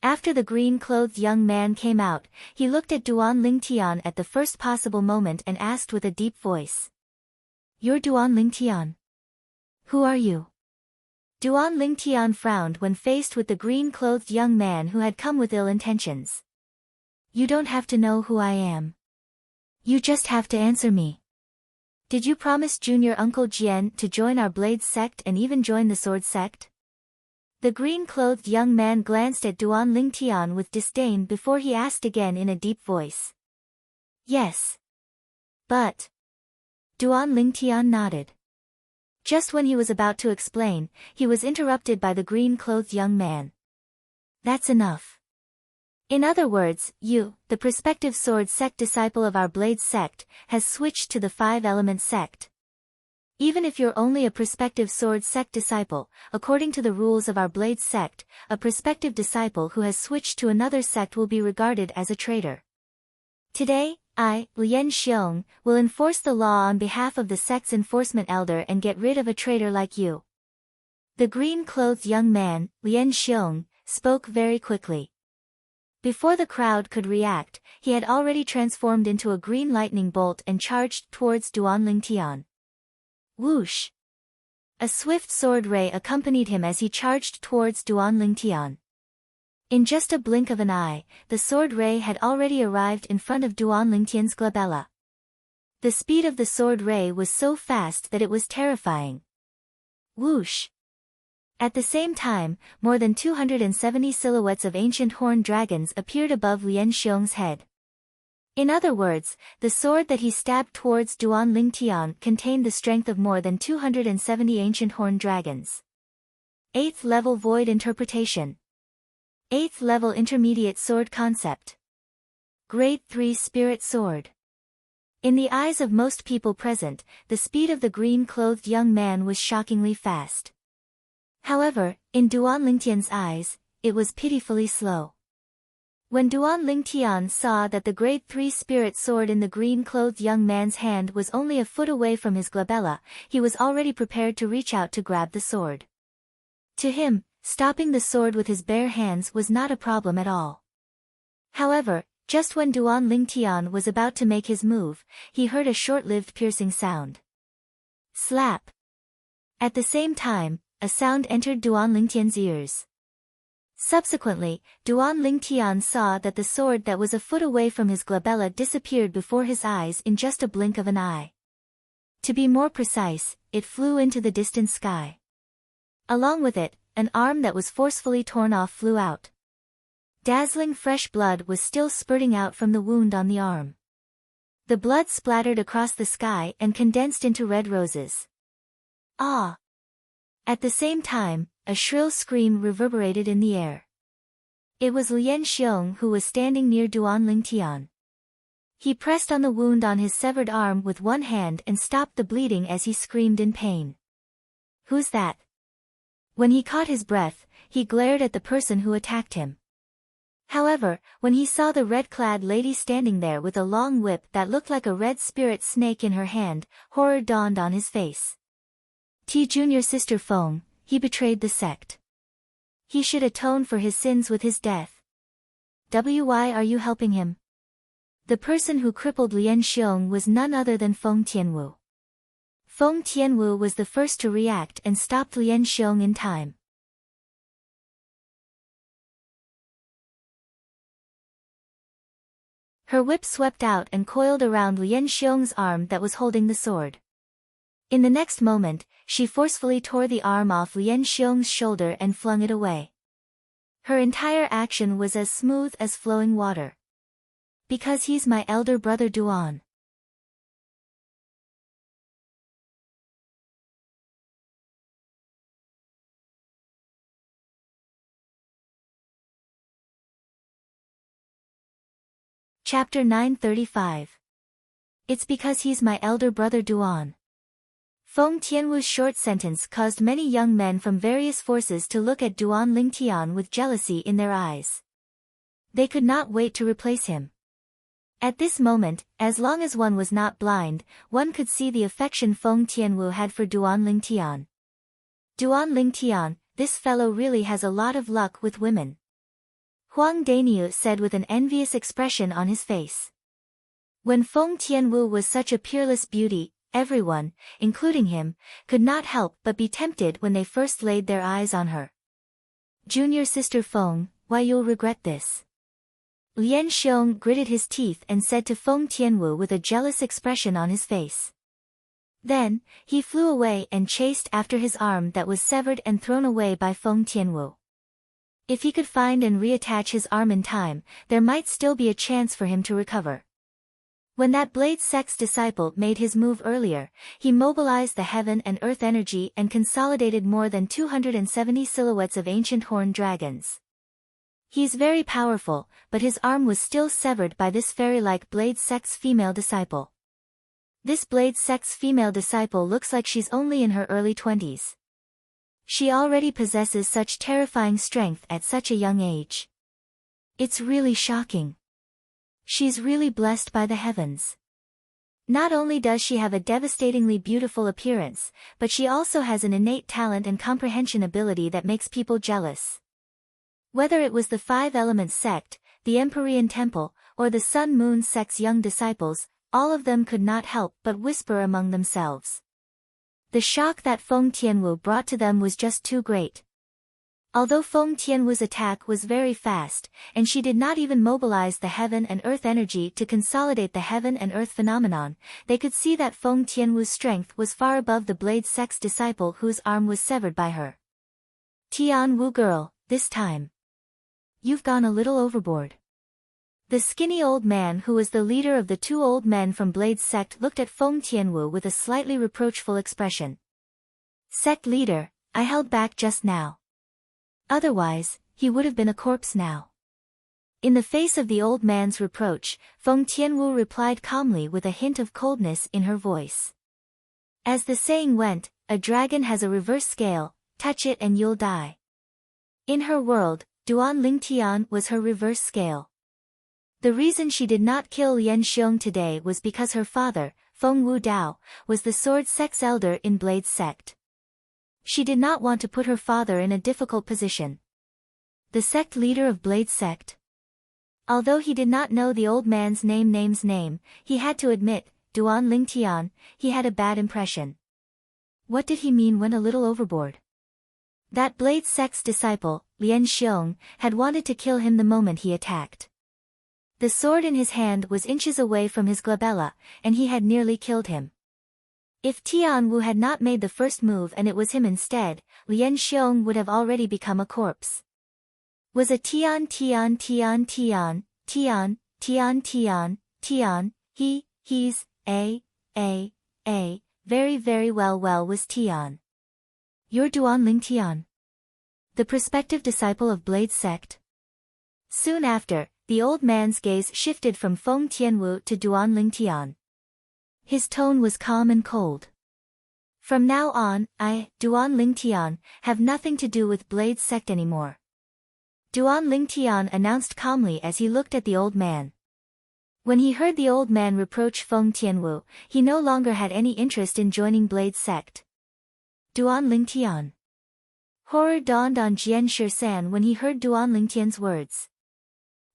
After the green-clothed young man came out, he looked at Duan Lingtian at the first possible moment and asked with a deep voice. You're Duan Lingtian. Who are you? Duan Lingtian frowned when faced with the green-clothed young man who had come with ill intentions. You don't have to know who I am. You just have to answer me. Did you promise Junior Uncle Jian to join our Blade sect and even join the Sword sect? The green-clothed young man glanced at Duan Lingtian with disdain before he asked again in a deep voice. Yes. But. Duan Lingtian nodded. Just when he was about to explain, he was interrupted by the green-clothed young man. That's enough. In other words, you, the prospective Sword sect disciple of our Blade sect, has switched to the Five Elements sect. Even if you're only a prospective Sword sect disciple, according to the rules of our Blade sect, a prospective disciple who has switched to another sect will be regarded as a traitor. Today, I, Lian Xiong, will enforce the law on behalf of the sect's enforcement elder and get rid of a traitor like you. The green-clothed young man, Lian Xiong, spoke very quickly. Before the crowd could react, he had already transformed into a green lightning bolt and charged towards Duan Lingtian. Whoosh! A swift sword ray accompanied him as he charged towards Duan Lingtian. In just a blink of an eye, the sword ray had already arrived in front of Duan Lingtian's glabella. The speed of the sword ray was so fast that it was terrifying. Whoosh! At the same time, more than 270 silhouettes of ancient horned dragons appeared above Lian Xiong's head. In other words, the sword that he stabbed towards Duan Lingtian contained the strength of more than 270 ancient horned dragons. 8th level Void Interpretation. 8th level Intermediate Sword Concept. Grade 3 Spirit Sword. In the eyes of most people present, the speed of the green-clothed young man was shockingly fast. However, in Duan Lingtian's eyes, it was pitifully slow. When Duan Lingtian saw that the grade 3 spirit sword in the green-clothed young man's hand was only a foot away from his glabella, he was already prepared to reach out to grab the sword. To him, stopping the sword with his bare hands was not a problem at all. However, just when Duan Lingtian was about to make his move, he heard a short-lived piercing sound. Slap! At the same time, a sound entered Duan Lingtian's ears. Subsequently, Duan Lingtian saw that the sword that was a foot away from his glabella disappeared before his eyes in just a blink of an eye. To be more precise, it flew into the distant sky. Along with it, an arm that was forcefully torn off flew out. Dazzling fresh blood was still spurting out from the wound on the arm. The blood splattered across the sky and condensed into red roses. Ah! At the same time, a shrill scream reverberated in the air. It was Lian Xiong who was standing near Duan Lingtian. He pressed on the wound on his severed arm with one hand and stopped the bleeding as he screamed in pain. Who's that? When he caught his breath, he glared at the person who attacked him. However, when he saw the red-clad lady standing there with a long whip that looked like a red spirit snake in her hand, horror dawned on his face. T. Junior Sister Feng, he betrayed the sect. He should atone for his sins with his death. Why are you helping him? The person who crippled Lian Xiong was none other than Feng Tianwu. Feng Tianwu was the first to react and stopped Lian Xiong in time. Her whip swept out and coiled around Lian Xiong's arm that was holding the sword. In the next moment, she forcefully tore the arm off Lian Xiong's shoulder and flung it away. Her entire action was as smooth as flowing water. Because he's my elder brother Duan. Chapter 935. It's because he's my elder brother Duan. Feng Tianwu's short sentence caused many young men from various forces to look at Duan Lingtian with jealousy in their eyes. They could not wait to replace him. At this moment, as long as one was not blind, one could see the affection Feng Tianwu had for Duan Lingtian. Duan Lingtian, this fellow really has a lot of luck with women. Huang Daniu said with an envious expression on his face. When Feng Tianwu was such a peerless beauty, everyone, including him, could not help but be tempted when they first laid their eyes on her. Junior Sister Feng, why you'll regret this. Lian Xiong gritted his teeth and said to Feng Tianwu with a jealous expression on his face. Then, he flew away and chased after his arm that was severed and thrown away by Feng Tianwu. If he could find and reattach his arm in time, there might still be a chance for him to recover. When that Blade Sect's disciple made his move earlier, he mobilized the heaven and earth energy and consolidated more than 270 silhouettes of ancient horned dragons. He's very powerful, but his arm was still severed by this fairy-like Blade Sect's female disciple. This Blade Sect's female disciple looks like she's only in her early 20s. She already possesses such terrifying strength at such a young age. It's really shocking. She's really blessed by the heavens. Not only does she have a devastatingly beautiful appearance, but she also has an innate talent and comprehension ability that makes people jealous. Whether it was the Five Elements sect, the Empyrean Temple, or the Sun-Moon sect's young disciples, all of them could not help but whisper among themselves. The shock that Feng Tianwu brought to them was just too great. Although Feng Tianwu's attack was very fast, and she did not even mobilize the heaven and earth energy to consolidate the heaven and earth phenomenon, they could see that Feng Tianwu's strength was far above the Blade Sect's disciple whose arm was severed by her. Tianwu girl, this time. You've gone a little overboard. The skinny old man who was the leader of the two old men from Blade's sect looked at Feng Tianwu with a slightly reproachful expression. Sect leader, I held back just now. Otherwise, he would have been a corpse now. In the face of the old man's reproach, Feng Tianwu replied calmly with a hint of coldness in her voice. As the saying went, a dragon has a reverse scale, touch it and you'll die. In her world, Duan Lingtian was her reverse scale. The reason she did not kill Lian Xiong today was because her father, Feng Wu Dao, was the sword sect's elder in Blade's sect. She did not want to put her father in a difficult position. The sect leader of Blade's sect. Although he did not know the old man's name, he had to admit, Duan Lingtian, he had a bad impression. What did he mean when a little overboard? That Blade sect's disciple, Lian Xiong, had wanted to kill him the moment he attacked. The sword in his hand was inches away from his glabella, and he had nearly killed him. If Tian Wu had not made the first move and it was him instead, Lian Xiong would have already become a corpse. Was a Tian, he's, very well was Tian. You're Duan Lingtian, the prospective disciple of Blade's sect? Soon after, the old man's gaze shifted from Feng Tianwu to Duan Lingtian. His tone was calm and cold. From now on, Duan Lingtian, have nothing to do with Blade's sect anymore. Duan Lingtian announced calmly as he looked at the old man. When he heard the old man reproach Feng Tianwu, he no longer had any interest in joining Blade's sect. Duan Lingtian. Horror dawned on Jian Shisan when he heard Duan Lingtian's words.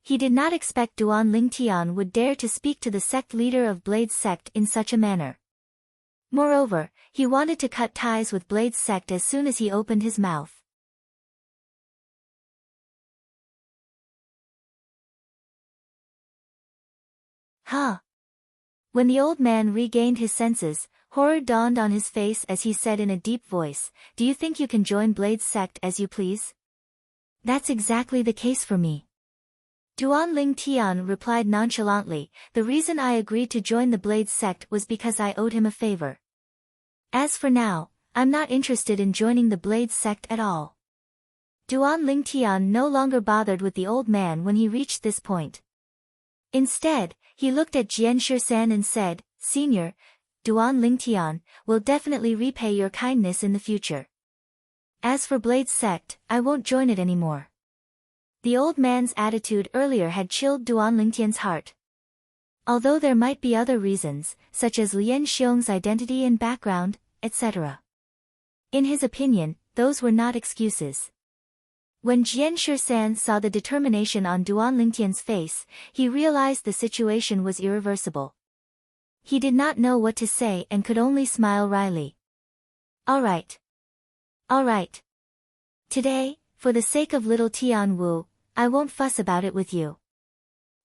He did not expect Duan Lingtian would dare to speak to the sect leader of Blade's sect in such a manner. Moreover, he wanted to cut ties with Blade's sect as soon as he opened his mouth. Huh? When the old man regained his senses, horror dawned on his face as he said in a deep voice, "Do you think you can join Blade's sect as you please?" "That's exactly the case for me." Duan Lingtian replied nonchalantly, "The reason I agreed to join the Blade's sect was because I owed him a favor. As for now, I'm not interested in joining the Blade's sect at all." Duan Lingtian no longer bothered with the old man when he reached this point. Instead, he looked at Jian Shisan and said, "Senior, Duan Lingtian, will definitely repay your kindness in the future. As for Blade's sect, I won't join it anymore." The old man's attitude earlier had chilled Duan Lingtian's heart. Although there might be other reasons, such as Lian Xiong's identity and background, etc. In his opinion, those were not excuses. When Jian Shisan saw the determination on Duan Lingtian's face, he realized the situation was irreversible. He did not know what to say and could only smile wryly. All right. Today, for the sake of little Tian Wu, I won't fuss about it with you."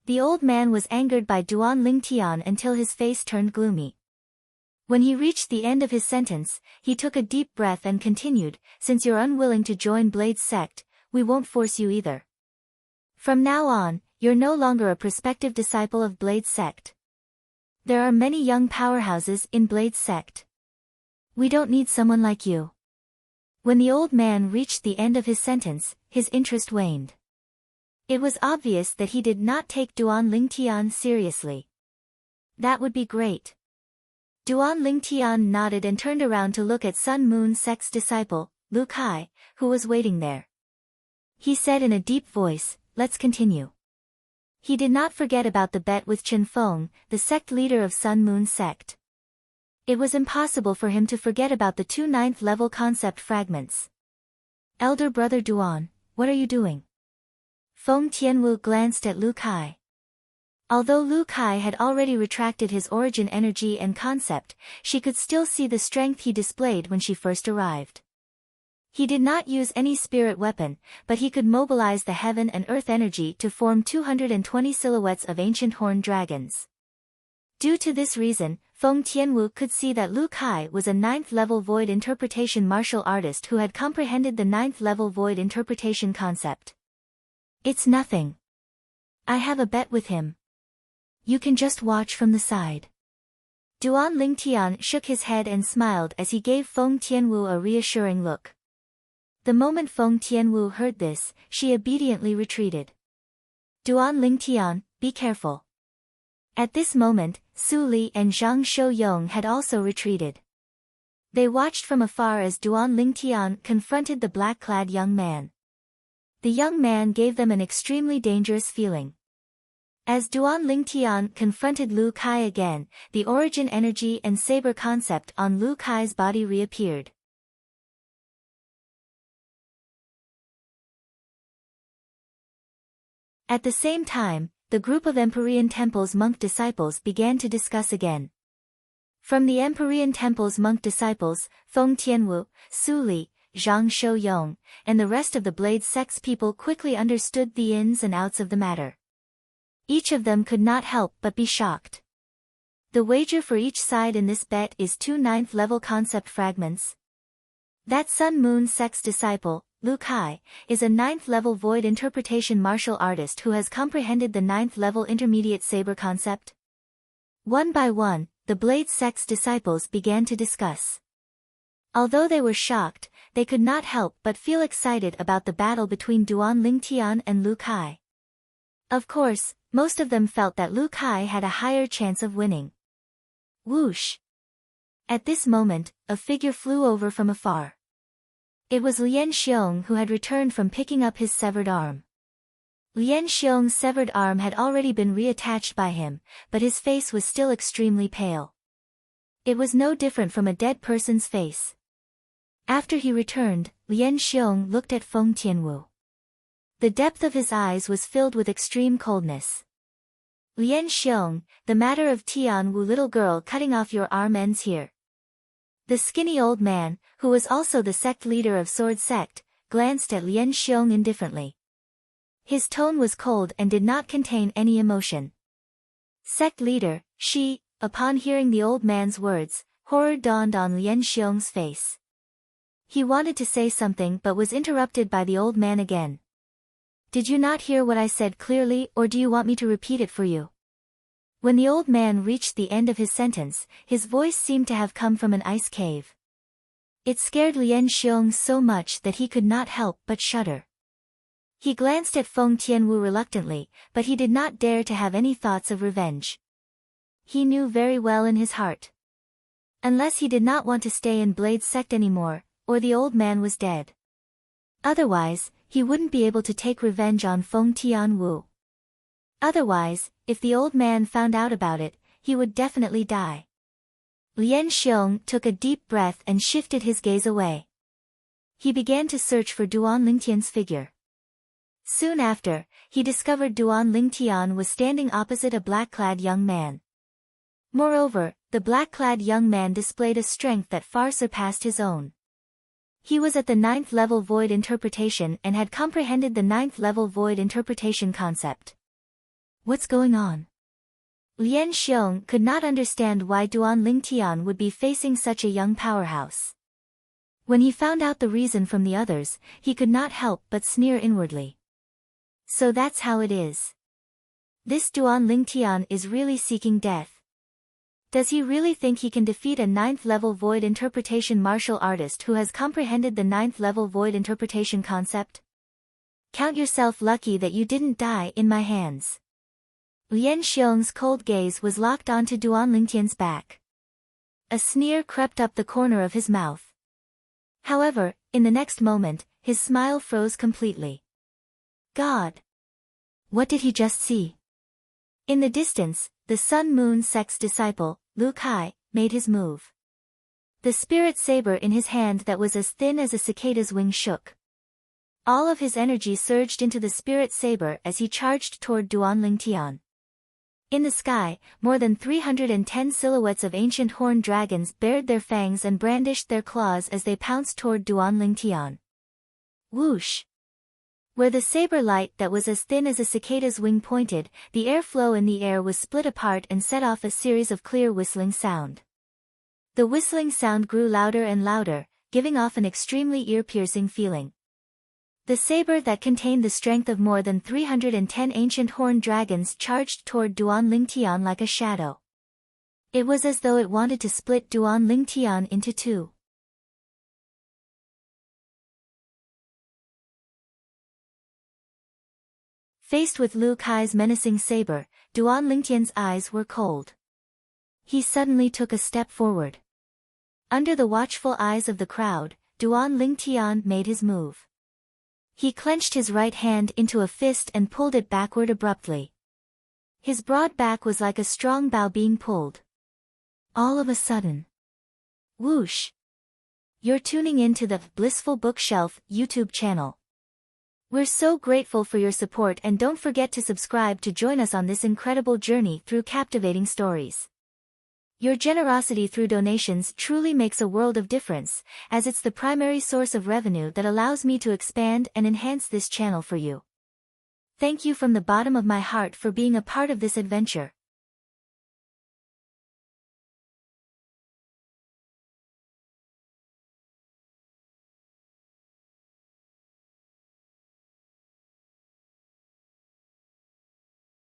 The old man was angered by Duan Lingtian until his face turned gloomy. When he reached the end of his sentence, he took a deep breath and continued, "Since you're unwilling to join Blade's sect, we won't force you either. From now on, you're no longer a prospective disciple of Blade's sect. There are many young powerhouses in Blade's sect. We don't need someone like you." When the old man reached the end of his sentence, his interest waned. It was obvious that he did not take Duan Lingtian seriously. That would be great. Duan Lingtian nodded and turned around to look at Sun Moon sect's disciple, Lu Kai, who was waiting there. He said in a deep voice, "Let's continue." He did not forget about the bet with Chen Feng, the sect leader of Sun Moon sect. It was impossible for him to forget about the 2 9th-level concept fragments. "Elder brother Duan, what are you doing?" Feng Tianwu glanced at Lu Kai. Although Lu Kai had already retracted his origin energy and concept, she could still see the strength he displayed when she first arrived. He did not use any spirit weapon, but he could mobilize the heaven and earth energy to form 220 silhouettes of ancient horned dragons. Due to this reason, Feng Tianwu could see that Lu Kai was a 9th-level void interpretation martial artist who had comprehended the 9th-level void interpretation concept. "It's nothing. I have a bet with him. You can just watch from the side." Duan Lingtian shook his head and smiled as he gave Feng Tianwu a reassuring look. The moment Feng Tianwu heard this, she obediently retreated. "Duan Lingtian, be careful." At this moment, Su Li and Zhang Shouyong had also retreated. They watched from afar as Duan Lingtian confronted the black-clad young man. The young man gave them an extremely dangerous feeling. As Duan Lingtian confronted Lu Kai again, the origin energy and saber concept on Lu Kai's body reappeared. At the same time, the group of Empyrean Temple's monk disciples began to discuss again. From the Empyrean Temple's monk disciples, Feng Tianwu, Su Li, Zhang Shouyong, and the rest of the Blade sect's people quickly understood the ins and outs of the matter. Each of them could not help but be shocked. The wager for each side in this bet is 2 9th-level concept fragments. That Sun Moon sect's disciple, Lu Kai, is a 9th-level void interpretation martial artist who has comprehended the 9th-level intermediate saber concept. One by one, the Blade sect's disciples began to discuss. Although they were shocked, they could not help but feel excited about the battle between Duan Lingtian and Lu Kai. Of course, most of them felt that Lu Kai had a higher chance of winning. Whoosh! At this moment, a figure flew over from afar. It was Lian Xiong who had returned from picking up his severed arm. Lian Xiong's severed arm had already been reattached by him, but his face was still extremely pale. It was no different from a dead person's face. After he returned, Lian Xiong looked at Feng Tianwu. The depth of his eyes was filled with extreme coldness. Lian Xiong, the matter of Tianwu little girl cutting off your arm ends here. The skinny old man, who was also the sect leader of Sword Sect, glanced at Lian Xiong indifferently. His tone was cold and did not contain any emotion. Sect leader, upon hearing the old man's words, horror dawned on Lian Xiong's face. He wanted to say something but was interrupted by the old man again. Did you not hear what I said clearly, or do you want me to repeat it for you? When the old man reached the end of his sentence, his voice seemed to have come from an ice cave. It scared Lian Xiong so much that he could not help but shudder. He glanced at Feng Tianwu reluctantly, but he did not dare to have any thoughts of revenge. He knew very well in his heart. Unless he did not want to stay in Blade Sect anymore, or the old man was dead. Otherwise, he wouldn't be able to take revenge on Feng Tianwu. Otherwise, if the old man found out about it, he would definitely die. Lian Xiong took a deep breath and shifted his gaze away. He began to search for Duan Lingtian's figure. Soon after, he discovered Duan Lingtian was standing opposite a black-clad young man. Moreover, the black-clad young man displayed a strength that far surpassed his own. He was at the 9th-level void interpretation and had comprehended the 9th-level void interpretation concept. What's going on? Lian Xiong could not understand why Duan Lingtian would be facing such a young powerhouse. When he found out the reason from the others, he could not help but sneer inwardly. So that's how it is. This Duan Lingtian is really seeking death. Does he really think he can defeat a 9th-level void interpretation martial artist who has comprehended the 9th-level void interpretation concept? Count yourself lucky that you didn't die in my hands. Lian Xiong's cold gaze was locked onto Duan Lingtian's back. A sneer crept up the corner of his mouth. However, in the next moment, his smile froze completely. God! What did he just see? In the distance, the Sun Moon sect's disciple, Lu Kai, made his move. The spirit saber in his hand that was as thin as a cicada's wing shook. All of his energy surged into the spirit saber as he charged toward Duan Lingtian. In the sky, more than 310 silhouettes of ancient horned dragons bared their fangs and brandished their claws as they pounced toward Duan Lingtian. Whoosh! Where the saber light that was as thin as a cicada's wing pointed, the airflow in the air was split apart and set off a series of clear whistling sound. The whistling sound grew louder and louder, giving off an extremely ear-piercing feeling. The saber that contained the strength of more than 310 ancient horned dragons charged toward Duan Lingtian like a shadow. It was as though it wanted to split Duan Lingtian into two. Faced with Lu Kai's menacing saber, Duan Lingtian's eyes were cold. He suddenly took a step forward. Under the watchful eyes of the crowd, Duan Lingtian made his move. He clenched his right hand into a fist and pulled it backward abruptly. His broad back was like a strong bow being pulled. All of a sudden. Whoosh! You're tuning into the Blissful Bookshelf YouTube channel. We're so grateful for your support, and don't forget to subscribe to join us on this incredible journey through captivating stories. Your generosity through donations truly makes a world of difference, as it's the primary source of revenue that allows me to expand and enhance this channel for you. Thank you from the bottom of my heart for being a part of this adventure.